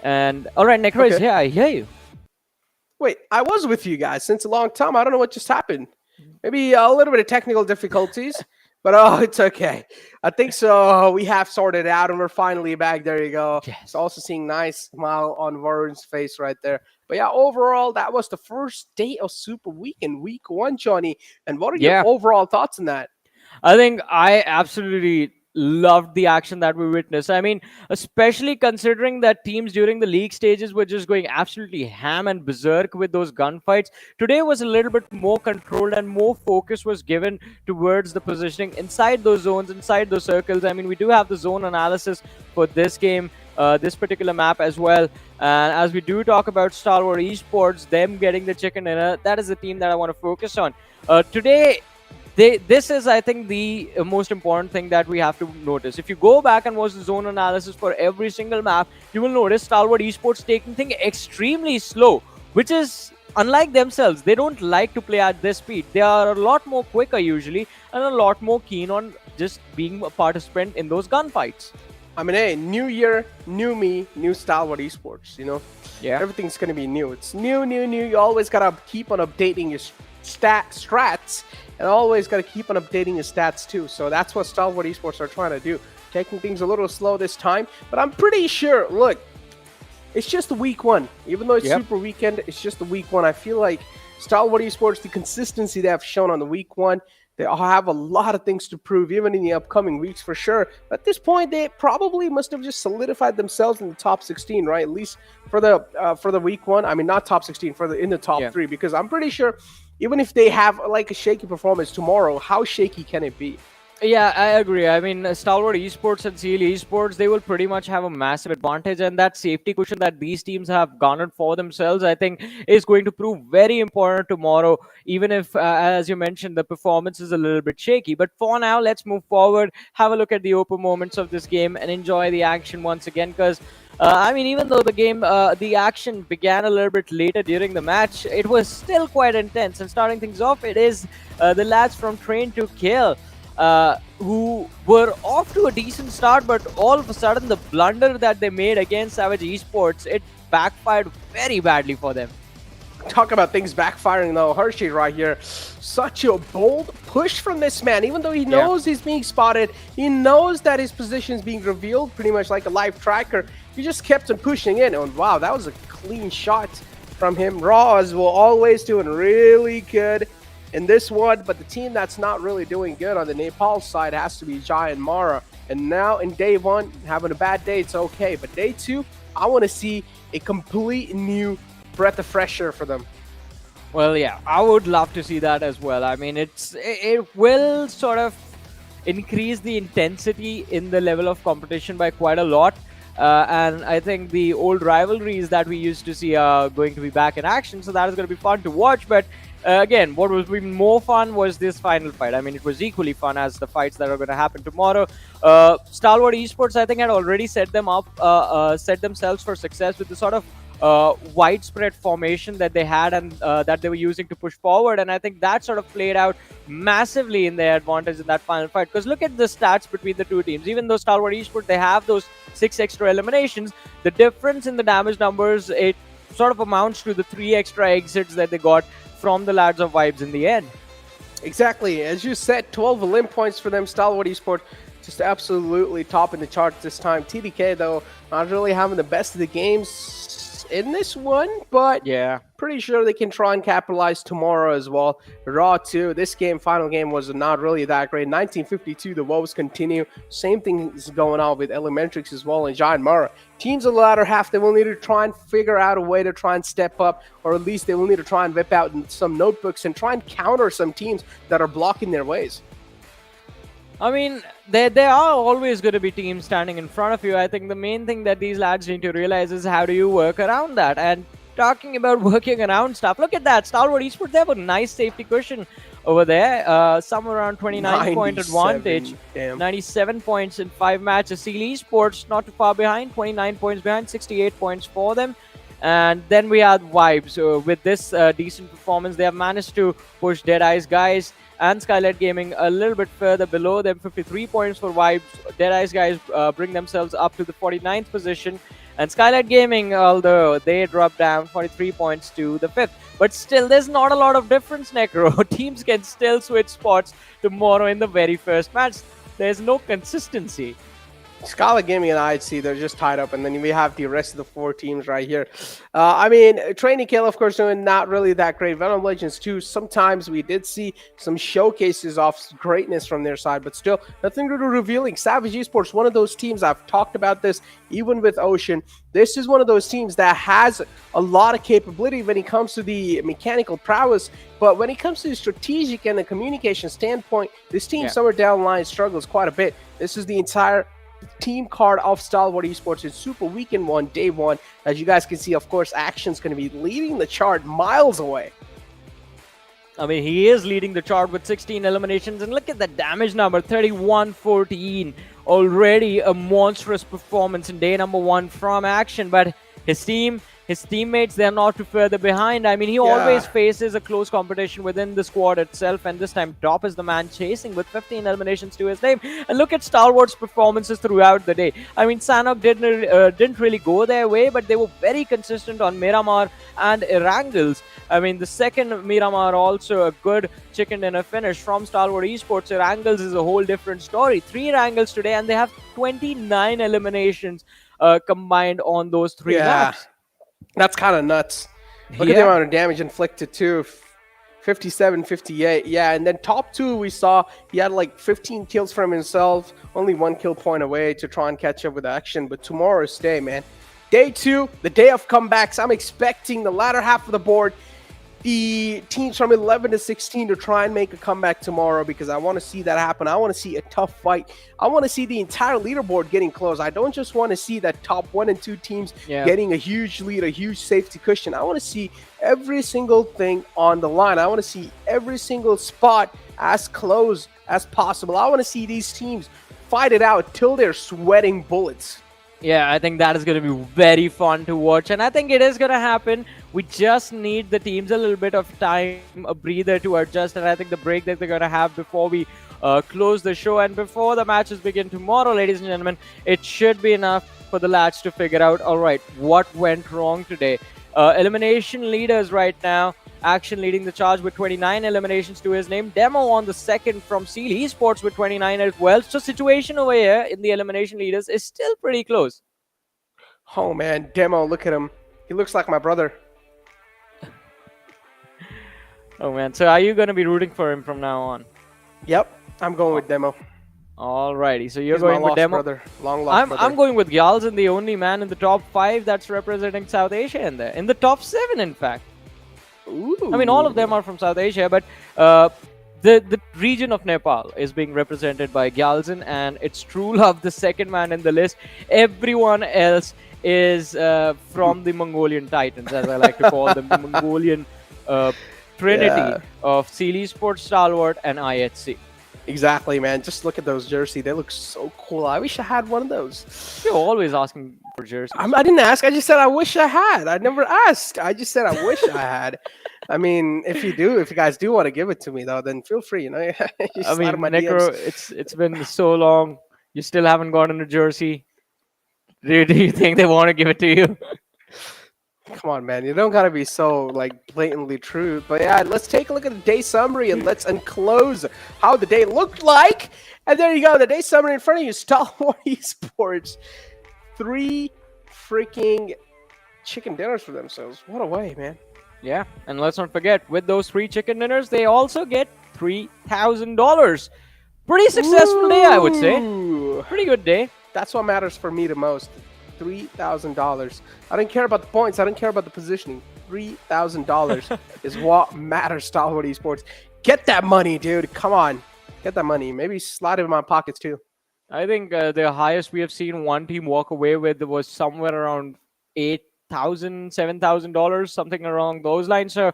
And all right, Necro is here. I hear you. Wait, I was with you guys since a long time. I don't know what just happened. Maybe a little bit of technical difficulties, but oh, it's okay. I think so. We have sorted it out, and we're finally back. There you go. Yes. It's also seeing nice smile on Varun's face right there. But yeah, overall, that was the first day of Super Weekend, week 1, Johnny. And what are your overall thoughts on that? I think I absolutely loved the action that we witnessed. I mean, especially considering that teams during the league stages were just going absolutely ham and berserk with those gunfights. Today was a little bit more controlled and more focus was given towards the positioning inside those zones, inside those circles. I mean, we do have the zone analysis for this game, this particular map as well. And as we do talk about Stalwart Esports, them getting the chicken dinner, that is the team that I want to focus on. Today, this is, I think, the most important thing that we have to notice. If you go back and watch the zone analysis for every single map, you will notice Stalwart Esports taking things extremely slow, which is unlike themselves. They don't like to play at this speed. They are a lot more quicker usually and a lot more keen on just being a participant in those gunfights. I mean, hey, new year, new me, new Stalwart Esports, you know? Yeah. Everything's going to be new. It's new. You always got to keep on updating your strats. And always got to keep on updating his stats too. So that's what Stalwart Esports are trying to do. Taking things a little slow this time. But I'm pretty sure, look, it's just the week 1. Even though it's Super Weekend, it's just the week 1. I feel like Stalwart Esports, the consistency they have shown on the week 1, they all have a lot of things to prove, even in the upcoming weeks for sure. At this point, they probably must have just solidified themselves in the top 16, right? At least for the week 1. I mean, not top 16, in the top 3. Because I'm pretty sure even if they have like a shaky performance tomorrow, how shaky can it be? Yeah, I agree. I mean, Stalwart Esports and CL Esports, they will pretty much have a massive advantage, and that safety cushion that these teams have garnered for themselves, I think, is going to prove very important tomorrow, even if, as you mentioned, the performance is a little bit shaky. But for now, let's move forward, have a look at the open moments of this game, and enjoy the action once again, because I mean, even though the game, the action began a little bit later during the match, it was still quite intense. And starting things off, it is the lads from Train to Kill, who were off to a decent start, but all of a sudden the blunder that they made against Savage Esports, it backfired very badly for them. Talk about things backfiring though. Hershey right here. Such a bold push from this man. Even though he knows he's being spotted, he knows that his position is being revealed, pretty much like a live tracker. He just kept on pushing in. And wow, that was a clean shot from him. Raws will always doing really good in this one, but the team that's not really doing good on the Nepal side has to be JyanMaara. And now in day 1, having a bad day, it's okay. But day 2, I want to see a complete new breath of fresh air for them. Well, yeah, I would love to see that as well. I mean, it will sort of increased the intensity in the level of competition by quite a lot. And I think the old rivalries that we used to see are going to be back in action, so that is going to be fun to watch. But again, what was even more fun was this final fight. I mean, it was equally fun as the fights that are going to happen tomorrow. Stalwart Esports, I think, had already set themselves for success with the sort of widespread formation that they had and that they were using to push forward, and I think that sort of played out massively in their advantage in that final fight. Because look at the stats between the two teams. Even though Stalwart Esports, they have those 6 extra eliminations, the difference in the damage numbers, it sort of amounts to the 3 extra exits that they got from the lads of Vibes in the end. Exactly. As you said, 12 elim points for them. Stalwart Esports just absolutely topping the charts this time. TDK, though, not really having the best of the games in this one, but yeah, pretty sure they can try and capitalize tomorrow as well. Raw 2, this game, final game, was not really that great. 1952, the woes continue. Same thing is going on with ElementriX as well and JyanMaara. Teams in the latter half, they will need to try and figure out a way to try and step up, or at least they will need to try and whip out some notebooks and try and counter some teams that are blocking their ways. I mean, there are always going to be teams standing in front of you. I think the main thing that these lads need to realize is how do you work around that. And talking about working around stuff, look at that. Stalwart Esports, they have a nice safety cushion over there. Somewhere around 29-point advantage. Damn. 97 points in 5 matches. Esports not too far behind, 29 points behind, 68 points for them. And then we have Vibes. With this decent performance, they have managed to push Deadeyes Guys and Skylightz Gaming a little bit further below them. 53 points for Vibes. Deadeyes Guys bring themselves up to the 49th position. And Skylightz Gaming, although they dropped down 43 points to the 5th. But still, there's not a lot of difference, Necro. Teams can still switch spots tomorrow in the very first match. There's no consistency. Skylightz Gaming and IHC, they're just tied up, and then we have the rest of the 4 teams right here. I mean, Training Kill, of course, doing not really that great. Venom Legends, too. Sometimes we did see some showcases of greatness from their side, but still, nothing really revealing. Savage Esports, one of those teams, I've talked about this, even with Ocean. This is one of those teams that has a lot of capability when it comes to the mechanical prowess, but when it comes to the strategic and the communication standpoint, this team somewhere down the line struggles quite a bit. This is the entire team card of Stalwart Esports in Super Weekend 1, Day 1. As you guys can see, of course, Action's going to be leading the chart miles away. I mean, he is leading the chart with 16 eliminations, and look at the damage number, 31-14. Already a monstrous performance in day number 1 from Action, but his teammates, they're not too further behind. I mean, he always faces a close competition within the squad itself, and this time Top is the man chasing with 15 eliminations to his name. And look at Stalwart's performances throughout the day. I mean, Sanhok didn't really go their way, but they were very consistent on Miramar and Erangels. I mean, the second Miramar also a good chicken dinner finish from Stalwart Esports. Erangels is a whole different story. 3 Erangels today, and they have 29 eliminations combined on those 3 maps. That's kind of nuts. Look at the amount of damage inflicted too. 57, 58. Yeah, and then top 2 we saw he had like 15 kills from himself, only 1 kill point away to try and catch up with Action. But tomorrow's day, man. Day 2, the day of comebacks. I'm expecting the latter half of the board, the teams from 11 to 16 to try and make a comeback tomorrow, because I want to see that happen. I want to see a tough fight. I want to see the entire leaderboard getting close. I don't just want to see that top 1 and 2 teams getting a huge lead, a huge safety cushion. I want to see every single thing on the line. I want to see every single spot as close as possible. I want to see these teams fight it out till they're sweating bullets. Yeah, I think that is going to be very fun to watch, and I think it is going to happen. We just need the teams a little bit of time, a breather to adjust, and I think the break that they're going to have before we close the show and before the matches begin tomorrow, ladies and gentlemen, it should be enough for the lads to figure out, all right, what went wrong today. Elimination leaders right now. Action leading the charge with 29 eliminations to his name. Demo on the second from Seal Esports with 29 as well. So situation over here in the elimination leaders is still pretty close. Oh man, Demo, look at him. He looks like my brother. Oh man, so are you going to be rooting for him from now on? Yep, I'm going with Demo. Alrighty, so you're He's going my with Demo. brother. Long lost brother. I'm going with Gyalzen, the only man in the top 5 that's representing South Asia in there. In the top 7, in fact. Ooh. I mean, all of them are from South Asia, but the region of Nepal is being represented by Gyalzin, and it's True Love, the second man in the list. Everyone else is from the Mongolian Titans, as I like to call them, the Mongolian trinity of Esports, Stalwart, and IHC. Exactly, man. Just look at those jerseys. They look so cool. I wish I had one of those. You're always asking for jerseys. I didn't ask. I just said I wish I had. I never asked. I just said I wish I had. I mean, if you guys do want to give it to me, though, then feel free. You know, I mean, Necro, it's been so long. You still haven't gotten a jersey. Do you think they want to give it to you? Come on, man. You don't gotta be so like blatantly true. But yeah, let's take a look at the day summary and let's enclose how the day looked like. And there you go, the day summary in front of you. Stalwart Esports, 3 freaking chicken dinners for themselves. What a way, man. Yeah, and let's not forget, with those 3 chicken dinners, they also get $3,000. Pretty successful day, I would say. Pretty good day. That's what matters for me the most. $3,000. I don't care about the points. I don't care about the positioning. $3,000 is what matters, Stalwart Esports. Get that money, dude. Come on. Get that money. Maybe slide it in my pockets, too. I think the highest we have seen one team walk away with was somewhere around $8,000, $7,000, something along those lines. So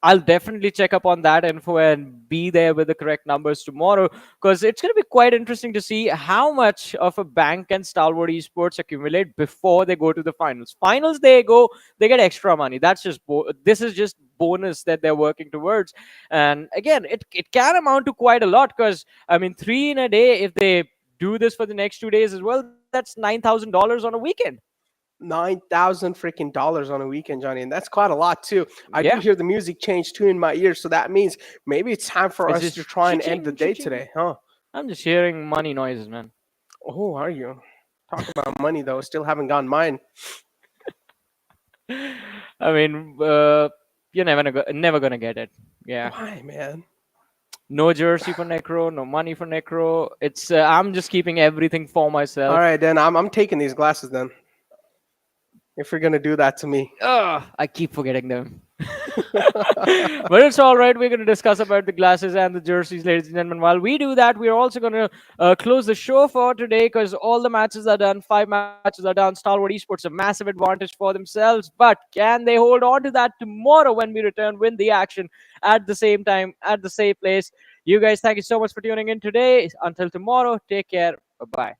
I'll definitely check up on that info and be there with the correct numbers tomorrow, because it's going to be quite interesting to see how much of a bank can Stalwart Esports accumulate before they go to the finals. Finals, they get extra money. That's just this is just bonus that they're working towards. And again, it can amount to quite a lot, because I mean, 3 in a day, if they do this for the next 2 days as well, that's $9,000 on a weekend. $9,000 freaking dollars on a weekend, Johnny, and that's quite a lot too. I do hear the music change too in my ears, so that means maybe it's time for us to try and end the day today, huh? I'm just hearing money noises, man. Oh, are you? Talk about money though. Still haven't gotten mine. I mean, you're never gonna get it. Yeah. Why, man? No jersey for Necro, no money for Necro. It's I'm just keeping everything for myself. All right, then I'm taking these glasses then. If you're gonna do that to me. I keep forgetting them. But it's all right. We're going to discuss about the glasses and the jerseys, ladies and gentlemen. While we do that, we're also going to close the show for today, because all the matches are done. 5 matches are done. Stalwart Esports a massive advantage for themselves. But can they hold on to that tomorrow when we return, win the action at the same time, at the same place? You guys, thank you so much for tuning in today. Until tomorrow, take care. Bye-bye.